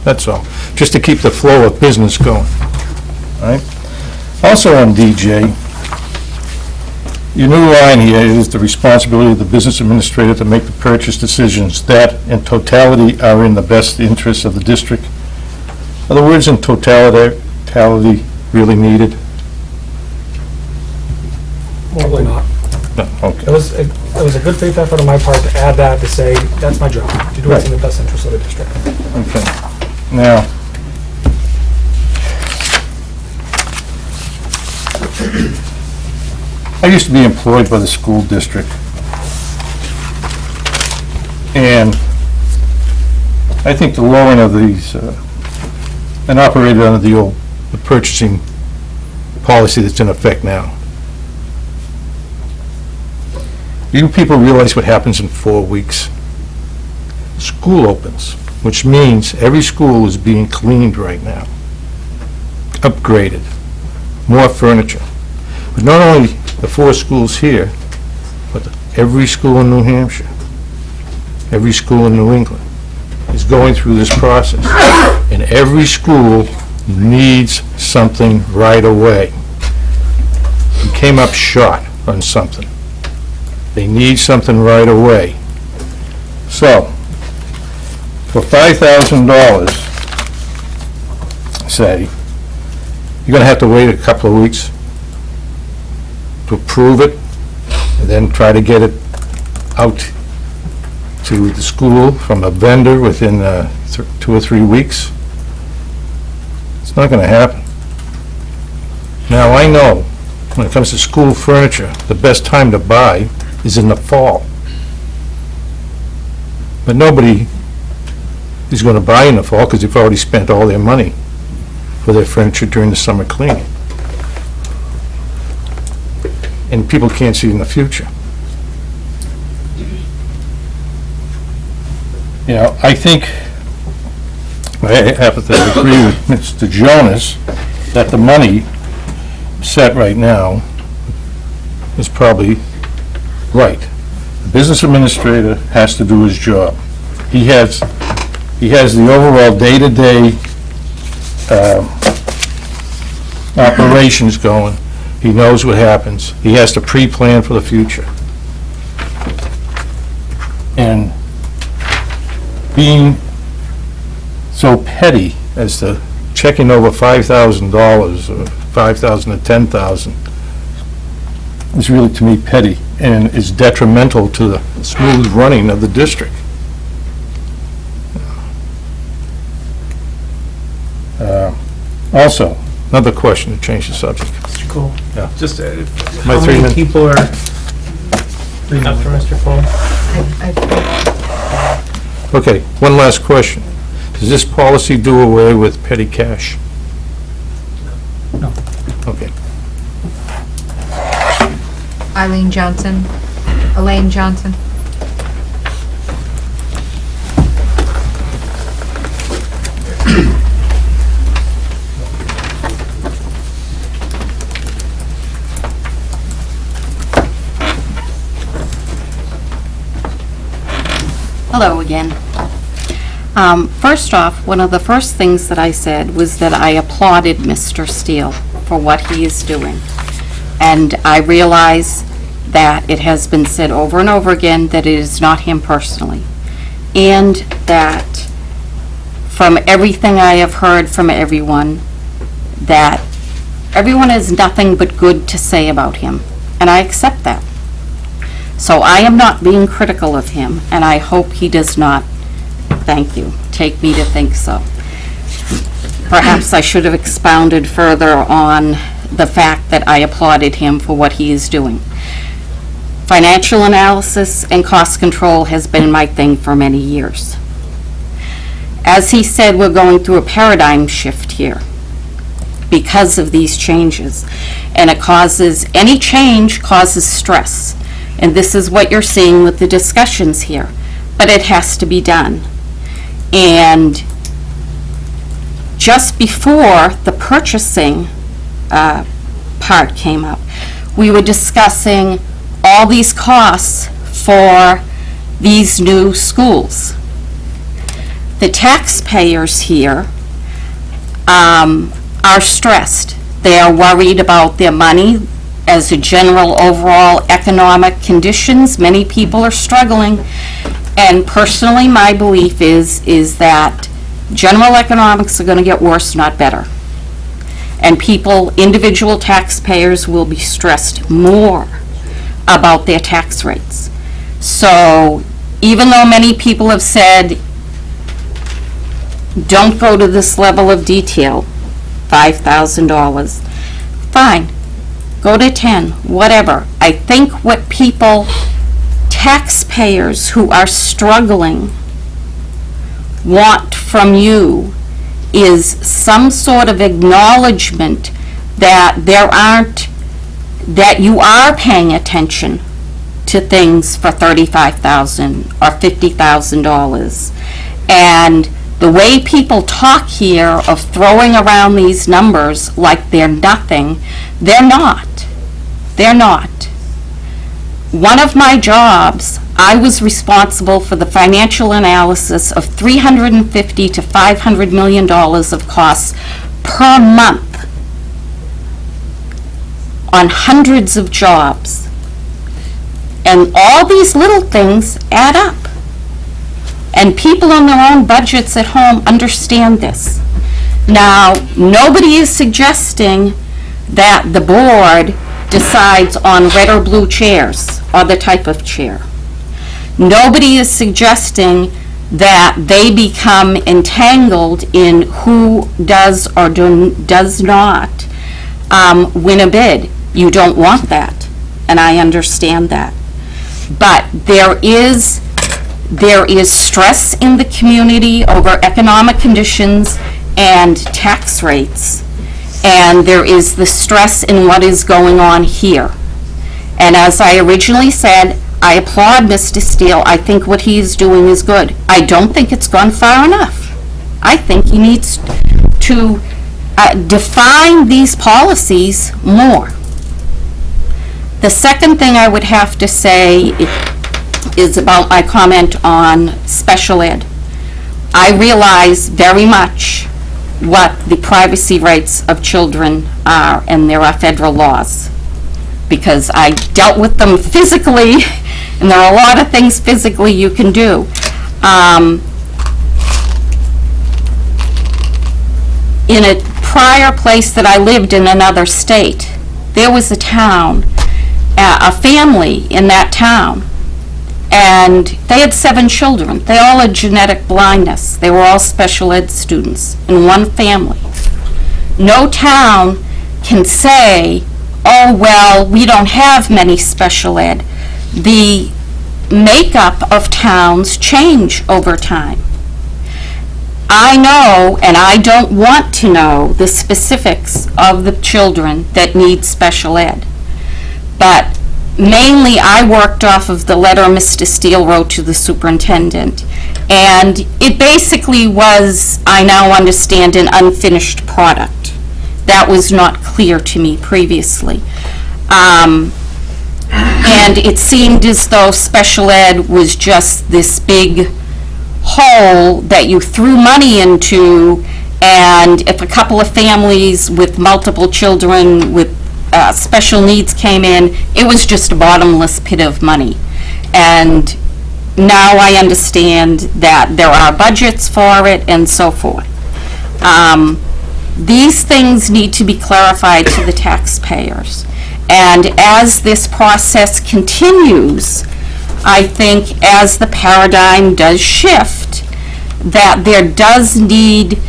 That's all. Just to keep the flow of business going. All right? Also on DJ, your new line here is the responsibility of the business administrator to make the purchase decisions that in totality are in the best interest of the district. Are the words in totality really needed? Probably not. No, okay. It was a good faith effort on my part to add that, to say, that's my job, to do what's in the best interest of the district. Okay. Now, I used to be employed by the school district, and I think the lowering of these, and operated under the purchasing policy that's in effect now. You people realize what happens in 4 weeks? School opens, which means every school is being cleaned right now, upgraded, more furniture. But not only the 4 schools here, but every school in New Hampshire, every school in New England is going through this process. And every school needs something right away. We came up short on something. They need something right away. So, for $5,000, say, you're going to have to wait a couple of weeks to approve it, and then try to get it out to the school from a vendor within 2 or 3 weeks. It's not going to happen. Now, I know, when it comes to school furniture, the best time to buy is in the fall. But nobody is going to buy in the fall because they've already spent all their money for their furniture during the summer cleaning. And people can't see in the future. You know, I think, I happen to agree with Mr. Jonas that the money set right now is probably right. The business administrator has to do his job. He has the overall day-to-day operations going. He knows what happens. He has to pre-plan for the future. And being so petty as to checking over $5,000 or $5,000 to $10,000 is really, to me, petty and is detrimental to the smooth running of the district. Also, another question to change the subject. Mr. Cole? Yeah. Just, My how 3 many minutes. people are up for Mr. Cole? Okay, one last question. Does this policy do away with petty cash? No. Okay. Elaine Johnson. Hello again. First off, one of the first things that I said was that I applauded Mr. Steele for what he is doing. And I realize that it has been said over and over again that it is not him personally. And that from everything I have heard from everyone, that everyone has nothing but good to say about him. And I accept that. So I am not being critical of him, and I hope he does not, thank you, take me to think so. Perhaps I should have expounded further on the fact that I applauded him for what he is doing. Financial analysis and cost control has been my thing for many years. As he said, we're going through a paradigm shift here because of these changes, and it causes, any change causes stress. And this is what you're seeing with the discussions here. But it has to be done. And just before the purchasing part came up, we were discussing all these costs for these new schools. The taxpayers here are stressed. They are worried about their money. As a general overall economic conditions, many people are struggling. And personally, my belief is that general economics are going to get worse, not better. And people, individual taxpayers, will be stressed more about their tax rates. So even though many people have said, don't go to this level of detail, $5,000, fine. Go to 10, whatever. I think what people, taxpayers who are struggling, want from you is some sort of acknowledgement that that you are paying attention to things for $35,000 or $50,000. And the way people talk here of throwing around these numbers like they're nothing, they're not. They're not. One of my jobs, I was responsible for the financial analysis of $350 to $500 million of costs per month on hundreds of jobs. And all these little things add up. And people on their own budgets at home understand this. Now, nobody is suggesting that the board decides on red or blue chairs or the type of chair. Nobody is suggesting that they become entangled in who does or does not win a bid. You don't want that, and I understand that. But there is stress in the community over economic conditions and tax rates, and there is the stress in what is going on here. And as I originally said, I applaud Mr. Steele. I think what he's doing is good. I don't think it's gone far enough. I think he needs to define these policies more. The second thing I would have to say is about my comment on special ed. I realize very much what the privacy rights of children are, and there are federal laws, because I dealt with them physically, and there are a lot of things physically you can do. In a prior place that I lived in another state, there was a town, a family in that town, and they had 7 children. They all had genetic blindness. They were all special ed students in one family. No town can say, oh, well, we don't have many special ed. The makeup of towns change over time. I know, and I don't want to know, the specifics of the children that need special ed. But mainly, I worked off of the letter Mr. Steele wrote to the superintendent. And it basically was, I now understand, an unfinished product. That was not clear to me previously. And it seemed as though special ed was just this big hole that you threw money into, and if a couple of families with multiple children with special needs came in, it was just a bottomless pit of money. And now I understand that there are budgets for it and so forth. These things need to be clarified to the taxpayers. And as this process continues, I think as the paradigm does shift, that there does need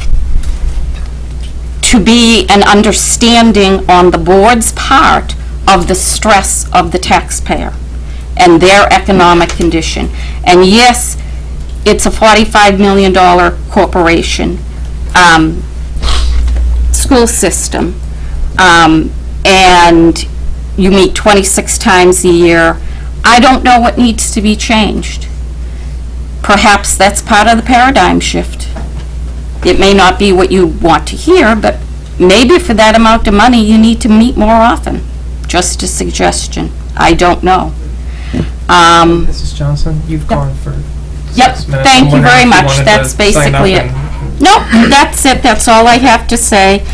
to be an understanding on the board's part of the stress of the taxpayer and their economic condition. And yes, it's a $45 million corporation, school system, and you meet 26 times a year. I don't know what needs to be changed. Perhaps that's part of the paradigm shift. It may not be what you want to hear, but maybe for that amount of money, you need to meet more often. Just a suggestion. I don't know. Mrs. Johnson, you've gone for 6 minutes. Thank you very much. That's basically it. No, that's it. That's all I have to say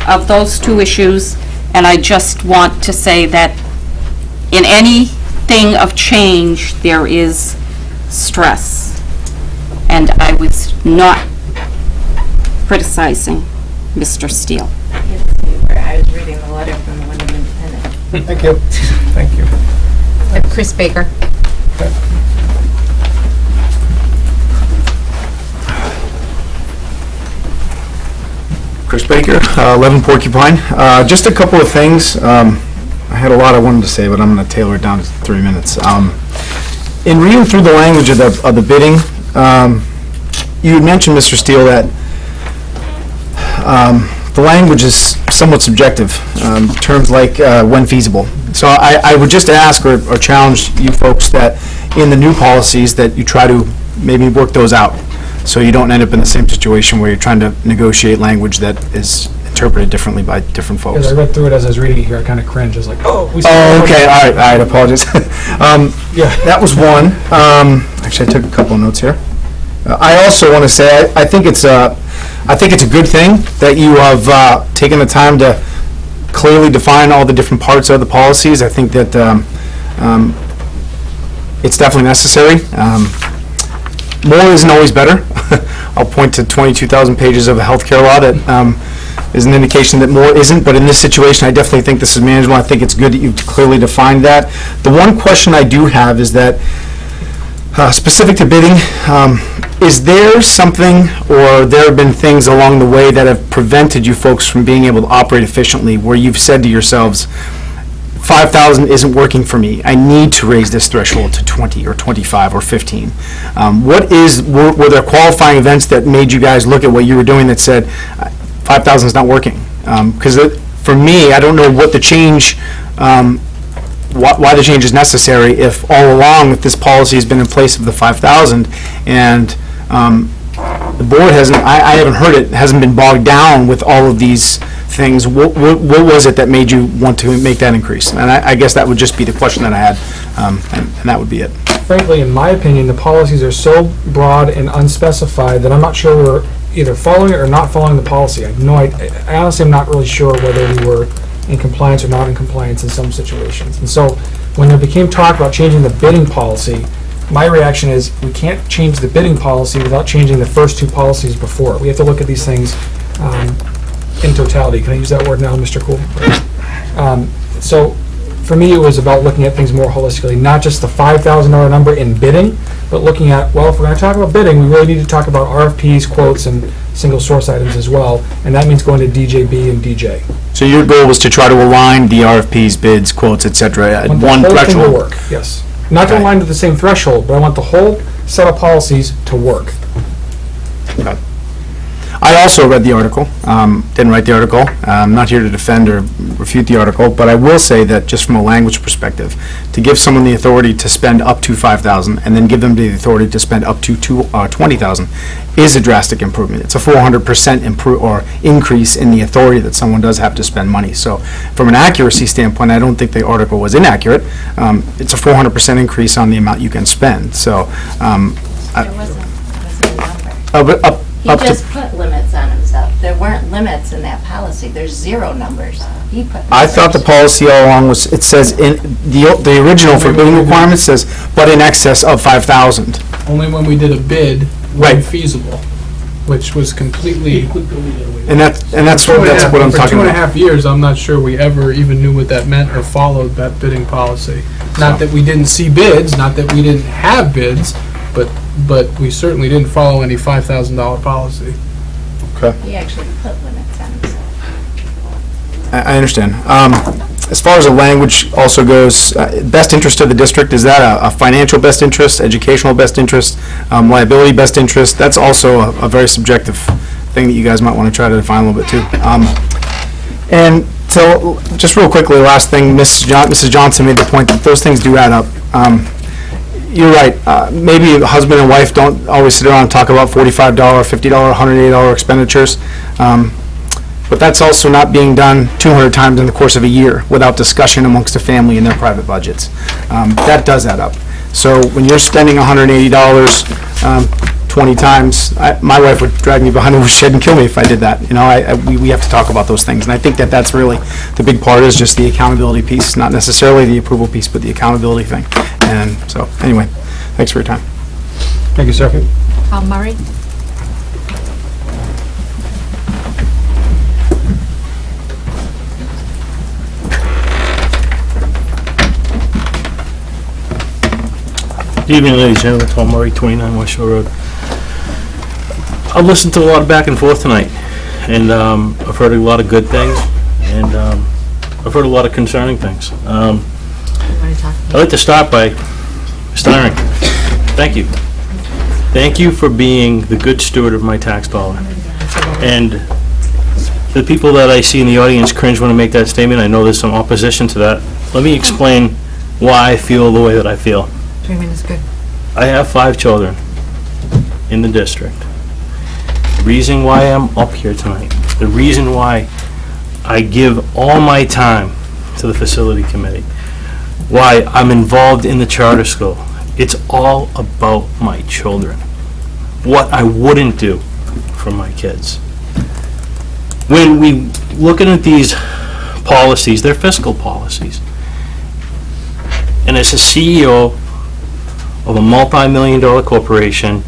of those 2 issues. And I just want to say that in anything of change, there is stress. And I was not criticizing Mr. Steele. I was reading the letter from the Windham Independent. Thank you. Thank you. Chris Baker. Chris Baker, 11 Porcupine. Just a couple of things. I had a lot I wanted to say, but I'm going to tailor it down to 3 minutes. In reading through the language of the bidding, you had mentioned, Mr. Steele, that the language is somewhat subjective, terms like when feasible. So I would just ask or challenge you folks that in the new policies that you try to maybe work those out, so you don't end up in the same situation where you're trying to negotiate language that is interpreted differently by different folks. As I read through it as I was reading it here, I kind of cringed. I was like, oh. Okay, all right, apologies. Yeah, that was one. Actually, I took a couple of notes here. I also want to say I think it's a good thing that you have taken the time to clearly define all the different parts of the policies. I think that it's definitely necessary. More isn't always better. I'll point to 22,000 pages of a healthcare law that is an indication that more isn't, but in this situation, I definitely think this is manageable. I think it's good that you've clearly defined that. The one question I do have is that, specific to bidding, Is there something, or there have been things along the way that have prevented you folks from being able to operate efficiently, where you've said to yourselves, 5,000 isn't working for me, I need to raise this threshold to 20 or 25 or 15? Were there qualifying events that made you guys look at what you were doing that said, 5,000 is not working? Because for me, I don't know what the change, why the change is necessary if all along this policy has been in place of the 5,000 and the board hasn't, I haven't heard it, hasn't been bogged down with all of these things. What was it that made you want to make that increase? And I guess that would just be the question that I had, and that would be it. Frankly, in my opinion, the policies are so broad and unspecified that I'm not sure we're either following it or not following the policy. I honestly am not really sure whether we were in compliance or not in compliance in some situations. And so when there became talk about changing the bidding policy, my reaction is we can't change the bidding policy without changing the first two policies before. We have to look at these things in totality. Can I use that word now, Mr. Cool? So for me, it was about looking at things more holistically, not just the $5,000 number in bidding, but looking at, well, if we're going to talk about bidding, we really need to talk about RFPs, quotes, and single source items as well, and that means going to DJB and DJ. So your goal was to try to align the RFPs, bids, quotes, et cetera, at one The whole thing threshold? to work, yes. Not to align to the same threshold, but I want the whole set of policies to work. I also read the article, didn't write the article. I'm not here to defend or refute the article, but I will say that just from a language perspective, to give someone the authority to spend up to $5,000 and then give them the authority to spend up to $20,000 is a drastic improvement. It's a 400% increase in the authority that someone does have to spend money. So from an accuracy standpoint, I don't think the article was inaccurate. It's a 400% increase on the amount you can spend. So It wasn't a number. He just put limits on himself. There weren't limits in that policy. There's 0 numbers. He put I thought the policy all along was, it says in, the original for bidding requirements says, but in excess of 5,000. Only when we did a bid, when feasible, which was completely. And that's what I'm talking For 2.5 about. years, I'm not sure we ever even knew what that meant or followed that bidding policy. Not that we didn't see bids, not that we didn't have bids, but we certainly didn't follow any $5,000 policy. Okay. He actually put limits on himself. I understand. As far as the language also goes, best interest of the district, is that a financial best interest, educational best interest, liability best interest? That's also a very subjective thing that you guys might want to try to define a little bit too. And so, just real quickly, last thing, Mrs. Johnson made the point that those things do add up. You're right. Maybe a husband and wife don't always sit around and talk about $45, $50, $180 expenditures. But that's also not being done 200 times in the course of a year without discussion amongst the family and their private budgets. That does add up. So when you're spending $180 20 times, my wife would drag me behind the woodshed and kill me if I did that. You know, we have to talk about those things. And I think that that's really the big part, is just the accountability piece, not necessarily the approval piece, but the accountability thing. And so, anyway, thanks for your time. Thank you, sir. Paul Murray? Good evening, ladies and gentlemen. Tom Murray, 29 West Shore Road. I've listened to a lot of back and forth tonight, and I've heard a lot of good things, and I've heard a lot of concerning things. I'd like to start by starting. Thank you. Thank you for being the good steward of my tax dollar. And the people that I see in the audience cringe when I make that statement. I know there's some opposition to that. Let me explain why I feel the way that I feel. 3 minutes, good. I have 5 children in the district. The reason why I'm up here tonight, the reason why I give all my time to the facility committee, why I'm involved in the charter school, it's all about my children. What I wouldn't do for my kids. When we looking at these policies, they're fiscal policies. And as a CEO of a multi-million-dollar corporation,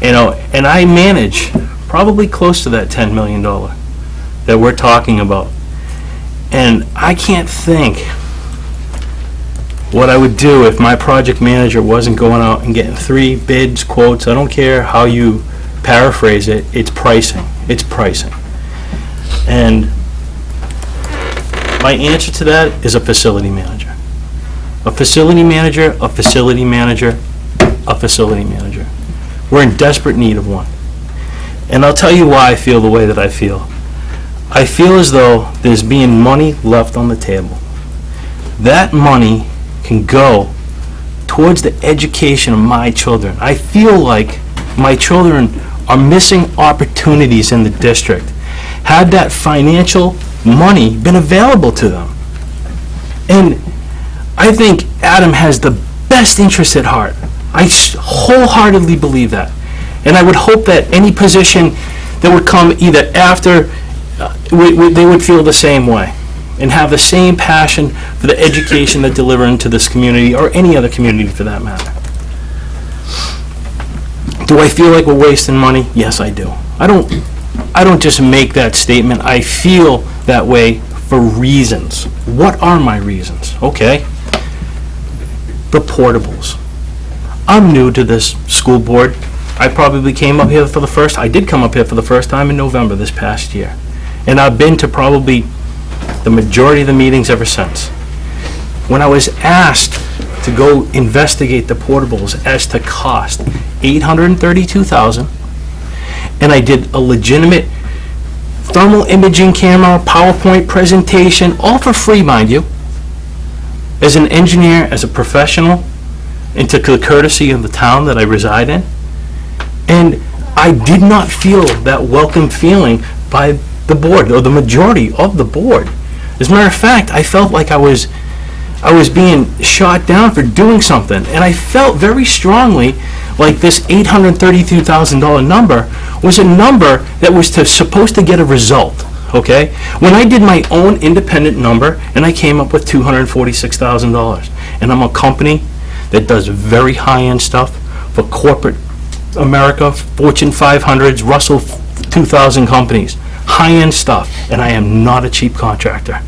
you know, and I manage probably close to that $10 million that we're talking about. And I can't think what I would do if my project manager wasn't going out and getting 3 bids, quotes, I don't care how you paraphrase it, it's pricing. It's pricing. And my answer to that is a facility manager. A facility manager, a facility manager, a facility manager. We're in desperate need of one. And I'll tell you why I feel the way that I feel. I feel as though there's being money left on the table. That money can go towards the education of my children. I feel like my children are missing opportunities in the district. Had that financial money been available to them. And I think Adam has the best interest at heart. I wholeheartedly believe that. And I would hope that any position that would come either after, they would feel the same way and have the same passion for the education they're delivering to this community or any other community for that matter. Do I feel like we're wasting money? Yes, I do. I don't just make that statement. I feel that way for reasons. What are my reasons? Okay. The portables. I'm new to this school board. I probably came up here for the first, I did come up here for the first time in November this past year. And I've been to probably the majority of the meetings ever since. When I was asked to go investigate the portables as to cost $832,000, and I did a legitimate thermal imaging camera, PowerPoint presentation, all for free, mind you, as an engineer, as a professional, and to the courtesy of the town that I reside in. And I did not feel that welcome feeling by the board, or the majority of the board. As a matter of fact, I felt like I was being shot down for doing something, and I felt very strongly like this $832,000 number was a number that was supposed to get a result, okay? When I did my own independent number, and I came up with $246,000, and I'm a company that does very high-end stuff for corporate America, Fortune 500s, Russell 2000 companies, high-end stuff, and I am not a cheap contractor.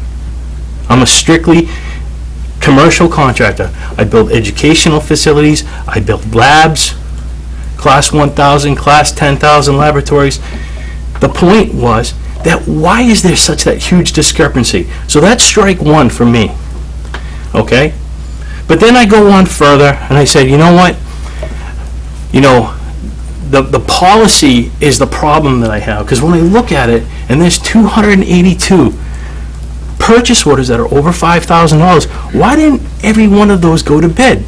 I'm a strictly commercial contractor. I build educational facilities, I build labs, class 1,000, class 10,000 laboratories. The point was that why is there such that huge discrepancy? So that's strike one for me, okay? But then I go on further and I said, you know what? You know, the policy is the problem that I have, because when I look at it, and there's 282 purchase orders that are over $5,000, why didn't every one of those go to bid?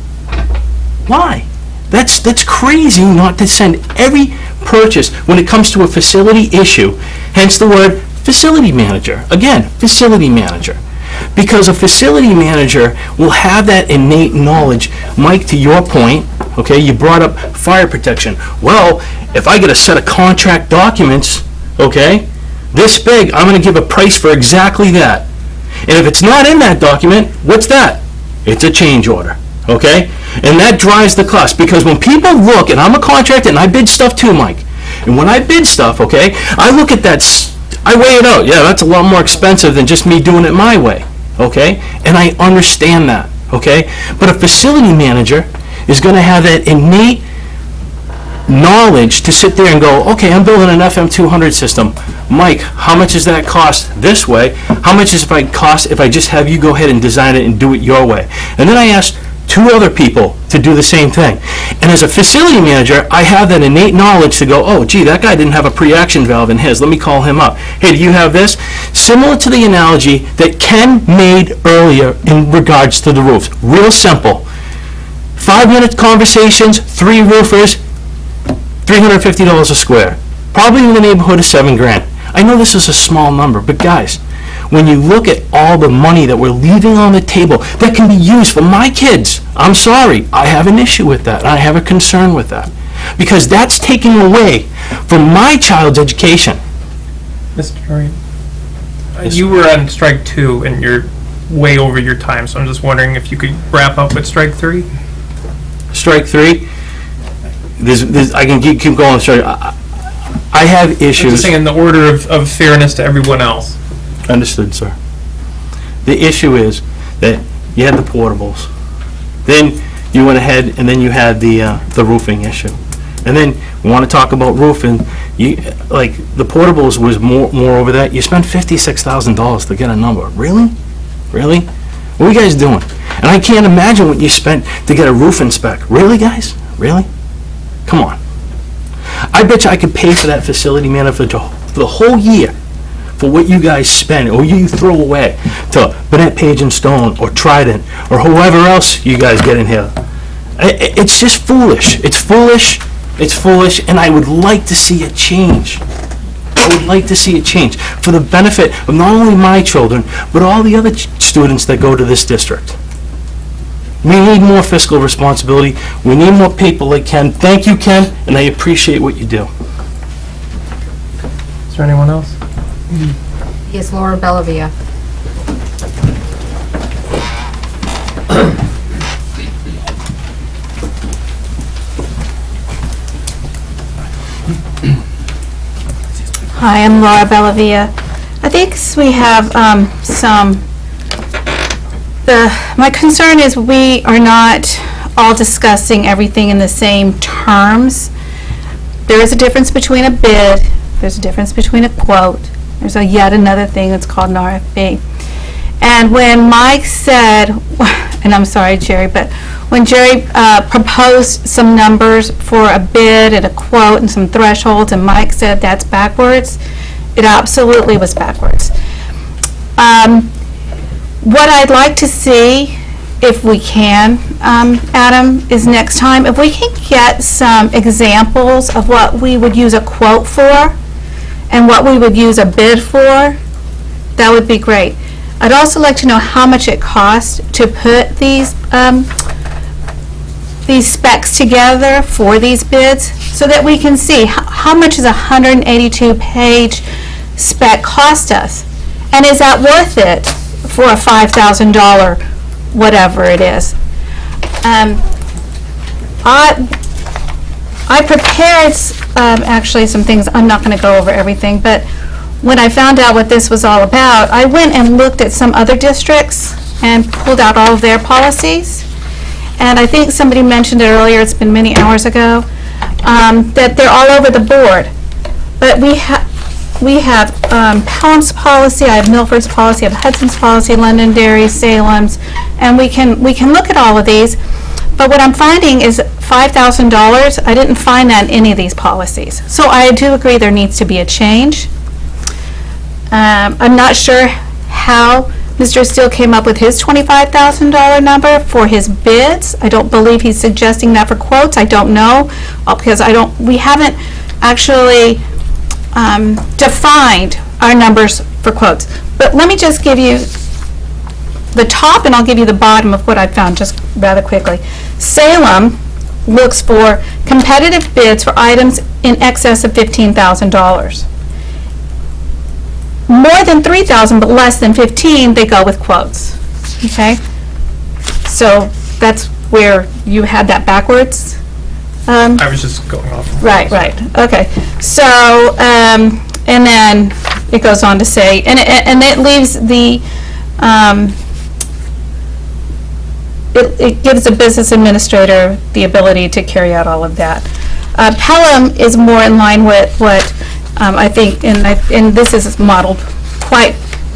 Why? That's crazy not to send every purchase when it comes to a facility issue, hence the word facility manager. Again, facility manager. Because a facility manager will have that innate knowledge. Mike, to your point, okay, you brought up fire protection. Well, if I get a set of contract documents, okay, this big, I'm going to give a price for exactly that. And if it's not in that document, what's that? It's a change order, okay? And that drives the cost, because when people look, and I'm a contractor and I bid stuff too, Mike, and when I bid stuff, okay, I look at that, I weigh it out. Yeah, that's a lot more expensive than just me doing it my way, okay? And I understand that, okay? But a facility manager is going to have that innate knowledge to sit there and go, okay, I'm building an FM200 system. Mike, how much does that cost this way? How much is it cost if I just have you go ahead and design it and do it your way? And then I ask 2 other people to do the same thing. And as a facility manager, I have that innate knowledge to go, oh, gee, that guy didn't have a pre-action valve in his. Let me call him up. Hey, do you have this? Similar to the analogy that Ken made earlier in regards to the roofs. Real simple. 5-minute conversations, 3 roofers, $350 a square. Probably in the neighborhood of $7,000. I know this is a small number, but guys, when you look at all the money that we're leaving on the table that can be used for my kids, I'm sorry, I have an issue with that. I have a concern with that. Because that's taking away from my child's education. Mr. Dorian, you were on strike 2 and you're way over your time, so I'm just wondering if you could wrap up with strike 3? Strike 3? I can keep going. Sorry, I have issues. I'm just saying in the order of fairness to everyone else. Understood, sir. The issue is that you had the portables. Then you went ahead and then you had the roofing issue. And then we want to talk about roofing. Like the portables was more over that. You spent $56,000 to get a number. Really? Really? What are you guys doing? And I can't imagine what you spent to get a roof inspect. Really, guys? Really? Come on. I bet you I could pay for that facility manager for the whole year for what you guys spend or you throw away to Bennett, Page and Stone or Trident or whoever else you guys get in here. It's just foolish. It's foolish. It's foolish, and I would like to see it change. I would like to see it change for the benefit of not only my children, but all the other students that go to this district. We need more fiscal responsibility. We need more people like Ken. Thank you, Ken, and I appreciate what you do. Is there anyone else? Yes, Laura Bellavia. Hi, I'm Laura Bellavia. I think we have my concern is we are not all discussing everything in the same terms. There is a difference between a bid, there's a difference between a quote, there's yet another thing that's called an RFP. And when Mike said, and I'm sorry, Jerry, but when Jerry proposed some numbers for a bid and a quote and some thresholds, and Mike said that's backwards, it absolutely was backwards. What I'd like to see, if we can, Adam, is next time, if we can get some examples of what we would use a quote for and what we would use a bid for, that would be great. I'd also like to know how much it costs to put these specs together for these bids so that we can see how much is a 182-page spec cost us, and is that worth it for a $5,000 whatever it is. I prepared actually some things. I'm not going to go over everything, but when I found out what this was all about, I went and looked at some other districts and pulled out all of their policies. And I think somebody mentioned it earlier, it's been many hours ago, that they're all over the board. But we have Pelham's policy, I have Milford's policy, I have Hudson's policy, Londonderry, Salem's, and we can look at all of these. But what I'm finding is $5,000, I didn't find that in any of these policies. So I do agree there needs to be a change. I'm not sure how Mr. Steele came up with his $25,000 number for his bids. I don't believe he's suggesting that for quotes. I don't know, because we haven't actually defined our numbers for quotes. But let me just give you the top and I'll give you the bottom of what I found just rather quickly. Salem looks for competitive bids for items in excess of $15,000. More than $3,000 but less than $15,000, they go with quotes. Okay? So that's where you had that backwards. I was just going off. Right. Okay. So, and then it goes on to say, and it leaves the, it gives the business administrator the ability to carry out all of that. Pelham is more in line with what I think, and this is modeled quite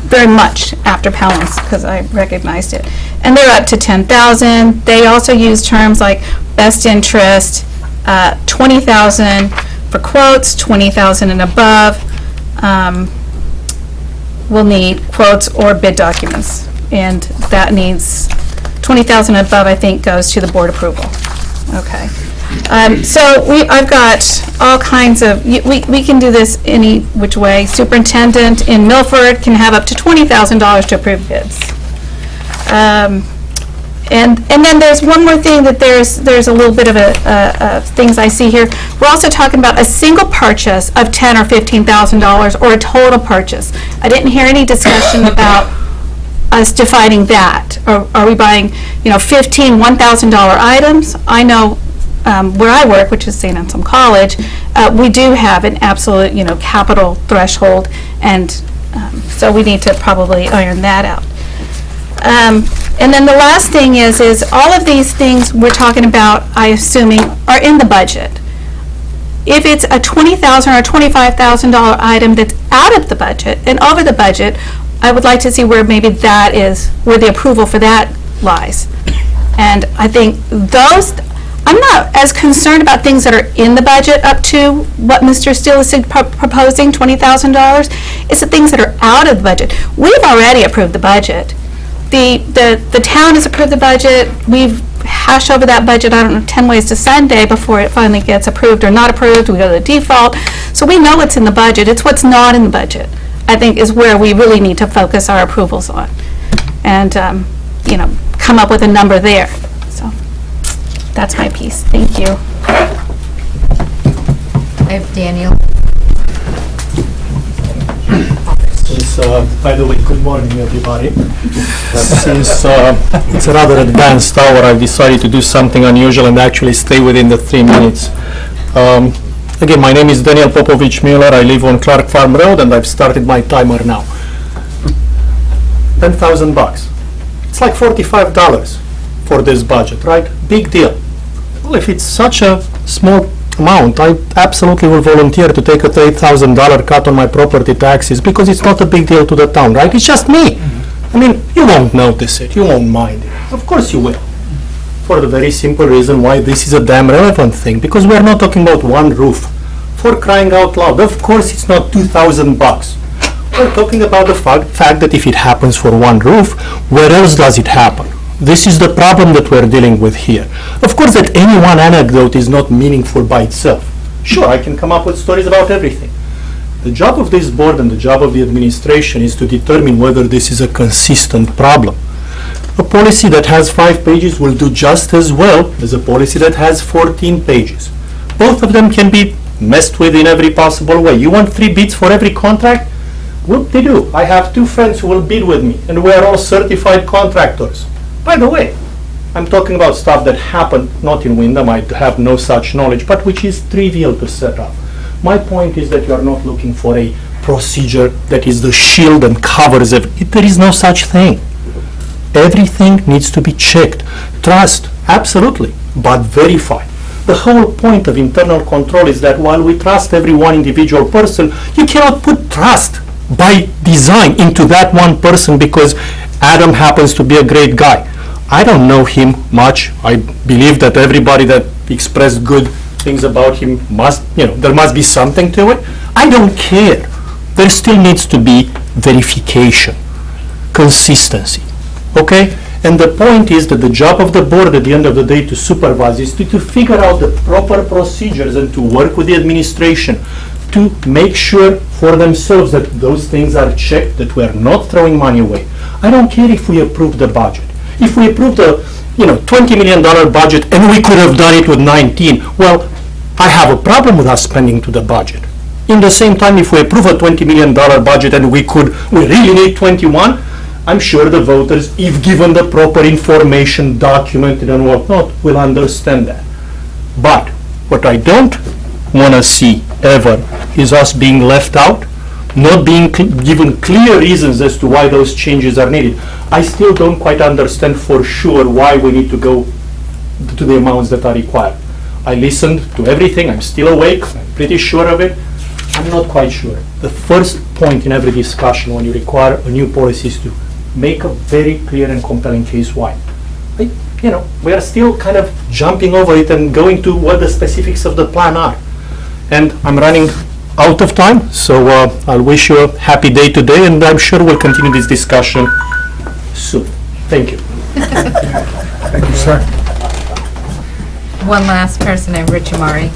very much after Pelham's because I recognized it. And they're up to $10,000. They also use terms like best interest, $20,000 for quotes, $20,000 and above will need quotes or bid documents, and that needs $20,000 and above. I think goes to the board approval. Okay. So I've got all kinds of, we can do this any which way. Superintendent in Milford can have up to $20,000 to approve bids. And then there's one more thing that there's a little bit of things I see here. We're also talking about a single purchase of $10,000 or $15,000 or a total purchase. I didn't hear any discussion about us defining that. Or are we buying, $15,000, $1,000 items? I know where I work, which is St. Anselm College, we do have an absolute, capital threshold, and so we need to probably iron that out. And then the last thing is all of these things we're talking about, I assuming, are in the budget. If it's a $20,000 or $25,000 item that's out of the budget and over the budget, I would like to see where maybe that is, where the approval for that lies. And I think those, I'm not as concerned about things that are in the budget up to what Mr. Steele is proposing, $20,000. It's the things that are out of the budget. We've already approved the budget. The town has approved the budget. We've hashed over that budget, I don't know, 10 ways to Sunday before it finally gets approved or not approved. We go to the default. So we know what's in the budget. It's what's not in the budget, I think, is where we really need to focus our approvals on. And, you know, come up with a number there. So that's my piece. Thank you. I have Daniel. By the way, good morning, everybody. Since it's a rather advanced hour, I've decided to do something unusual and actually stay within the 3 minutes. Again, my name is Daniel Popovich Miller. I live on Clark Farm Road, and I've started my timer now. $10,000. It's like $45 for this budget, right? Big deal. Well, if it's such a small amount, I absolutely will volunteer to take a $8,000 cut on my property taxes because it's not a big deal to the town, right? It's just me. I mean, you won't notice it, you won't mind it. Of course you will. For the very simple reason why this is a damn relevant thing, because we're not talking about one roof. For crying out loud, of course it's not $2,000. We're talking about the fact that if it happens for one roof, where else does it happen? This is the problem that we're dealing with here. Of course, that any one anecdote is not meaningful by itself. Sure, I can come up with stories about everything. The job of this board and the job of the administration is to determine whether this is a consistent problem. A policy that has 5 pages will do just as well as a policy that has 14 pages. Both of them can be messed with in every possible way. You want 3 bids for every contract? Whoop-de-doo. I have 2 friends who will bid with me, and we are all certified contractors. By the way, I'm talking about stuff that happened not in Windham. I have no such knowledge, but which is trivial to set up. My point is that you are not looking for a procedure that is the shield and covers everything. There is no such thing. Everything needs to be checked. Trust, absolutely, but verify. The whole point of internal control is that while we trust every one individual person, you cannot put trust by design into that one person because Adam happens to be a great guy. I don't know him much. I believe that everybody that expressed good things about him must, there must be something to it. I don't care. There still needs to be verification, consistency, okay? And the point is that the job of the board at the end of the day to supervise is to figure out the proper procedures and to work with the administration to make sure for themselves that those things are checked, that we're not throwing money away. I don't care if we approve the budget. If we approve the $20 million budget and we could have done it with 19, well, I have a problem with us spending to the budget. In the same time, if we approve a $20 million budget and we really need 21, I'm sure the voters, if given the proper information, documented and whatnot, will understand that. But what I don't want to see ever is us being left out, not being given clear reasons as to why those changes are needed. I still don't quite understand for sure why we need to go to the amounts that are required. I listened to everything, I'm still awake, I'm pretty sure of it. I'm not quite sure. The first point in every discussion when you require a new policy is to make a very clear and compelling case why. We are still kind of jumping over it and going to what the specifics of the plan are. And I'm running out of time, so I'll wish you a happy day today, and I'm sure we'll continue this discussion soon. Thank you. Thank you, sir. One last person, I have Rich Amari.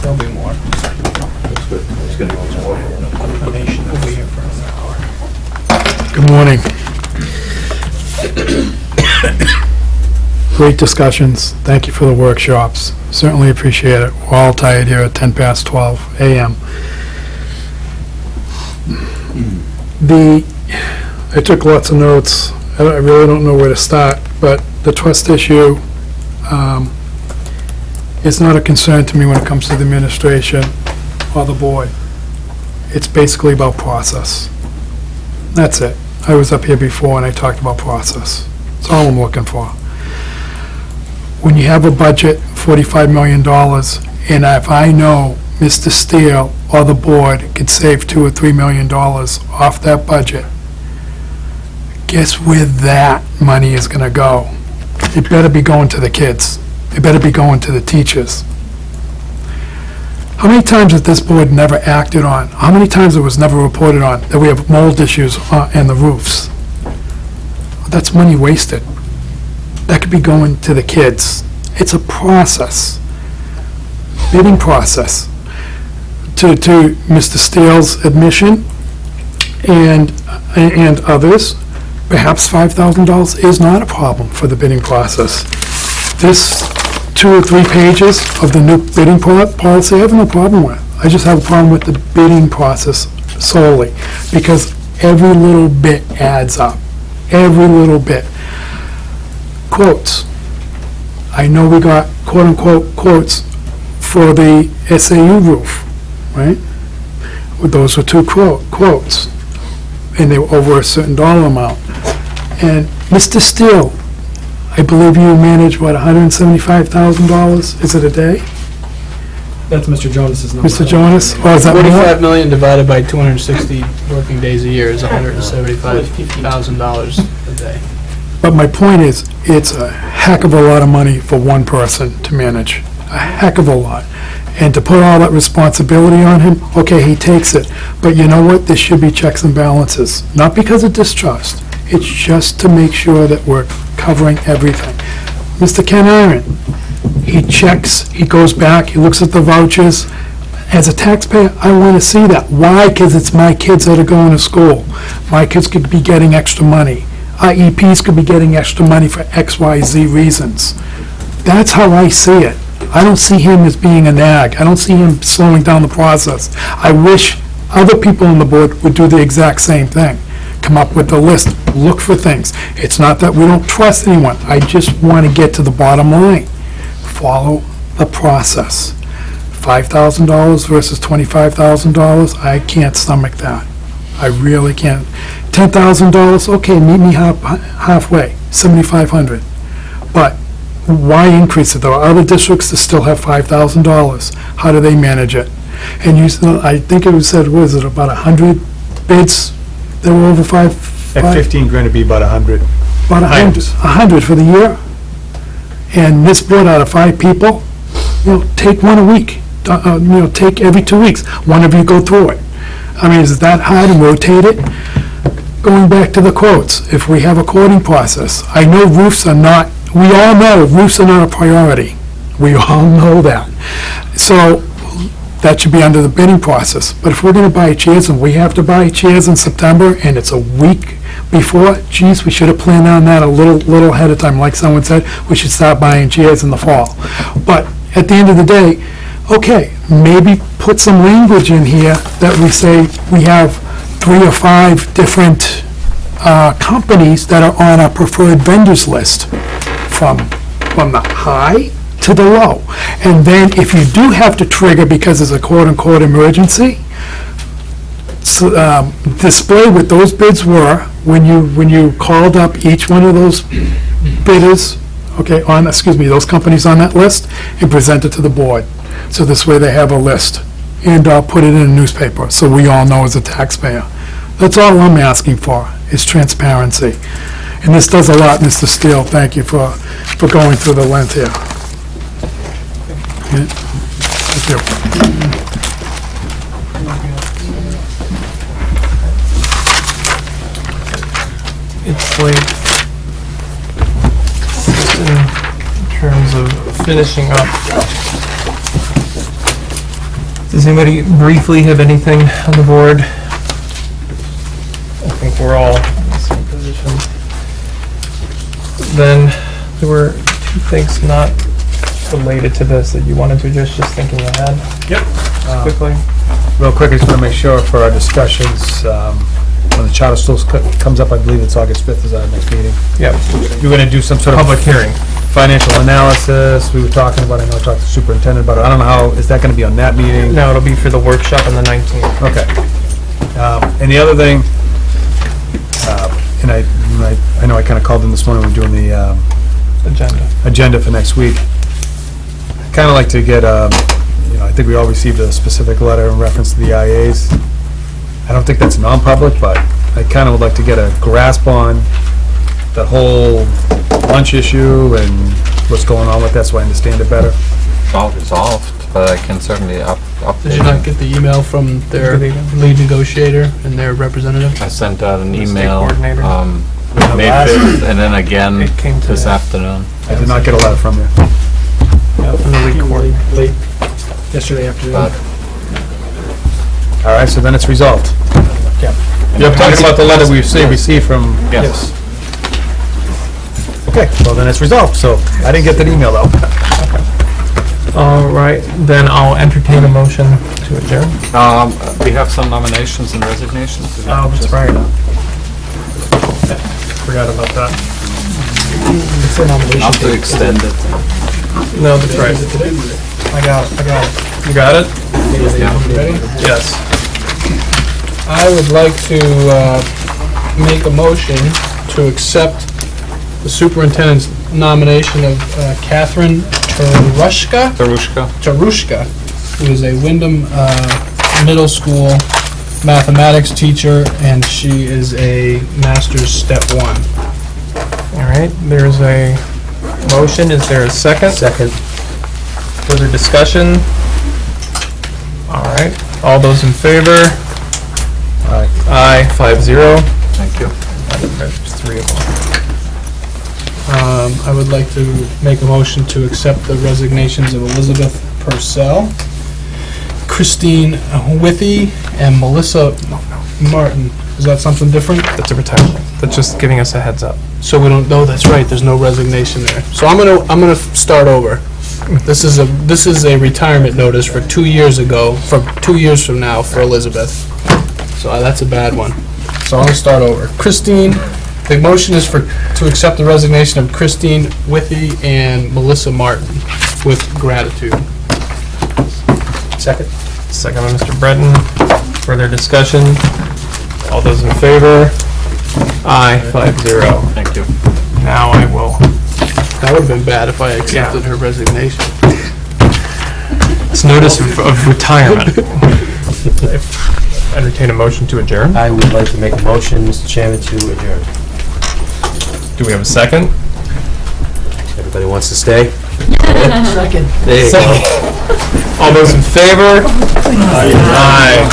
There'll be more. Good morning. Great discussions. Thank you for the workshops. Certainly appreciate it. We're all tired here at 10 past 12 a.m. I took lots of notes. I really don't know where to start, but the trust issue is not a concern to me when it comes to the administration or the board. It's basically about process. That's it. I was up here before and I talked about process. That's all I'm looking for. When you have a budget, $45 million, and if I know Mr. Steele or the board could save $2 or $3 million off that budget, guess where that money is gonna go? It better be going to the kids. It better be going to the teachers. How many times has this board never acted on? How many times it was never reported on that we have mold issues in the roofs? That's money wasted. That could be going to the kids. It's a process, bidding process. To Mr. Steele's admission and others, perhaps $5,000 is not a problem for the bidding process. This 2 or 3 pages of the new bidding policy, I have no problem with. I just have a problem with the bidding process solely, because every little bit adds up. Every little bit. Quotes. I know we got quote-unquote quotes for the SAU roof, right? Those were 2 quotes, and they were over a certain dollar amount. And Mr. Steele, I believe you manage, what, $175,000? Is it a day? That's Mr. Jonas's number. Mr. Jonas? Or is that more? 45 million divided by 260 working days a year is $175,000 a day. But my point is, it's a heck of a lot of money for one person to manage. A heck of a lot. And to put all that responsibility on him, okay, he takes it. But you know what? There should be checks and balances. Not because of distrust. It's just to make sure that we're covering everything. Mr. Ken Iron, he checks, he goes back, he looks at the vouchers. As a taxpayer, I want to see that. Why? Because it's my kids that are going to school. My kids could be getting extra money. IEPs could be getting extra money for X, Y, Z reasons. That's how I see it. I don't see him as being a nag. I don't see him slowing down the process. I wish other people on the board would do the exact same thing. Come up with a list, look for things. It's not that we don't trust anyone. I just want to get to the bottom line. Follow the process. $5,000 versus $25,000, I can't stomach that. I really can't. $10,000, okay, meet me halfway, $7,500. But why increase it? There are other districts that still have $5,000. How do they manage it? And you, I think it was said, what is it, about 100 bids that were over At 15 grand, it'd be about 100. About 100 for the year? And this board, out of 5 people, take one a week. Take every 2 weeks. One of you go through it. I mean, is it that hard to rotate it? Going back to the quotes, if we have a quoting process, I know roofs are not, we all know roofs are not a priority. We all know that. So that should be under the bidding process. But if we're going to buy chairs, and we have to buy chairs in September, and it's a week before, geez, we should have planned on that a little ahead of time. Like someone said, we should start buying chairs in the fall. But at the end of the day, okay, maybe put some language in here that we say we have 3 or 5 different companies that are on our preferred vendors list, from the high to the low. And then if you do have to trigger because it's a quote-unquote emergency, display what those bids were when you called up each one of those bidders, okay, those companies on that list, and present it to the board. So this way they have a list, and put it in a newspaper, so we all know as a taxpayer. That's all I'm asking for, is transparency. And this does a lot, Mr. Steele. Thank you for going through the length here. Yeah. Thank you. It's like, just in terms of finishing up, does anybody briefly have anything on the board? I think we're all in the same position. Then there were 2 things not related to this that you wanted to just thinking ahead. Yep. Quickly. Real quick, I just want to make sure for our discussions, when the charter schools comes up, I believe it's August 5th is our next meeting. Yep. You're going to do some sort of Public hearing. financial analysis. We were talking about, I know I talked to the superintendent about it. I don't know how, is that going to be on that meeting? No, it'll be for the workshop on the 19th. Okay. And the other thing, and I know I kind of called in this morning, we're doing the agenda for next week. I'd kind of like to get, I think we all received a specific letter in reference to the IAs. I don't think that's non-public, but I kind of would like to get a grasp on that whole lunch issue and what's going on with that, so I understand it better. It's all resolved, but I can certainly update. Did you not get the email from their lead negotiator and their representative? I sent out an The state email, coordinator? May 5th, and then again It came this today. afternoon. I did not get a letter from you. From the lead coordinator. Late, yesterday afternoon. But All right, so then it's resolved. Yeah. You're talking about the letter we received from... Yes. Okay, well then it's resolved, so I didn't get that email though. All right, then I'll entertain a motion to adjourn. We have some nominations and resignations. Oh, that's right. Forgot about that. It's a nomination. I'll have to extend it. No, that's right. I got it. You got it? Ready? Yes. I would like to make a motion to accept the superintendent's nomination of Catherine Tarushka, who is a Windham Middle School mathematics teacher, and she is a master's step 1. All right, there's a motion. Is there a second? Second. Further discussion? All right, all those in favor? Aye. Aye, 5-0. Thank you. There's 3 of them. I would like to make a motion to accept the resignations of Elizabeth Purcell, Christine Withy, and Melissa Martin. Is that something different? That's a retirement. That's just giving us a heads up. So we don't, no, that's right, there's no resignation there. So I'm gonna start over. This is a retirement notice for 2 years ago, from 2 years from now for Elizabeth. So that's a bad one. So I'm gonna start over. Christine, the motion is to accept the resignation of Christine Withy and Melissa Martin with gratitude. Second. Second by Mr. Breton. Further discussion? All those in favor? Aye, 5-0. Thank you. Now I will. That would have been bad if I accepted her resignation. It's notice of retirement. Entertain a motion to adjourn. I would like to make a motion, Mr. Chairman, to adjourn. Do we have a second? Everybody wants to stay? Second. There you go. All those in favor? Aye.